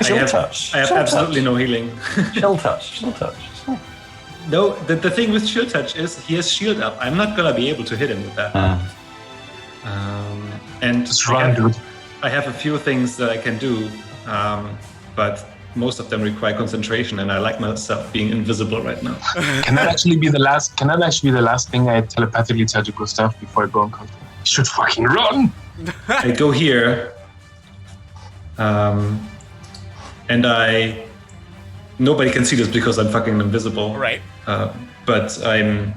Chill touch. I have absolutely no healing. Chill touch. No, the thing with shield touch is he has shield up. I'm not gonna be able to hit him with that. And Just run, dude. I have a few things that I can do, but most of them require concentration, and I like myself being invisible right now. Can that actually be the last? Can that actually be the last thing I telepathically tell to Gustav before I go unconscious? You should fucking run. I go here, and nobody can see this because I'm fucking invisible. Right. But I'm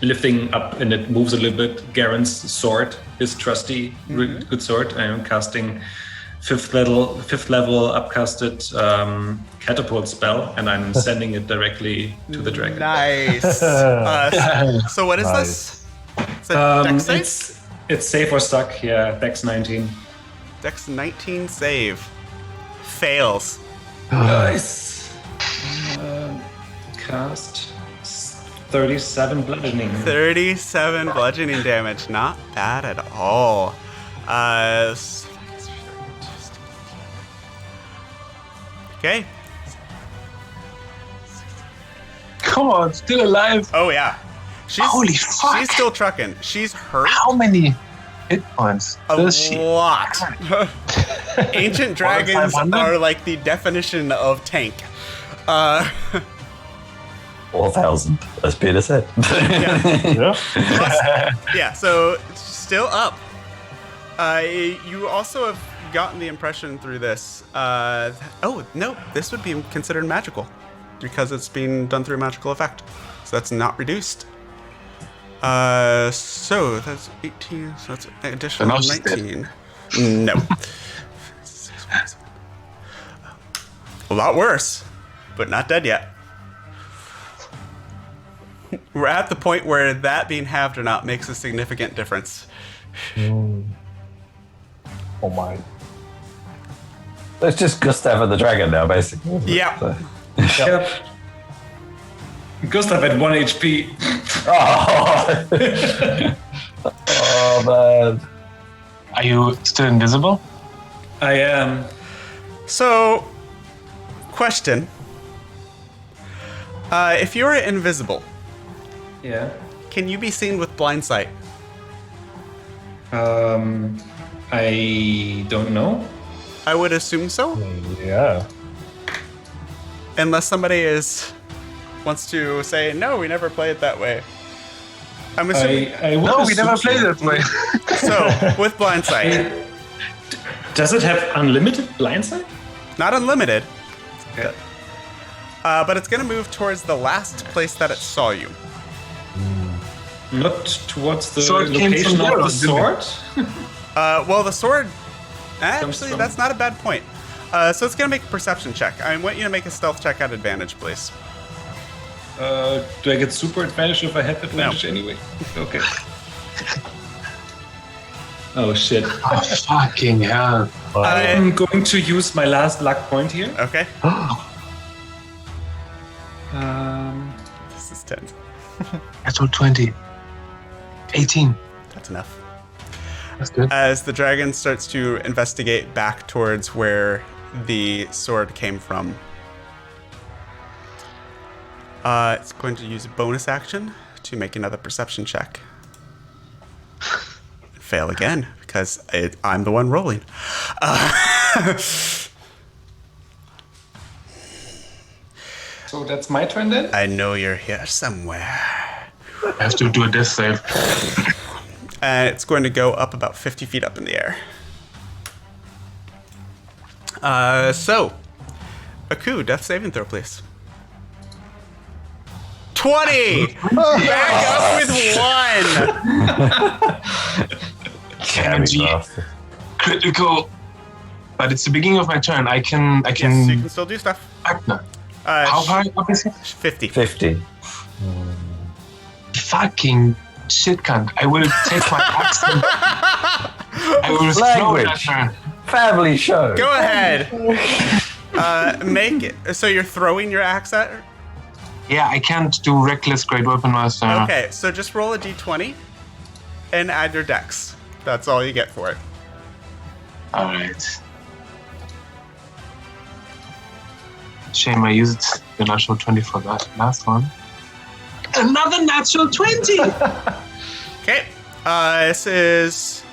lifting up, and it moves a little bit. Garen's sword, his trusty good sword. I am casting fifth level upcasted catapult spell, and I'm sending it directly to the dragon. Nice. So what is this? Is it Dex save? It's safe or stuck. Yeah, Dex 19. Dex 19 save. Fails. Nice. Cast 37 bludgeoning. 37 bludgeoning damage. Not bad at all. Okay. Come on, still alive. Oh yeah. Holy fuck. She's still trucking. She's hurt. How many hit points A does she? lot. Ancient dragons 500? are like the definition of tank. 4,000, as Peter said. Yeah, so still up. You also have gotten the impression through this. Oh, no, this would be considered magical because it's being done through a magical effect. So that's not reduced. So that's 18, so that's an additional So now she's dead. 19. No. A lot worse, but not dead yet. We're at the point where that being halved or not makes a significant difference. Oh my. It's just Gustav and the dragon now, basically. Yeah. So- Yep. Gustav at 1 HP. Oh. Oh, man. Are you still invisible? I am. So, question. If you're invisible, Yeah. can you be seen with blind sight? I don't know. I would assume so, Yeah. unless somebody wants to say, no, we never play it that way. I'm assuming. I would No, we assume never so. played that way. So, with blind sight, Does it have unlimited blind sight? not unlimited, Okay. but it's going to move towards the last place that it saw you. Not towards the Sword came location from of there, the didn't sword? Well, the sword. Actually, from- that's not a bad point. So it's going to make a perception check. I want you to make a stealth check at advantage, please. Do I get super advantage if I have advantage anyway? Okay. Oh shit. Oh, fucking hell. I'm going to use my last luck point here. Okay. Um, This is 10. That's all 20. 18. That's enough. That's good. As the dragon starts to investigate back towards where the sword came from, it's going to use a bonus action to make another perception check. Fail again because I'm the one rolling. so that's my turn then? I know you're here somewhere. I have to do a death save. And it's going to go up about 50 feet up in the air. So, Aku, death saving throw, please. 20! Back up with 1! Energy. Critical. But it's the beginning of my turn. I can Yes, you can still do stuff. act now. How high up is it? 50. 50. Fucking shit cunt. I will take my axe and I will throw that Language. turn. Family show. Go ahead. Make it. So you're throwing your axe at her? Yeah, I can't do reckless great weapon master. Okay, so just roll a d20 and add your dex. That's all you get for it. Alright. Shame I used the natural 20 for that last one. Another natural 20! Okay. This is.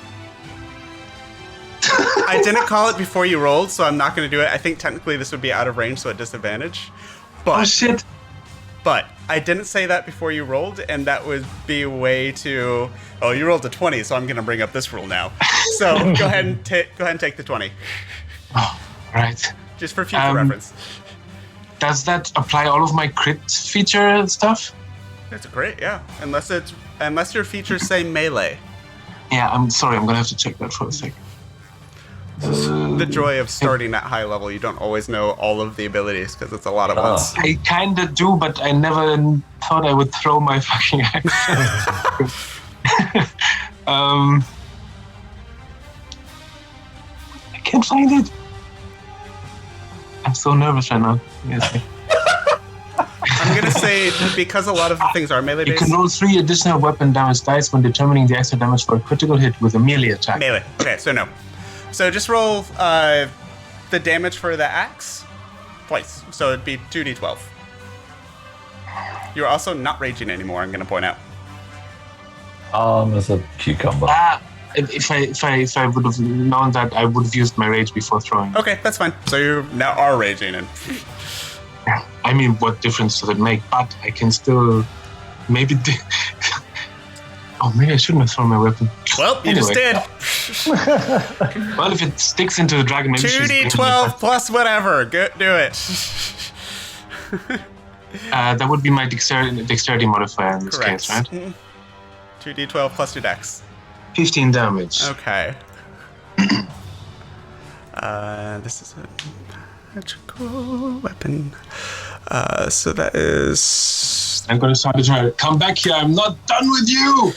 I didn't call it before you rolled, so I'm not going to do it. I think technically this would be out of range, so at disadvantage. Oh But shit. I didn't say that before you rolled, and that would be way too. Oh, you rolled a 20, so I'm going to bring up this rule now. So go ahead and take the 20, Oh, right. just for future reference. Does that apply all of my crit feature stuff? It's great, yeah. Unless your features say melee. Yeah, I'm sorry. I'm gonna have to check that for a second. The joy of starting at high level, you don't always know all of the abilities because it's a lot at once. I kinda do, but I never thought I would throw my fucking axe. I can't find it. I'm so nervous right now. Yes. I'm gonna say because a lot of the things are melee You based. can roll 3 additional weapon damage dice when determining the extra damage for a critical hit with a melee attack. Melee. Okay, so no. So just roll the damage for the axe twice. So it'd be 2d12. You're also not raging anymore, I'm gonna point out. As a cucumber. If I would have known that, I would have used my rage before throwing. Okay, that's fine. So you now are raging and I mean, what difference does it make? But I can still maybe. Oh, maybe I shouldn't have thrown my weapon. well, you just Anyway. did. Well, if it sticks into the dragon, maybe she's 2d12 plus whatever. Go do it. that would be my dexterity modifier in this Correct. case, right? 2d12 plus your dex. 15 damage. Okay. This is a magical weapon. So that is. I'm gonna start to try. Come back here! I'm not done with you.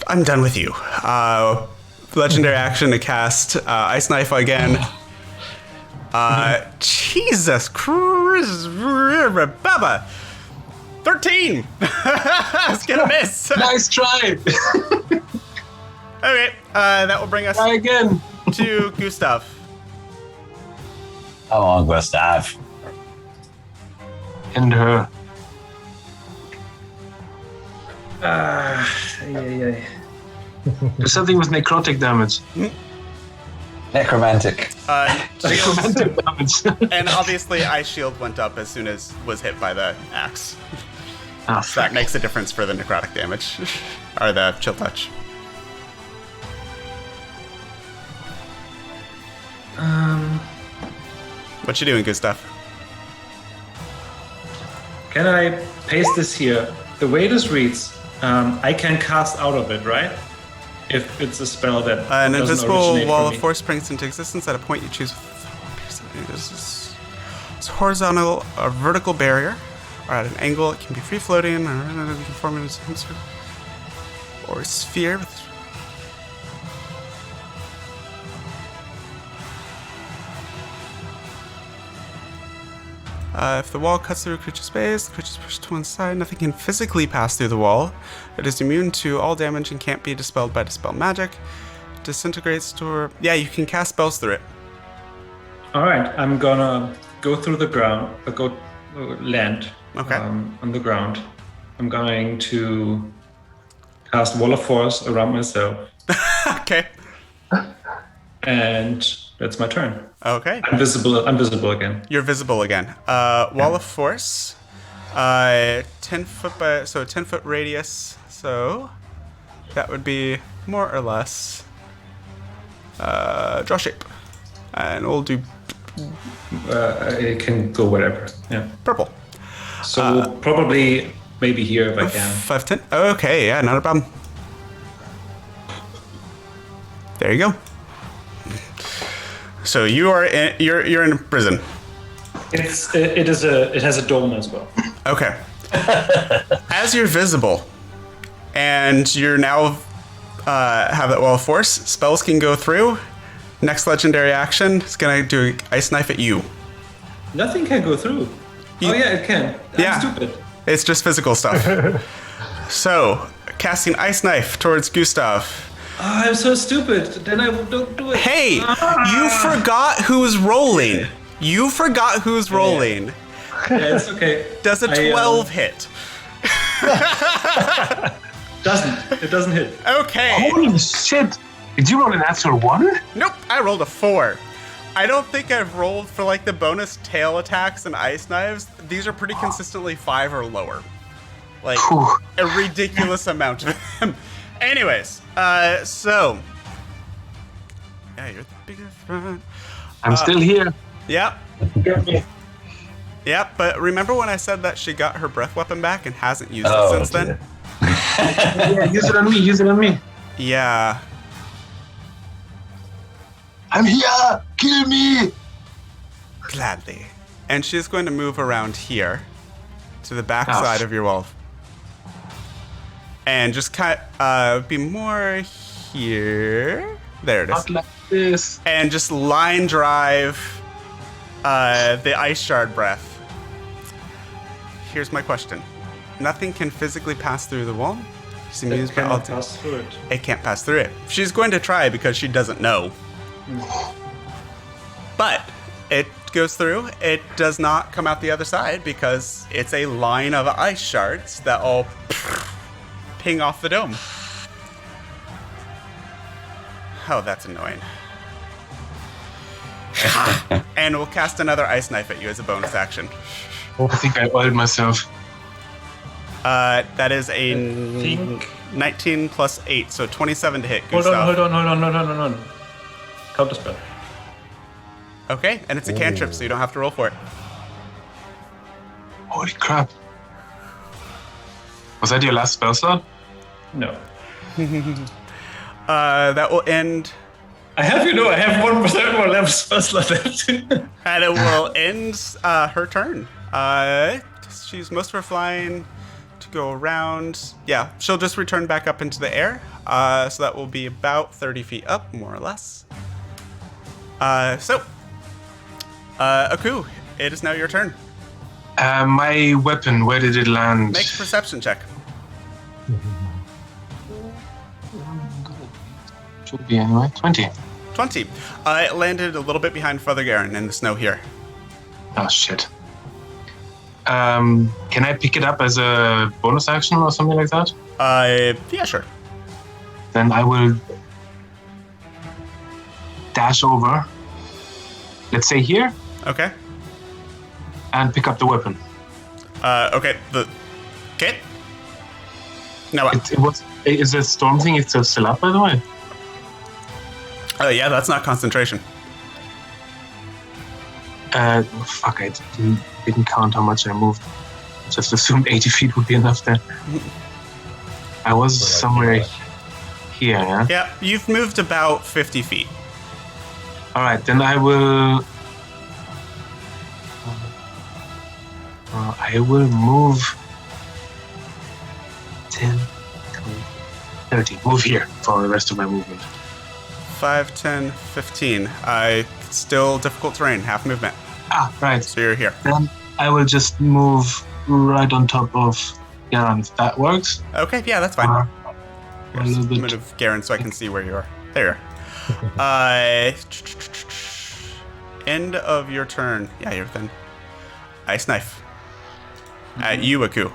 I'm done with you. Legendary action to cast Ice Knife again. Jesus Christ, Baba. 13. I was gonna miss. Nice try. Okay, that will bring us Try again. to Gustav. Come on, Gustav. And her. There's something with necrotic damage. Necromantic. Necromantic damage. And obviously, Ice Shield went up as soon as was hit by the axe. Ah, So that makes a difference for the necrotic damage. Or the chill touch. What you doing, Gustav? Can I paste this here? The way this reads, I can cast out of it, right? If it's a spell that An doesn't invisible originate wall from of me. force springs into existence at a point you choose. It's horizontal or vertical barrier, or at an angle. It can be free floating, or can form into some sort of or sphere. If the wall cuts through a creature's space, the creature's pushed to one side. Nothing can physically pass through the wall. It is immune to all damage and can't be dispelled by dispel magic. Disintegrates to. Yeah, you can cast spells through it. All right, I'm gonna go through the ground, land Okay. on the ground. I'm going to cast Wall of Force around myself, Okay. and that's my turn. Okay. I'm visible again. You're visible again. Wall of Force. 10 foot by 10 foot radius. So that would be more or less draw shape, and we'll do It can go whatever. Yeah. purple. So probably maybe here if I can. 5, 10. Okay, yeah, not a problem. There you go. So you're in prison. It has a dome as well. Okay. As you're visible, and you're now have that wall of force, spells can go through. Next legendary action is gonna do ice knife at you. Nothing can go through. Oh yeah, it can. I'm stupid. It's just physical stuff. So, casting ice knife towards Gustav. Oh, I'm so stupid. Then I don't do it. Hey, you forgot who's rolling. You forgot who's rolling. Yeah, it's okay. Does a 12 hit? Doesn't. It doesn't hit. Okay. Holy shit! Did you roll an natural 1? Nope, I rolled a 4. I don't think I've rolled for like the bonus tail attacks and ice knives. These are pretty consistently 5 or lower. Like Whew. a ridiculous amount of them. Anyways, so yeah, you're the biggest front. I'm still here. Yep. Get me. Yep, but remember when I said that she got her breath weapon back and hasn't used it Oh, since then? Yeah, use it on me. Use it on me. Yeah. I'm here. Kill me. Gladly. And she's going to move around here to the back side of your wall. And just be more here. There it is. Not like this. And just line drive the ice shard breath. Here's my question. Nothing can physically pass through the wall. She's amused by all pass through it. It can't pass through it. She's going to try because she doesn't know. But it goes through. It does not come out the other side because it's a line of ice shards that all ping off the dome. Oh, that's annoying. And we'll cast another ice knife at you as a bonus action. I think I oiled myself. That is a think- 19 plus 8, so 27 to hit. Hold Gustav. on. Counter spell. Okay, and it's a cantrip, so you don't have to roll for it. Holy crap. Was that your last spell slot? No. That will end, I have 1% more left spell slot left. and it will end her turn. She's most of her flying to go around. Yeah, she'll just return back up into the air. So that will be about 30 feet up, more or less. Aku, it is now your turn. My weapon, where did it land? Make a perception check. Should be anyway. 20. 20. It landed a little bit behind Father Garen in the snow here. Oh, shit. Can I pick it up as a bonus action or something like that? Yeah, sure. Then I will dash over, let's say here, Okay. and pick up the weapon. Okay. Okay. Now what? Is the storm thing it's still up, by the way? Oh, yeah, that's not concentration. Fuck, I didn't count how much I moved. Just assumed 80 feet would be enough there. I was somewhere here, yeah? Yeah, you've moved about 50 feet. Alright, then I will... I will move 10, 20, 30. Move here for the rest of my movement. 5, 10, 15. Still difficult terrain, half movement. Ah, right. So you're here. Then I will just move right on top of Yaran, if that works. Okay, yeah, that's fine. A little bit. Move Garen so I can see where you are. There you are. End of your turn. Yeah, you're within. Ice knife. At you, Aku.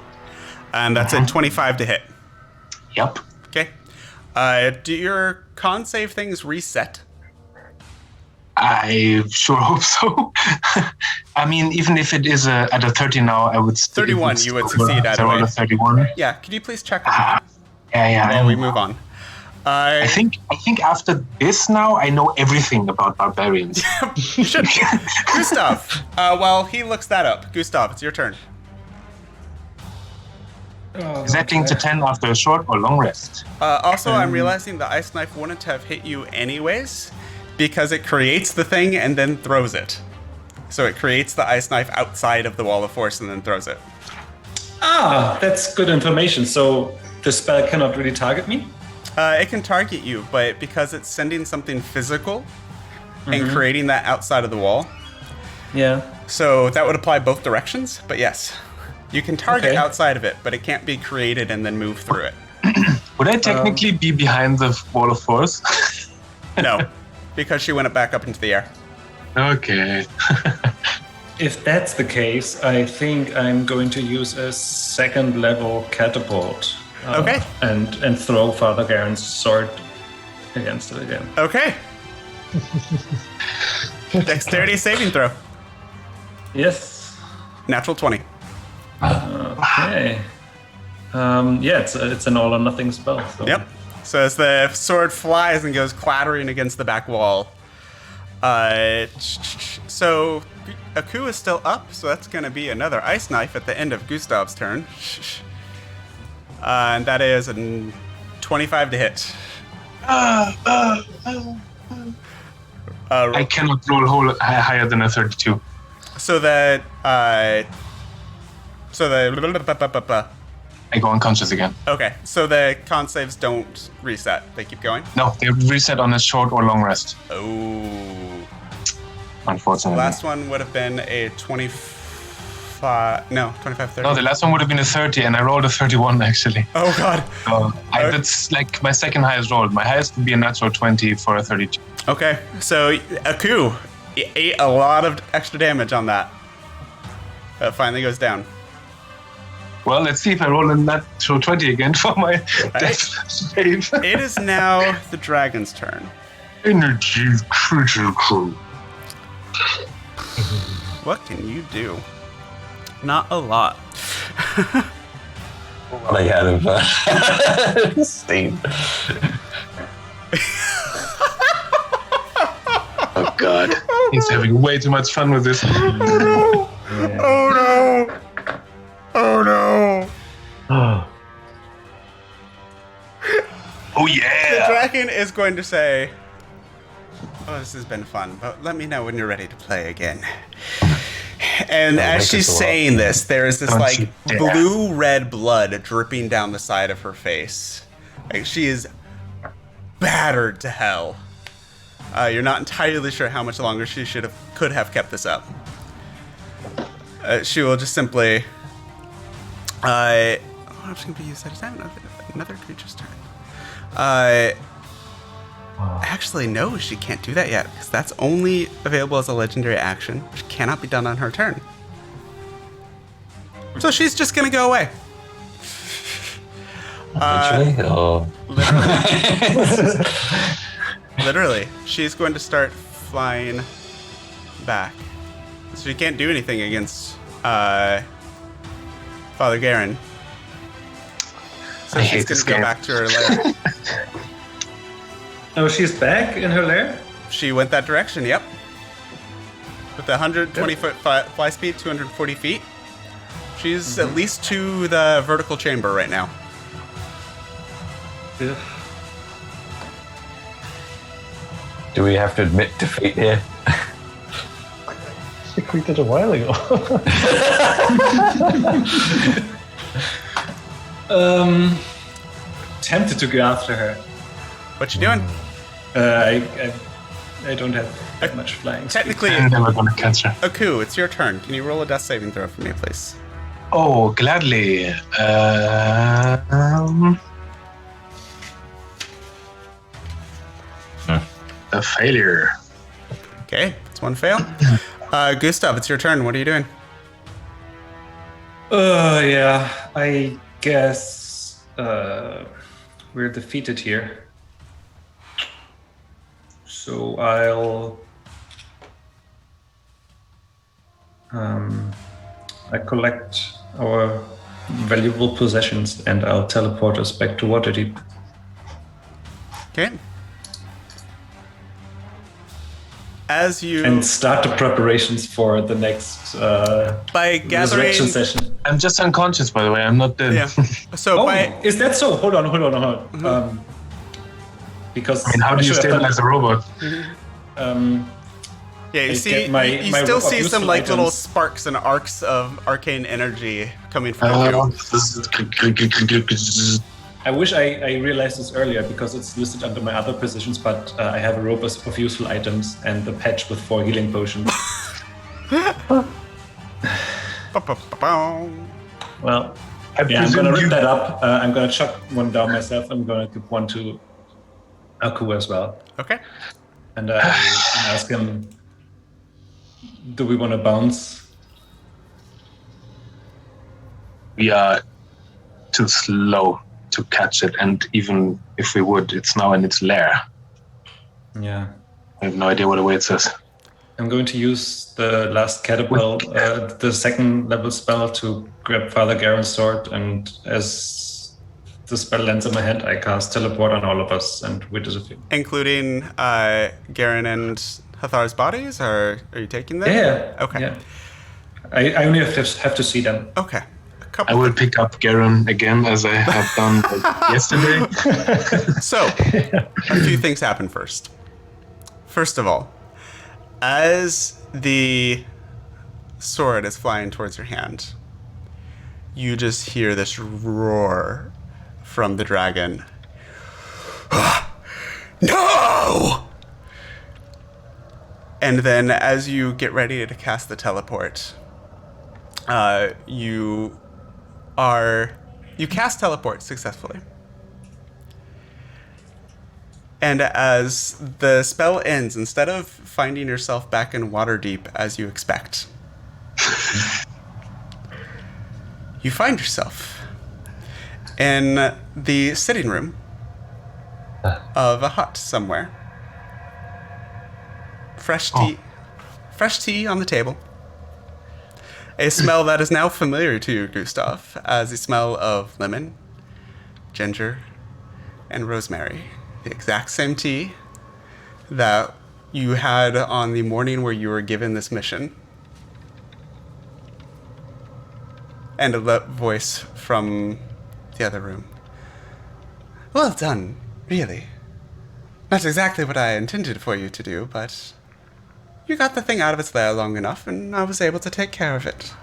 And that's a 25 to hit. Yep. Okay. Do your con save things reset? I sure hope so. I mean, even if it is at a 30 now, I would still... 31, you would succeed either way. A 31. Yeah, could you please check Yeah. while we move on? I think after this now, I know everything about barbarians. You should. Gustav, while he looks that up. Gustav, it's your turn. Setting to 10 after a short or long rest. Also, I'm realizing the ice knife wouldn't have hit you anyways because it creates the thing and then throws it. So it creates the ice knife outside of the wall of force and then throws it. Ah, that's good information. So the spell cannot really target me? It can target you, but because it's sending something physical and creating that outside of the wall. Yeah. So that would apply both directions, but yes. You can target Okay. outside of it, but it can't be created and then move through it. Would I technically be behind the wall of force? No, because she went back up into the air. Okay. If that's the case, I think I'm going to use a second level catapult. Okay. And throw Father Garen's sword against it again. Okay. Dexterity saving throw. Yes. Natural 20. Okay. Yeah, it's an all or nothing spell. So. Yep. So as the sword flies and goes clattering against the back wall, so Aku is still up, so that's going to be another ice knife at the end of Gustav's turn. And that is a 25 to hit. I cannot roll higher than a 32. So that, I go unconscious again. okay, so the con saves don't reset. They keep going? No, they reset on a short or long rest, Oh. unfortunately. Last one would have been a 25, no, 25, 30. No, the last one would have been a 30, and I rolled a 31, actually. Oh, God. That's like my second highest roll. My highest would be a natural 20 for a 32. Okay, so Aku ate a lot of extra damage on that. That finally goes down. Well, let's see if I roll a natural 20 again for my death save. It is now the dragon's turn. Energy critical. What can you do? Not a lot. What I had of steam. Oh, God. He's having way too much fun with this. Oh no! Oh no! Oh, The yeah. dragon is going to say, "Oh, this has been fun, but let me know when you're ready to play again." And as make she's us saying this, there is this Don't like you dare. blue-red blood dripping down the side of her face. Like she is battered to hell. You're not entirely sure how much longer she could have kept this up. She will just simply. I'm just going to use that as another creature's turn. Actually, no, she can't do that yet because that's only available as a legendary action, which cannot be done on her turn. So she's just gonna go away. Literally? Or... Literally, she's going to start flying back. So she can't do anything against Father Garen. So I she's hate this gonna go game. back to her lair. Oh, she's back in her lair? She went that direction, yep. With 120-foot fly speed, 240 feet. She's at least to the vertical chamber right now. Yeah. Do we have to admit defeat here? I think we did a while ago. Tempted to go after her. What you doing? I don't have that much flying. Technically, I'm never gonna catch her. Aku, it's your turn. Can you roll a death saving throw for me, please? Oh, gladly. A failure. Okay, that's one fail. Gustav, it's your turn. What are you doing? Yeah, I guess we're defeated here. So I collect our valuable possessions and I'll teleport us back to Waterdeep. Okay. as you And start the preparations for the next by gathering. resurrection session. I'm just unconscious, by the way. I'm not dead. Yeah. So Oh, by is that so? Hold on. Because I mean, how do you stabilize a robot? yeah, you I see, get my you rope still of see some useful like little items. sparks and arcs of arcane energy coming from you. I wish I realized this earlier because it's listed under my other positions, but I have a rope of useful items and a patch with 4 healing potions. Well, yeah, I'm gonna rip that up. I'm gonna chuck one down myself. I'm gonna give one to Aku as well. Okay. And ask him, do we want to bounce? We are too slow to catch it, and even if we would, it's now in its lair. Yeah. I have no idea what awaits us. I'm going to use the last catapult, the second level spell, to grab Father Garen's sword, and as the spell lands in my hand, I cast teleport on all of us, and we disappear. Including Garen and Hathar's bodies, or are you taking them? Yeah. Okay. Yeah. I only have to see them. Okay. A couple. I will pick up Garen again, as I have done yesterday. So, a few things happen first. First of all, as the sword is flying towards your hand, you just hear this roar from the dragon. No! And then as you get ready to cast the teleport, you cast teleport successfully. And as the spell ends, instead of finding yourself back in Waterdeep as you expect, you find yourself in the sitting room of a hut somewhere. Fresh tea on the table. A smell that is now familiar to you, Gustav, as the smell of lemon, ginger, and rosemary. The exact same tea that you had on the morning where you were given this mission. And a voice from the other room. Well done, really. Not exactly what I intended for you to do, but you got the thing out of its lair long enough, and I was able to take care of it.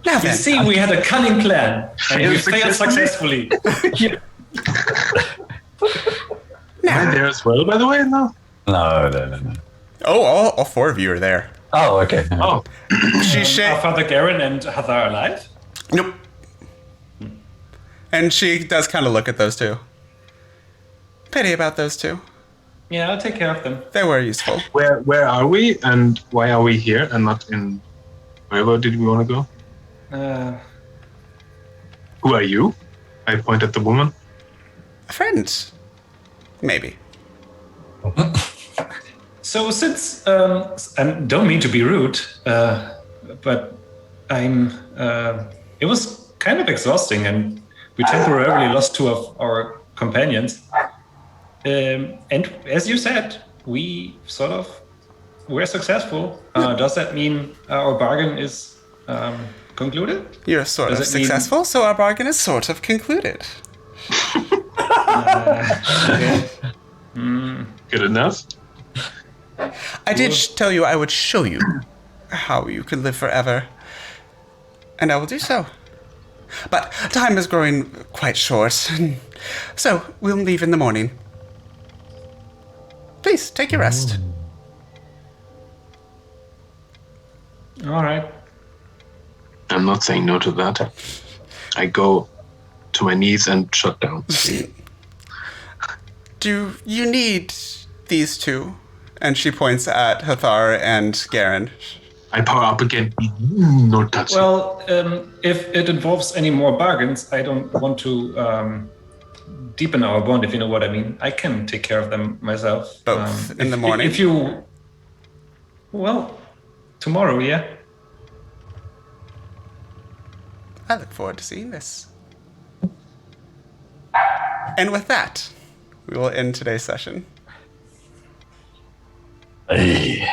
Now You then, see, we had a cunning plan, and we failed successfully. Am I there as well, by the way? No. No. oh, all 4 of you are there. Oh, okay. Oh, Are Father Garen and Hathar alive? Nope. And she does kind of look at those two. Pity about those two. Yeah, I'll take care of them. They were useful. where are we, and why are we here and not in wherever did we want to go? Who are you? I point at the woman. A friend. Maybe. So since I don't mean to be rude, but it was kind of exhausting, and we temporarily lost 2 of our companions. And as you said, we sort of were successful. Does that mean our bargain is concluded? You're sort Does of it mean- successful, so our bargain is sort of concluded. Good enough. I did tell you I would show you how you can live forever. And I will do so. But time is growing quite short. So we'll leave in the morning. Please, take your rest. All right. I'm not saying no to that. I go to my knees and shut down. Do you need these 2? And she points at Hathar and Garen. I power up again. No touch. Well, if it involves any more bargains, I don't want to deepen our bond, if you know what I mean. I can take care of them myself. Both in the morning? If you... Well, tomorrow, yeah. I look forward to seeing this. And with that, we will end today's session. Hey.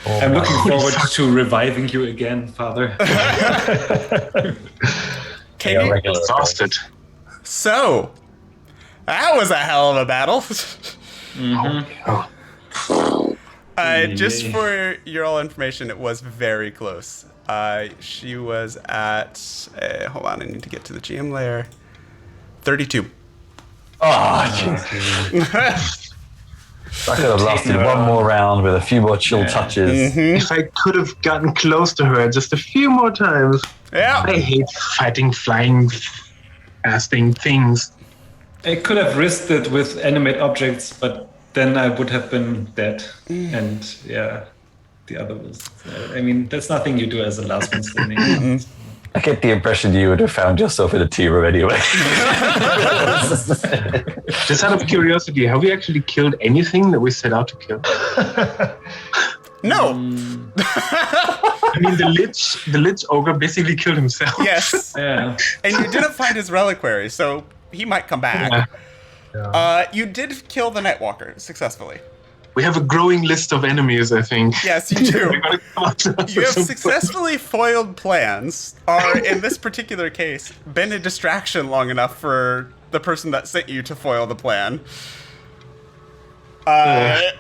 I'm looking forward to reviving you again, Father. Katie? Exhausted. So, that was a hell of a battle. Just for your all information, it was very close. She was at, hold on, I need to get to the GM layer. 32. I could have lasted one more round with a few more chill touches. If I could have gotten close to her just a few more times. Yeah. I hate fighting flying casting things. I could have risked it with animate objects, but then I would have been dead. And the other was. I mean, that's nothing you do as a last one standing. I get the impression you would have found yourself in a tea room anyway. Just out of curiosity, have we actually killed anything that we set out to kill? No. I mean, the Lich Ogre basically killed himself. Yes. Yeah. And you didn't find his reliquary, so he might come back. You did kill the Nightwalker successfully. We have a growing list of enemies, I think. Yes, you do. We're gonna come up to us You at have some successfully foiled plans, or in this particular case, been a distraction long enough for the person that sent you to foil the plan. I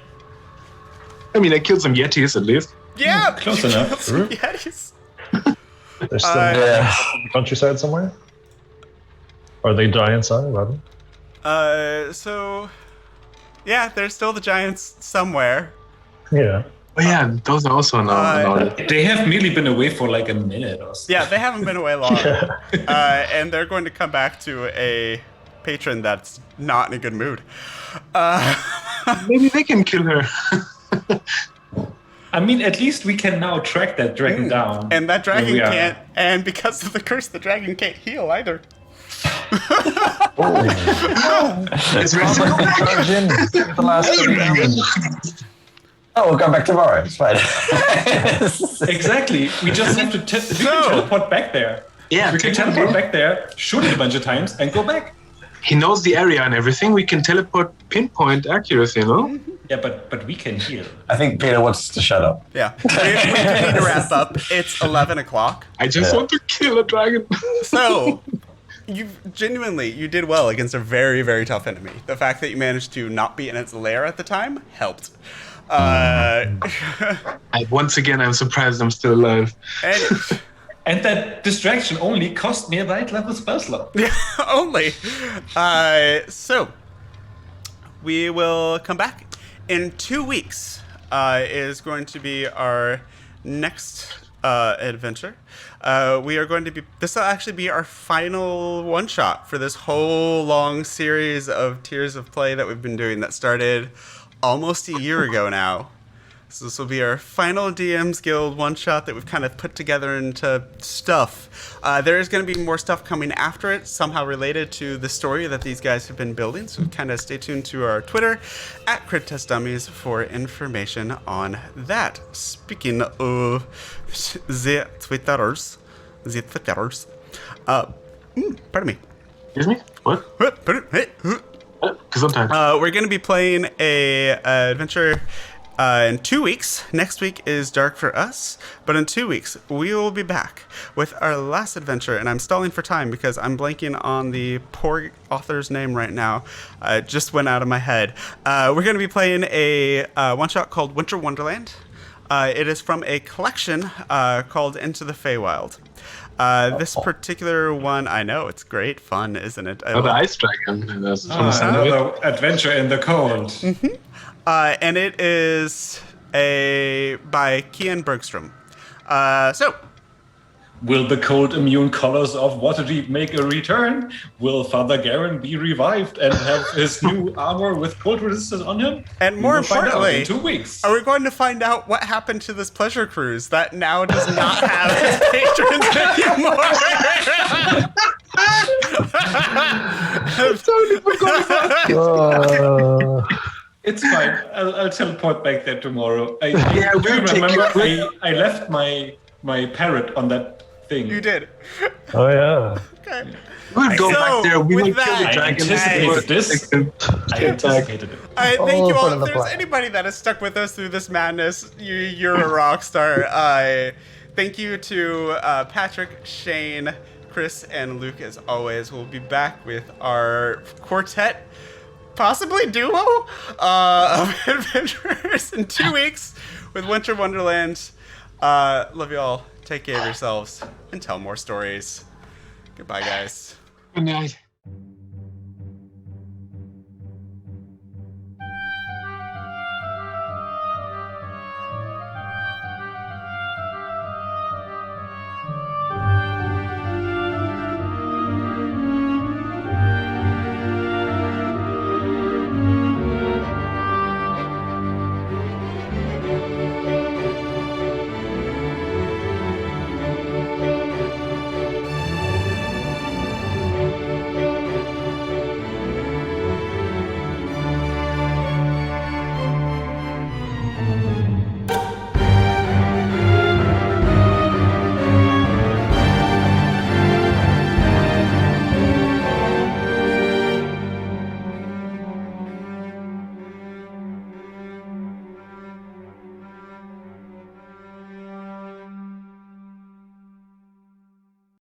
mean, I killed some Yetis at least. Yeah, Close you enough. killed some Yetis. They're still in the countryside somewhere? Or are they giants, rather? Yeah, there's still the giants somewhere. Yeah. Oh yeah, those are also not. They have merely been away for like a minute or so. Yeah, they haven't been away long. And they're going to come back to a patron that's not in a good mood. Maybe they can kill her. I mean, at least we can now track that dragon down. And that dragon Where we are. can't, and because of the curse, the dragon can't heal either. It's resting. The last we'll come back tomorrow. It's fine. Exactly. We just have to we can teleport back there. Yeah, We can teleport back there, shoot it a bunch of times, and go back. He knows the area and everything. We can teleport pinpoint accuracy, no? Yeah, but we can heal. I think Peter wants to shut up. Yeah. We need to wrap up. It's 11 o'clock. I just want to kill a dragon. So, you did well against a very, very tough enemy. The fact that you managed to not be in its lair at the time helped. Once again, I'm surprised I'm still alive. And that distraction only cost me a 9th level spell slot. Yeah, only. So, we will come back in 2 weeks. Is going to be our next adventure. We are going to be. This will actually be our final one shot for this whole long series of Tiers of Play that we've been doing. That started almost a year ago now. So this will be our final DM's Guild one-shot that we've kind of put together into stuff. There is going to be more stuff coming after it, somehow related to the story that these guys have been building. So kind of stay tuned to our Twitter, @CritTestDummies, for information on that. Speaking of the Twitters, pardon me. Excuse me? What? Gesundheit. We're going to be playing a adventure in 2 weeks. Next week is dark for us, but in 2 weeks we will be back with our last adventure. And I'm stalling for time because I'm blanking on the poor author's name right now. It just went out of my head. We're going to be playing a one-shot called Winter Wonderland. It is from a collection called Into the Feywild. This particular one, I know, it's great fun, isn't it? The ice dragon. That's Another adventure in the cold. And it is by Kian Bergstrom. Will the cold immune colors of Waterdeep make a return? Will Father Garen be revived and have his new armor with cold resistance on him? And more We will find out importantly, in 2 weeks. are we going to find out what happened to this pleasure cruise that now does not have its patrons anymore? It's fine. I'll teleport back there tomorrow. I left my parrot on that thing. You did. Oh, yeah. We'll go So, back there. We with will kill the that- I dragon. anticipated this. I Get back. anticipated it. Thank All you all. part If of the there's plan. anybody that has stuck with us through this madness, you're a rock star. Thank you to Patrick, Shane, Chris, and Luke, as always. We'll be back with our quartet, possibly duo, of adventurers in 2 weeks with Winter Wonderland. Love you all. Take care of yourselves and tell more stories. Goodbye, guys. Good night.